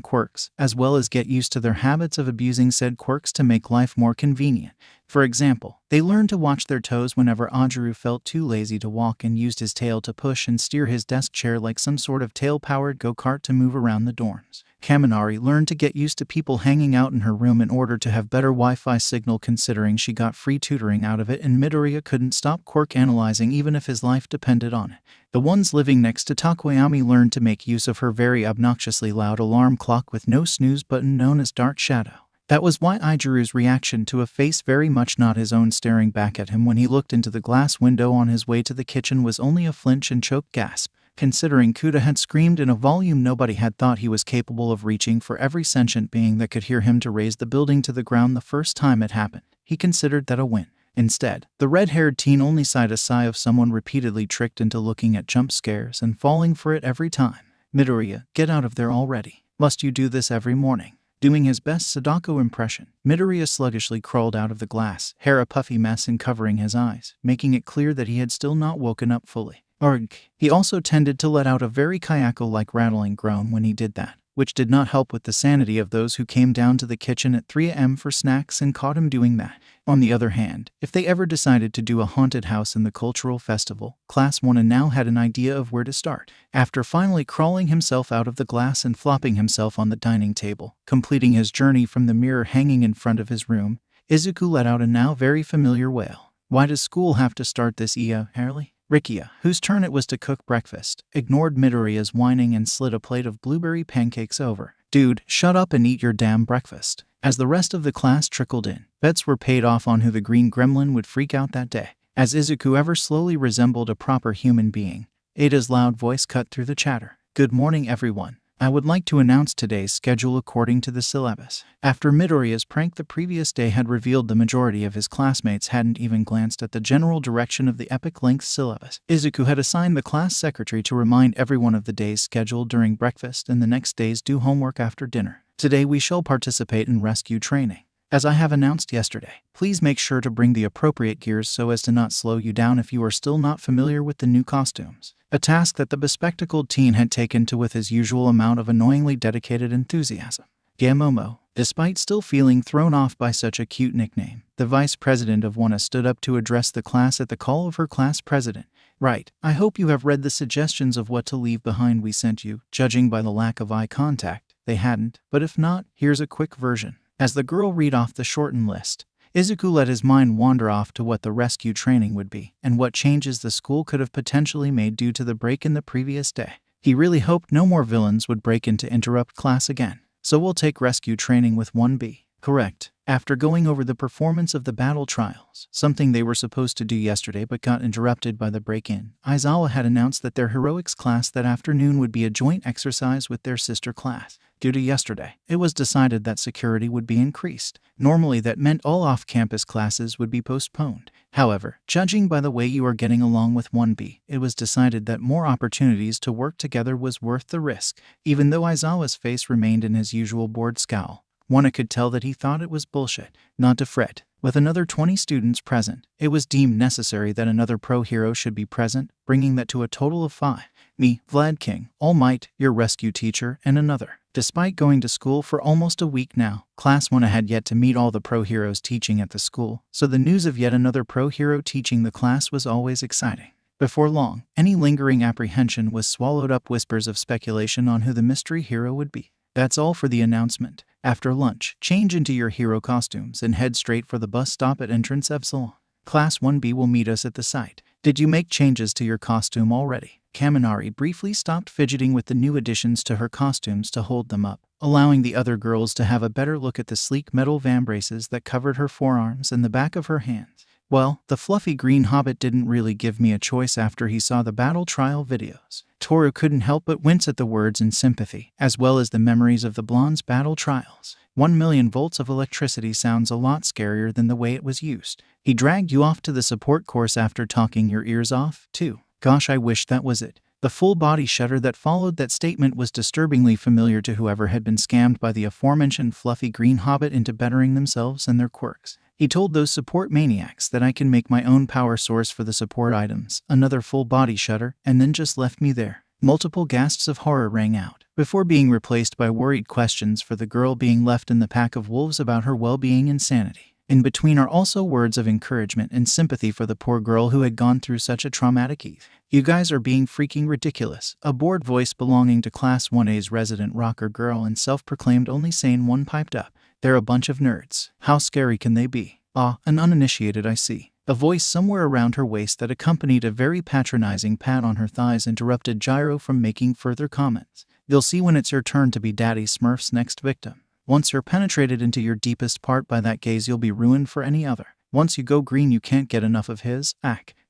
as well as get used to their habits of abusing said quirks to make life more convenient. For example, they learned to watch their toes whenever Ajuru felt too lazy to walk and used his tail to push and steer his desk chair like some sort of tail-powered go-kart to move around the dorms. Kaminari learned to get used to people hanging out in her room in order to have better Wi-Fi signal, considering she got free tutoring out of it, and Midoriya couldn't stop quirk analyzing even if his life depended on it. The ones living next to Takoyami learned to make use of her very obnoxiously loud alarm clock with no snooze button known as Dark Shadow. That was why Ijuru's reaction to a face very much not his own staring back at him when he looked into the glass window on his way to the kitchen was only a flinch and choked gasp. Considering Kuda had screamed in a volume nobody had thought he was capable of reaching for every sentient being that could hear him to raise the building to the ground the first time it happened, he considered that a win. Instead, the red-haired teen only sighed a sigh of someone repeatedly tricked into looking at jump scares and falling for it every time. Midoriya, get out of there already. Must you do this every morning? Doing his best Sadako impression, Midoriya sluggishly crawled out of the glass, hair a puffy mess and covering his eyes, making it clear that he had still not woken up fully. Arg. He also tended to let out a very Kayako-like rattling groan when he did that, which did not help with the sanity of those who came down to the kitchen at 3 a.m. for snacks and caught him doing that. On the other hand, if they ever decided to do a haunted house in the cultural festival, Class 1 now had an idea of where to start. After finally crawling himself out of the glass and flopping himself on the dining table, completing his journey from the mirror hanging in front of his room, Izuku let out a now very familiar wail. Why does school have to start this early? Rikia, whose turn it was to cook breakfast, ignored Midoriya's whining and slid a plate of blueberry pancakes over. Dude, shut up and eat your damn breakfast. As the rest of the class trickled in, bets were paid off on who the green gremlin would freak out that day. As Izuku ever slowly resembled a proper human being, Ada's loud voice cut through the chatter. Good morning, everyone. I would like to announce today's schedule according to the syllabus. After Midoriya's prank the previous day had revealed the majority of his classmates hadn't even glanced at the general direction of the epic-length syllabus, Izuku had assigned the class secretary to remind everyone of the day's schedule during breakfast and the next day's due homework after dinner. Today we shall participate in rescue training. As I have announced yesterday, please make sure to bring the appropriate gears so as to not slow you down if you are still not familiar with the new costumes. A task that the bespectacled teen had taken to with his usual amount of annoyingly dedicated enthusiasm. Gamomo, despite still feeling thrown off by such a cute nickname, the vice president of WANA stood up to address the class at the call of her class president. Right, I hope you have read the suggestions of what to leave behind we sent you. Judging by the lack of eye contact, they hadn't, but if not, here's a quick version. As the girl read off the shortened list, Izuku let his mind wander off to what the rescue training would be and what changes the school could have potentially made due to the break in the previous day. He really hoped no more villains would break in to interrupt class again. So we'll take rescue training with 1B. Correct. After going over the performance of the battle trials, something they were supposed to do yesterday but got interrupted by the break-in, Aizawa had announced that their heroics class that afternoon would be a joint exercise with their sister class. Due to yesterday, it was decided that security would be increased. Normally that meant all off-campus classes would be postponed. However, judging by the way you are getting along with 1B, it was decided that more opportunities to work together was worth the risk. Even though Aizawa's face remained in his usual bored scowl, Wana could tell that he thought it was bullshit. Not to fret. With another 20 students present, it was deemed necessary that another pro hero should be present, bringing that to a total of 5. Me, Vlad King, All Might, your rescue teacher, and another. Despite going to school for almost a week now, Class 1 had yet to meet all the pro heroes teaching at the school, so the news of yet another pro hero teaching the class was always exciting. Before long, any lingering apprehension was swallowed up whispers of speculation on who the mystery hero would be. That's all for the announcement. After lunch, change into your hero costumes and head straight for the bus stop at entrance Epsilon. Class 1B will meet us at the site. Did you make changes to your costume already? Kaminari briefly stopped fidgeting with the new additions to her costumes to hold them up, allowing the other girls to have a better look at the sleek metal vambraces that covered her forearms and the back of her hands. Well, the fluffy green hobbit didn't really give me a choice after he saw the battle trial videos. Toru couldn't help but wince at the words in sympathy, as well as the memories of the blonde's battle trials. 1,000,000 volts of electricity sounds a lot scarier than the way it was used. He dragged you off to the support course after talking your ears off, too. Gosh, I wish that was it. The full body shudder that followed that statement was disturbingly familiar to whoever had been scammed by the aforementioned fluffy green hobbit into bettering themselves and their quirks. He told those support maniacs that I can make my own power source for the support items, another full body shudder, and then just left me there. Multiple gasps of horror rang out, before being replaced by worried questions for the girl being left in the pack of wolves about her well-being and sanity. In between are also words of encouragement and sympathy for the poor girl who had gone through such a traumatic eve. You guys are being freaking ridiculous. A bored voice belonging to Class 1A's resident rocker girl and self-proclaimed only sane one piped up. They're a bunch of nerds. How scary can they be? Ah, an uninitiated I see. A voice somewhere around her waist that accompanied a very patronizing pat on her thighs interrupted Gyro from making further comments. You'll see when it's your turn to be Daddy Smurf's next victim. Once you're penetrated into your deepest part by that gaze, you'll be ruined for any other. Once you go green, you can't get enough of his.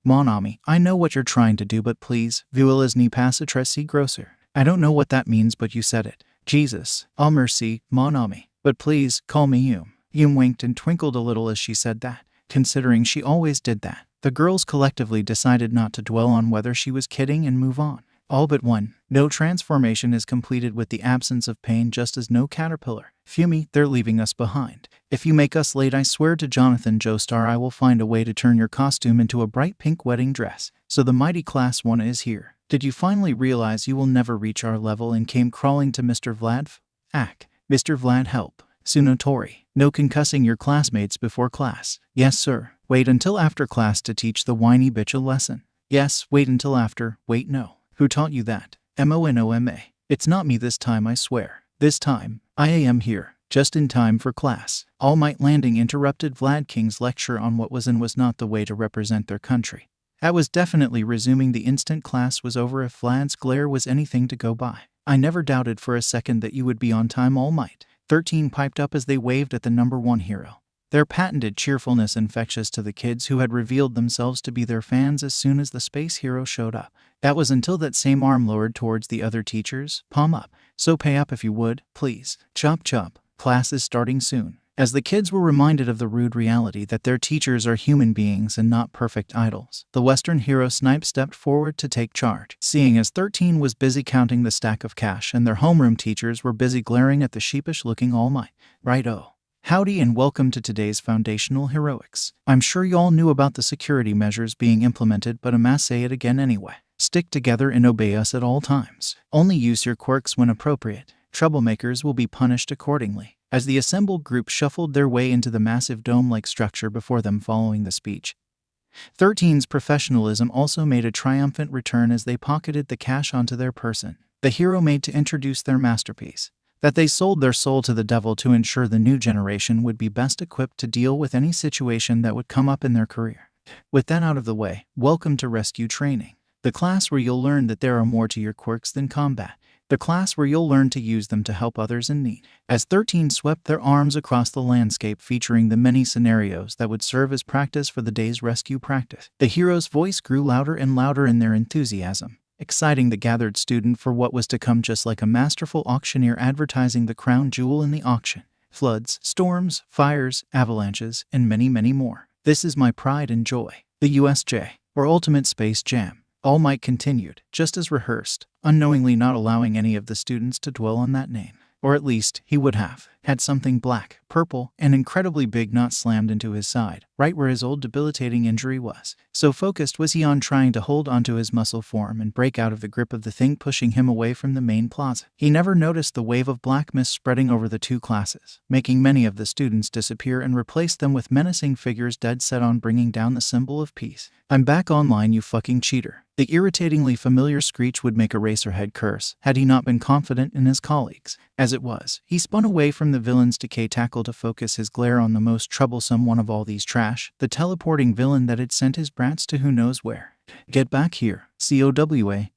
Monami, I know what you're trying to do, but please, vuelas ni pasatresi grosser. I don't know what that means, but you said it. Jesus, oh mercy, Monami. But please, call me Yum. Yum winked and twinkled a little as she said that. Considering she always did that, the girls collectively decided not to dwell on whether she was kidding and move on. All but one. No transformation is completed with the absence of pain, just as no caterpillar. Fumi, they're leaving us behind. If you make us late, I swear to Jonathan Joestar I will find a way to turn your costume into a bright pink wedding dress. So the mighty Class 1 is here. Did you finally realize you will never reach our level and came crawling to Mr. Vlad? Mr. Vlad, help. Tsunotori, no concussing your classmates before class. Yes, sir. Wait until after class to teach the whiny bitch a lesson. Yes, wait until after. Wait, no. Who taught you that? Monoma. It's not me this time, I swear. This time, I am here, just in time for class. All Might Landing interrupted Vlad King's lecture on what was and was not the way to represent their country. That was definitely resuming the instant class was over if Vlad's glare was anything to go by. I never doubted for a second that you would be on time, All Might. 13 piped up as they waved at the number 1 hero. Their patented cheerfulness infectious to the kids who had revealed themselves to be their fans as soon as the space hero showed up. That was until that same arm lowered towards the other teachers. Palm up. So pay up if you would, please. Chop chop. Class is starting soon. As the kids were reminded of the rude reality that their teachers are human beings and not perfect idols, the Western hero Snipe stepped forward to take charge. Seeing as 13 was busy counting the stack of cash and their homeroom teachers were busy glaring at the sheepish-looking All Might. Right-o. Howdy and welcome to today's Foundational Heroics. I'm sure you all knew about the security measures being implemented, but I'ma say it again anyway. Stick together and obey us at all times. Only use your quirks when appropriate. Troublemakers will be punished accordingly. As the assembled group shuffled their way into the massive dome-like structure before them following the speech, 13's professionalism also made a triumphant return as they pocketed the cash onto their person. The hero made to introduce their masterpiece, that they sold their soul to the devil to ensure the new generation would be best equipped to deal with any situation that would come up in their career. With that out of the way, welcome to Rescue Training, the class where you'll learn that there are more to your quirks than combat. The class where you'll learn to use them to help others in need. As 13 swept their arms across the landscape featuring the many scenarios that would serve as practice for the day's rescue practice, the hero's voice grew louder and louder in their enthusiasm, exciting the gathered student for what was to come, just like a masterful auctioneer advertising the crown jewel in the auction. Floods, storms, fires, avalanches, and many, many more. This is my pride and joy. The USJ, or Ultimate Space Jam. All Might continued, just as rehearsed, unknowingly not allowing any of the students to dwell on that name. Or at least, he would have, had something black, purple, and incredibly big not slammed into his side, right where his old debilitating injury was. So focused was he on trying to hold onto his muscle form and break out of the grip of the thing pushing him away from the main plaza. He never noticed the wave of black mist spreading over the two classes, making many of the students disappear and replace them with menacing figures dead set on bringing down the symbol of peace. I'm back online, you fucking cheater. The irritatingly familiar screech would make Eraserhead curse, had he not been confident in his colleagues. As it was, he spun away from the villain's decay tackle to focus his glare on the most troublesome one of all these trash, the teleporting villain that had sent his brats to who knows where. Get back here, COWA,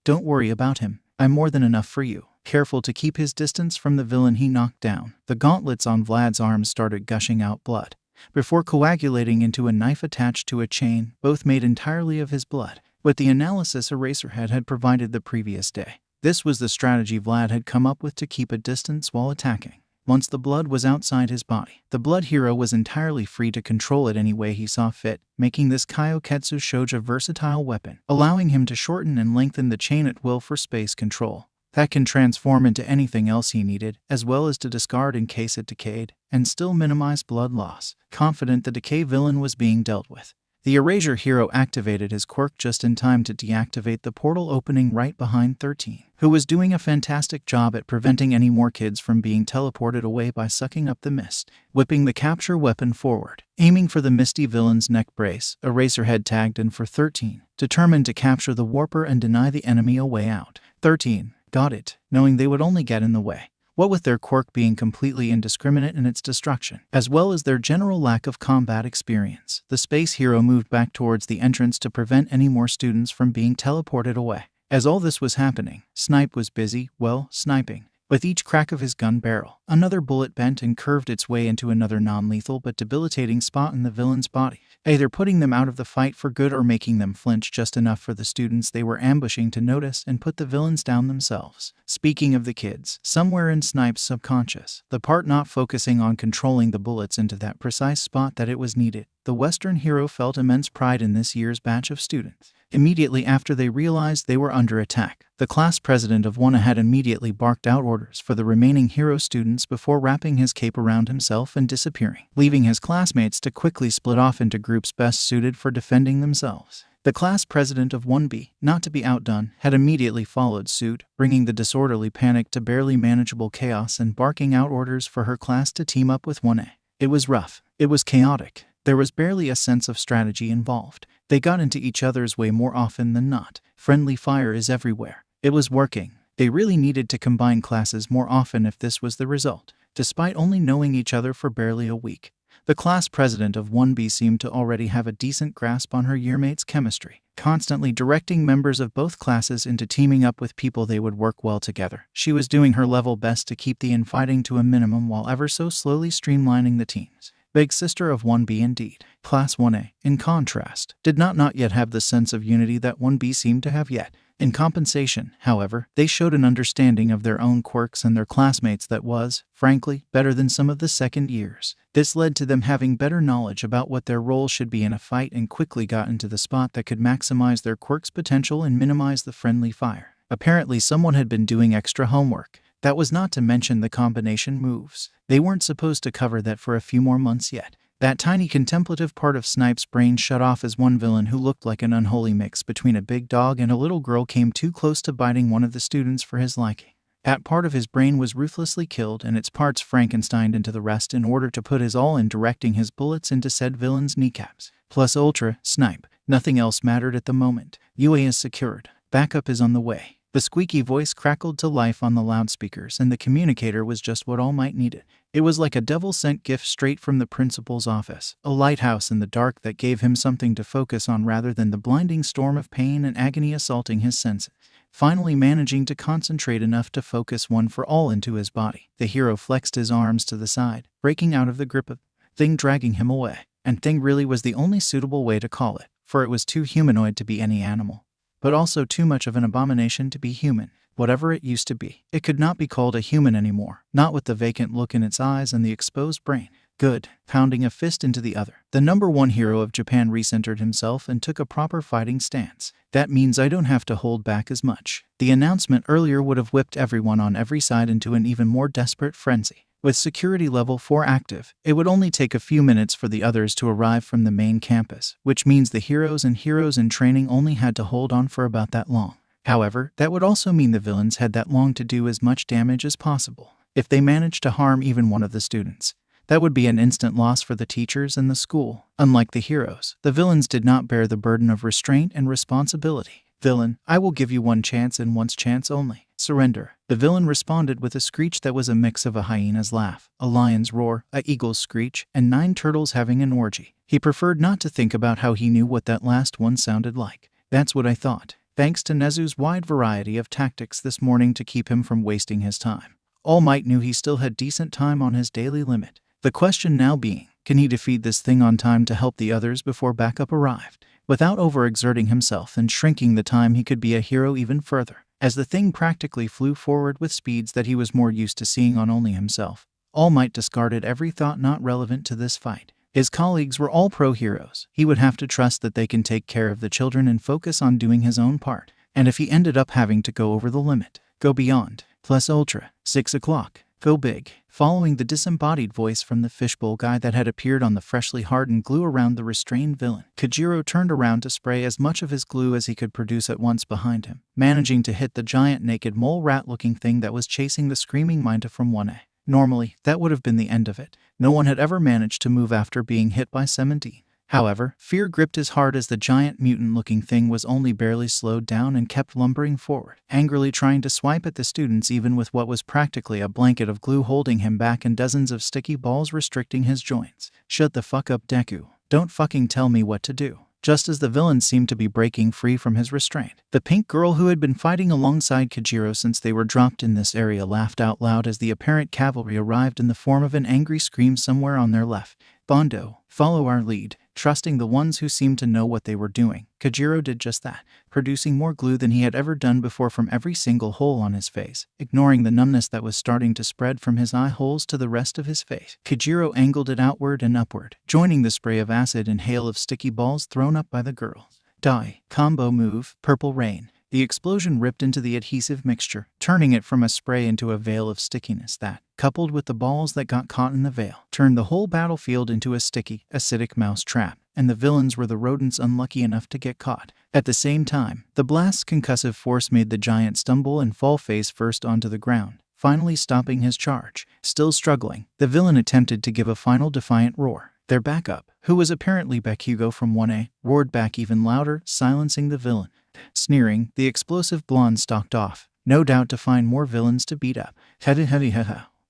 Don't worry about him. I'm more than enough for you. Careful to keep his distance from the villain he knocked down. The gauntlets on Vlad's arms started gushing out blood, before coagulating into a knife attached to a chain, both made entirely of his blood. With the analysis Eraserhead had provided the previous day, this was the strategy Vlad had come up with to keep a distance while attacking. Once the blood was outside his body, the blood hero was entirely free to control it any way he saw fit, making this Kyoketsu Shoge a versatile weapon, allowing him to shorten and lengthen the chain at will for space control. That can transform into anything else he needed, as well as to discard in case it decayed, and still minimize blood loss. Confident the decay villain was being dealt with, the Erasure hero activated his quirk just in time to deactivate the portal opening right behind 13, who was doing a fantastic job at preventing any more kids from being teleported away by sucking up the mist. Whipping the capture weapon forward, aiming for the misty villain's neck brace, Eraserhead tagged in for 13, determined to capture the warper and deny the enemy a way out. 13 got it, knowing they would only get in the way. What with their quirk being completely indiscriminate in its destruction, as well as their general lack of combat experience, the space hero moved back towards the entrance to prevent any more students from being teleported away. As all this was happening, Snipe was busy, sniping. With each crack of his gun barrel, another bullet bent and curved its way into another non-lethal but debilitating spot in the villain's body, either putting them out of the fight for good or making them flinch just enough for the students they were ambushing to notice and put the villains down themselves. Speaking of the kids, somewhere in Snipe's subconscious, the part not focusing on controlling the bullets into that precise spot that it was needed, the Western hero felt immense pride in this year's batch of students. Immediately after they realized they were under attack, the class president of One had immediately barked out orders for the remaining hero students before wrapping his cape around himself and disappearing, leaving his classmates to quickly split off into groups best suited for defending themselves. The class president of 1B, not to be outdone, had immediately followed suit, bringing the disorderly panic to barely manageable chaos and barking out orders for her class to team up with 1A. It was rough. It was chaotic. There was barely a sense of strategy involved. They got into each other's way more often than not. Friendly fire is everywhere. It was working. They really needed to combine classes more often if this was the result. Despite only knowing each other for barely a week, The class president of 1B seemed to already have a decent grasp on her yearmates' chemistry, constantly directing members of both classes into teaming up with people they would work well together. She was doing her level best to keep the infighting to a minimum while ever so slowly streamlining the teams. Big sister of 1B indeed. Class 1A, in contrast, did not yet have the sense of unity that 1B seemed to have yet. In compensation, however, they showed an understanding of their own quirks and their classmates that was, frankly, better than some of the second years. This led to them having better knowledge about what their role should be in a fight and quickly got into the spot that could maximize their quirk's potential and minimize the friendly fire. Apparently someone had been doing extra homework. That was not to mention the combination moves. They weren't supposed to cover that for a few more months yet. That tiny contemplative part of Snipe's brain shut off as one villain who looked like an unholy mix between a big dog and a little girl came too close to biting one of the students for his liking. That part of his brain was ruthlessly killed and its parts Frankensteined into the rest in order to put his all in directing his bullets into said villain's kneecaps. Plus Ultra, Snipe. Nothing else mattered at the moment. UA is secured. Backup is on the way. The squeaky voice crackled to life on the loudspeakers, and the communicator was just what All Might needed. It was like a devil-sent gift straight from the principal's office, a lighthouse in the dark that gave him something to focus on rather than the blinding storm of pain and agony assaulting his senses. Finally managing to concentrate enough to focus one for all into his body, the hero flexed his arms to the side, breaking out of the grip of Thing dragging him away. And Thing really was the only suitable way to call it, for it was too humanoid to be any animal, but also too much of an abomination to be human. Whatever it used to be, it could not be called a human anymore, not with the vacant look in its eyes and the exposed brain. Good. Pounding a fist into the other, the #1 hero of Japan recentered himself and took a proper fighting stance. That means I don't have to hold back as much. The announcement earlier would have whipped everyone on every side into an even more desperate frenzy. With security level 4 active, it would only take a few minutes for the others to arrive from the main campus, which means the heroes in training only had to hold on for about that long. However, that would also mean the villains had that long to do as much damage as possible. If they managed to harm even one of the students, that would be an instant loss for the teachers and the school. Unlike the heroes, the villains did not bear the burden of restraint and responsibility. Villain, I will give you one chance and once chance only. Surrender. The villain responded with a screech that was a mix of a hyena's laugh, a lion's roar, a eagle's screech, and 9 turtles having an orgy. He preferred not to think about how he knew what that last one sounded like. That's what I thought. Thanks to Nezu's wide variety of tactics this morning to keep him from wasting his time. All Might knew he still had decent time on his daily limit. The question now being, can he defeat this thing on time to help the others before backup arrived, without overexerting himself and shrinking the time he could be a hero even further? As the thing practically flew forward with speeds that he was more used to seeing on only himself, All Might discarded every thought not relevant to this fight. His colleagues were all pro-heroes. He would have to trust that they can take care of the children and focus on doing his own part. And if he ended up having to go over the limit, go beyond. Plus Ultra. 6 o'clock. Go big. Following the disembodied voice from the fishbowl guy that had appeared on the freshly hardened glue around the restrained villain, Kojiro turned around to spray as much of his glue as he could produce at once behind him, managing to hit the giant naked mole rat-looking thing that was chasing the screaming Minta from 1A. Normally, that would have been the end of it. No one had ever managed to move after being hit by 17. However, fear gripped his heart as the giant mutant-looking thing was only barely slowed down and kept lumbering forward, angrily trying to swipe at the students even with what was practically a blanket of glue holding him back and dozens of sticky balls restricting his joints. Shut the fuck up, Deku. Don't fucking tell me what to do. Just as the villain seemed to be breaking free from his restraint, the pink girl who had been fighting alongside Kojiro since they were dropped in this area laughed out loud as the apparent cavalry arrived in the form of an angry scream somewhere on their left. Bondo, follow our lead. Trusting the ones who seemed to know what they were doing, Kojiro did just that, producing more glue than he had ever done before from every single hole on his face, ignoring the numbness that was starting to spread from his eye holes to the rest of his face. Kojiro angled it outward and upward, joining the spray of acid and hail of sticky balls thrown up by the girls. Die. Combo move, Purple Rain. The explosion ripped into the adhesive mixture, turning it from a spray into a veil of stickiness that, coupled with the balls that got caught in the veil, turned the whole battlefield into a sticky, acidic mouse trap, and the villains were the rodents unlucky enough to get caught. At the same time, the blast's concussive force made the giant stumble and fall face first onto the ground, finally stopping his charge. Still struggling, the villain attempted to give a final defiant roar. Their backup, who was apparently Bakugo from 1A, roared back even louder, silencing the villain. Sneering, the explosive blonde stalked off, no doubt to find more villains to beat up. Heavy.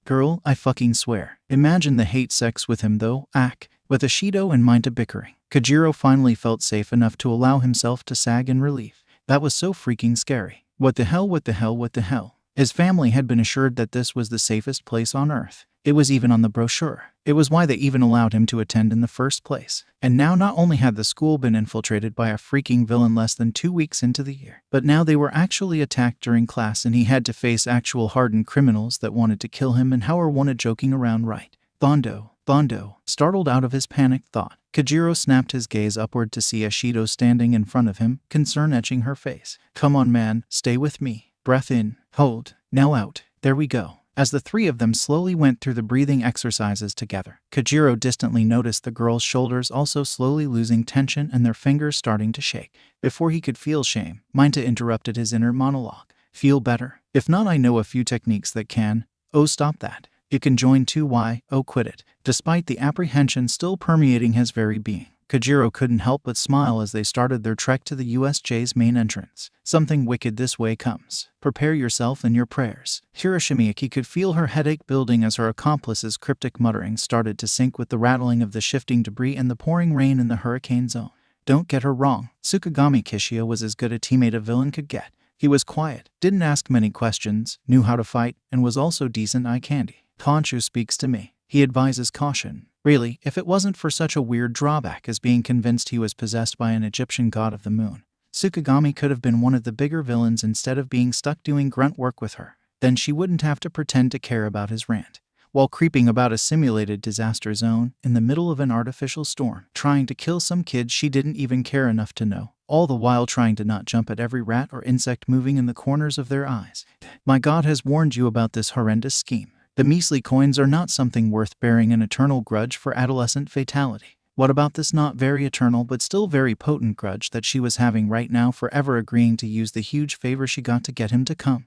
Girl, I fucking swear. Imagine the hate sex with him though, with Ashido and Minta bickering. Kojiro finally felt safe enough to allow himself to sag in relief. That was so freaking scary. What the hell, what the hell, what the hell? His family had been assured that this was the safest place on Earth. It was even on the brochure. It was why they even allowed him to attend in the first place. And now not only had the school been infiltrated by a freaking villain less than 2 weeks into the year, but now they were actually attacked during class and he had to face actual hardened criminals that wanted to kill him and how are wanted joking around right. Bondo. Startled out of his panicked thought, Kojiro snapped his gaze upward to see Ashido standing in front of him, concern etching her face. Come on man, stay with me. Breath in, hold, now out. There we go. As the three of them slowly went through the breathing exercises together, Kojiro distantly noticed the girl's shoulders also slowly losing tension and their fingers starting to shake. Before he could feel shame, Minta interrupted his inner monologue. Feel better? If not, I know a few techniques that can. Oh, stop that. You can join too. Why? Oh, quit it. Despite the apprehension still permeating his very being, Kojiro couldn't help but smile as they started their trek to the USJ's main entrance. Something wicked this way comes. Prepare yourself and your prayers. Hiroshimiaki could feel her headache building as her accomplice's cryptic mutterings started to sync with the rattling of the shifting debris and the pouring rain in the hurricane zone. Don't get her wrong, Tsukigami Kishia was as good a teammate a villain could get. He was quiet, didn't ask many questions, knew how to fight, and was also decent eye candy. Khonshu speaks to me. He advises caution. Really, if it wasn't for such a weird drawback as being convinced he was possessed by an Egyptian god of the moon, Tsukigami could have been one of the bigger villains instead of being stuck doing grunt work with her. Then she wouldn't have to pretend to care about his rant, while creeping about a simulated disaster zone in the middle of an artificial storm, trying to kill some kids she didn't even care enough to know, all the while trying to not jump at every rat or insect moving in the corners of their eyes. My god has warned you about this horrendous scheme. The measly coins are not something worth bearing an eternal grudge for adolescent fatality. What about this not very eternal but still very potent grudge that she was having right now, forever agreeing to use the huge favor she got to get him to come?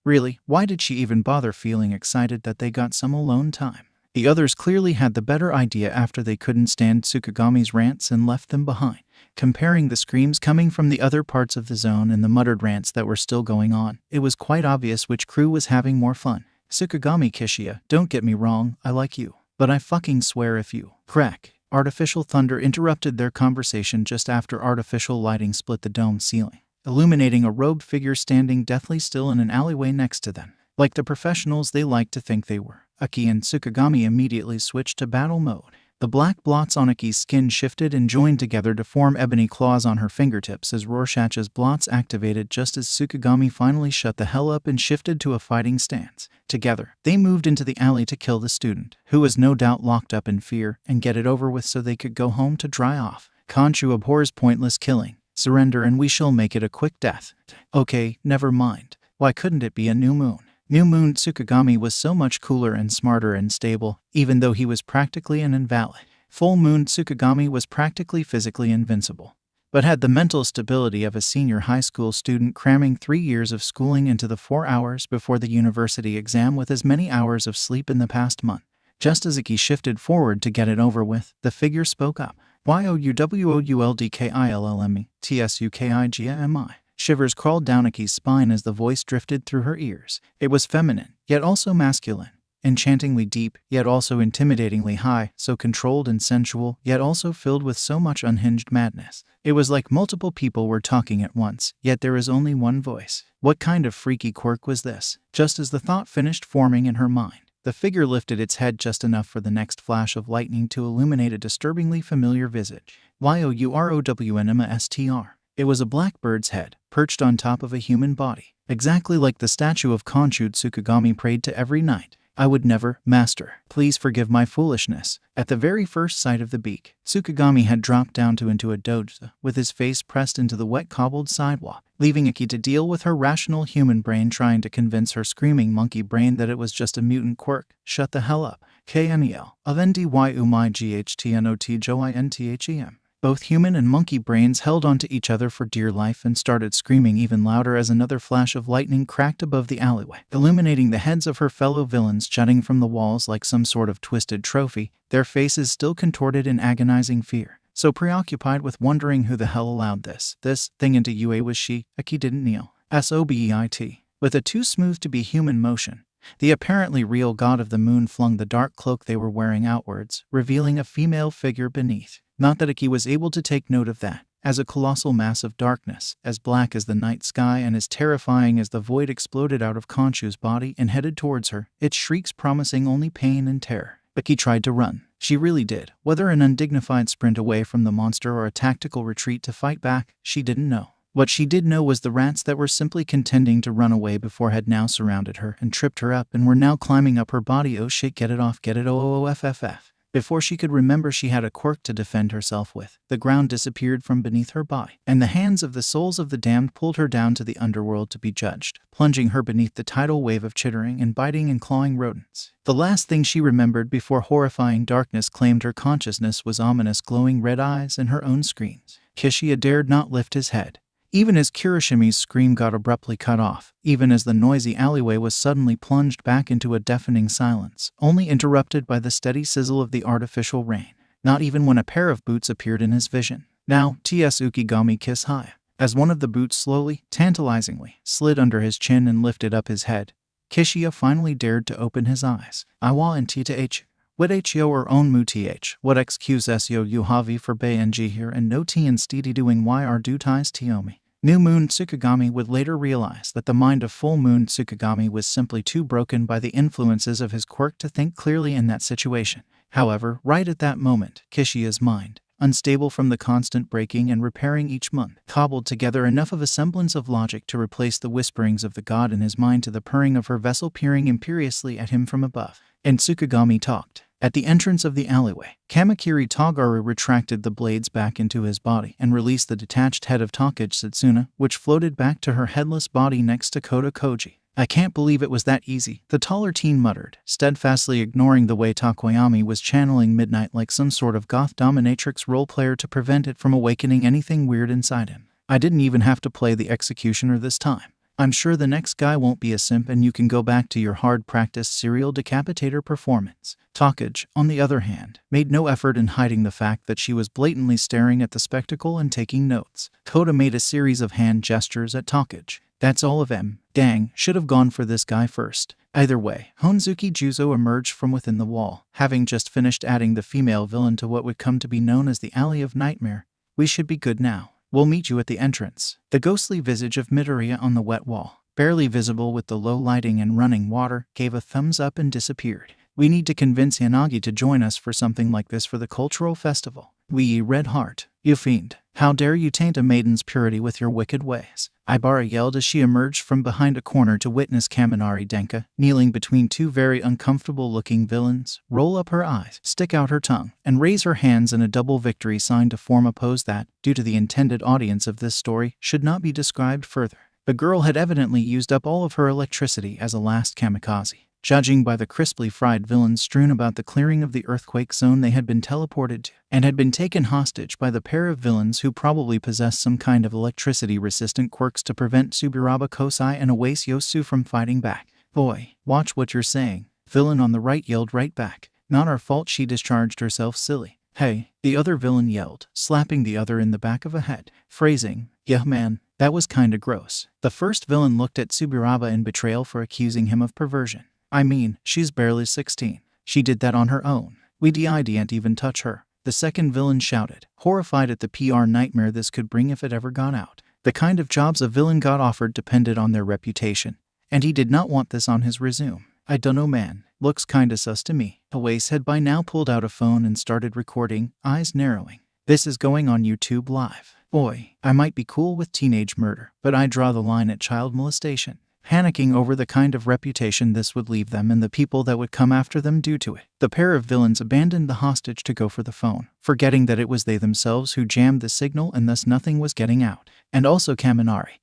Really, why did she even bother feeling excited that they got some alone time? The others clearly had the better idea after they couldn't stand Tsukigami's rants and left them behind. Comparing the screams coming from the other parts of the zone and the muttered rants that were still going on, it was quite obvious which crew was having more fun. Tsukigami Kishia, don't get me wrong, I like you. But I fucking swear if you crack. Artificial thunder interrupted their conversation just after artificial lighting split the dome ceiling, illuminating a robed figure standing deathly still in an alleyway next to them. Like the professionals they liked to think they were, Aki and Tsukigami immediately switched to battle mode. The black blots on Aki's skin shifted and joined together to form ebony claws on her fingertips as Rorschach's blots activated just as Tsukigami finally shut the hell up and shifted to a fighting stance. Together, they moved into the alley to kill the student, who was no doubt locked up in fear, and get it over with so they could go home to dry off. Khonshu abhors pointless killing. Surrender and we shall make it a quick death. Okay, never mind. Why couldn't it be a new moon? New Moon Tsukigami was so much cooler and smarter and stable, even though he was practically an invalid. Full Moon Tsukigami was practically physically invincible, but had the mental stability of a senior high school student cramming 3 years of schooling into the 4 hours before the university exam with as many hours of sleep in the past month. Just as Iki shifted forward to get it over with, the figure spoke up. Youwouldkillme, Tsukigami. Shivers crawled down Aki's spine as the voice drifted through her ears. It was feminine, yet also masculine. Enchantingly deep, yet also intimidatingly high, so controlled and sensual, yet also filled with so much unhinged madness. It was like multiple people were talking at once, yet there is only one voice. What kind of freaky quirk was this? Just as the thought finished forming in her mind, the figure lifted its head just enough for the next flash of lightning to illuminate a disturbingly familiar visage. Yourownmastr. It was a black bird's head, perched on top of a human body, exactly like the statue of Khonshu Tsukigami prayed to every night. I would never, master, please forgive my foolishness. At the very first sight of the beak, Tsukigami had dropped down into a doze, with his face pressed into the wet cobbled sidewalk, leaving Iki to deal with her rational human brain trying to convince her screaming monkey brain that it was just a mutant quirk. Shut the hell up. KNEL, of NDYUMIGHTNOT Both human and monkey brains held onto each other for dear life and started screaming even louder as another flash of lightning cracked above the alleyway, illuminating the heads of her fellow villains jutting from the walls like some sort of twisted trophy, their faces still contorted in agonizing fear. So preoccupied with wondering who the hell allowed this thing into UA was she, Aki didn't kneel. SOBEIT. With a too smooth to be human motion, The apparently real god of the moon flung the dark cloak they were wearing outwards, revealing a female figure beneath. Not that Iki was able to take note of that, as a colossal mass of darkness, as black as the night sky and as terrifying as the void, exploded out of Khonshu's body and headed towards her, its shrieks promising only pain and terror. Iki tried to run. She really did. Whether an undignified sprint away from the monster or a tactical retreat to fight back, she didn't know. What she did know was the rats that were simply contending to run away before had now surrounded her and tripped her up and were now climbing up her body. Oh shit, get it off, get it, OOFFF. Before she could remember she had a quirk to defend herself with, the ground disappeared from beneath her body, and the hands of the souls of the damned pulled her down to the underworld to be judged, plunging her beneath the tidal wave of chittering and biting and clawing rodents. The last thing she remembered before horrifying darkness claimed her consciousness was ominous glowing red eyes and her own screams. Kishiya dared not lift his head. Even as Kirishimi's scream got abruptly cut off, even as the noisy alleyway was suddenly plunged back into a deafening silence, only interrupted by the steady sizzle of the artificial rain. Not even when a pair of boots appeared in his vision. Now, T.S. Ukigami Kiss Haya. As one of the boots slowly, tantalizingly, slid under his chin and lifted up his head, Kishiya finally dared to open his eyes. Iwa and T-H. What H-yo or own mu th, what excuse S-yo you havi for bay and G here and no T and steedy doing y are do ties Tiomi. New Moon Tsukigami would later realize that the mind of Full Moon Tsukigami was simply too broken by the influences of his quirk to think clearly in that situation. However, right at that moment, Kishiya's mind, unstable from the constant breaking and repairing each month, cobbled together enough of a semblance of logic to replace the whisperings of the god in his mind to the purring of her vessel peering imperiously at him from above. And Tsukigami talked. At the entrance of the alleyway, Kamakiri Tagaru retracted the blades back into his body and released the detached head of Takage Satsuna, which floated back to her headless body next to Kota Koji. I can't believe it was that easy, the taller teen muttered, steadfastly ignoring the way Takoyami was channeling Midnight like some sort of goth dominatrix role player to prevent it from awakening anything weird inside him. I didn't even have to play the executioner this time. I'm sure the next guy won't be a simp and you can go back to your hard-practiced serial decapitator performance. Takage, on the other hand, made no effort in hiding the fact that she was blatantly staring at the spectacle and taking notes. Kota made a series of hand gestures at Takage. That's all of them. Dang, should have gone for this guy first. Either way, Honzuki Juzo emerged from within the wall, having just finished adding the female villain to what would come to be known as the Alley of Nightmare. We should be good now. We'll meet you at the entrance. The ghostly visage of Midoriya on the wet wall, barely visible with the low lighting and running water, gave a thumbs up and disappeared. We need to convince Yanagi to join us for something like this for the cultural festival. We red heart. You fiend. How dare you taint a maiden's purity with your wicked ways? Ibara yelled as she emerged from behind a corner to witness Kaminari Denka, kneeling between two very uncomfortable-looking villains, roll up her eyes, stick out her tongue, and raise her hands in a double victory sign to form a pose that, due to the intended audience of this story, should not be described further. The girl had evidently used up all of her electricity as a last kamikaze. Judging by the crisply fried villains strewn about the clearing of the earthquake zone they had been teleported to, and had been taken hostage by the pair of villains who probably possessed some kind of electricity-resistant quirks to prevent Tsuburaba Kosai and Awase Yosu from fighting back. Boy, watch what you're saying. Villain on the right yelled right back. Not our fault she discharged herself, silly. Hey, the other villain yelled, slapping the other in the back of a head. Phrasing, yeah man, that was kinda gross. The first villain looked at Tsuburaba in betrayal for accusing him of perversion. I mean, she's barely 16. She did that on her own. We didn't even touch her. The second villain shouted, horrified at the PR nightmare this could bring if it ever got out. The kind of jobs a villain got offered depended on their reputation, and he did not want this on his resume. I dunno man, looks kinda sus to me. Awase had by now pulled out a phone and started recording, eyes narrowing. This is going on YouTube Live. Boy, I might be cool with teenage murder, but I draw the line at child molestation. Panicking over the kind of reputation this would leave them and the people that would come after them due to it. The pair of villains abandoned the hostage to go for the phone, forgetting that it was they themselves who jammed the signal and thus nothing was getting out. And also Kaminari,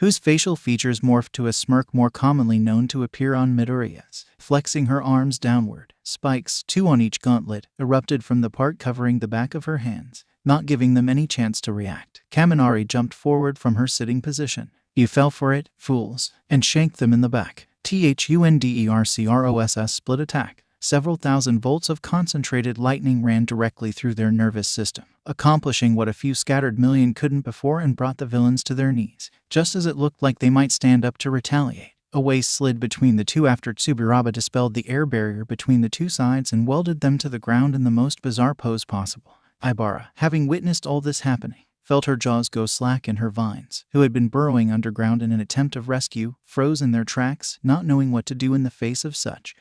whose facial features morphed to a smirk more commonly known to appear on Midoriya's. Flexing her arms downward, spikes, 2 on each gauntlet, erupted from the part covering the back of her hands, not giving them any chance to react. Kaminari jumped forward from her sitting position. You fell for it, fools, and shanked them in the back. THUNDERCROSS split attack. Several thousand volts of concentrated lightning ran directly through their nervous system, accomplishing what a few scattered million couldn't before and brought the villains to their knees, just as it looked like they might stand up to retaliate. A way slid between the two after Tsuburaba dispelled the air barrier between the two sides and welded them to the ground in the most bizarre pose possible. Ibara, having witnessed all this happening, felt her jaws go slack and her vines, who had been burrowing underground in an attempt of rescue, froze in their tracks, not knowing what to do in the face of such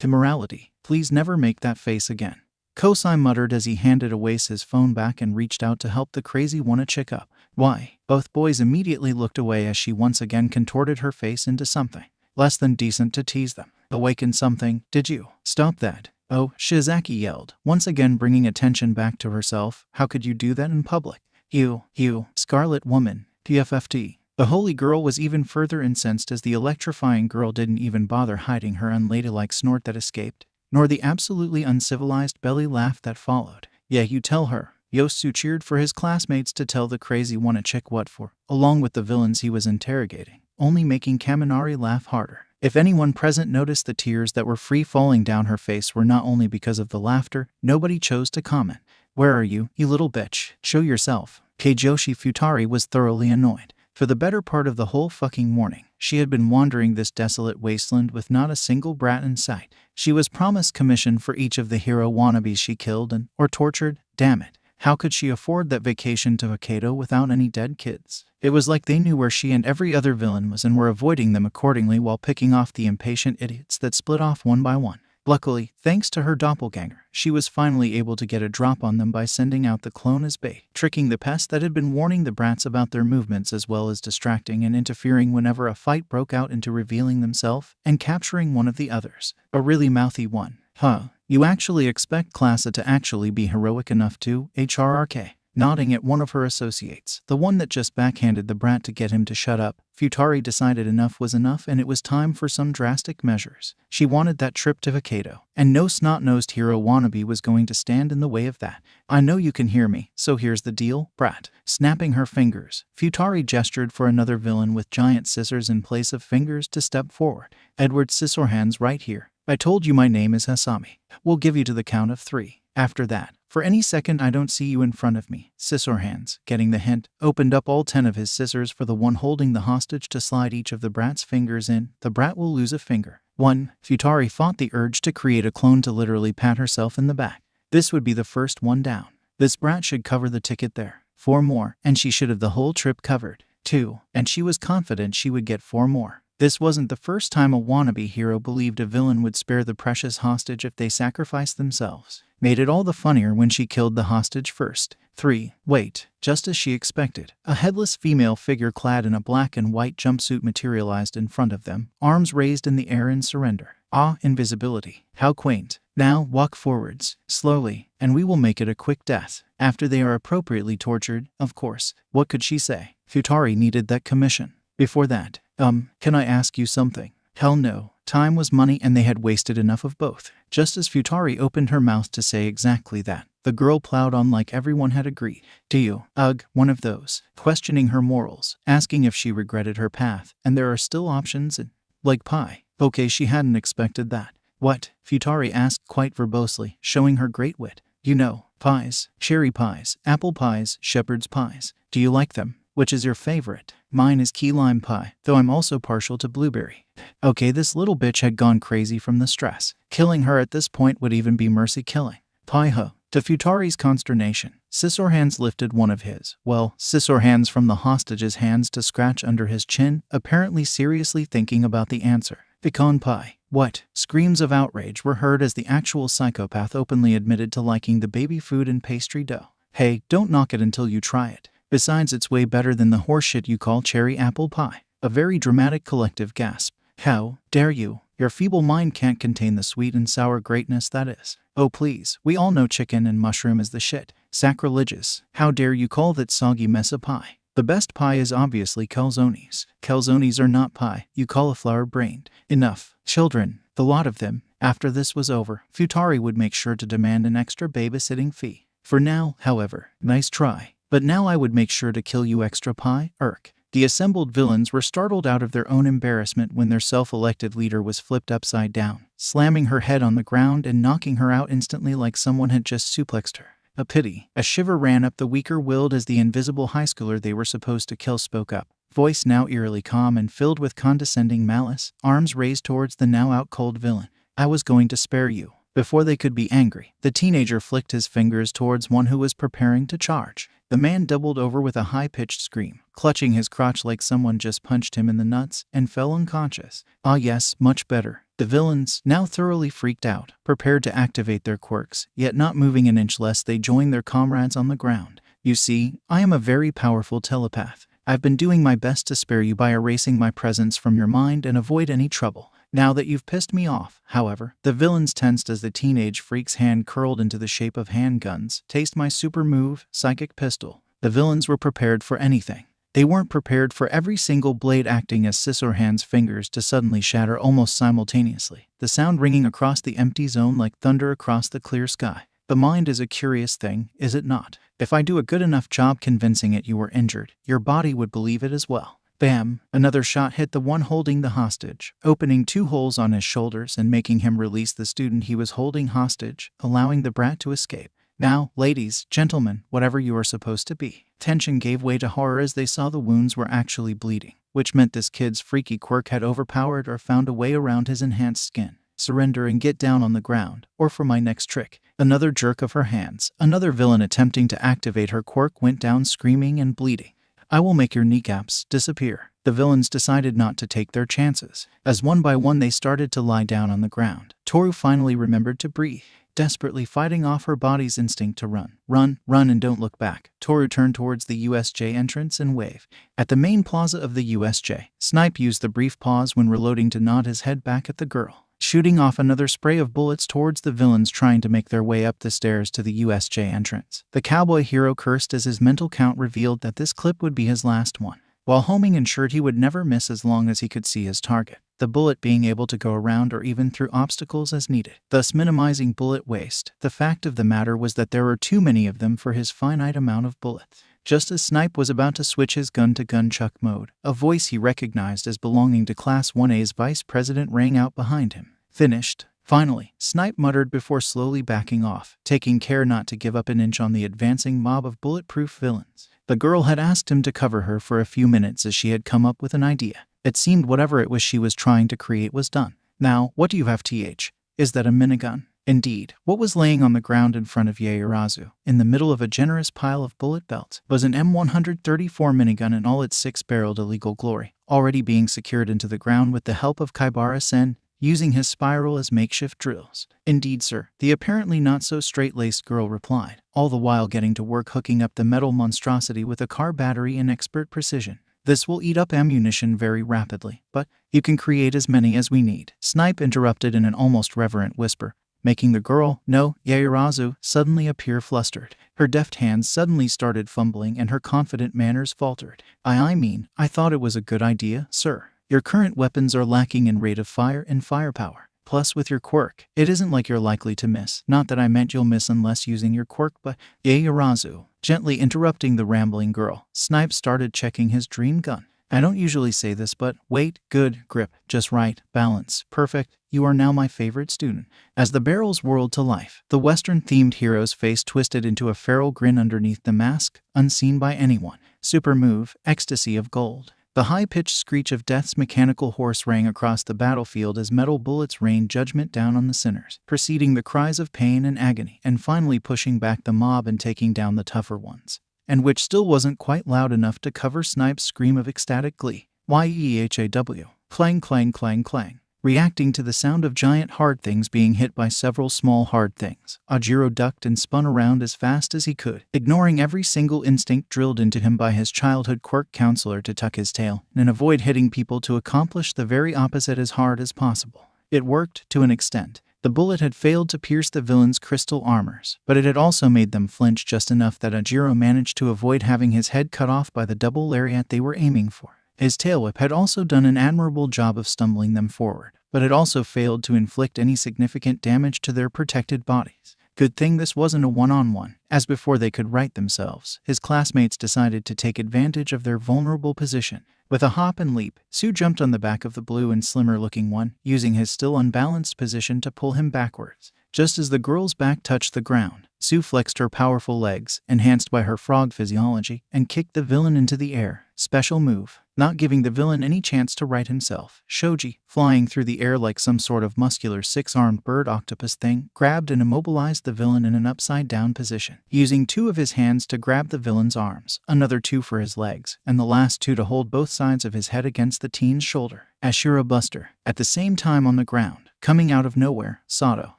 immorality. Please never make that face again. Kosai muttered as he handed Awase his phone back and reached out to help the crazy wanna-chick up. Why? Both boys immediately looked away as she once again contorted her face into something less than decent to tease them. Awaken something, did you? Stop that. Oh, Shizaki yelled, once again bringing attention back to herself. How could you do that in public? You, Scarlet Woman, PFFT. The holy girl was even further incensed as the electrifying girl didn't even bother hiding her unladylike snort that escaped, nor the absolutely uncivilized belly laugh that followed. Yeah, you tell her. Yosu cheered for his classmates to tell the crazy wanna-chick what for, along with the villains he was interrogating, only making Kaminari laugh harder. If anyone present noticed the tears that were free falling down her face were not only because of the laughter, nobody chose to comment. Where are you little bitch? Show yourself. Keijoshi Futari was thoroughly annoyed. For the better part of the whole fucking morning, she had been wandering this desolate wasteland with not a single brat in sight. She was promised commission for each of the hero wannabes she killed or tortured. Damn it. How could she afford that vacation to Hokkaido without any dead kids? It was like they knew where she and every other villain was and were avoiding them accordingly while picking off the impatient idiots that split off one by one. Luckily, thanks to her doppelganger, she was finally able to get a drop on them by sending out the clone as bait, tricking the pest that had been warning the brats about their movements as well as distracting and interfering whenever a fight broke out into revealing themselves and capturing one of the others. A really mouthy one. Huh. You actually expect Classa to actually be heroic enough to, HRRK? Nodding at one of her associates, the one that just backhanded the brat to get him to shut up, Futari decided enough was enough and it was time for some drastic measures. She wanted that trip to Hokkaido, and no snot-nosed hero wannabe was going to stand in the way of that. I know you can hear me, so here's the deal, brat. Snapping her fingers, Futari gestured for another villain with giant scissors in place of fingers to step forward. Edward Scissorhands right here. I told you my name is Hasami. We'll give you to the count of 3. After that, for any second I don't see you in front of me. Scissorhands, getting the hint, opened up all 10 of his scissors for the one holding the hostage to slide each of the brat's fingers in. The brat will lose a finger. 1. Futari fought the urge to create a clone to literally pat herself in the back. This would be the first one down. This brat should cover the ticket there. 4 more, and she should have the whole trip covered. 2. And she was confident she would get 4 more. This wasn't the first time a wannabe hero believed a villain would spare the precious hostage if they sacrificed themselves. Made it all the funnier when she killed the hostage first. 3. Wait, just as she expected, a headless female figure clad in a black and white jumpsuit materialized in front of them, arms raised in the air in surrender. Ah, invisibility. How quaint. Now, walk forwards, slowly, and we will make it a quick death. After they are appropriately tortured, of course. What could she say? Futari needed that commission. Before that, can I ask you something? Hell no. Time was money and they had wasted enough of both. Just as Futari opened her mouth to say exactly that, the girl plowed on like everyone had agreed. Do you? Ugh, one of those. Questioning her morals, asking if she regretted her path, and there are still options and, like pie. Okay, she hadn't expected that. What? Futari asked quite verbosely, showing her great wit. You know, pies, cherry pies, apple pies, shepherd's pies. Do you like them? Which is your favorite? Mine is key lime pie, though I'm also partial to blueberry. Okay, this little bitch had gone crazy from the stress. Killing her at this point would even be mercy killing. Pie ho. To Futari's consternation, Scissorhands lifted one of his, Scissorhands from the hostage's hands to scratch under his chin, apparently seriously thinking about the answer. Pecan pie. What? Screams of outrage were heard as the actual psychopath openly admitted to liking the baby food and pastry dough. Hey, don't knock it until you try it. Besides, it's way better than the horseshit you call cherry apple pie. A very dramatic collective gasp. How dare you? Your feeble mind can't contain the sweet and sour greatness that is. Oh please, we all know chicken and mushroom is the shit. Sacrilegious. How dare you call that soggy mess a pie? The best pie is obviously calzones. Calzones are not pie, you cauliflower-brained. Enough. Children, the lot of them. After this was over, Futari would make sure to demand an extra babysitting fee. For now, however, nice try. But now I would make sure to kill you extra pie, irk. The assembled villains were startled out of their own embarrassment when their self-elected leader was flipped upside down, slamming her head on the ground and knocking her out instantly like someone had just suplexed her. A pity. A shiver ran up the weaker-willed as the invisible high schooler they were supposed to kill spoke up. voice now eerily calm and filled with condescending malice, arms raised towards the now out-cold villain. I was going to spare you. Before they could be angry, the teenager flicked his fingers towards one who was preparing to charge. The man doubled over with a high-pitched scream, clutching his crotch like someone just punched him in the nuts, and fell unconscious. Ah yes, much better. The villains, now thoroughly freaked out, prepared to activate their quirks, yet not moving an inch lest they join their comrades on the ground. You see, I am a very powerful telepath. I've been doing my best to spare you by erasing my presence from your mind and avoid any trouble. Now that you've pissed me off, however, the villains tensed as the teenage freak's hand curled into the shape of handguns. Taste my super move, psychic pistol. The villains were prepared for anything. They weren't prepared for every single blade acting as Scissorhands' fingers to suddenly shatter almost simultaneously, the sound ringing across the empty zone like thunder across the clear sky. The mind is a curious thing, is it not? If I do a good enough job convincing it you were injured, your body would believe it as well. Bam! Another shot hit the one holding the hostage, opening 2 holes on his shoulders and making him release the student he was holding hostage, allowing the brat to escape. Now, ladies, gentlemen, whatever you are supposed to be. Tension gave way to horror as they saw the wounds were actually bleeding, which meant this kid's freaky quirk had overpowered or found a way around his enhanced skin. Surrender and get down on the ground, or for my next trick. Another jerk of her hands. Another villain attempting to activate her quirk went down screaming and bleeding. I will make your kneecaps disappear. The villains decided not to take their chances. As one by one they started to lie down on the ground, Toru finally remembered to breathe, desperately fighting off her body's instinct to run. Run, run and don't look back. Toru turned towards the USJ entrance and waved. At the main plaza of the USJ, Snipe used the brief pause when reloading to nod his head back at the girl, shooting off another spray of bullets towards the villains trying to make their way up the stairs to the USJ entrance. The cowboy hero cursed as his mental count revealed that this clip would be his last one, while homing ensured he would never miss as long as he could see his target, the bullet being able to go around or even through obstacles as needed, thus minimizing bullet waste. The fact of the matter was that there were too many of them for his finite amount of bullets. Just as Snipe was about to switch his gun to gunchuck mode, a voice he recognized as belonging to Class 1A's vice president rang out behind him. Finished. Finally, Snipe muttered before slowly backing off, taking care not to give up an inch on the advancing mob of bulletproof villains. The girl had asked him to cover her for a few minutes as she had come up with an idea. It seemed whatever it was she was trying to create was done. Now, what do you have, th? Is that a minigun? Indeed, what was laying on the ground in front of Yaoyorozu, in the middle of a generous pile of bullet belts, was an M134 minigun in all its 6-barreled illegal glory, already being secured into the ground with the help of Kaibara-sen, using his spiral as makeshift drills. Indeed, sir, the apparently not-so-straight-laced girl replied, all the while getting to work hooking up the metal monstrosity with a car battery in expert precision. This will eat up ammunition very rapidly, but you can create as many as we need. Snipe interrupted in an almost reverent whisper, making the girl, no, Yaoyorozu, suddenly appear flustered. Her deft hands suddenly started fumbling and her confident manners faltered. I thought it was a good idea, sir. Your current weapons are lacking in rate of fire and firepower. Plus, with your quirk, it isn't like you're likely to miss. Not that I meant you'll miss unless using your quirk, but Yaoyorozu, gently interrupting the rambling girl, Snipe started checking his dream gun. I don't usually say this, but weight, good, grip, just right, balance, perfect. You are now my favorite student. As the barrels whirled to life, the Western-themed hero's face twisted into a feral grin underneath the mask, unseen by anyone. Super move, ecstasy of gold. The high-pitched screech of death's mechanical horse rang across the battlefield as metal bullets rained judgment down on the sinners, preceding the cries of pain and agony, and finally pushing back the mob and taking down the tougher ones, and which still wasn't quite loud enough to cover Snipe's scream of ecstatic glee. Yeehaw! Clang, clang, clang, clang. Reacting to the sound of giant hard things being hit by several small hard things, Ajiro ducked and spun around as fast as he could, ignoring every single instinct drilled into him by his childhood quirk counselor to tuck his tail and avoid hitting people to accomplish the very opposite as hard as possible. It worked, to an extent. The bullet had failed to pierce the villains' crystal armors, but it had also made them flinch just enough that Ajiro managed to avoid having his head cut off by the double lariat they were aiming for. His tail whip had also done an admirable job of stumbling them forward, but it also failed to inflict any significant damage to their protected bodies. Good thing this wasn't a one-on-one, as before they could right themselves, his classmates decided to take advantage of their vulnerable position. With a hop and leap, Sue jumped on the back of the blue and slimmer-looking one, using his still unbalanced position to pull him backwards. Just as the girl's back touched the ground, Sue flexed her powerful legs, enhanced by her frog physiology, and kicked the villain into the air. Special move. not giving the villain any chance to right himself. Shoji, flying through the air like some sort of muscular six-armed bird octopus thing, grabbed and immobilized the villain in an upside-down position, using 2 of his hands to grab the villain's arms, another 2 for his legs, and the last 2 to hold both sides of his head against the teen's shoulder. Ashura Buster. At the same time on the ground, coming out of nowhere, Sato,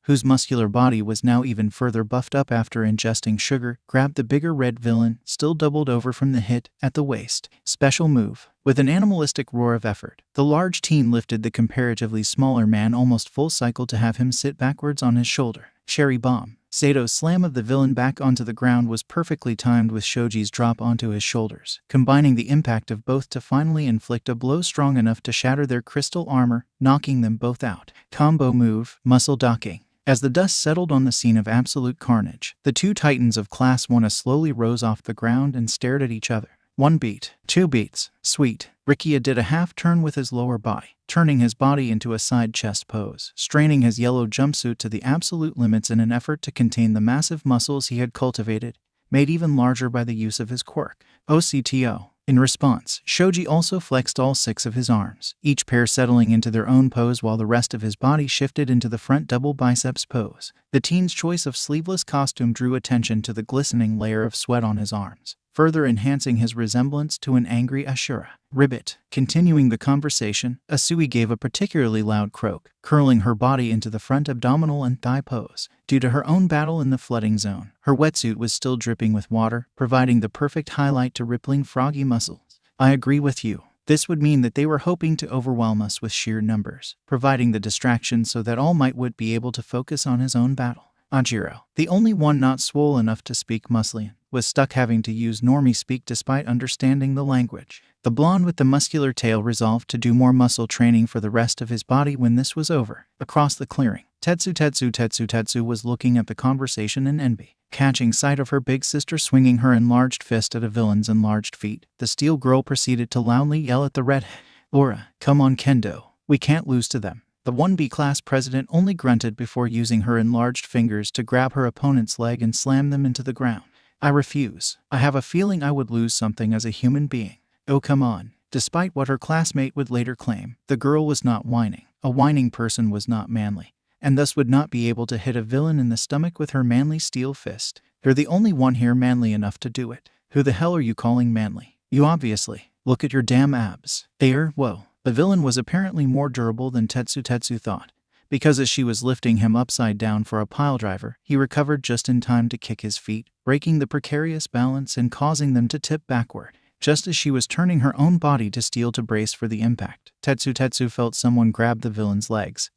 whose muscular body was now even further buffed up after ingesting sugar, grabbed the bigger red villain, still doubled over from the hit, at the waist. Special move. With an animalistic roar of effort, the large teen lifted the comparatively smaller man almost full cycle to have him sit backwards on his shoulder. Cherry Bomb. Sato's slam of the villain back onto the ground was perfectly timed with Shoji's drop onto his shoulders, combining the impact of both to finally inflict a blow strong enough to shatter their crystal armor, knocking them both out. Combo move, muscle docking. As the dust settled on the scene of absolute carnage, the 2 titans of Class 1 slowly rose off the ground and stared at each other. 1 beat, 2 beats, sweet. Rikia did a half-turn with his lower body, turning his body into a side chest pose, straining his yellow jumpsuit to the absolute limits in an effort to contain the massive muscles he had cultivated, made even larger by the use of his quirk. OCTO. In response, Shoji also flexed all 6 of his arms, each pair settling into their own pose while the rest of his body shifted into the front double biceps pose. The teen's choice of sleeveless costume drew attention to the glistening layer of sweat on his arms, further enhancing his resemblance to an angry Ashura. Ribbit. Continuing the conversation, Asui gave a particularly loud croak, curling her body into the front abdominal and thigh pose. Due to her own battle in the flooding zone, her wetsuit was still dripping with water, providing the perfect highlight to rippling froggy muscles. I agree with you. This would mean that they were hoping to overwhelm us with sheer numbers, providing the distraction so that All Might would be able to focus on his own battle. Ajiro, the only one not swole enough to speak Muslian, was stuck having to use normie speak despite understanding the language. The blonde with the muscular tail resolved to do more muscle training for the rest of his body when this was over. Across the clearing, Tetsu was looking at the conversation in envy. Catching sight of her big sister swinging her enlarged fist at a villain's enlarged feet, the steel girl proceeded to loudly yell at the redhead. Laura, come on Kendo, we can't lose to them. The 1B class president only grunted before using her enlarged fingers to grab her opponent's leg and slam them into the ground. I refuse. I have a feeling I would lose something as a human being. Oh come on. Despite what her classmate would later claim, the girl was not whining. A whining person was not manly, and thus would not be able to hit a villain in the stomach with her manly steel fist. You're the only one here manly enough to do it. Who the hell are you calling manly? You obviously. Look at your damn abs. Whoa. The villain was apparently more durable than Tetsu thought, because as she was lifting him upside down for a piledriver, he recovered just in time to kick his feet, breaking the precarious balance and causing them to tip backward. Just as she was turning her own body to steel to brace for the impact, Tetsu felt someone grab the villain's legs,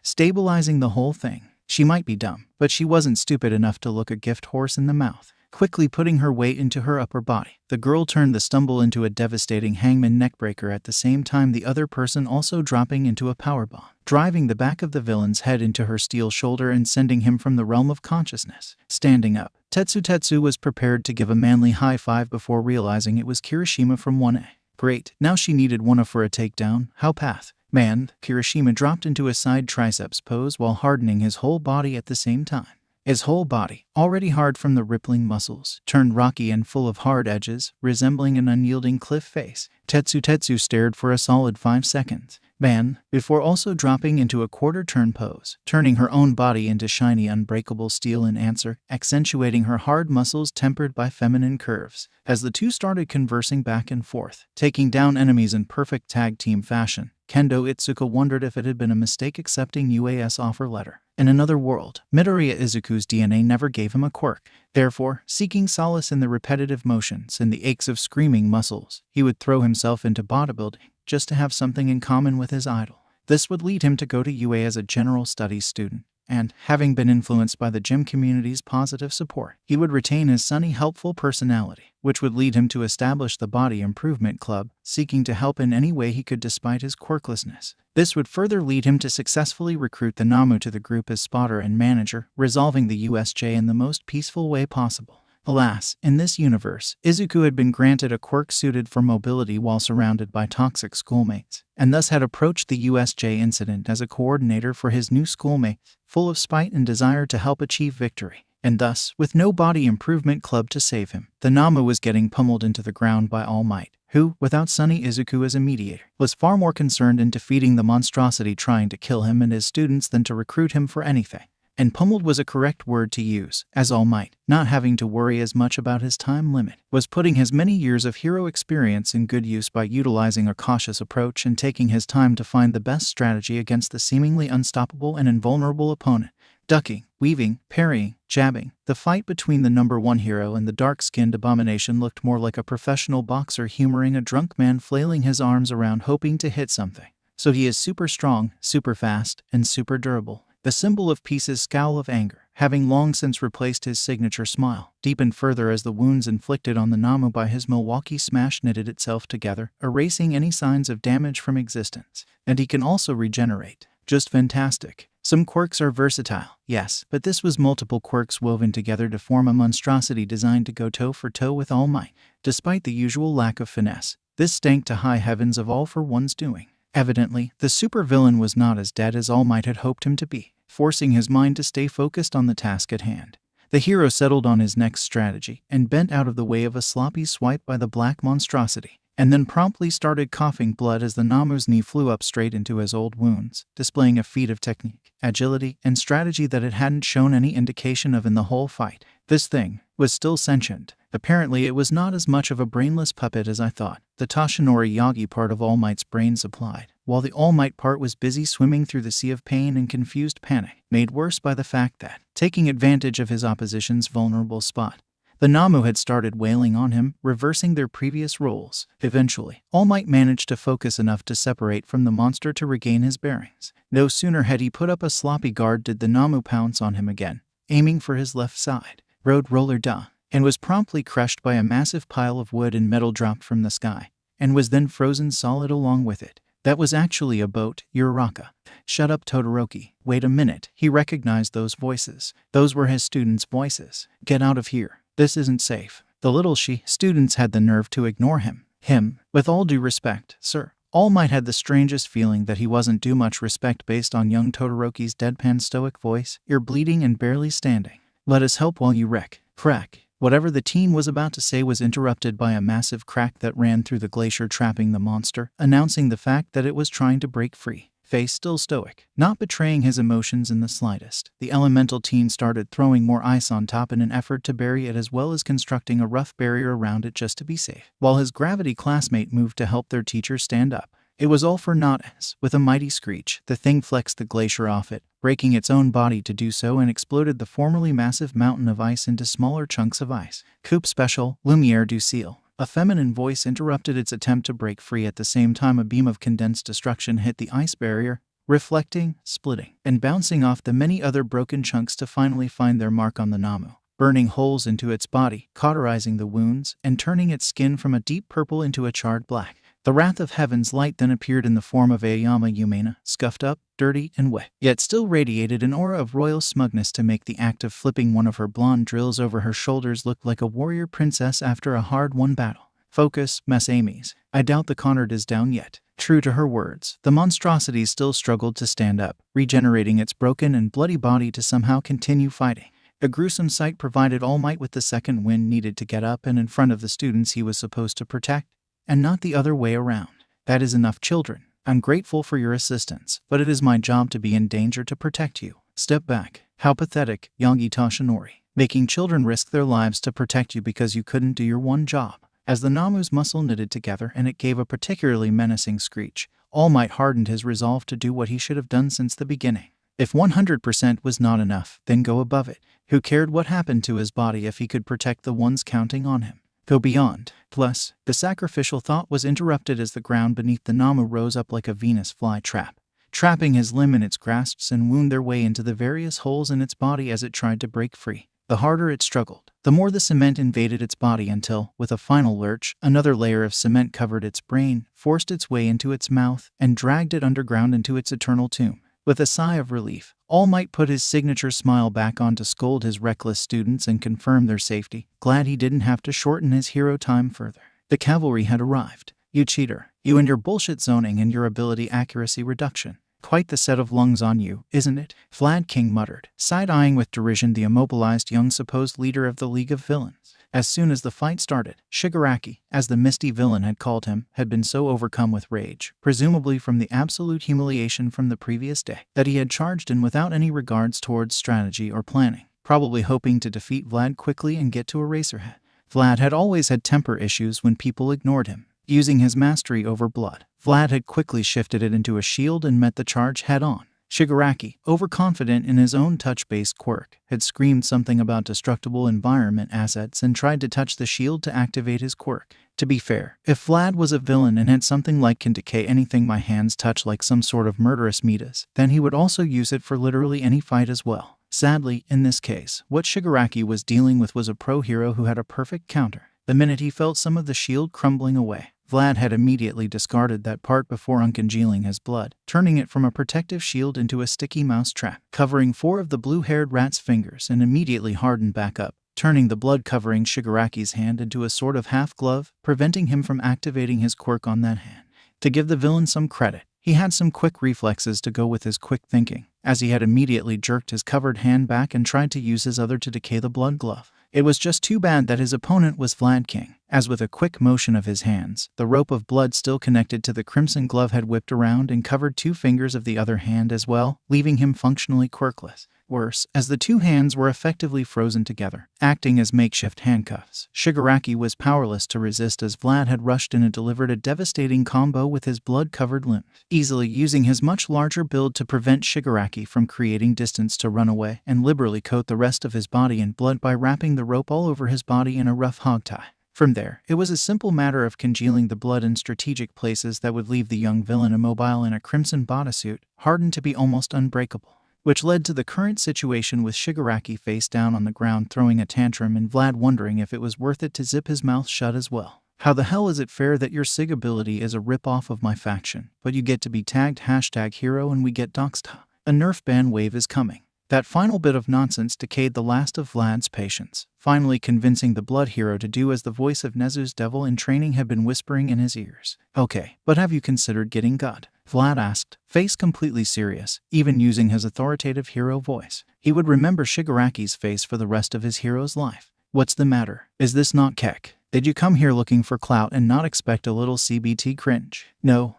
stabilizing the whole thing. She might be dumb, but she wasn't stupid enough to look a gift horse in the mouth. Quickly putting her weight into her upper body, the girl turned the stumble into a devastating hangman neckbreaker, at the same time the other person also dropping into a powerbomb, driving the back of the villain's head into her steel shoulder and sending him from the realm of consciousness. Standing up, Tetsu was prepared to give a manly high five before realizing it was Kirishima from 1A. Great, now she needed one for a takedown. How path? Man, Kirishima dropped into a side triceps pose while hardening his whole body at the same time. His whole body, already hard from the rippling muscles, turned rocky and full of hard edges, resembling an unyielding cliff face. Tetsu stared for a solid 5 seconds. Man, before also dropping into a quarter-turn pose, turning her own body into shiny unbreakable steel in answer, accentuating her hard muscles tempered by feminine curves. As the two started conversing back and forth, taking down enemies in perfect tag team fashion, Kendo Itsuka wondered if it had been a mistake accepting UAS offer letter. In another world, Midoriya Izuku's DNA never gave him a quirk. Therefore, seeking solace in the repetitive motions and the aches of screaming muscles, he would throw himself into bodybuilding just to have something in common with his idol. This would lead him to go to UA as a general studies student, and, having been influenced by the gym community's positive support, he would retain his sunny, helpful personality, which would lead him to establish the Body Improvement Club, seeking to help in any way he could despite his quirklessness. This would further lead him to successfully recruit the Namu to the group as spotter and manager, resolving the USJ in the most peaceful way possible. Alas, in this universe, Izuku had been granted a quirk suited for mobility while surrounded by toxic schoolmates, and thus had approached the USJ incident as a coordinator for his new schoolmates, full of spite and desire to help achieve victory. And thus, with no Body Improvement Club to save him, the Namu was getting pummeled into the ground by All Might. who, without Sunny Izuku as a mediator, was far more concerned in defeating the monstrosity trying to kill him and his students than to recruit him for anything. And pummeled was a correct word to use, as All Might, not having to worry as much about his time limit, was putting his many years of hero experience in good use by utilizing a cautious approach and taking his time to find the best strategy against the seemingly unstoppable and invulnerable opponent. Ducking, weaving, parrying, jabbing, the fight between the number one hero and the dark-skinned abomination looked more like a professional boxer humoring a drunk man flailing his arms around hoping to hit something. So he is super strong, super fast, and super durable. The symbol of peace's scowl of anger, having long since replaced his signature smile, deepened further as the wounds inflicted on the Namu by his Milwaukee smash knitted itself together, erasing any signs of damage from existence. And he can also regenerate. Just fantastic. Some quirks are versatile, yes, but this was multiple quirks woven together to form a monstrosity designed to go toe for toe with All Might. Despite the usual lack of finesse, this stank to high heavens of all for one's doing. Evidently, the supervillain was not as dead as All Might had hoped him to be, forcing his mind to stay focused on the task at hand. The hero settled on his next strategy and bent out of the way of a sloppy swipe by the black monstrosity, and then promptly started coughing blood as the Namu's knee flew up straight into his old wounds, displaying a feat of technique, agility, and strategy that it hadn't shown any indication of in the whole fight. This thing was still sentient. Apparently it was not as much of a brainless puppet as I thought. The Toshinori Yagi part of All Might's brain supplied, while the All Might part was busy swimming through the sea of pain and confused panic, made worse by the fact that, taking advantage of his opposition's vulnerable spot, the Namu had started wailing on him, reversing their previous roles. Eventually, All Might managed to focus enough to separate from the monster to regain his bearings. No sooner had he put up a sloppy guard did the Namu pounce on him again, aiming for his left side. Road roller da, and was promptly crushed by a massive pile of wood and metal dropped from the sky, and was then frozen solid along with it. That was actually a boat, Uraraka. Shut up, Todoroki. Wait a minute. He recognized those voices. Those were his students' voices. Get out of here. This isn't safe. The little students had the nerve to ignore him. With all due respect, sir. All Might had the strangest feeling that he wasn't due much respect based on young Todoroki's deadpan stoic voice, ear bleeding and barely standing. Let us help while you wreck. Crack. Whatever the teen was about to say was interrupted by a massive crack that ran through the glacier, trapping the monster, announcing the fact that it was trying to break free. Face still stoic, not betraying his emotions in the slightest. The elemental teen started throwing more ice on top in an effort to bury it, as well as constructing a rough barrier around it just to be safe, while his gravity classmate moved to help their teacher stand up. It was all for naught as, with a mighty screech, the thing flexed the glacier off it, breaking its own body to do so, and exploded the formerly massive mountain of ice into smaller chunks of ice. Coupe Special, Lumiere du Ciel. A feminine voice interrupted its attempt to break free. At the same time, a beam of condensed destruction hit the ice barrier, reflecting, splitting, and bouncing off the many other broken chunks to finally find their mark on the Namu, burning holes into its body, cauterizing the wounds, and turning its skin from a deep purple into a charred black. The wrath of heaven's light then appeared in the form of Aoyama Yumena, scuffed up, dirty, and wet, yet still radiated an aura of royal smugness to make the act of flipping one of her blonde drills over her shoulders look like a warrior princess after a hard-won battle. Focus, Miss Amy's. I doubt the Connard is down yet. True to her words, the monstrosity still struggled to stand up, regenerating its broken and bloody body to somehow continue fighting. A gruesome sight provided All Might with the second wind needed to get up and in front of the students he was supposed to protect, and not the other way around. That is enough, children. I'm grateful for your assistance, but it is my job to be in danger to protect you. Step back. How pathetic, Yagi Toshinori. Making children risk their lives to protect you because you couldn't do your one job. As the Namu's muscle knitted together and it gave a particularly menacing screech, All Might hardened his resolve to do what he should have done since the beginning. If 100% was not enough, then go above it. Who cared what happened to his body if he could protect the ones counting on him? Go beyond. Plus, the sacrificial thought was interrupted as the ground beneath the Namu rose up like a Venus fly trap, trapping his limb in its grasps and wound their way into the various holes in its body as it tried to break free. The harder it struggled, the more the cement invaded its body until, with a final lurch, another layer of cement covered its brain, forced its way into its mouth, and dragged it underground into its eternal tomb. With a sigh of relief, All Might put his signature smile back on to scold his reckless students and confirm their safety, glad he didn't have to shorten his hero time further. The cavalry had arrived. You cheater. You and your bullshit zoning and your ability accuracy reduction. Quite the set of lungs on you, isn't it? Vlad King muttered, side-eyeing with derision the immobilized young supposed leader of the League of Villains. As soon as the fight started, Shigaraki, as the misty villain had called him, had been so overcome with rage, presumably from the absolute humiliation from the previous day, that he had charged in without any regards towards strategy or planning, probably hoping to defeat Vlad quickly and get to Eraserhead. Vlad had always had temper issues when people ignored him. Using his mastery over blood, Vlad had quickly shifted it into a shield and met the charge head-on. Shigaraki, overconfident in his own touch-based quirk, had screamed something about destructible environment assets and tried to touch the shield to activate his quirk. To be fair, if Vlad was a villain and had something like can decay anything my hands touch like some sort of murderous metas, then he would also use it for literally any fight as well. Sadly, in this case, what Shigaraki was dealing with was a pro hero who had a perfect counter. The minute he felt some of the shield crumbling away, Vlad had immediately discarded that part before uncongealing his blood, turning it from a protective shield into a sticky mouse trap, covering 4 of the blue-haired rat's fingers and immediately hardened back up, turning the blood covering Shigaraki's hand into a sort of half-glove, preventing him from activating his quirk on that hand. To give the villain some credit, he had some quick reflexes to go with his quick thinking, as he had immediately jerked his covered hand back and tried to use his other to decay the blood glove. It was just too bad that his opponent was Vlad King, as with a quick motion of his hands, the rope of blood still connected to the crimson glove had whipped around and covered 2 fingers of the other hand as well, leaving him functionally quirkless. Worse, as the 2 hands were effectively frozen together, acting as makeshift handcuffs, Shigaraki was powerless to resist as Vlad had rushed in and delivered a devastating combo with his blood-covered limbs, easily using his much larger build to prevent Shigaraki from creating distance to run away and liberally coat the rest of his body in blood by wrapping the rope all over his body in a rough hogtie. From there, it was a simple matter of congealing the blood in strategic places that would leave the young villain immobile in a crimson bodysuit, hardened to be almost unbreakable. Which led to the current situation with Shigaraki face down on the ground throwing a tantrum and Vlad wondering if it was worth it to zip his mouth shut as well. How the hell is it fair that your SIG ability is a rip-off of my faction, but you get to be tagged #hero and we get doxed? A nerf ban wave is coming. That final bit of nonsense decayed the last of Vlad's patience, finally convincing the blood hero to do as the voice of Nezu's devil in training had been whispering in his ears. Okay, but have you considered getting God? Vlad asked, face completely serious, even using his authoritative hero voice. He would remember Shigaraki's face for the rest of his hero's life. What's the matter? Is this not Keck? Did you come here looking for clout and not expect a little CBT cringe? No,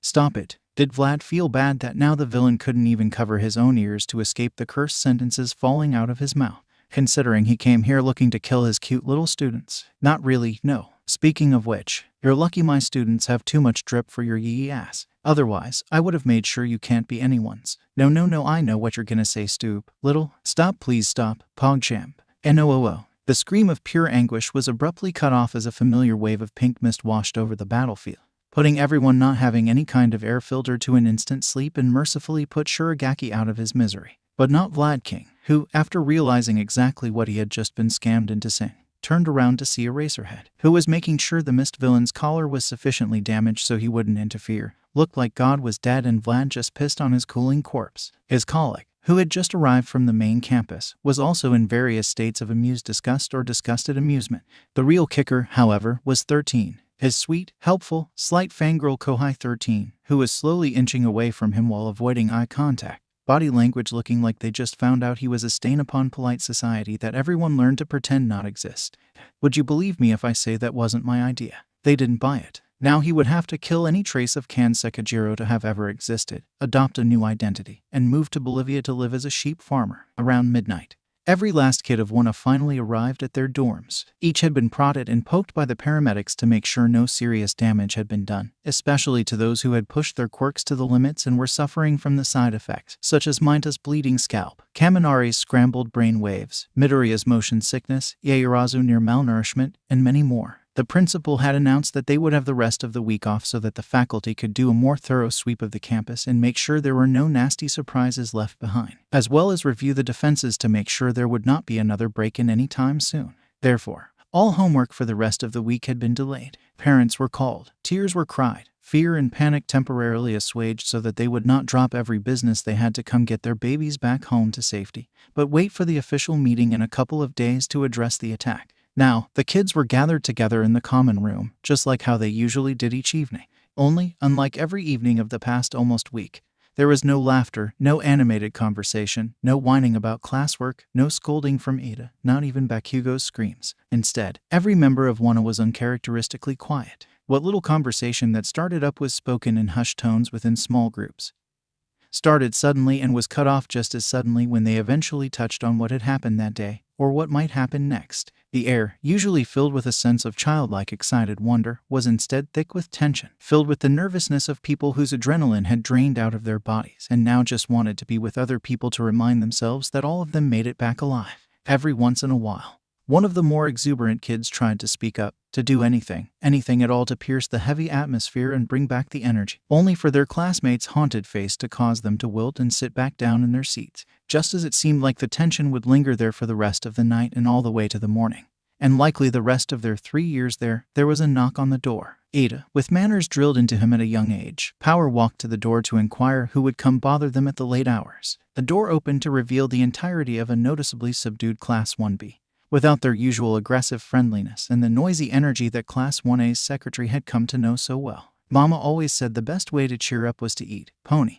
stop it. Did Vlad feel bad that now the villain couldn't even cover his own ears to escape the cursed sentences falling out of his mouth, considering he came here looking to kill his cute little students? Not really, no. Speaking of which, you're lucky my students have too much drip for your yee ass. Otherwise, I would have made sure you can't be anyone's. No, I know what you're gonna say, Stoop. Little, stop, please stop, PogChamp. NOOO. The scream of pure anguish was abruptly cut off as a familiar wave of pink mist washed over the battlefield, putting everyone not having any kind of air filter to an instant sleep and mercifully put Shiragaki out of his misery. But not Vlad King, who, after realizing exactly what he had just been scammed into saying, turned around to see Eraserhead, who was making sure the mist villain's collar was sufficiently damaged so he wouldn't interfere. Looked like God was dead and Vlad just pissed on his cooling corpse. His colleague, who had just arrived from the main campus, was also in various states of amused disgust or disgusted amusement. The real kicker, however, was 13. His sweet, helpful, slight fangirl Kohai 13, who was slowly inching away from him while avoiding eye contact, body language looking like they just found out he was a stain upon polite society that everyone learned to pretend not exist. Would you believe me if I say that wasn't my idea? They didn't buy it. Now he would have to kill any trace of Kan Sekijiro to have ever existed, adopt a new identity, and move to Bolivia to live as a sheep farmer. Around midnight, every last kid of Wona finally arrived at their dorms. Each had been prodded and poked by the paramedics to make sure no serious damage had been done, especially to those who had pushed their quirks to the limits and were suffering from the side effects, such as Minta's bleeding scalp, Kaminari's scrambled brain waves, Midoriya's motion sickness, Yaoyorozu near malnourishment, and many more. The principal had announced that they would have the rest of the week off so that the faculty could do a more thorough sweep of the campus and make sure there were no nasty surprises left behind, as well as review the defenses to make sure there would not be another break-in any time soon. Therefore, all homework for the rest of the week had been delayed. Parents were called, tears were cried, fear and panic temporarily assuaged so that they would not drop every business they had to come get their babies back home to safety, but wait for the official meeting in a couple of days to address the attack. Now, the kids were gathered together in the common room, just like how they usually did each evening. Only, unlike every evening of the past almost week, There was no laughter, no animated conversation, no whining about classwork, no scolding from Ada, not even Bakugo's screams. Instead, every member of Wano was uncharacteristically quiet. What little conversation that started up was spoken in hushed tones within small groups. Started suddenly and was cut off just as suddenly when they eventually touched on what had happened that day, or what might happen next. The air, usually filled with a sense of childlike excited wonder, was instead thick with tension, filled with the nervousness of people whose adrenaline had drained out of their bodies and now just wanted to be with other people to remind themselves that all of them made it back alive. Every once in a while, one of the more exuberant kids tried to speak up, to do anything at all to pierce the heavy atmosphere and bring back the energy, only for their classmates' haunted face to cause them to wilt and sit back down in their seats, just as it seemed like the tension would linger there for the rest of the night and all the way to the morning. And likely the rest of their 3 years there was a knock on the door. Ada, with manners drilled into him at a young age, Power walked to the door to inquire who would come bother them at the late hours. The door opened to reveal the entirety of a noticeably subdued Class 1B. Without their usual aggressive friendliness and the noisy energy that Class 1A's secretary had come to know so well. Mama always said the best way to cheer up was to eat. Pony,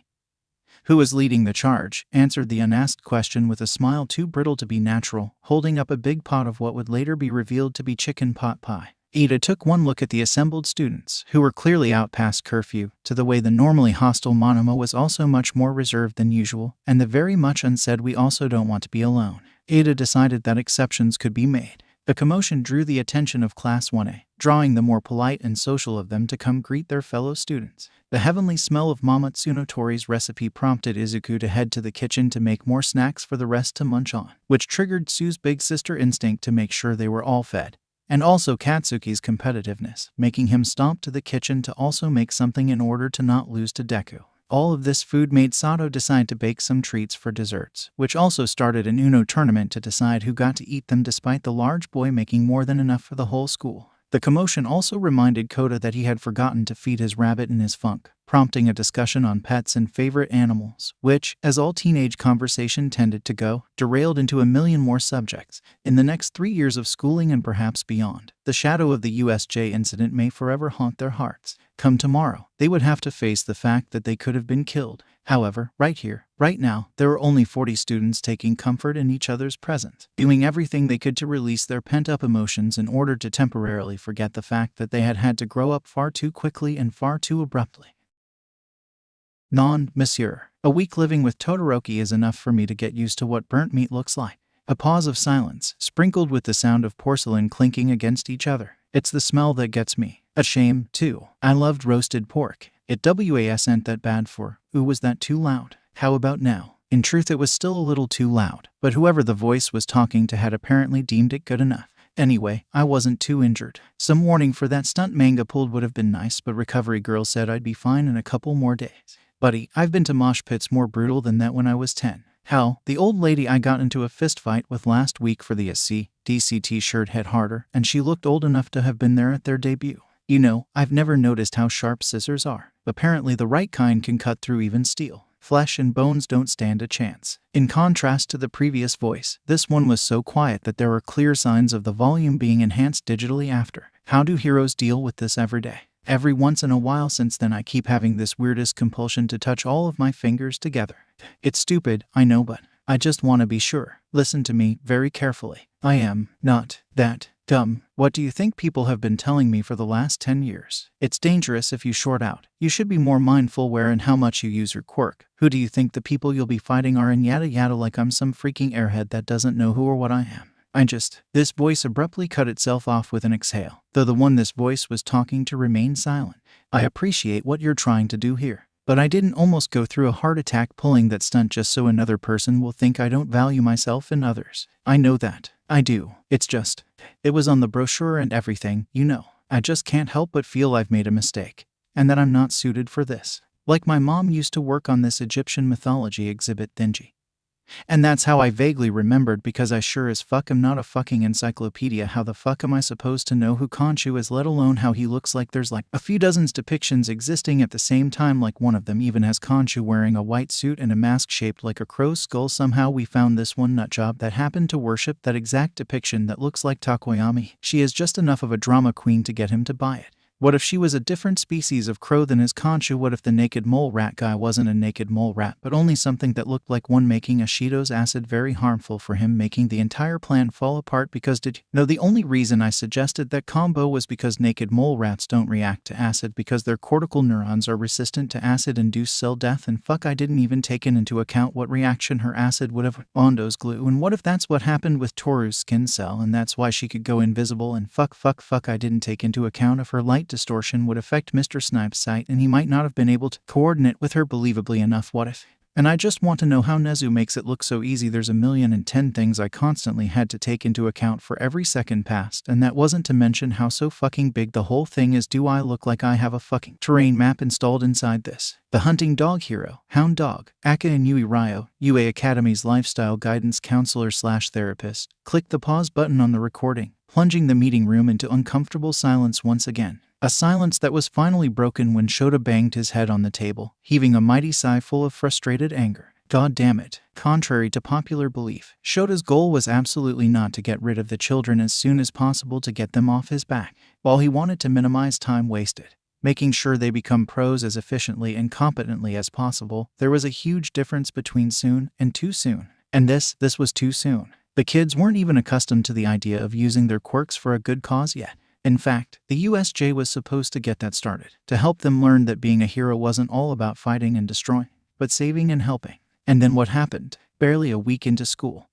who was leading the charge, answered the unasked question with a smile too brittle to be natural, holding up a big pot of what would later be revealed to be chicken pot pie. Ada took one look at the assembled students, who were clearly out past curfew, to the way the normally hostile Monoma was also much more reserved than usual, and the very much unsaid "we also don't want to be alone." Ada decided that exceptions could be made. The commotion drew the attention of Class 1A, drawing the more polite and social of them to come greet their fellow students. The heavenly smell of Mama Tsunotori's recipe prompted Izuku to head to the kitchen to make more snacks for the rest to munch on, which triggered Tsu's big sister instinct to make sure they were all fed. And also Katsuki's competitiveness, making him stomp to the kitchen to also make something in order to not lose to Deku. All of this food made Sato decide to bake some treats for desserts, which also started an Uno tournament to decide who got to eat them despite the large boy making more than enough for the whole school. The commotion also reminded Kota that he had forgotten to feed his rabbit in his funk, prompting a discussion on pets and favorite animals, which, as all teenage conversation tended to go, derailed into a million more subjects. In the next 3 years of schooling and perhaps beyond, the shadow of the USJ incident may forever haunt their hearts. Come tomorrow, they would have to face the fact that they could have been killed. However, right here, right now, there were only 40 students taking comfort in each other's presence, doing everything they could to release their pent-up emotions in order to temporarily forget the fact that they had had to grow up far too quickly and far too abruptly. Non, monsieur. A week living with Todoroki is enough for me to get used to what burnt meat looks like. A pause of silence, sprinkled with the sound of porcelain clinking against each other. It's the smell that gets me. A shame, too. I loved roasted pork. It wasn't that bad for. Ooh, was that too loud? How about now? In truth, it was still a little too loud, but whoever the voice was talking to had apparently deemed it good enough. Anyway, I wasn't too injured. Some warning for that stunt manga pulled would have been nice, but Recovery Girl said I'd be fine in a couple more days. Buddy, I've been to mosh pits more brutal than that when I was 10. Hell, the old lady I got into a fist fight with last week for the DC t-shirt hit harder, and she looked old enough to have been there at their debut. You know, I've never noticed how sharp scissors are. Apparently the right kind can cut through even steel. Flesh and bones don't stand a chance. In contrast to the previous voice, this one was so quiet that there were clear signs of the volume being enhanced digitally after. How do heroes deal with this every day? Every once in a while since then I keep having this weirdest compulsion to touch all of my fingers together. It's stupid, I know, but I just want to be sure. Listen to me very carefully. I am not that dumb. What do you think people have been telling me for the last 10 years? It's dangerous if you short out. You should be more mindful where and how much you use your quirk. Who do you think the people you'll be fighting are, and yada yada, like I'm some freaking airhead that doesn't know who or what I am. This voice abruptly cut itself off with an exhale, though the one this voice was talking to remained silent. I appreciate what you're trying to do here, but I didn't almost go through a heart attack pulling that stunt just so another person will think I don't value myself and others. I know that. I do. It's just, it was on the brochure and everything, you know. I just can't help but feel I've made a mistake, and that I'm not suited for this. Like my mom used to work on this Egyptian mythology exhibit Dingy. And that's how I vaguely remembered, because I sure as fuck am not a fucking encyclopedia. How the fuck am I supposed to know who Khonshu is, let alone how he looks like? There's like a few dozens depictions existing at the same time, like one of them even has Khonshu wearing a white suit and a mask shaped like a crow's skull. Somehow we found this one nutjob that happened to worship that exact depiction that looks like Takoyami. She is just enough of a drama queen to get him to buy it. What if she was a different species of crow than his Khonshu? What if the naked mole rat guy wasn't a naked mole rat, but only something that looked like one, making Ashido's acid very harmful for him, making the entire plan fall apart? Because the only reason I suggested that combo was because naked mole rats don't react to acid because their cortical neurons are resistant to acid-induced cell death, and fuck, I didn't even take into account what reaction her acid would have on Ondo's glue, and what if that's what happened with Toru's skin cell and that's why she could go invisible, and fuck, I didn't take into account if her light distortion would affect Mr. Snipe's sight and he might not have been able to coordinate with her believably enough. What if? And I just want to know how Nezu makes it look so easy. There's 1,010 things I constantly had to take into account for every second passed, and that wasn't to mention how so fucking big the whole thing is. Do I look like I have a fucking terrain map installed inside this? The hunting dog hero, Hound Dog, Aka and Yui Ryo, UA Academy's lifestyle guidance counselor / therapist, clicked the pause button on the recording, plunging the meeting room into uncomfortable silence once again. A silence that was finally broken when Shota banged his head on the table, heaving a mighty sigh full of frustrated anger. God damn it. Contrary to popular belief, Shota's goal was absolutely not to get rid of the children as soon as possible, to get them off his back. While he wanted to minimize time wasted, making sure they become pros as efficiently and competently as possible, there was a huge difference between soon and too soon. And this was too soon. The kids weren't even accustomed to the idea of using their quirks for a good cause yet. In fact, the USJ was supposed to get that started, to help them learn that being a hero wasn't all about fighting and destroying, but saving and helping. And then what happened? Barely a week into school,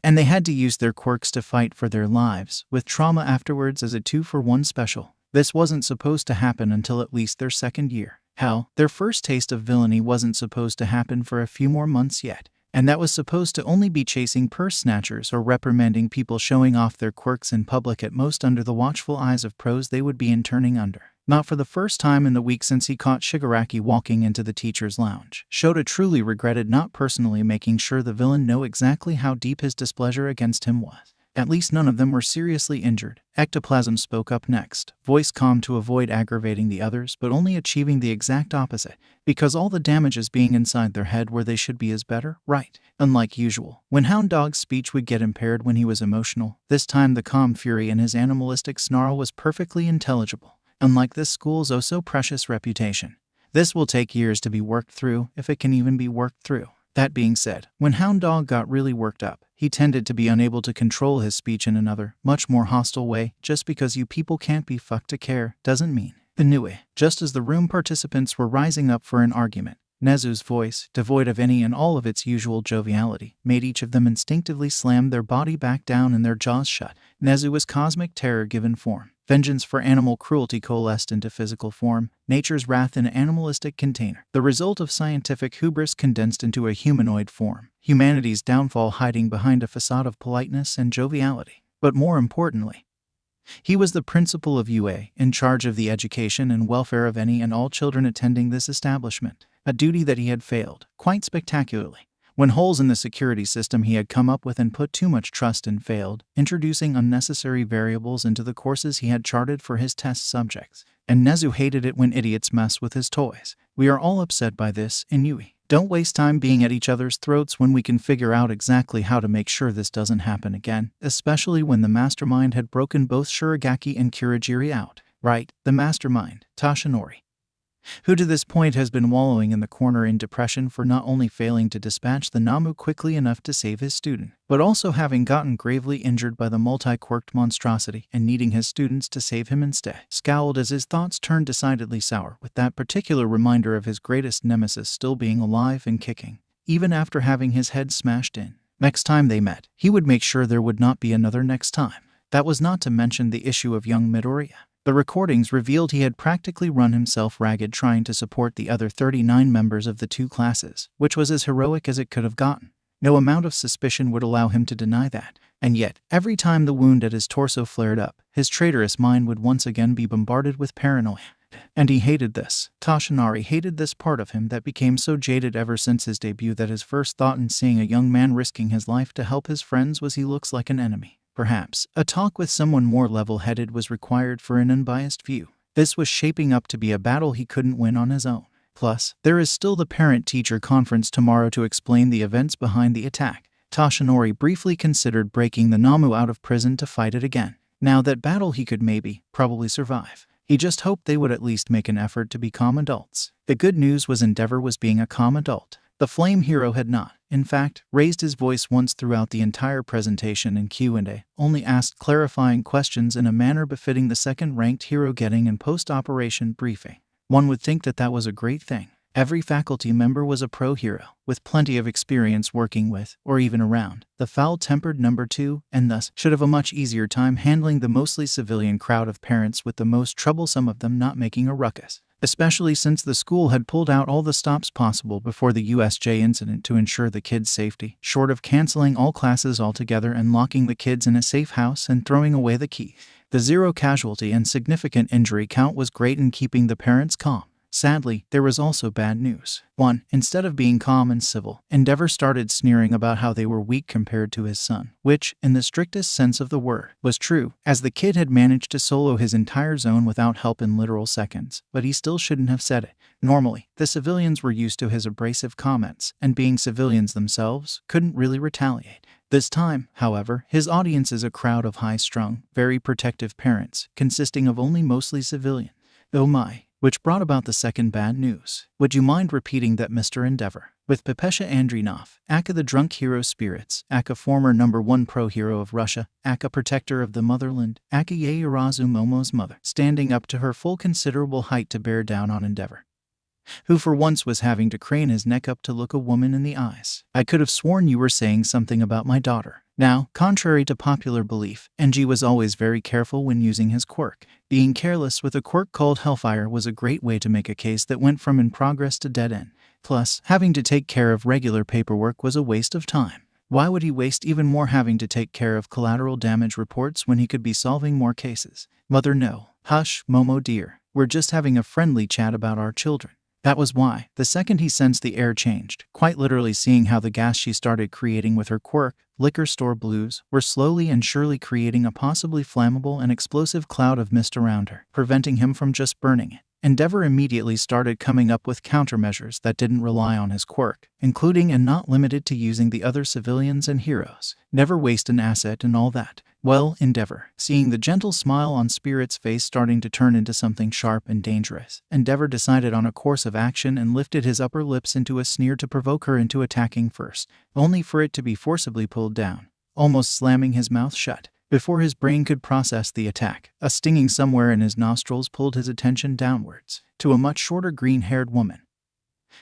and they had to use their quirks to fight for their lives, with trauma afterwards as a 2-for-1 special. This wasn't supposed to happen until at least their second year. Hell, their first taste of villainy wasn't supposed to happen for a few more months yet. And that was supposed to only be chasing purse snatchers or reprimanding people showing off their quirks in public, at most under the watchful eyes of pros they would be interning under. Not for the first time in the week since he caught Shigaraki walking into the teacher's lounge, Shota truly regretted not personally making sure the villain knew exactly how deep his displeasure against him was. At least none of them were seriously injured. Ectoplasm spoke up next, voice calm to avoid aggravating the others, but only achieving the exact opposite, because all the damages being inside their head where they should be is better, right? Unlike usual, when Hound Dog's speech would get impaired when he was emotional, this time the calm fury in his animalistic snarl was perfectly intelligible. Unlike this school's oh so precious reputation, this will take years to be worked through, if it can even be worked through. That being said, when Hound Dog got really worked up, he tended to be unable to control his speech in another, much more hostile way. Just because you people can't be fucked to care doesn't mean. Anyway, just as the room participants were rising up for an argument, Nezu's voice, devoid of any and all of its usual joviality, made each of them instinctively slam their body back down and their jaws shut. Nezu was cosmic terror given form. Vengeance for animal cruelty coalesced into physical form, nature's wrath in an animalistic container, the result of scientific hubris condensed into a humanoid form, humanity's downfall hiding behind a facade of politeness and joviality. But more importantly, he was the principal of UA, in charge of the education and welfare of any and all children attending this establishment, a duty that he had failed, quite spectacularly, when holes in the security system he had come up with and put too much trust in failed, introducing unnecessary variables into the courses he had charted for his test subjects. And Nezu hated it when idiots mess with his toys. We are all upset by this, in Yui. Don't waste time being at each other's throats when we can figure out exactly how to make sure this doesn't happen again, especially when the mastermind had broken both Shirogaki and Kurogiri out. Right, the mastermind, Toshinori, who to this point has been wallowing in the corner in depression for not only failing to dispatch the Namu quickly enough to save his student, but also having gotten gravely injured by the multi-quirked monstrosity and needing his students to save him instead. Scowled as his thoughts turned decidedly sour with that particular reminder of his greatest nemesis still being alive and kicking, even after having his head smashed in. Next time they met, he would make sure there would not be another next time. That was not to mention the issue of young Midoriya. The recordings revealed he had practically run himself ragged trying to support the other 39 members of the two classes, which was as heroic as it could have gotten. No amount of suspicion would allow him to deny that. And yet, every time the wound at his torso flared up, his traitorous mind would once again be bombarded with paranoia. And he hated this. Toshinori hated this part of him that became so jaded ever since his debut that his first thought in seeing a young man risking his life to help his friends was he looks like an enemy. Perhaps a talk with someone more level-headed was required for an unbiased view. This was shaping up to be a battle he couldn't win on his own. Plus, there is still the parent-teacher conference tomorrow to explain the events behind the attack. Toshinori briefly considered breaking the Namu out of prison to fight it again. Now that battle he could probably survive. He just hoped they would at least make an effort to be calm adults. The good news was Endeavor was being a calm adult. The flame hero had not, in fact, raised his voice once throughout the entire presentation in Q&A, only asked clarifying questions in a manner befitting the second-ranked hero getting an post-operation briefing. One would think that that was a great thing. Every faculty member was a pro hero, with plenty of experience working with, or even around, the foul-tempered number 2, and thus should have a much easier time handling the mostly civilian crowd of parents, with the most troublesome of them not making a ruckus. Especially since the school had pulled out all the stops possible before the USJ incident to ensure the kids' safety, short of canceling all classes altogether and locking the kids in a safe house and throwing away the key. The zero casualty and significant injury count was great in keeping the parents calm. Sadly, there was also bad news. 1. Instead of being calm and civil, Endeavor started sneering about how they were weak compared to his son, which, in the strictest sense of the word, was true, as the kid had managed to solo his entire zone without help in literal seconds, but he still shouldn't have said it. Normally, the civilians were used to his abrasive comments, and being civilians themselves, couldn't really retaliate. This time, however, his audience is a crowd of high-strung, very protective parents, consisting of only mostly civilians. Oh my. Which brought about the second bad news. Would you mind repeating that, Mr. Endeavor? With Pepesha Andrinov, aka the drunk hero spirits, aka former number 1 pro hero of Russia, aka protector of the motherland, aka Yaoyorozu Momo's mother, standing up to her full considerable height to bear down on Endeavor, who for once was having to crane his neck up to look a woman in the eyes. I could have sworn you were saying something about my daughter. Now, contrary to popular belief, NG was always very careful when using his quirk. Being careless with a quirk called Hellfire was a great way to make a case that went from in progress to dead end. Plus, having to take care of regular paperwork was a waste of time. Why would he waste even more having to take care of collateral damage reports when he could be solving more cases? Mother, no. Hush, Momo dear. We're just having a friendly chat about our children. That was why, the second he sensed the air changed, quite literally seeing how the gas she started creating with her quirk, liquor store blues, were slowly and surely creating a possibly flammable and explosive cloud of mist around her, preventing him from just burning it. Endeavor immediately started coming up with countermeasures that didn't rely on his quirk, including and not limited to using the other civilians and heroes. Never waste an asset and all that. Well, Endeavor, seeing the gentle smile on Spirit's face starting to turn into something sharp and dangerous, Endeavor decided on a course of action and lifted his upper lips into a sneer to provoke her into attacking first, only for it to be forcibly pulled down, almost slamming his mouth shut. Before his brain could process the attack, a stinging somewhere in his nostrils pulled his attention downwards, to a much shorter green-haired woman,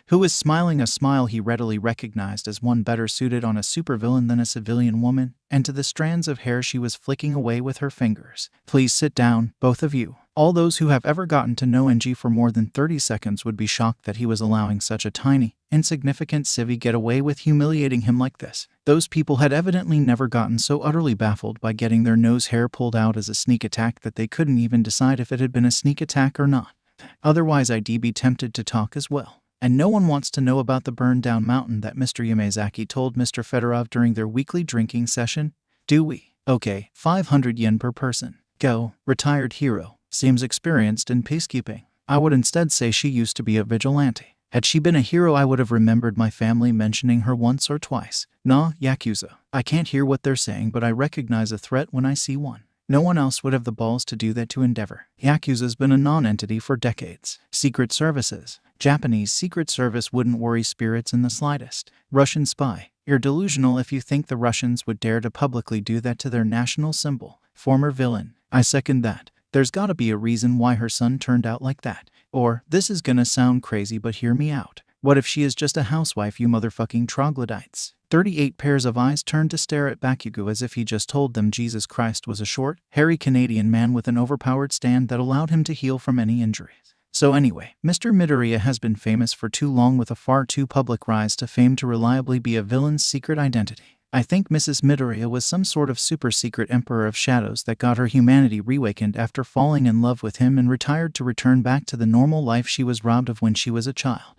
who was smiling a smile he readily recognized as one better suited on a supervillain than a civilian woman, and to the strands of hair she was flicking away with her fingers. Please sit down, both of you. All those who have ever gotten to know NG for more than 30 seconds would be shocked that he was allowing such a tiny, insignificant civvy get away with humiliating him like this. Those people had evidently never gotten so utterly baffled by getting their nose hair pulled out as a sneak attack that they couldn't even decide if it had been a sneak attack or not. Otherwise I'd be tempted to talk as well. And no one wants to know about the burned-down mountain that Mr. Yamazaki told Mr. Fedorov during their weekly drinking session, do we? Okay, 500 yen per person. Go, retired hero. Seems experienced in peacekeeping. I would instead say she used to be a vigilante. Had she been a hero, I would have remembered my family mentioning her once or twice. Nah, Yakuza. I can't hear what they're saying, but I recognize a threat when I see one. No one else would have the balls to do that to Endeavor. Yakuza's been a non-entity for decades. Secret services. Japanese Secret Service wouldn't worry Spirits in the slightest. Russian spy. You're delusional if you think the Russians would dare to publicly do that to their national symbol. Former villain. I second that. There's gotta be a reason why her son turned out like that. Or, this is gonna sound crazy but hear me out. What if she is just a housewife, you motherfucking troglodytes? 38 pairs of eyes turned to stare at Bakugo as if he just told them Jesus Christ was a short, hairy Canadian man with an overpowered stand that allowed him to heal from any injuries. So anyway, Mr. Midoriya has been famous for too long with a far too public rise to fame to reliably be a villain's secret identity. I think Mrs. Midoriya was some sort of super-secret emperor of shadows that got her humanity reawakened after falling in love with him and retired to return back to the normal life she was robbed of when she was a child.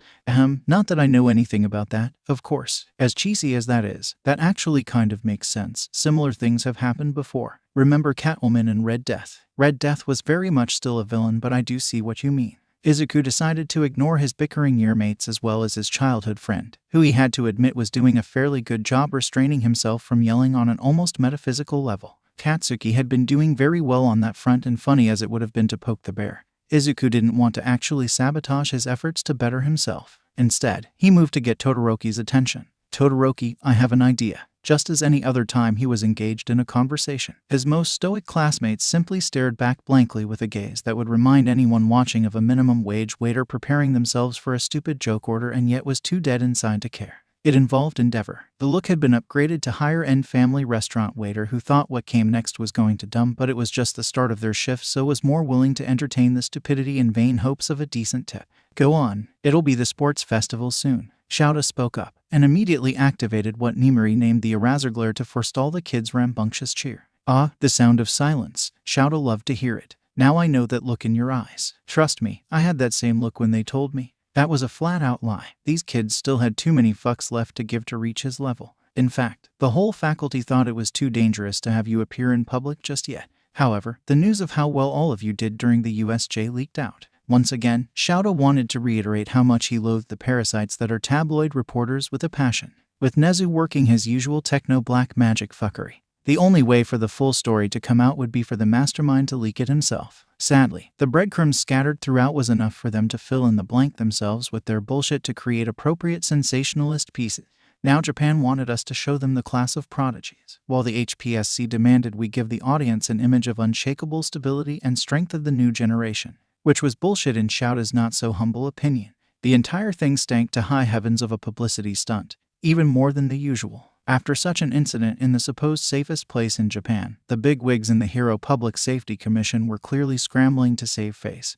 Not that I know anything about that, of course. As cheesy as that is, that actually kind of makes sense. Similar things have happened before. Remember Catwoman and Red Death? Red Death was very much still a villain, but I do see what you mean. Izuku decided to ignore his bickering yearmates as well as his childhood friend, who he had to admit was doing a fairly good job restraining himself from yelling on an almost metaphysical level. Katsuki had been doing very well on that front, and funny as it would have been to poke the bear, Izuku didn't want to actually sabotage his efforts to better himself. Instead, he moved to get Todoroki's attention. "Todoroki, I have an idea." Just as any other time he was engaged in a conversation, his most stoic classmates simply stared back blankly with a gaze that would remind anyone watching of a minimum wage waiter preparing themselves for a stupid joke order and yet was too dead inside to care. It involved endeavor. The look had been upgraded to higher-end family restaurant waiter who thought what came next was going to dumb, but it was just the start of their shift, so was more willing to entertain the stupidity in vain hopes of a decent tip. "Go on, it'll be the sports festival soon." Shouta spoke up, and immediately activated what Nimuri named the Eraserglare to forestall the kids' rambunctious cheer. "Ah, the sound of silence." Shouta loved to hear it. "Now I know that look in your eyes. Trust me, I had that same look when they told me." That was a flat-out lie. These kids still had too many fucks left to give to reach his level. In fact, the whole faculty thought it was too dangerous to have you appear in public just yet. However, the news of how well all of you did during the USJ leaked out. Once again, Shouta wanted to reiterate how much he loathed the parasites that are tabloid reporters with a passion. With Nezu working his usual techno-black magic fuckery, the only way for the full story to come out would be for the mastermind to leak it himself. Sadly, the breadcrumbs scattered throughout was enough for them to fill in the blank themselves with their bullshit to create appropriate sensationalist pieces. Now Japan wanted us to show them the class of prodigies, while the HPSC demanded we give the audience an image of unshakable stability and strength of the new generation. Which was bullshit in Shouta's not-so-humble opinion. The entire thing stank to high heavens of a publicity stunt, even more than the usual. After such an incident in the supposed safest place in Japan, the bigwigs in the Hero Public Safety Commission were clearly scrambling to save face,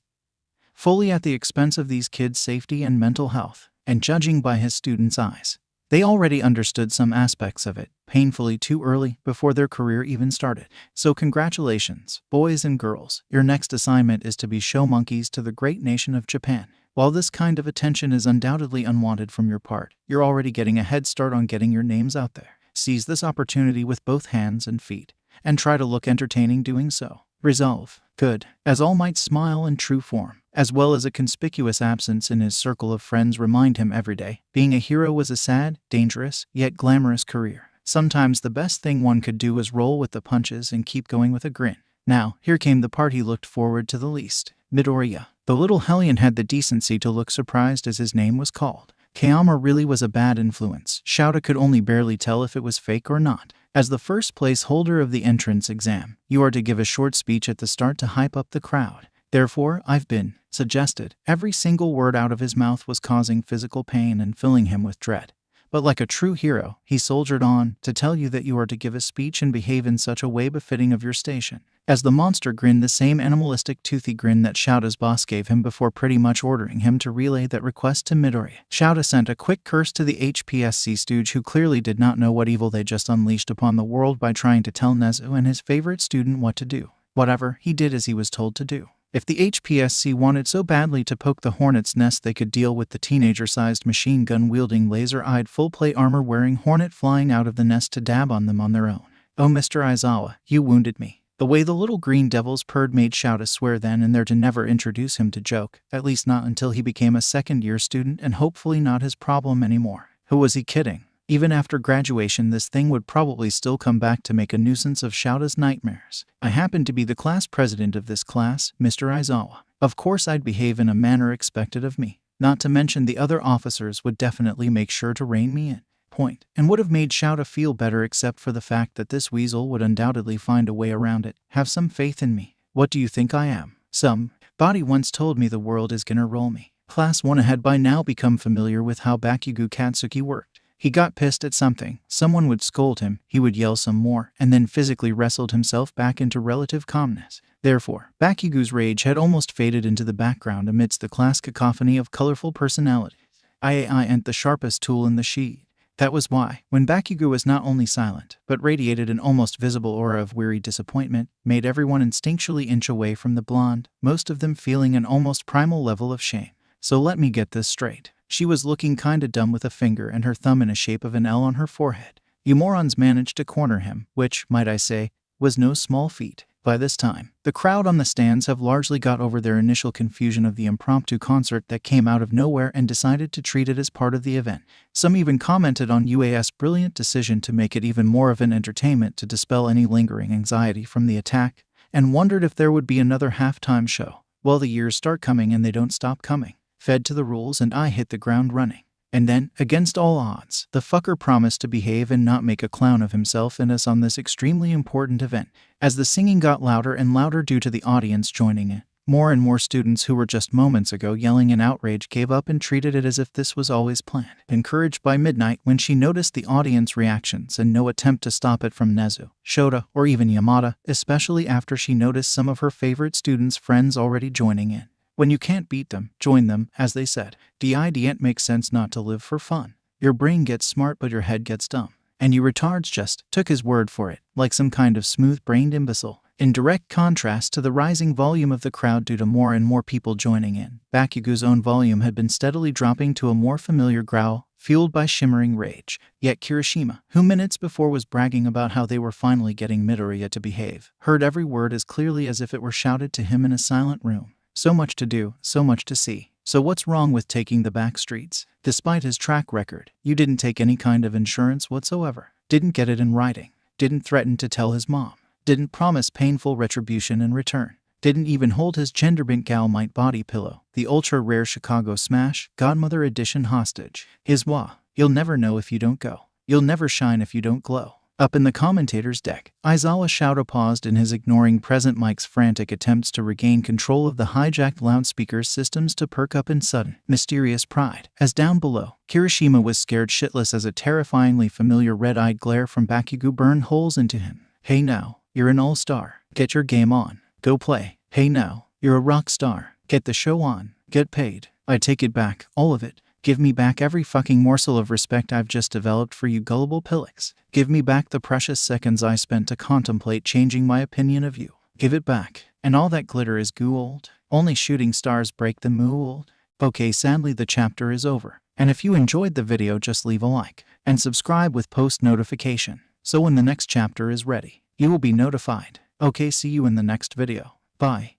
fully at the expense of these kids' safety and mental health. And judging by his students' eyes, they already understood some aspects of it, painfully too early, before their career even started. So congratulations, boys and girls. Your next assignment is to be show monkeys to the great nation of Japan. While this kind of attention is undoubtedly unwanted from your part, you're already getting a head start on getting your names out there. Seize this opportunity with both hands and feet, and try to look entertaining doing so. Resolve. Good. As All Might's smile in true form, as well as a conspicuous absence in his circle of friends remind him every day, being a hero was a sad, dangerous, yet glamorous career. Sometimes the best thing one could do was roll with the punches and keep going with a grin. Now, here came the part he looked forward to the least. Midoriya. The little hellion had the decency to look surprised as his name was called. Kayama really was a bad influence. Shouta could only barely tell if it was fake or not. As the first place holder of the entrance exam, you are to give a short speech at the start to hype up the crowd. Therefore, I've been suggested. Every single word out of his mouth was causing physical pain and filling him with dread. But like a true hero, he soldiered on to tell you that you are to give a speech and behave in such a way befitting of your station. As the monster grinned the same animalistic toothy grin that Shouta's boss gave him before pretty much ordering him to relay that request to Midoriya. Shouta sent a quick curse to the HPSC stooge who clearly did not know what evil they just unleashed upon the world by trying to tell Nezu and his favorite student what to do. Whatever, he did as he was told to do. If the HPSC wanted so badly to poke the hornet's nest, they could deal with the teenager-sized machine gun-wielding, laser-eyed, full-plate armor-wearing hornet flying out of the nest to dab on them on their own. Oh, Mr. Aizawa, you wounded me. The way the little green devils purred made Shouta swear then and there to never introduce him to joke, at least not until he became a second-year student and hopefully not his problem anymore. Who was he kidding? Even after graduation, this thing would probably still come back to make a nuisance of Shouta's nightmares. I happen to be the class president of this class, Mr. Aizawa. Of course I'd behave in a manner expected of me. Not to mention the other officers would definitely make sure to rein me in. Point. And would have made Shouta feel better except for the fact that this weasel would undoubtedly find a way around it. Have some faith in me. What do you think I am? Somebody once told me the world is gonna roll me. Class 1 had by now become familiar with how Bakugo Katsuki worked. He got pissed at something, someone would scold him, he would yell some more, and then physically wrestled himself back into relative calmness. Therefore, Bakugo's rage had almost faded into the background amidst the class cacophony of colorful personalities. I ain't the sharpest tool in the shed. That was why, when Bakugo was not only silent, but radiated an almost visible aura of weary disappointment, made everyone instinctually inch away from the blonde, most of them feeling an almost primal level of shame. So let me get this straight. She was looking kinda dumb with a finger and her thumb in a shape of an L on her forehead. You morons managed to corner him, which, might I say, was no small feat. By this time, the crowd on the stands have largely got over their initial confusion of the impromptu concert that came out of nowhere and decided to treat it as part of the event. Some even commented on UAS's brilliant decision to make it even more of an entertainment to dispel any lingering anxiety from the attack, and wondered if there would be another halftime show. Well, the years start coming and they don't stop coming. Fed to the rules and I hit the ground running. And then, against all odds, the fucker promised to behave and not make a clown of himself and us on this extremely important event. As the singing got louder and louder due to the audience joining in, more and more students who were just moments ago yelling in outrage gave up and treated it as if this was always planned. Encouraged by midnight, when she noticed the audience reactions and no attempt to stop it from Nezu, Shota, or even Yamada, especially after she noticed some of her favorite students' friends already joining in. When you can't beat them, join them, as they said. It makes sense not to live for fun. Your brain gets smart but your head gets dumb. And you retards just took his word for it, like some kind of smooth-brained imbecile. In direct contrast to the rising volume of the crowd due to more and more people joining in, Bakugo's own volume had been steadily dropping to a more familiar growl, fueled by shimmering rage. Yet Kirishima, who minutes before was bragging about how they were finally getting Midoriya to behave, heard every word as clearly as if it were shouted to him in a silent room. So much to do, so much to see. So what's wrong with taking the back streets? Despite his track record, you didn't take any kind of insurance whatsoever. Didn't get it in writing. Didn't threaten to tell his mom. Didn't promise painful retribution in return. Didn't even hold his genderbink gal might body pillow, the ultra-rare Chicago Smash, Godmother Edition hostage. His wah. You'll never know if you don't go. You'll never shine if you don't glow. Up in the commentator's deck, Aizawa Shouta paused in his ignoring present Mike's frantic attempts to regain control of the hijacked loudspeaker systems to perk up in sudden, mysterious pride. As down below, Kirishima was scared shitless as a terrifyingly familiar red-eyed glare from Bakugo burned holes into him. Hey now, you're an all-star. Get your game on. Go play. Hey now, you're a rock star. Get the show on. Get paid. I take it back, all of it. Give me back every fucking morsel of respect I've just developed for you gullible pillocks. Give me back the precious seconds I spent to contemplate changing my opinion of you. Give it back. And all that glitter is gold. Only shooting stars break the mold. Okay, sadly the chapter is over. And if you enjoyed the video, just leave a like and subscribe with post notification. So when the next chapter is ready, you will be notified. Okay, see you in the next video. Bye.